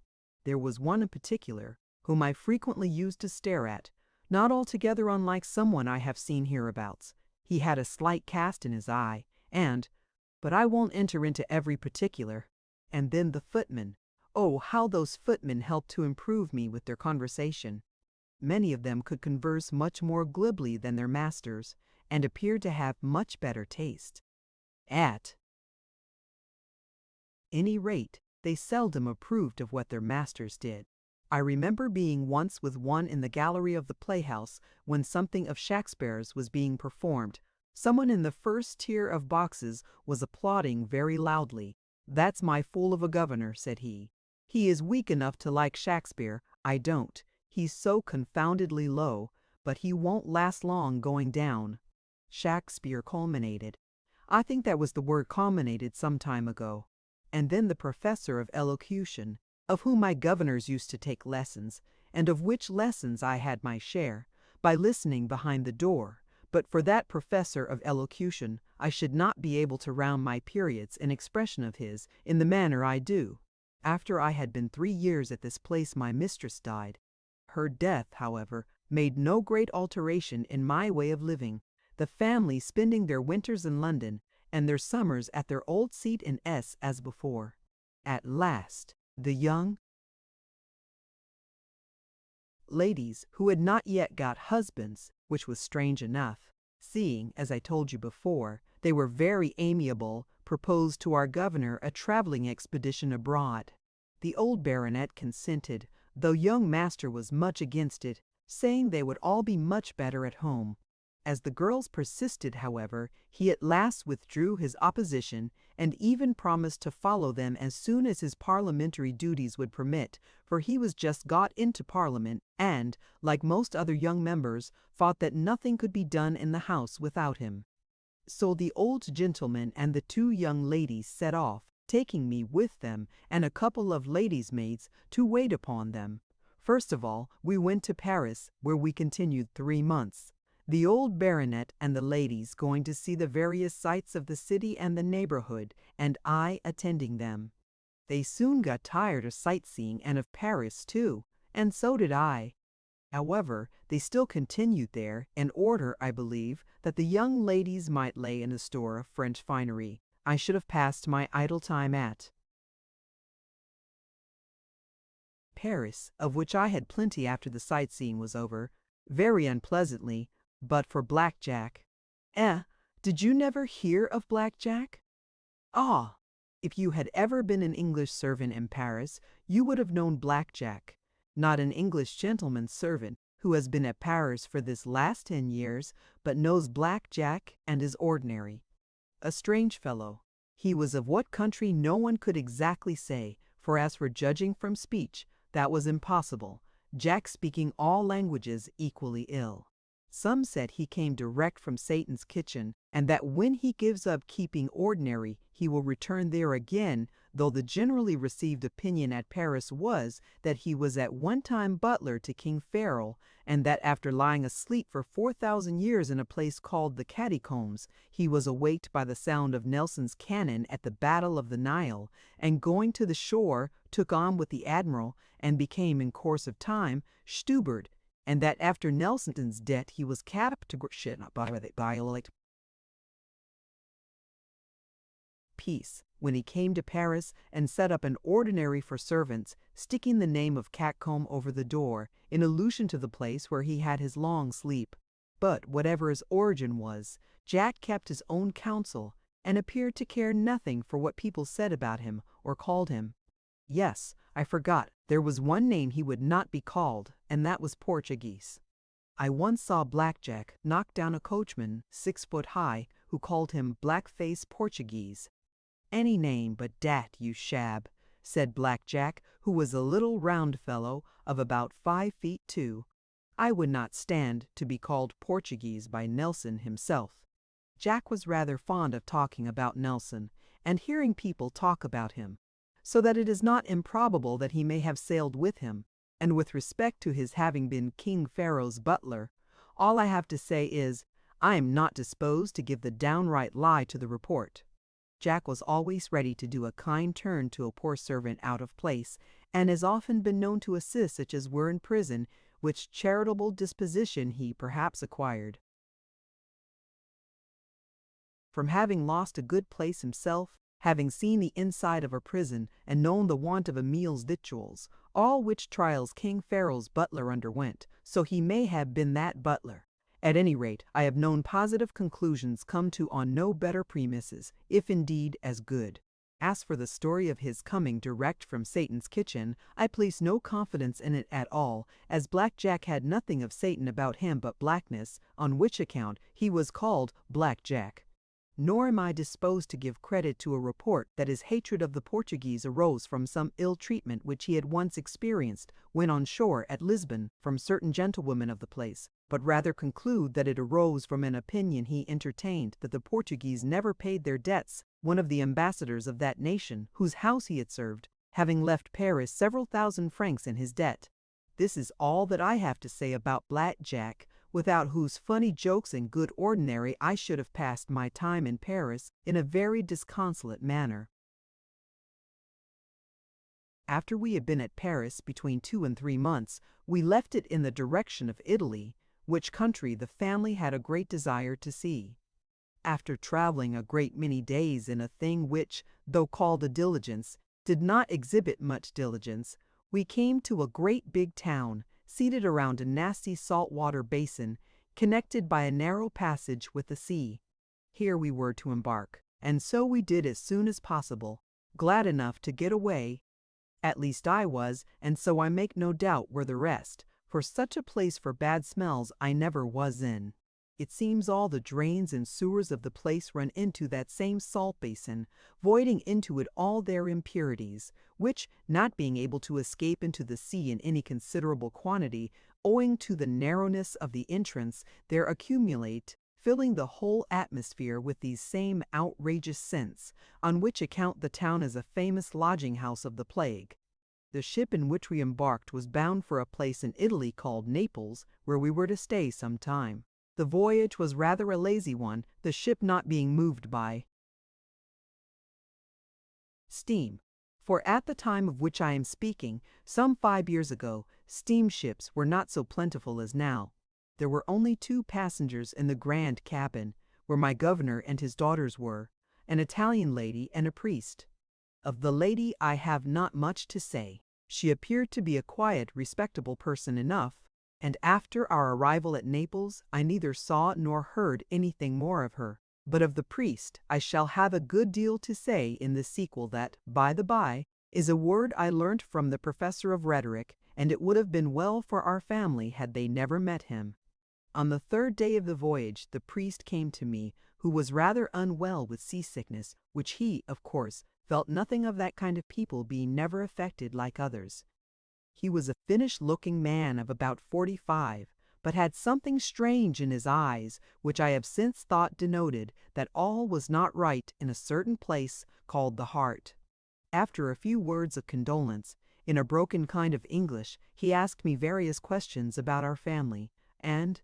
There was one in particular, whom I frequently used to stare at, not altogether unlike someone I have seen hereabouts. He had a slight cast in his eye, but I won't enter into every particular. And then the footmen. Oh, how those footmen helped to improve me with their conversation. Many of them could converse much more glibly than their masters, and appeared to have much better taste. At any rate, they seldom approved of what their masters did. I remember being once with one in the gallery of the playhouse when something of Shakespeare's was being performed. Someone in the first tier of boxes was applauding very loudly. "That's my fool of a governor," said he. "He is weak enough to like Shakespeare. I don't. He's so confoundedly low, but he won't last long going down." Shakespeare culminated. I think that was the word culminated some time ago. And then the professor of elocution, of whom my governors used to take lessons, and of which lessons I had my share, by listening behind the door. But for that professor of elocution, I should not be able to round my periods in expression of his in the manner I do. After I had been 3 years at this place my mistress died. Her death, however, made no great alteration in my way of living, the family spending their winters in London, and their summers at their old seat in S as before. At last, the young ladies, who had not yet got husbands, which was strange enough, seeing, as I told you before, they were very amiable, proposed to our governor a traveling expedition abroad. The old baronet consented, though young master was much against it, saying they would all be much better at home. As the girls persisted, however, he at last withdrew his opposition, and even promised to follow them as soon as his parliamentary duties would permit, for he was just got into Parliament, and, like most other young members, thought that nothing could be done in the House without him. So the old gentleman and the 2 young ladies set off, taking me with them, and a couple of ladies' maids, to wait upon them. First of all, we went to Paris, where we continued 3 months. The old baronet and the ladies going to see the various sights of the city and the neighborhood, and I attending them. They soon got tired of sightseeing and of Paris too, and so did I. However, they still continued there, in order, I believe, that the young ladies might lay in a store of French finery. I should have passed my idle time at Paris, of which I had plenty after the sightseeing was over, very unpleasantly, but for Black Jack. Did you never hear of Black Jack? Ah, if you had ever been an English servant in Paris, you would have known Black Jack. Not an English gentleman's servant who has been at Paris for this last 10 years, but knows Black Jack and is ordinary. A strange fellow. He was of what country no one could exactly say, for as for judging from speech, that was impossible, Jack speaking all languages equally ill. Some said he came direct from Satan's kitchen, and that when he gives up keeping ordinary, he will return there again, though the generally received opinion at Paris was that he was at one time butler to King Farrell, and that after lying asleep for 4,000 years in a place called the Catacombs, he was awaked by the sound of Nelson's cannon at the Battle of the Nile, and going to the shore, took on with the admiral, and became in course of time steward, and that after Nelson's death he was captured by peace when he came to Paris and set up an ordinary for servants, sticking the name of Catcomb over the door, in allusion to the place where he had his long sleep. But whatever his origin was, Jack kept his own counsel, and appeared to care nothing for what people said about him or called him. Yes, I forgot, there was one name he would not be called, and that was Portuguese. I once saw Black Jack knock down a coachman 6 foot high, who called him Black-Face Portuguese. Any name but dat, you shab. said Black Jack, who was a little round fellow of about 5 feet 2. I would not stand to be called Portuguese by Nelson himself. Jack was rather fond of talking about Nelson, and hearing people talk about him, so that it is not improbable that he may have sailed with him, and with respect to his having been King Pharaoh's butler, all I have to say is, I am not disposed to give the downright lie to the report. Jack was always ready to do a kind turn to a poor servant out of place, and has often been known to assist such as were in prison, which charitable disposition he perhaps acquired from having lost a good place himself, having seen the inside of a prison, and known the want of a meal's victuals, all which trials King Pharaoh's butler underwent, so he may have been that butler. At any rate, I have known positive conclusions come to on no better premises, if indeed as good. As for the story of his coming direct from Satan's kitchen, I place no confidence in it at all, as Black Jack had nothing of Satan about him but blackness, on which account he was called Black Jack. Nor am I disposed to give credit to a report that his hatred of the Portuguese arose from some ill treatment which he had once experienced when on shore at Lisbon from certain gentlewomen of the place, but rather conclude that it arose from an opinion he entertained that the Portuguese never paid their debts, one of the ambassadors of that nation, whose house he had served, having left Paris several thousand francs in his debt. This is all that I have to say about Black Jack, without whose funny jokes and good ordinary I should have passed my time in Paris in a very disconsolate manner. After we had been at Paris between 2 and 3 months, we left it in the direction of Italy, which country the family had a great desire to see. After traveling a great many days in a thing which, though called a diligence, did not exhibit much diligence, we came to a great big town, seated around a nasty salt-water basin, connected by a narrow passage with the sea. Here we were to embark, and so we did as soon as possible, glad enough to get away. At least I was, and so I make no doubt were the rest, for such a place for bad smells I never was in. It seems all the drains and sewers of the place run into that same salt basin, voiding into it all their impurities, which, not being able to escape into the sea in any considerable quantity, owing to the narrowness of the entrance, there accumulate, filling the whole atmosphere with these same outrageous scents, on which account the town is a famous lodging-house of the plague. The ship in which we embarked was bound for a place in Italy called Naples, where we were to stay some time. The voyage was rather a lazy one, the ship not being moved by steam. For at the time of which I am speaking, some 5 years ago, steamships were not so plentiful as now. There were only 2 passengers in the grand cabin, where my governor and his daughters were, an Italian lady and a priest. Of the lady I have not much to say. She appeared to be a quiet, respectable person enough, and after our arrival at Naples I neither saw nor heard anything more of her. But of the priest I shall have a good deal to say in the sequel that, by the by, is a word I learnt from the professor of rhetoric, and it would have been well for our family had they never met him. On the 3rd day of the voyage the priest came to me, who was rather unwell with seasickness, which he, of course, felt nothing of that kind of people being never affected like others. He was a finished-looking man of about 45, but had something strange in his eyes, which I have since thought denoted that all was not right in a certain place called the heart. After a few words of condolence, in a broken kind of English, he asked me various questions about our family, and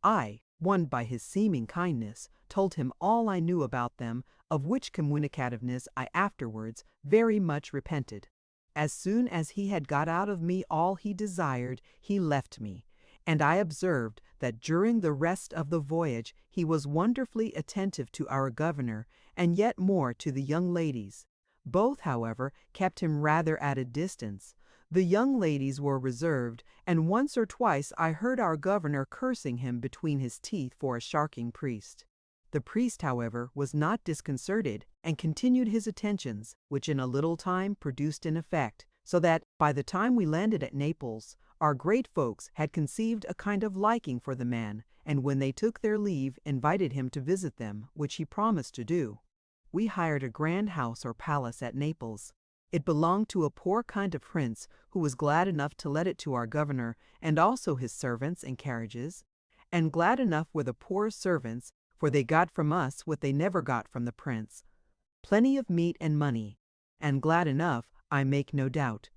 I, won by his seeming kindness, told him all I knew about them, of which communicativeness I afterwards very much repented. As soon as he had got out of me all he desired, he left me, and I observed that during the rest of the voyage he was wonderfully attentive to our governor, and yet more to the young ladies. Both, however, kept him rather at a distance. The young ladies were reserved, and once or twice I heard our governor cursing him between his teeth for a sharking priest. The priest, however, was not disconcerted, and continued his attentions, which in a little time produced an effect, so that, by the time we landed at Naples, our great folks had conceived a kind of liking for the man, and when they took their leave, invited him to visit them, which he promised to do. We hired a grand house or palace at Naples. It belonged to a poor kind of prince who was glad enough to let it to our governor and also his servants and carriages. And glad enough were the poor servants, for they got from us what they never got from the prince, plenty of meat and money. And glad enough, I make no doubt,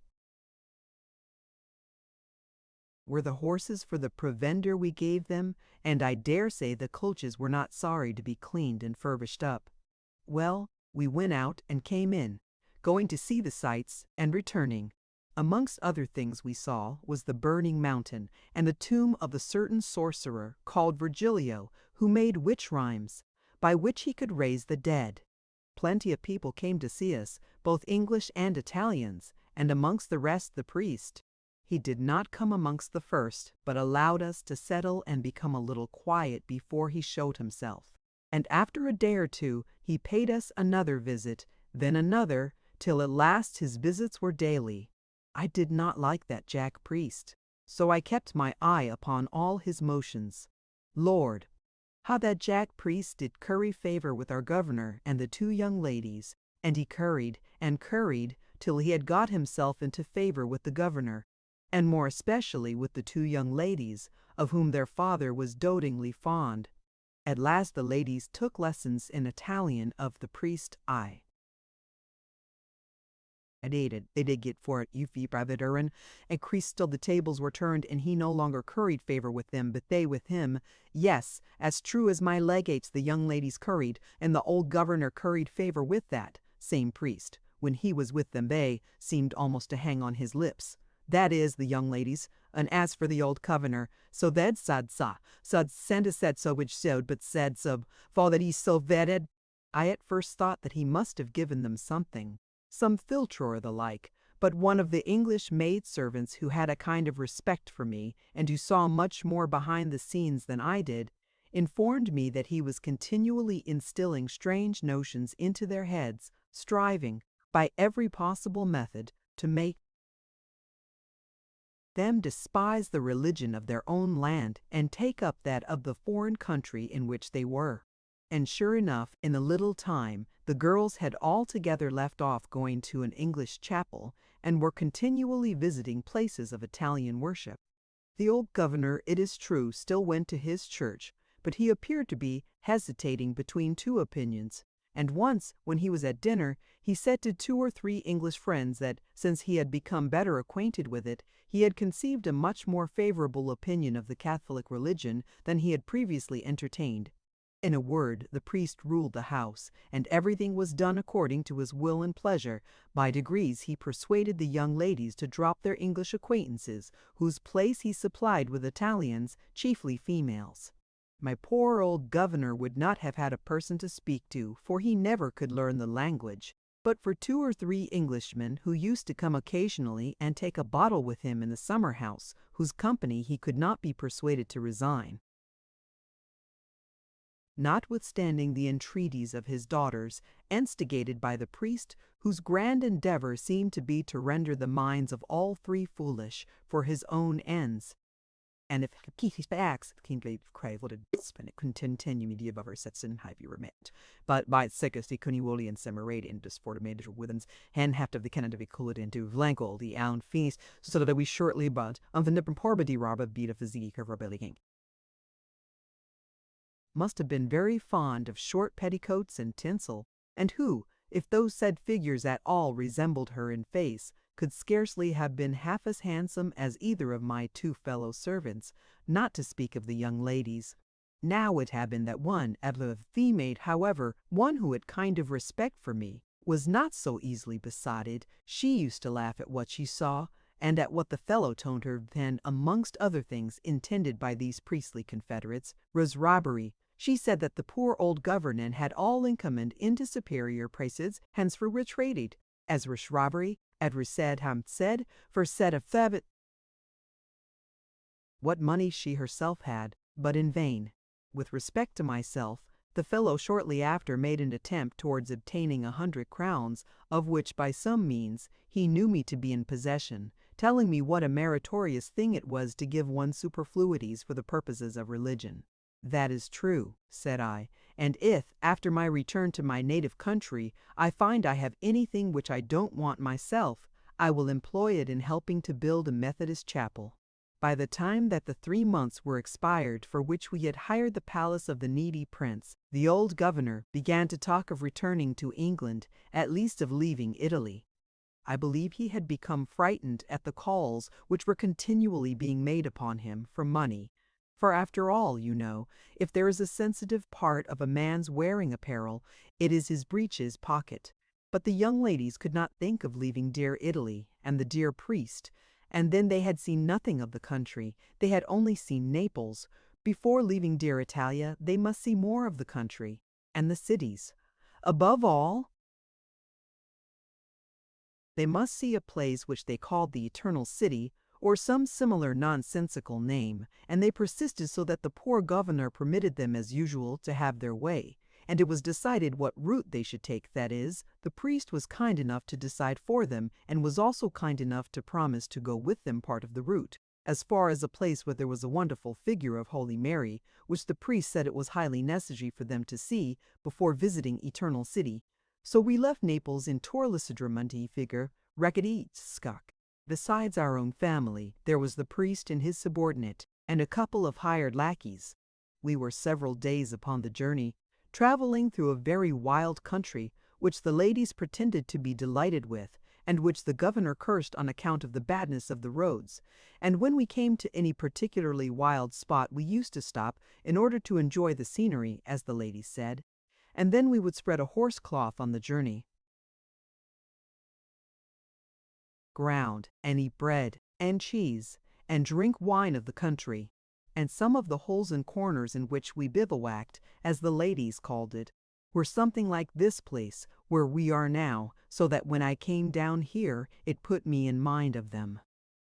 were the horses for the provender we gave them, and I dare say the coaches were not sorry to be cleaned and furbished up. Well, we went out and came in, going to see the sights and returning. Amongst other things we saw was the burning mountain and the tomb of a certain sorcerer called Virgilio, who made witch rhymes, by which he could raise the dead. Plenty of people came to see us, both English and Italians, and amongst the rest the priest. He did not come amongst the first, but allowed us to settle and become a little quiet before he showed himself. And after a day or two he paid us another visit, then another, till at last his visits were daily. I did not like that Jack priest, so I kept my eye upon all his motions. Lord, how that Jack priest did curry favor with our governor and the two young ladies, and he curried and curried till he had got himself into favor with the governor, and more especially with the two young ladies, of whom their father was dotingly fond. At last the ladies took lessons in Italian of the priest. I dated. They did get for it, you fee private Urin, and creased till the tables were turned, and he no longer curried favor with them, but they with him. Yes, as true as my legates the young ladies curried, and the old governor curried favor with that same priest. When he was with them they seemed almost to hang on his lips. That is, the young ladies, and as for the old governor, so they'd said so which sewed, but said so, for that he's so vetted. I at first thought that he must have given them something, some philtre or the like, but one of the English maid-servants who had a kind of respect for me, and who saw much more behind the scenes than I did, informed me that he was continually instilling strange notions into their heads, striving, by every possible method, to make them despise the religion of their own land and take up that of the foreign country in which they were. And sure enough, in a little time, the girls had altogether left off going to an English chapel, and were continually visiting places of Italian worship. The old governor, it is true, still went to his church, but he appeared to be hesitating between two opinions, and once, when he was at dinner, he said to two or three English friends that, since he had become better acquainted with it, he had conceived a much more favorable opinion of the Catholic religion than he had previously entertained. In a word, the priest ruled the house, and everything was done according to his will and pleasure. By degrees he persuaded the young ladies to drop their English acquaintances, whose place he supplied with Italians, chiefly females. My poor old governor would not have had a person to speak to, for he never could learn the language. But for two or three Englishmen who used to come occasionally and take a bottle with him in the summer house, whose company he could not be persuaded to resign, notwithstanding the entreaties of his daughters, instigated by the priest, whose grand endeavor seemed to be to render the minds of all three foolish for his own ends. And if Keith's backs came to crave what it continue media above our sets in high remit. But by its sickest, he couldn't wholly and semirate into sport of major withens, and have to the Canada be cooled into Vlangle, the own feast, so that we shortly but on the nipper porbity rob beat of physique of rebelling king. Must have been very fond of short petticoats and tinsel, and who, if those said figures at all resembled her in face, could scarcely have been half as handsome as either of my two fellow servants, not to speak of the young ladies. Now it happened that one, a female, however, one who had kind of respect for me, was not so easily besotted. She used to laugh at what she saw, and at what the fellow told her then, amongst other things intended by these priestly confederates, was robbery. She said that the poor old governor had all income into superior places, hence for which rated, as was robbery, Edward said, for said of Thabit, what money she herself had, but in vain. With respect to myself, the fellow shortly after made an attempt towards obtaining 100 crowns, of which by some means he knew me to be in possession, telling me what a meritorious thing it was to give one superfluities for the purposes of religion. That is true, said I, and if, after my return to my native country, I find I have anything which I don't want myself, I will employ it in helping to build a Methodist chapel. By the time that the 3 months were expired for which we had hired the palace of the needy prince, the old governor began to talk of returning to England, at least of leaving Italy. I believe he had become frightened at the calls which were continually being made upon him for money. For after all, you know, if there is a sensitive part of a man's wearing apparel, it is his breeches pocket. But the young ladies could not think of leaving dear Italy and the dear priest, and then they had seen nothing of the country, they had only seen Naples. Before leaving dear Italia, they must see more of the country and the cities. Above all, they must see a place which they called the Eternal City, or some similar nonsensical name, and they persisted so that the poor governor permitted them as usual to have their way, and it was decided what route they should take. That is, the priest was kind enough to decide for them, and was also kind enough to promise to go with them part of the route, as far as a place where there was a wonderful figure of Holy Mary, which the priest said it was highly necessary for them to see before visiting Eternal City. So we left Naples in Torlicidramundi figure Recaditscock. Besides our own family, there was the priest and his subordinate, and a couple of hired lackeys. We were several days upon the journey, traveling through a very wild country, which the ladies pretended to be delighted with, and which the governor cursed on account of the badness of the roads. And when we came to any particularly wild spot, we used to stop in order to enjoy the scenery, as the ladies said, and then we would spread a horse cloth on the journey ground, and eat bread and cheese, and drink wine of the country. And some of the holes and corners in which we bivouacked, as the ladies called it, were something like this place where we are now, so that when I came down here it put me in mind of them.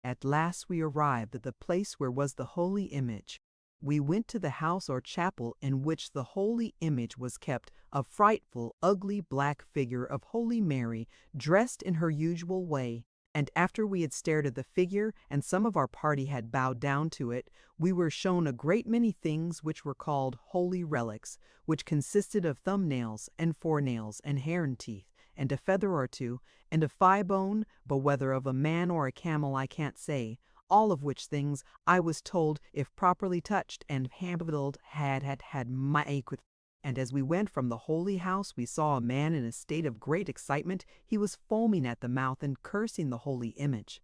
At last we arrived at the place where was the holy image. We went to the house or chapel in which the holy image was kept, a frightful, ugly black figure of Holy Mary, dressed in her usual way. And after we had stared at the figure, and some of our party had bowed down to it, we were shown a great many things which were called holy relics, which consisted of thumbnails and forenails and hair and teeth, and a feather or two, and a thigh bone, but whether of a man or a camel I can't say, all of which things, I was told, if properly touched and handled, had my with. And as we went from the holy house, we saw a man in a state of great excitement. He was foaming at the mouth and cursing the holy image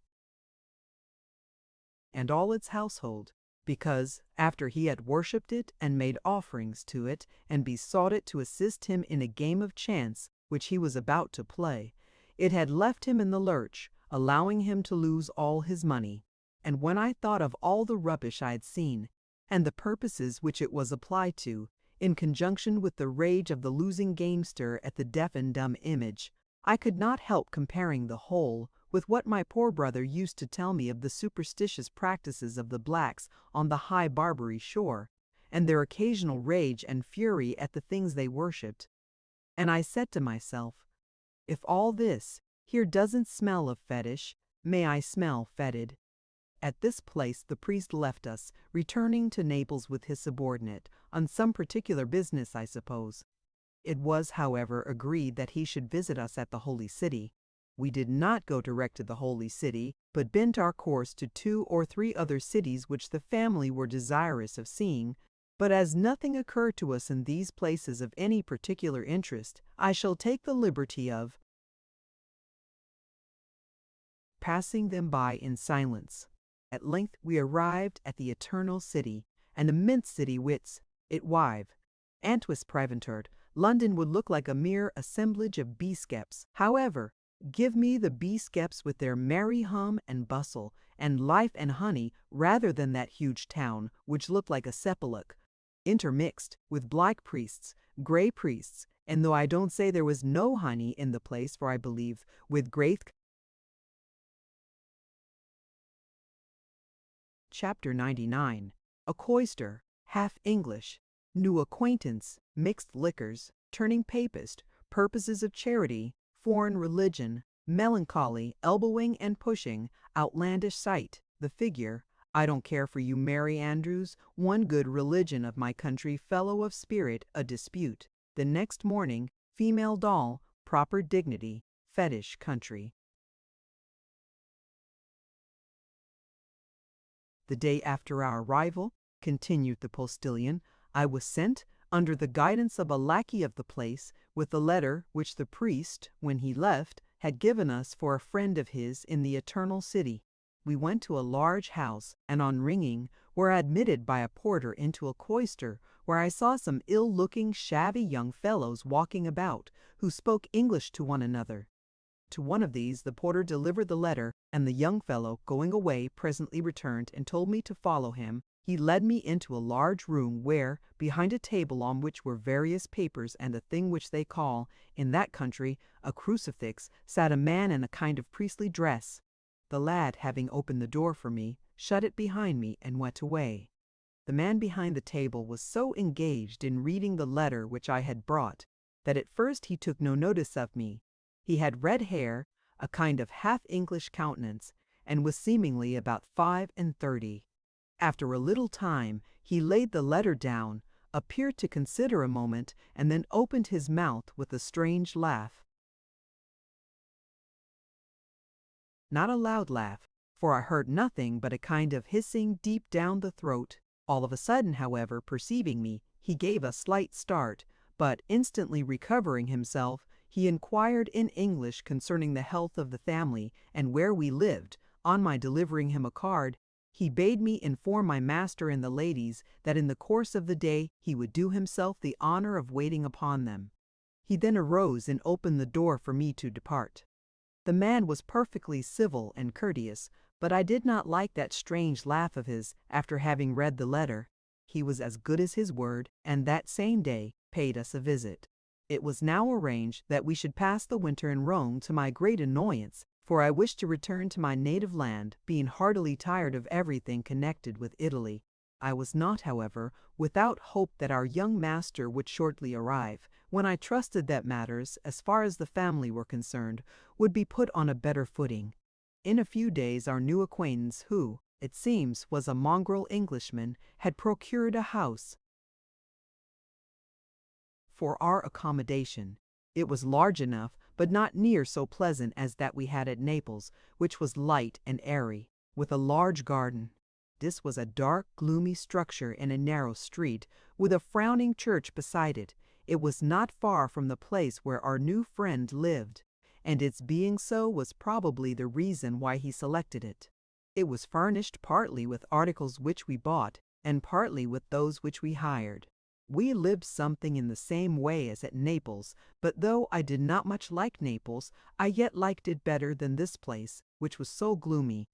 and all its household, because, after he had worshipped it and made offerings to it, and besought it to assist him in a game of chance which he was about to play, it had left him in the lurch, allowing him to lose all his money. And when I thought of all the rubbish I had seen, and the purposes which it was applied to, in conjunction with the rage of the losing gamester at the deaf and dumb image, I could not help comparing the whole with what my poor brother used to tell me of the superstitious practices of the blacks on the high Barbary shore, and their occasional rage and fury at the things they worshipped. And I said to myself, if all this here doesn't smell of fetish, may I smell fetid. At this place the priest left us, returning to Naples with his subordinate, on some particular business, I suppose. It was, however, agreed that he should visit us at the Holy City. We did not go direct to the Holy City, but bent our course to 2 or 3 other cities which the family were desirous of seeing. But as nothing occurred to us in these places of any particular interest, I shall take the liberty of passing them by in silence. At length we arrived at the Eternal City, an immense city which, it wive, Antwis Priventerd, London would look like a mere assemblage of bee-skeps. However, give me the bee-skeps with their merry hum and bustle, and life and honey, rather than that huge town, which looked like a sepulchre, intermixed with black priests, grey priests, and though I don't say there was no honey in the place, for I believe, with great Chapter 99. A cloister, half English, new acquaintance, mixed liquors, turning papist, purposes of charity, foreign religion, melancholy, elbowing and pushing, outlandish sight, the figure, I don't care for you, Mary Andrews, one good religion of my country, fellow of spirit, a dispute. The next morning, female doll, proper dignity, fetish country. The day after our arrival, continued the postilion, I was sent, under the guidance of a lackey of the place, with the letter which the priest, when he left, had given us for a friend of his in the Eternal City. We went to a large house, and on ringing, were admitted by a porter into a cloister, where I saw some ill-looking, shabby young fellows walking about, who spoke English to one another. To one of these the porter delivered the letter, and the young fellow, going away, presently returned and told me to follow him. He led me into a large room where, behind a table on which were various papers and a thing which they call, in that country, a crucifix, sat a man in a kind of priestly dress. The lad, having opened the door for me, shut it behind me and went away. The man behind the table was so engaged in reading the letter which I had brought, that at first he took no notice of me. He had red hair, a kind of half-English countenance, and was seemingly about 35. After a little time he laid the letter down, appeared to consider a moment, and then opened his mouth with a strange laugh. Not a loud laugh, for I heard nothing but a kind of hissing deep down the throat. All of a sudden, however, perceiving me, he gave a slight start, but instantly recovering himself, he inquired in English concerning the health of the family and where we lived. On my delivering him a card, he bade me inform my master and the ladies that in the course of the day he would do himself the honor of waiting upon them. He then arose and opened the door for me to depart. The man was perfectly civil and courteous, but I did not like that strange laugh of his after having read the letter. He was as good as his word, and that same day paid us a visit. It was now arranged that we should pass the winter in Rome, to my great annoyance, for I wished to return to my native land, being heartily tired of everything connected with Italy. I was not, however, without hope that our young master would shortly arrive, when I trusted that matters, as far as the family were concerned, would be put on a better footing. In a few days our new acquaintance, who, it seems, was a mongrel Englishman, had procured a house for our accommodation. It was large enough, but not near so pleasant as that we had at Naples, which was light and airy, with a large garden. This was a dark, gloomy structure in a narrow street, with a frowning church beside it. It was not far from the place where our new friend lived, and its being so was probably the reason why he selected it. It was furnished partly with articles which we bought, and partly with those which we hired. We lived something in the same way as at Naples, but though I did not much like Naples, I yet liked it better than this place, which was so gloomy.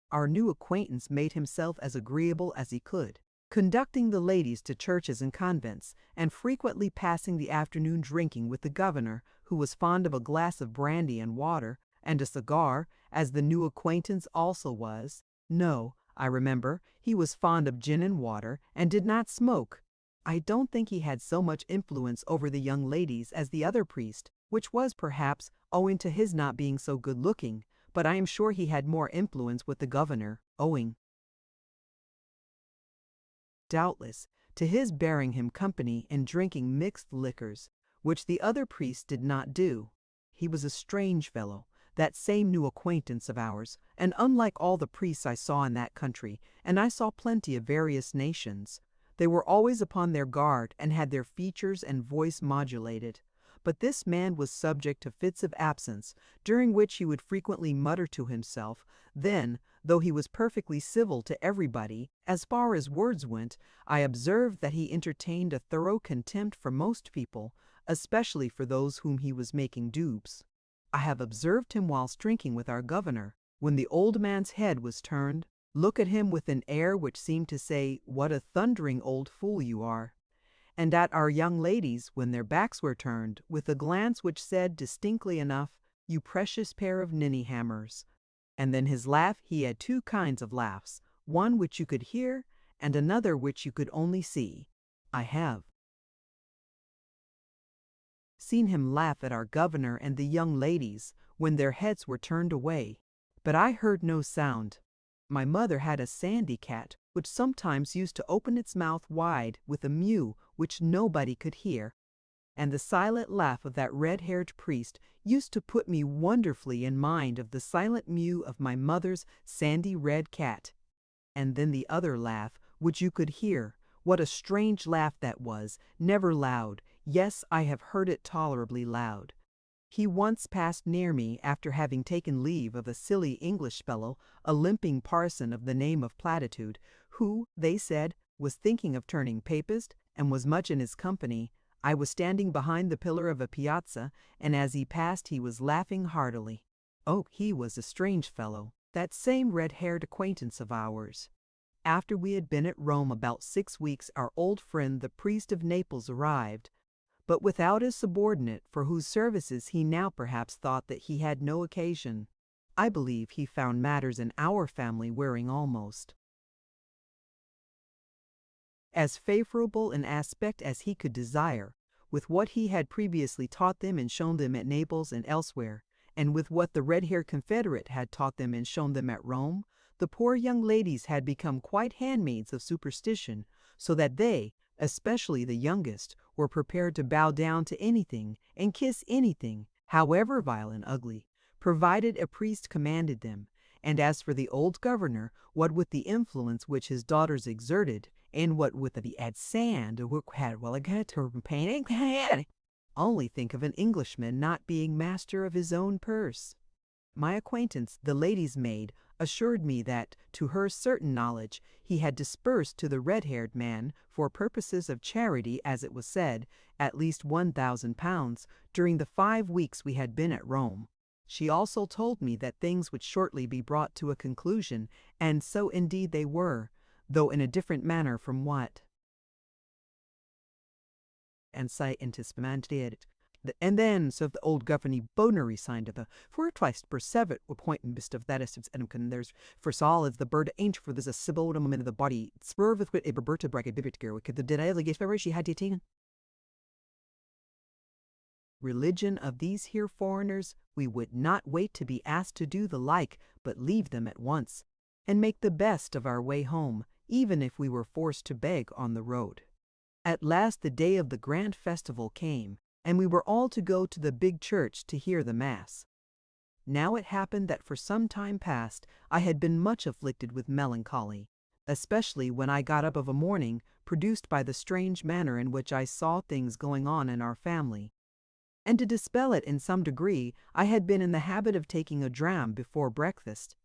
Our new acquaintance made himself as agreeable as he could, conducting the ladies to churches and convents, and frequently passing the afternoon drinking with the governor, who was fond of a glass of brandy and water, and a cigar, as the new acquaintance also was. No, I remember, he was fond of gin and water, and did not smoke. I don't think he had so much influence over the young ladies as the other priest, which was perhaps owing to his not being so good-looking, but I am sure he had more influence with the governor, owing, doubtless, to his bearing him company and drinking mixed liquors, which the other priest did not do. He was a strange fellow, that same new acquaintance of ours, and unlike all the priests I saw in that country, and I saw plenty of various nations. They were always upon their guard and had their features and voice modulated. But this man was subject to fits of absence, during which he would frequently mutter to himself. Then, though he was perfectly civil to everybody, as far as words went, I observed that he entertained a thorough contempt for most people, especially for those whom he was making dupes. I have observed him whilst drinking with our governor, when the old man's head was turned, look at him with an air which seemed to say, "What a thundering old fool you are!" and at our young ladies, when their backs were turned, with a glance which said distinctly enough, "You precious pair of ninny-hammers." And then his laugh, he had two kinds of laughs, one which you could hear, and another which you could only see. I have seen him laugh at our governor and the young ladies, when their heads were turned away, but I heard no sound. My mother had a sandy cat, which sometimes used to open its mouth wide with a mew which nobody could hear, and the silent laugh of that red-haired priest used to put me wonderfully in mind of the silent mew of my mother's sandy red cat. And then the other laugh, which you could hear, what a strange laugh that was, never loud, yes, I have heard it tolerably loud. He once passed near me after having taken leave of a silly English fellow, a limping parson of the name of Platitude, who, they said, was thinking of turning papist, and was much in his company. I was standing behind the pillar of a piazza, and as he passed he was laughing heartily. Oh, he was a strange fellow, that same red-haired acquaintance of ours. After we had been at Rome about 6 weeks, our old friend the priest of Naples arrived, but without his subordinate, for whose services he now perhaps thought that he had no occasion. I believe he found matters in our family wearing almost as favorable an aspect as he could desire, with what he had previously taught them and shown them at Naples and elsewhere, and with what the red-haired confederate had taught them and shown them at Rome. The poor young ladies had become quite handmaids of superstition, so that they, especially the youngest, were prepared to bow down to anything and kiss anything, however vile and ugly, provided a priest commanded them. And as for the old governor, what with the influence which his daughters exerted, and what with the only think of an Englishman not being master of his own purse. My acquaintance, the lady's maid, assured me that, to her certain knowledge, he had disbursed to the red-haired man, for purposes of charity, as it was said, at least £1,000 during the 5 weeks we had been at Rome. She also told me that things would shortly be brought to a conclusion, and so indeed they were, though in a different manner from what and say anticipated. And then, so the old governor Boner resigned to the for twice per seven appointment best of that is and there's for Saul is the bird ain't for there's a sibyl moment of the body spur with a berberta bracket bibit gear could the denial of she had taken religion of these here foreigners. We would not wait to be asked to do the like, but leave them at once, and make the best of our way home, even if we were forced to beg on the road. At last the day of the grand festival came, and we were all to go to the big church to hear the Mass. Now it happened that for some time past I had been much afflicted with melancholy, especially when I got up of a morning, produced by the strange manner in which I saw things going on in our family. And to dispel it in some degree, I had been in the habit of taking a dram before breakfast.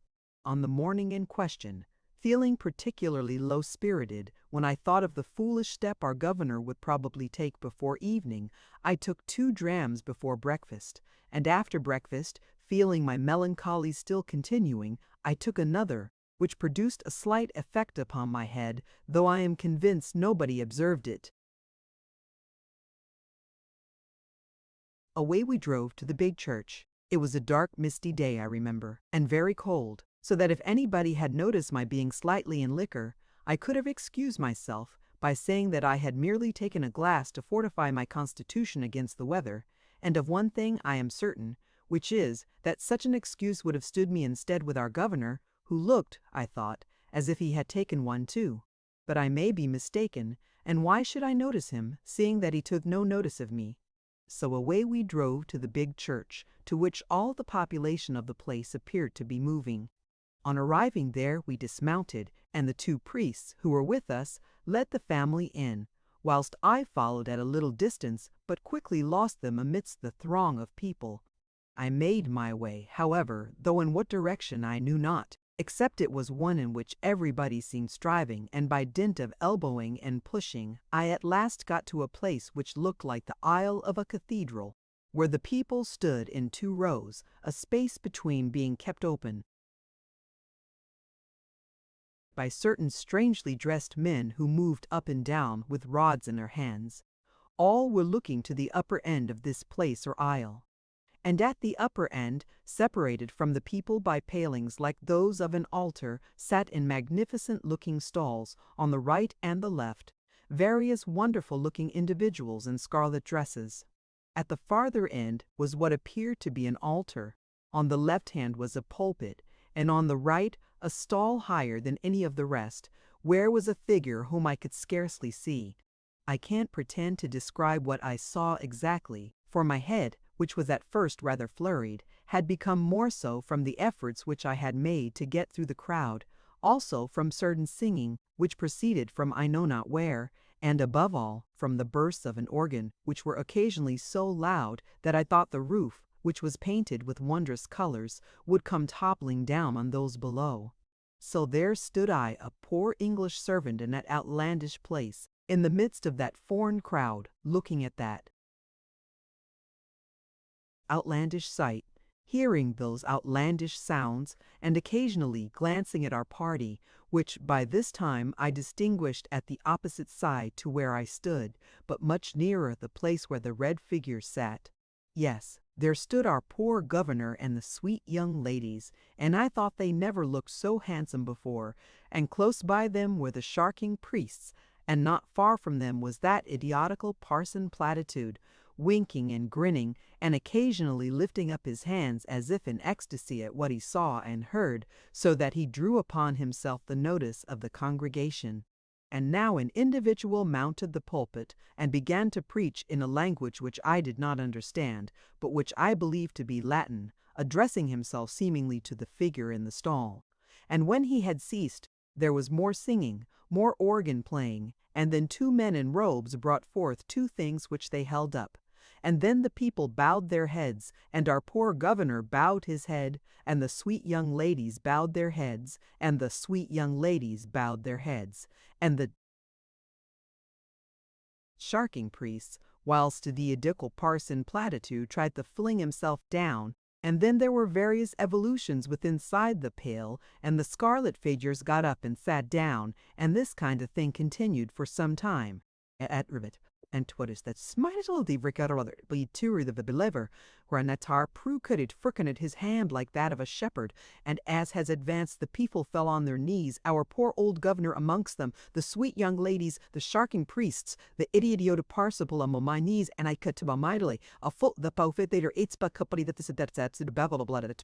On the morning in question, feeling particularly low-spirited when I thought of the foolish step our governor would probably take before evening, I took 2 drams before breakfast, and after breakfast, feeling my melancholy still continuing, I took another, which produced a slight effect upon my head, though I am convinced nobody observed it. Away we drove to the big church. It was a dark, misty day, I remember, and very cold, so that if anybody had noticed my being slightly in liquor, I could have excused myself by saying that I had merely taken a glass to fortify my constitution against the weather, and of one thing I am certain, which is, that such an excuse would have stood me in stead with our governor, who looked, I thought, as if he had taken one too. But I may be mistaken, and why should I notice him, seeing that he took no notice of me? So away we drove to the big church, to which all the population of the place appeared to be moving. On arriving there, we dismounted, and the 2 priests, who were with us, led the family in, whilst I followed at a little distance, but quickly lost them amidst the throng of people. I made my way, however, though in what direction I knew not, except it was one in which everybody seemed striving, and by dint of elbowing and pushing, I at last got to a place which looked like the aisle of a cathedral, where the people stood in 2 rows, a space between being kept open by certain strangely dressed men who moved up and down with rods in their hands. All were looking to the upper end of this place or aisle. And at the upper end, separated from the people by palings like those of an altar, sat in magnificent-looking stalls, on the right and the left, various wonderful-looking individuals in scarlet dresses. At the farther end was what appeared to be an altar. On the left hand was a pulpit, and on the right a stall higher than any of the rest, where was a figure whom I could scarcely see. I can't pretend to describe what I saw exactly, for my head, which was at first rather flurried, had become more so from the efforts which I had made to get through the crowd, also from certain singing which proceeded from I know not where, and above all from the bursts of an organ which were occasionally so loud that I thought the roof, which was painted with wondrous colors, would come toppling down on those below. So there stood I, a poor English servant in that outlandish place, in the midst of that foreign crowd, looking at that outlandish sight, hearing those outlandish sounds, and occasionally glancing at our party, which by this time I distinguished at the opposite side to where I stood, but much nearer the place where the red figures sat. Yes, there stood our poor governor and the sweet young ladies, and I thought they never looked so handsome before, and close by them were the sharking priests, and not far from them was that idiotical Parson Platitude, winking and grinning, and occasionally lifting up his hands as if in ecstasy at what he saw and heard, so that he drew upon himself the notice of the congregation. And now an individual mounted the pulpit and began to preach in a language which I did not understand, but which I believed to be Latin, addressing himself seemingly to the figure in the stall. And when he had ceased, there was more singing, more organ playing, and then two men in robes brought forth two things which they held up. And then the people bowed their heads, and our poor governor bowed his head, and the sweet young ladies bowed their heads, and the sweet young ladies bowed their heads, and the sharking priests, whilst the idiotical Parson Platitude tried to fling himself down, and then there were various evolutions within inside the pail, and the scarlet figures got up and sat down, and this kind of thing continued for some time. At rivet. And 'twas that smiteful the ricardo be to the believer, where an atar prucudit frickenet his hand like that of a shepherd, and as has advanced the people fell on their knees, our poor old governor amongst them, the sweet young ladies, the sharking priests, the idiota parsiple on my knees, and I cut to my mightily, a foot the profit they it's but company that this that's the bevel blood at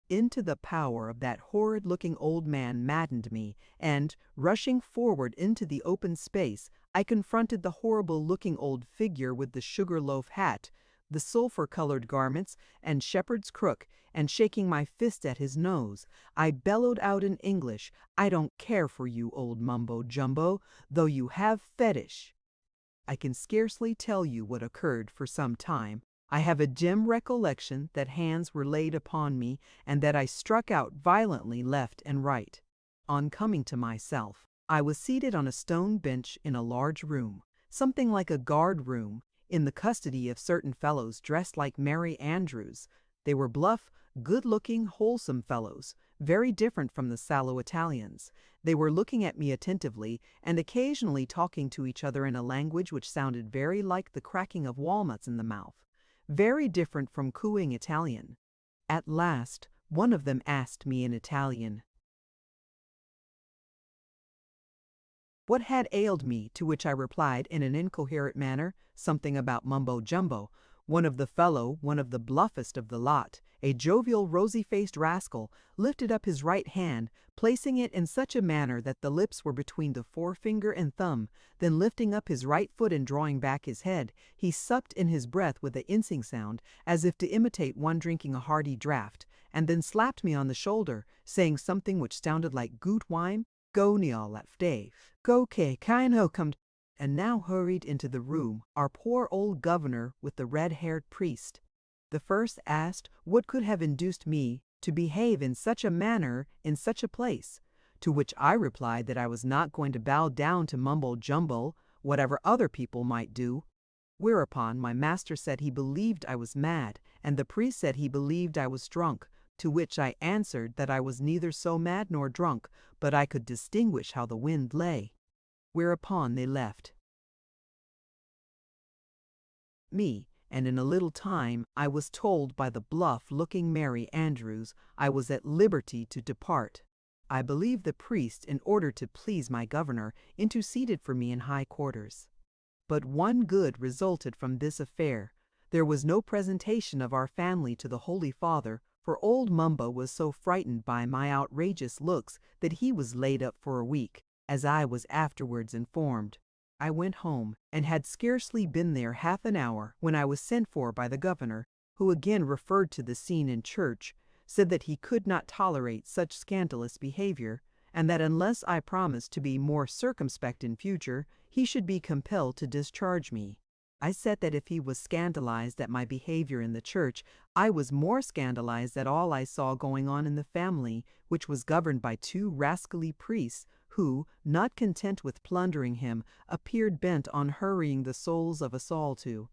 into the power of that horrid-looking old man maddened me, and, rushing forward into the open space, I confronted the horrible-looking old figure with the sugar-loaf hat, the sulphur-colored garments, and shepherd's crook, and shaking my fist at his nose, I bellowed out in English, "I don't care for you, old mumbo-jumbo, though you have fetish." I can scarcely tell you what occurred for some time. I have a dim recollection that hands were laid upon me, and that I struck out violently left and right. On coming to myself, I was seated on a stone bench in a large room, something like a guard room, in the custody of certain fellows dressed like Merry Andrews. They were bluff, good-looking, wholesome fellows, very different from the sallow Italians. They were looking at me attentively, and occasionally talking to each other in a language which sounded very like the cracking of walnuts in the mouth, very different from cooing Italian. At last, one of them asked me in Italian what had ailed me, to which I replied in an incoherent manner, something about mumbo-jumbo. One of the bluffest of the lot, a jovial, rosy-faced rascal, lifted up his right hand, placing it in such a manner that the lips were between the forefinger and thumb, then lifting up his right foot and drawing back his head, he supped in his breath with an insing sound, as if to imitate one drinking a hearty draught, and then slapped me on the shoulder, saying something which sounded like "Goot wine, go neal at day, go ke kine ho come," and now hurried into the room our poor old governor with the red-haired priest. The first asked what could have induced me to behave in such a manner in such a place, to which I replied that I was not going to bow down to mumbo-jumbo, whatever other people might do. Whereupon my master said he believed I was mad, and the priest said he believed I was drunk, to which I answered that I was neither so mad nor drunk, but I could distinguish how the wind lay. Whereupon they left me, and in a little time I was told by the bluff-looking Merry Andrews I was at liberty to depart. I believe the priest, in order to please my governor, interceded for me in high quarters. But one good resulted from this affair. There was no presentation of our family to the Holy Father, for old Mumbo was so frightened by my outrageous looks that he was laid up for a week, as I was afterwards informed. I went home, and had scarcely been there half an hour when I was sent for by the governor, who again referred to the scene in church, said that he could not tolerate such scandalous behavior, and that unless I promised to be more circumspect in future, he should be compelled to discharge me. I said that if he was scandalized at my behavior in the church, I was more scandalized at all I saw going on in the family, which was governed by two rascally priests, who, not content with plundering him, appeared bent on hurrying the souls of us all to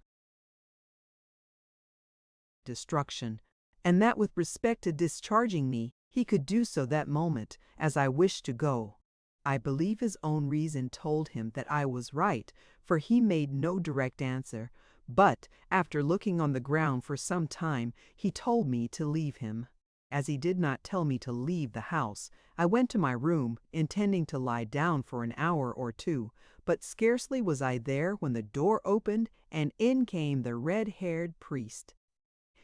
destruction, and that with respect to discharging me, he could do so that moment, as I wished to go. I believe his own reason told him that I was right, for he made no direct answer, but, after looking on the ground for some time, he told me to leave him. As he did not tell me to leave the house, I went to my room, intending to lie down for an hour or two, but scarcely was I there when the door opened, and in came the red-haired priest.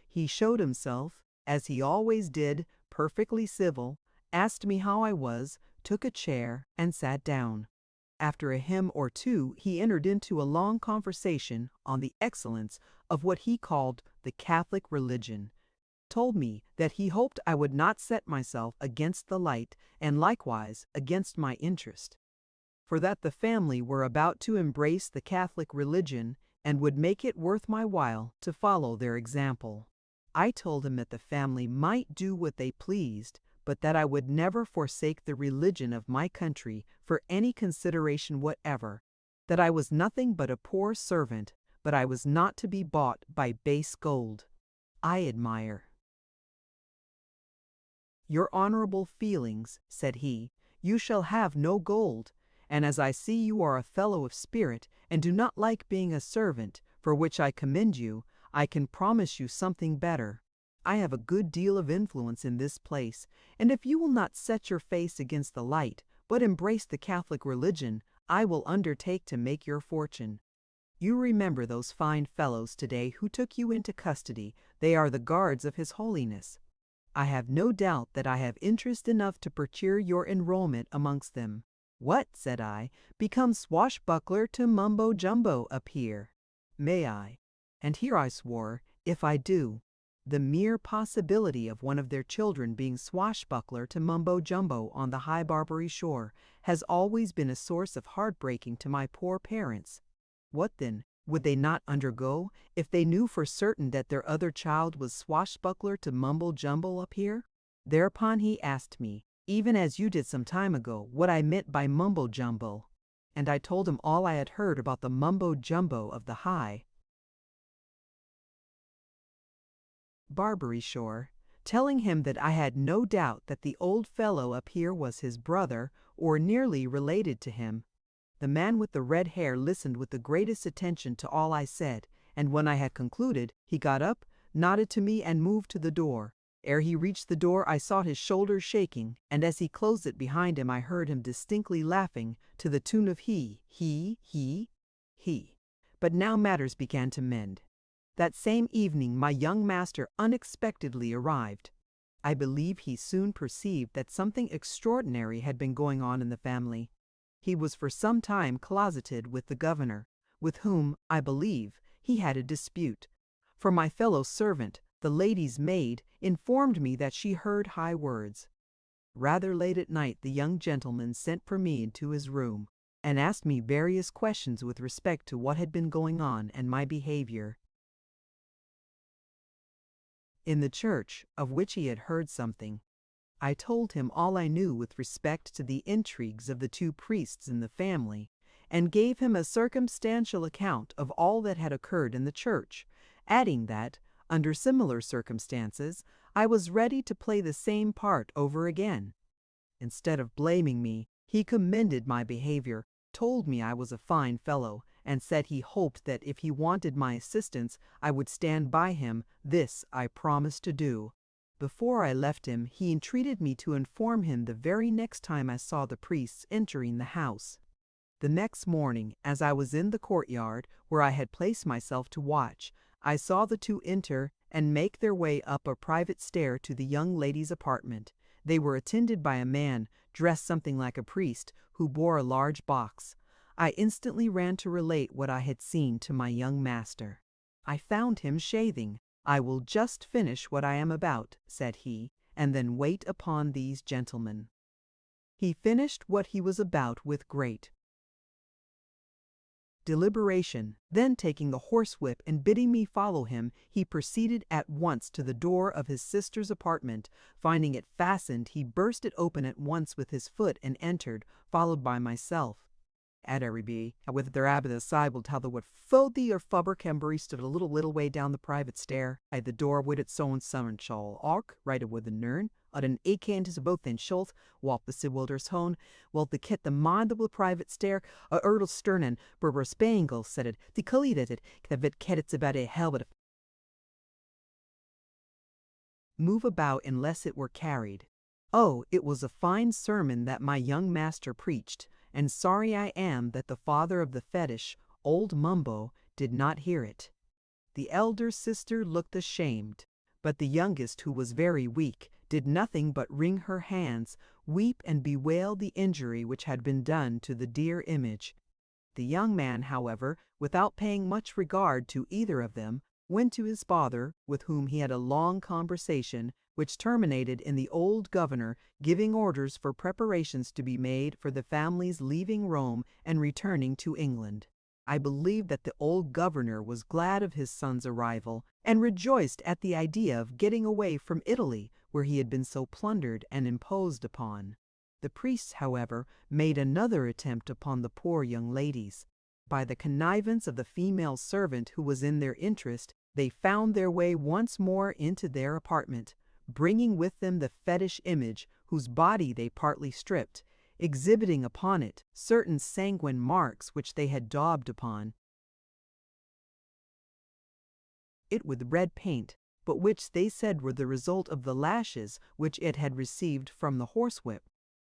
He showed himself, as he always did, perfectly civil, asked me how I was, took a chair, and sat down. After a hymn or two, he entered into a long conversation on the excellence of what he called the Catholic religion, told me that he hoped I would not set myself against the light, and likewise against my interest, for that the family were about to embrace the Catholic religion, and would make it worth my while to follow their example. I told him that the family might do what they pleased, but that I would never forsake the religion of my country for any consideration whatever, that I was nothing but a poor servant, but I was not to be bought by base gold. I admire your honorable feelings, said he. You shall have no gold, and as I see you are a fellow of spirit, and do not like being a servant, for which I commend you, I can promise you something better. I have a good deal of influence in this place, and if you will not set your face against the light, but embrace the Catholic religion, I will undertake to make your fortune. You remember those fine fellows today who took you into custody. They are the guards of His Holiness. I have no doubt that I have interest enough to procure your enrollment amongst them. What, said I, become swashbuckler to Mumbo Jumbo up here? May I? And here I swore, if I do. The mere possibility of one of their children being swashbuckler to Mumbo Jumbo on the High Barbary shore has always been a source of heartbreaking to my poor parents. What then would they not undergo if they knew for certain that their other child was swashbuckler to Mumbo Jumbo up here? Thereupon he asked me, even as you did some time ago, what I meant by Mumbo Jumbo, and I told him all I had heard about the Mumbo Jumbo of the High Barbary shore, telling him that I had no doubt that the old fellow up here was his brother, or nearly related to him. The man with the red hair listened with the greatest attention to all I said, and when I had concluded, he got up, nodded to me, and moved to the door. Ere he reached the door, I saw his shoulders shaking, and as he closed it behind him, I heard him distinctly laughing to the tune of he. But now matters began to mend. That same evening my young master unexpectedly arrived. I believe he soon perceived that something extraordinary had been going on in the family. He was for some time closeted with the governor, with whom, I believe, he had a dispute. For my fellow servant, the lady's maid, informed me that she heard high words. Rather late at night the young gentleman sent for me into his room, and asked me various questions with respect to what had been going on and my behavior in the church, of which he had heard something. I told him all I knew with respect to the intrigues of the two priests in the family, and gave him a circumstantial account of all that had occurred in the church, adding that, under similar circumstances, I was ready to play the same part over again. Instead of blaming me, he commended my behavior, told me I was a fine fellow, and said he hoped that if he wanted my assistance, I would stand by him. This I promised to do. Before I left him, he entreated me to inform him the very next time I saw the priests entering the house. The next morning, as I was in the courtyard, where I had placed myself to watch, I saw the two enter, and make their way up a private stair to the young lady's apartment. They were attended by a man, dressed something like a priest, who bore a large box. I instantly ran to relate what I had seen to my young master. I found him shaving. "I will just finish what I am about," said he, "and then wait upon these gentlemen." He finished what he was about with great deliberation. Then taking the horsewhip and bidding me follow him, he proceeded at once to the door of his sister's apartment. Finding it fastened, he burst it open at once with his foot and entered, followed by myself. Adderby, with their abbot aside, will tell the what Foddy or Fubber Cambury stood a little way down the private stair. At the door with its own summon shawl ark, right with the nern, at an acant is both in schult, walk the Sibwilders hone, while the kit the mind of the private stair, a erdel sternen, berber spangle, said it, the kalid it, the vit kedits about a helmet. Move about unless it were carried. Oh, it was a fine sermon that my young master preached, and sorry I am that the father of the fetish, old Mumbo, did not hear it. The elder sister looked ashamed, but the youngest, who was very weak, did nothing but wring her hands, weep and bewail the injury which had been done to the dear image. The young man, however, without paying much regard to either of them, went to his father, with whom he had a long conversation, which terminated in the old governor giving orders for preparations to be made for the family's leaving Rome and returning to England. I believe that the old governor was glad of his son's arrival, and rejoiced at the idea of getting away from Italy, where he had been so plundered and imposed upon. The priests, however, made another attempt upon the poor young ladies. By the connivance of the female servant who was in their interest, they found their way once more into their apartment, bringing with them the fetish image, whose body they partly stripped, exhibiting upon it certain sanguine marks which they had daubed upon it with red paint, but which they said were the result of the lashes which it had received from the horsewhip.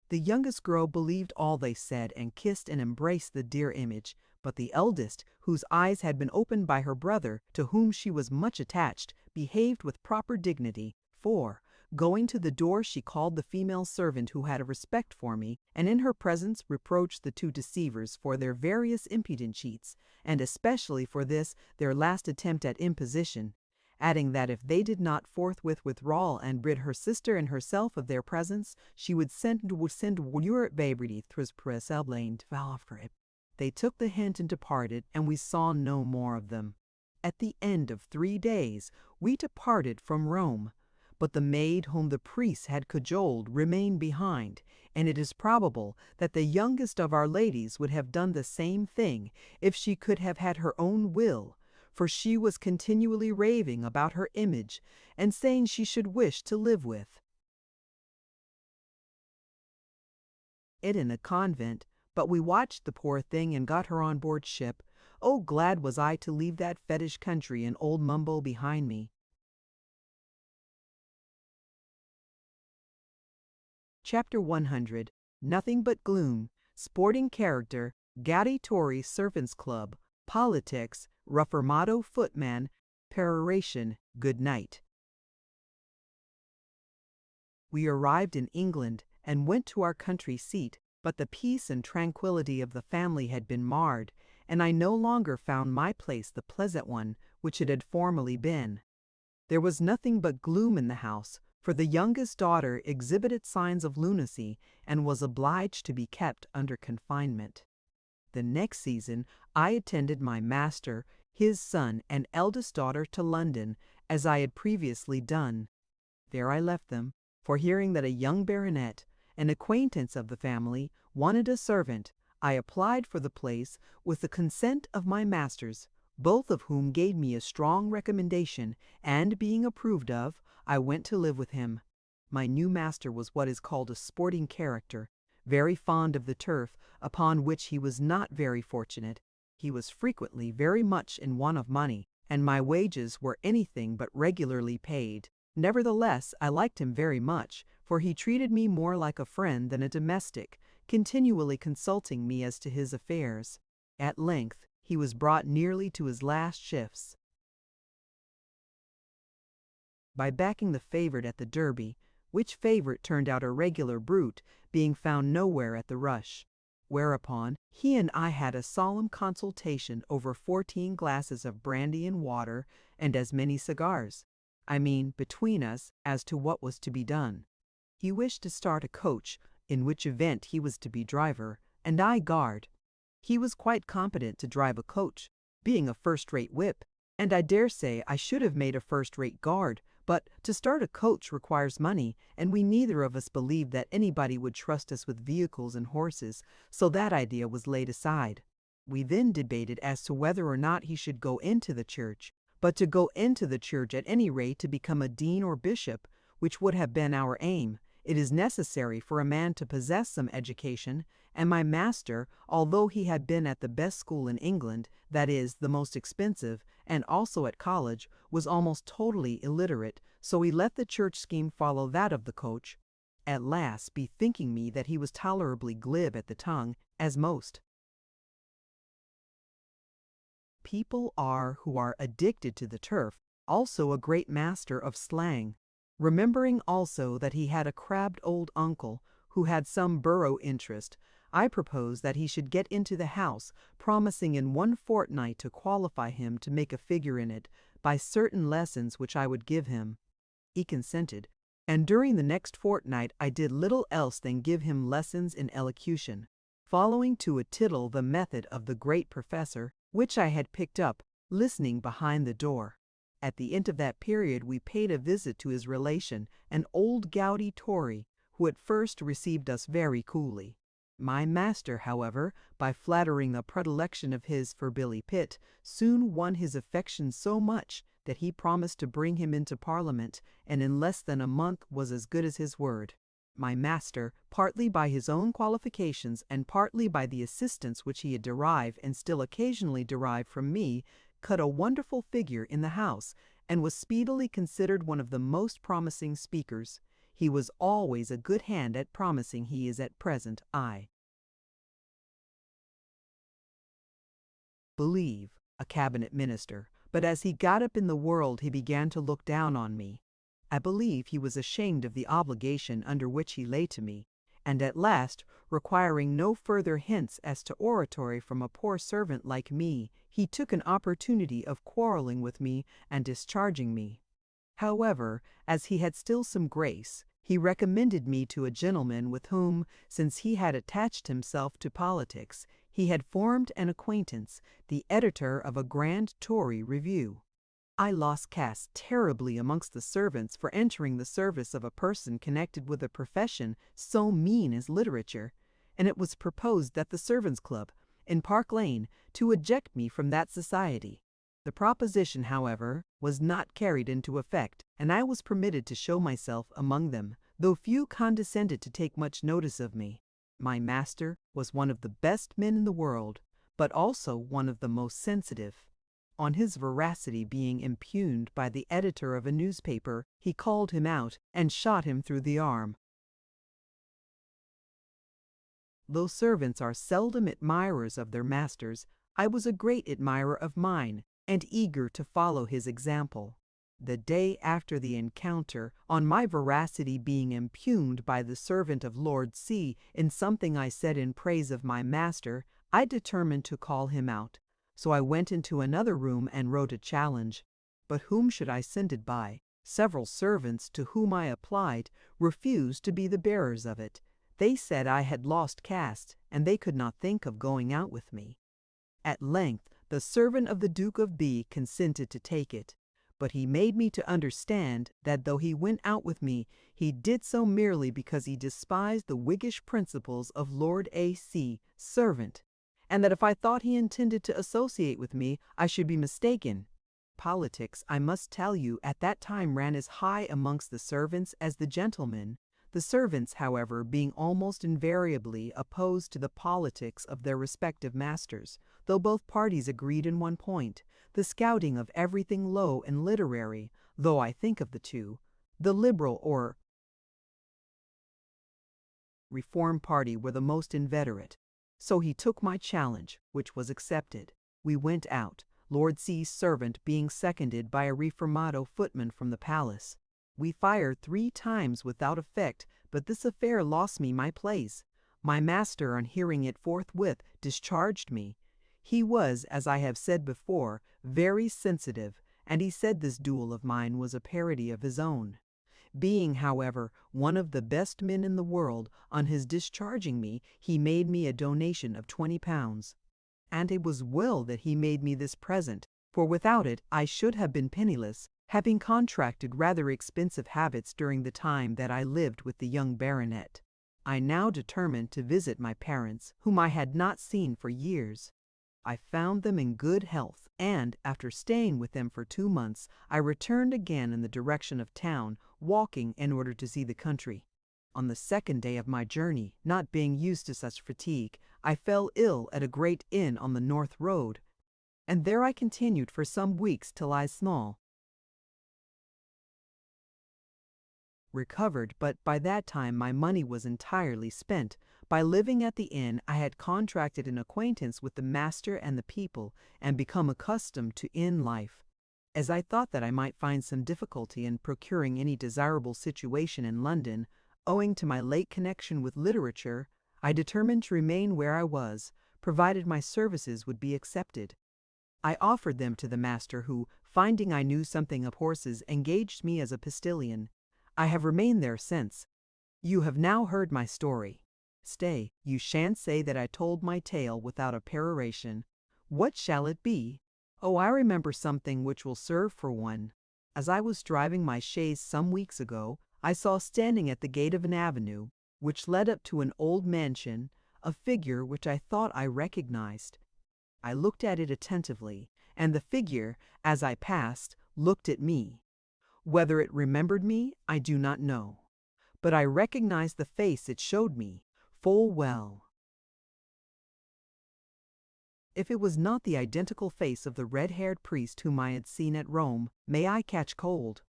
The youngest girl believed all they said, and kissed and embraced the dear image, but the eldest, whose eyes had been opened by her brother, to whom she was much attached, behaved with proper dignity, for, going to the door, she called the female servant who had a respect for me, and in her presence reproached the two deceivers for their various impudent cheats, and especially for this their last attempt at imposition, adding that if they did not forthwith withdraw and rid her sister and herself of their presence, she would send your baby through press elblain after it. They took the hint and departed, and we saw no more of them. At the end of 3 days we departed from Rome, but the maid whom the priests had cajoled remained behind, and it is probable that the youngest of our ladies would have done the same thing if she could have had her own will, for she was continually raving about her image, and saying she should wish to live with it in a convent. But we watched the poor thing and got her on board ship. Oh, glad was I to leave that fetish country and old Mumbo behind me. Chapter 100. Nothing but gloom. Sporting character. Gaudy Tory servants' club. Politics. Reformato footman. Peroration. Good night. We arrived in England and went to our country seat, but the peace and tranquillity of the family had been marred, and I no longer found my place the pleasant one which it had formerly been. There was nothing but gloom in the house, for the youngest daughter exhibited signs of lunacy and was obliged to be kept under confinement. The next season I attended my master, his son, and eldest daughter to London, as I had previously done. There I left them, for hearing that a young baronet, an acquaintance of the family, wanted a servant, I applied for the place with the consent of my masters, both of whom gave me a strong recommendation, and being approved of, I went to live with him. My new master was what is called a sporting character, very fond of the turf, upon which he was not very fortunate. He was frequently very much in want of money, and my wages were anything but regularly paid. Nevertheless, I liked him very much, for he treated me more like a friend than a domestic, continually consulting me as to his affairs. At length, he was brought nearly to his last shifts. by backing the favorite at the Derby, which favorite turned out a regular brute, being found nowhere at the rush. Whereupon he and I had a solemn consultation over 14 glasses of brandy and water and as many cigars. I mean, between us, as to what was to be done. He wished to start a coach, in which event he was to be driver, and I guard. He was quite competent to drive a coach, being a first-rate whip, and I dare say I should have made a first-rate guard, but to start a coach requires money, and we neither of us believed that anybody would trust us with vehicles and horses, so that idea was laid aside. We then debated as to whether or not he should go into the church, but to go into the church at any rate to become a dean or bishop, which would have been our aim, it is necessary for a man to possess some education, and my master, although he had been at the best school in England, that is, the most expensive, and also at college, was almost totally illiterate, so he let the church scheme follow that of the coach, at last bethinking me that he was tolerably glib at the tongue, as most people are who are addicted to the turf, also a great master of slang. Remembering also that he had a crabbed old uncle who had some borough interest, I proposed that he should get into the house, promising in 1 fortnight to qualify him to make a figure in it by certain lessons which I would give him. He consented, and during the next fortnight I did little else than give him lessons in elocution, following to a tittle the method of the great professor, which I had picked up, listening behind the door. At the end of that period we paid a visit to his relation, an old gouty Tory, who at first received us very coolly. My master, however, by flattering a predilection of his for Billy Pitt, soon won his affection so much that he promised to bring him into Parliament, and in less than a month was as good as his word. My master, partly by his own qualifications and partly by the assistance which he had derived and still occasionally derived from me, cut a wonderful figure in the House, and was speedily considered one of the most promising speakers. He was always a good hand at promising. He is at present, I believe, a cabinet minister, but as he got up in the world he began to look down on me. I believe he was ashamed of the obligation under which he lay to me, and at last, requiring no further hints as to oratory from a poor servant like me, he took an opportunity of quarreling with me and discharging me. However, as he had still some grace, he recommended me to a gentleman with whom, since he had attached himself to politics, he had formed an acquaintance, the editor of a grand Tory review. I lost caste terribly amongst the servants for entering the service of a person connected with a profession so mean as literature, and it was proposed that the Servants' Club, in Park Lane, to eject me from that society. The proposition, however, was not carried into effect, and I was permitted to show myself among them, though few condescended to take much notice of me. My master was one of the best men in the world, but also one of the most sensitive. On his veracity being impugned by the editor of a newspaper, he called him out and shot him through the arm. Though servants are seldom admirers of their masters, I was a great admirer of mine, and eager to follow his example. The day after the encounter, on my veracity being impugned by the servant of Lord C. in something I said in praise of my master, I determined to call him out. So I went into another room and wrote a challenge. But whom should I send it by? Several servants to whom I applied refused to be the bearers of it. They said I had lost caste, and they could not think of going out with me. At length the servant of the Duke of B consented to take it, but he made me to understand that though he went out with me, he did so merely because he despised the Whiggish principles of Lord A.C., servant, and that if I thought he intended to associate with me, I should be mistaken. Politics, I must tell you, at that time ran as high amongst the servants as the gentlemen, the servants, however, being almost invariably opposed to the politics of their respective masters, though both parties agreed in one point, the scouting of everything low and literary, though I think of the two, the Liberal or Reform party were the most inveterate. So he took my challenge, which was accepted. We went out, Lord C.'s servant being seconded by a reformado footman from the palace. We fired 3 times without effect, but this affair lost me my place. My master, on hearing it, forthwith discharged me. He was, as I have said before, very sensitive, and he said this duel of mine was a parody of his own. Being, however, one of the best men in the world, on his discharging me, he made me a donation of £20. And it was well that he made me this present, for without it I should have been penniless, having contracted rather expensive habits during the time that I lived with the young baronet. I now determined to visit my parents, whom I had not seen for years. I found them in good health, and, after staying with them for 2 months, I returned again in the direction of town, walking in order to see the country. On the 2nd day of my journey, not being used to such fatigue, I fell ill at a great inn on the North Road, and there I continued for some weeks till I recovered, but by that time my money was entirely spent. By living at the inn, I had contracted an acquaintance with the master and the people, and become accustomed to inn life. As I thought that I might find some difficulty in procuring any desirable situation in London, owing to my late connection with literature, I determined to remain where I was, provided my services would be accepted. I offered them to the master, who, finding I knew something of horses, engaged me as a postillion. I have remained there since. You have now heard my story. Stay, you shan't say that I told my tale without a peroration. What shall it be? Oh, I remember something which will serve for one. As I was driving my chaise some weeks ago, I saw standing at the gate of an avenue, which led up to an old mansion, a figure which I thought I recognized. I looked at it attentively, and the figure, as I passed, looked at me. Whether it remembered me, I do not know, but I recognized the face it showed me full well. If it was not the identical face of the red-haired priest whom I had seen at Rome, may I catch cold.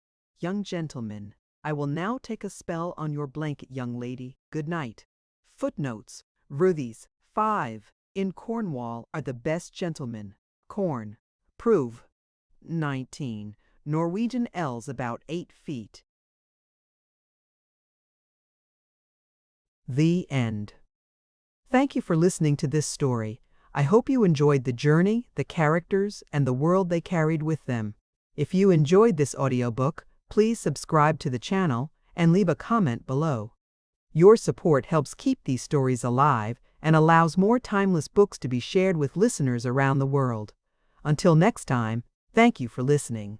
Young gentleman, I will now take a spell on your blanket, young lady. Good night. Footnotes: Worthies. 5. In Cornwall are the best gentlemen. Corn. Prove. 19. Norwegian L's about 8 feet. The end. Thank you for listening to this story. I hope you enjoyed the journey, the characters, and the world they carried with them. If you enjoyed this audiobook, please subscribe to the channel and leave a comment below. Your support helps keep these stories alive and allows more timeless books to be shared with listeners around the world. Until next time, thank you for listening.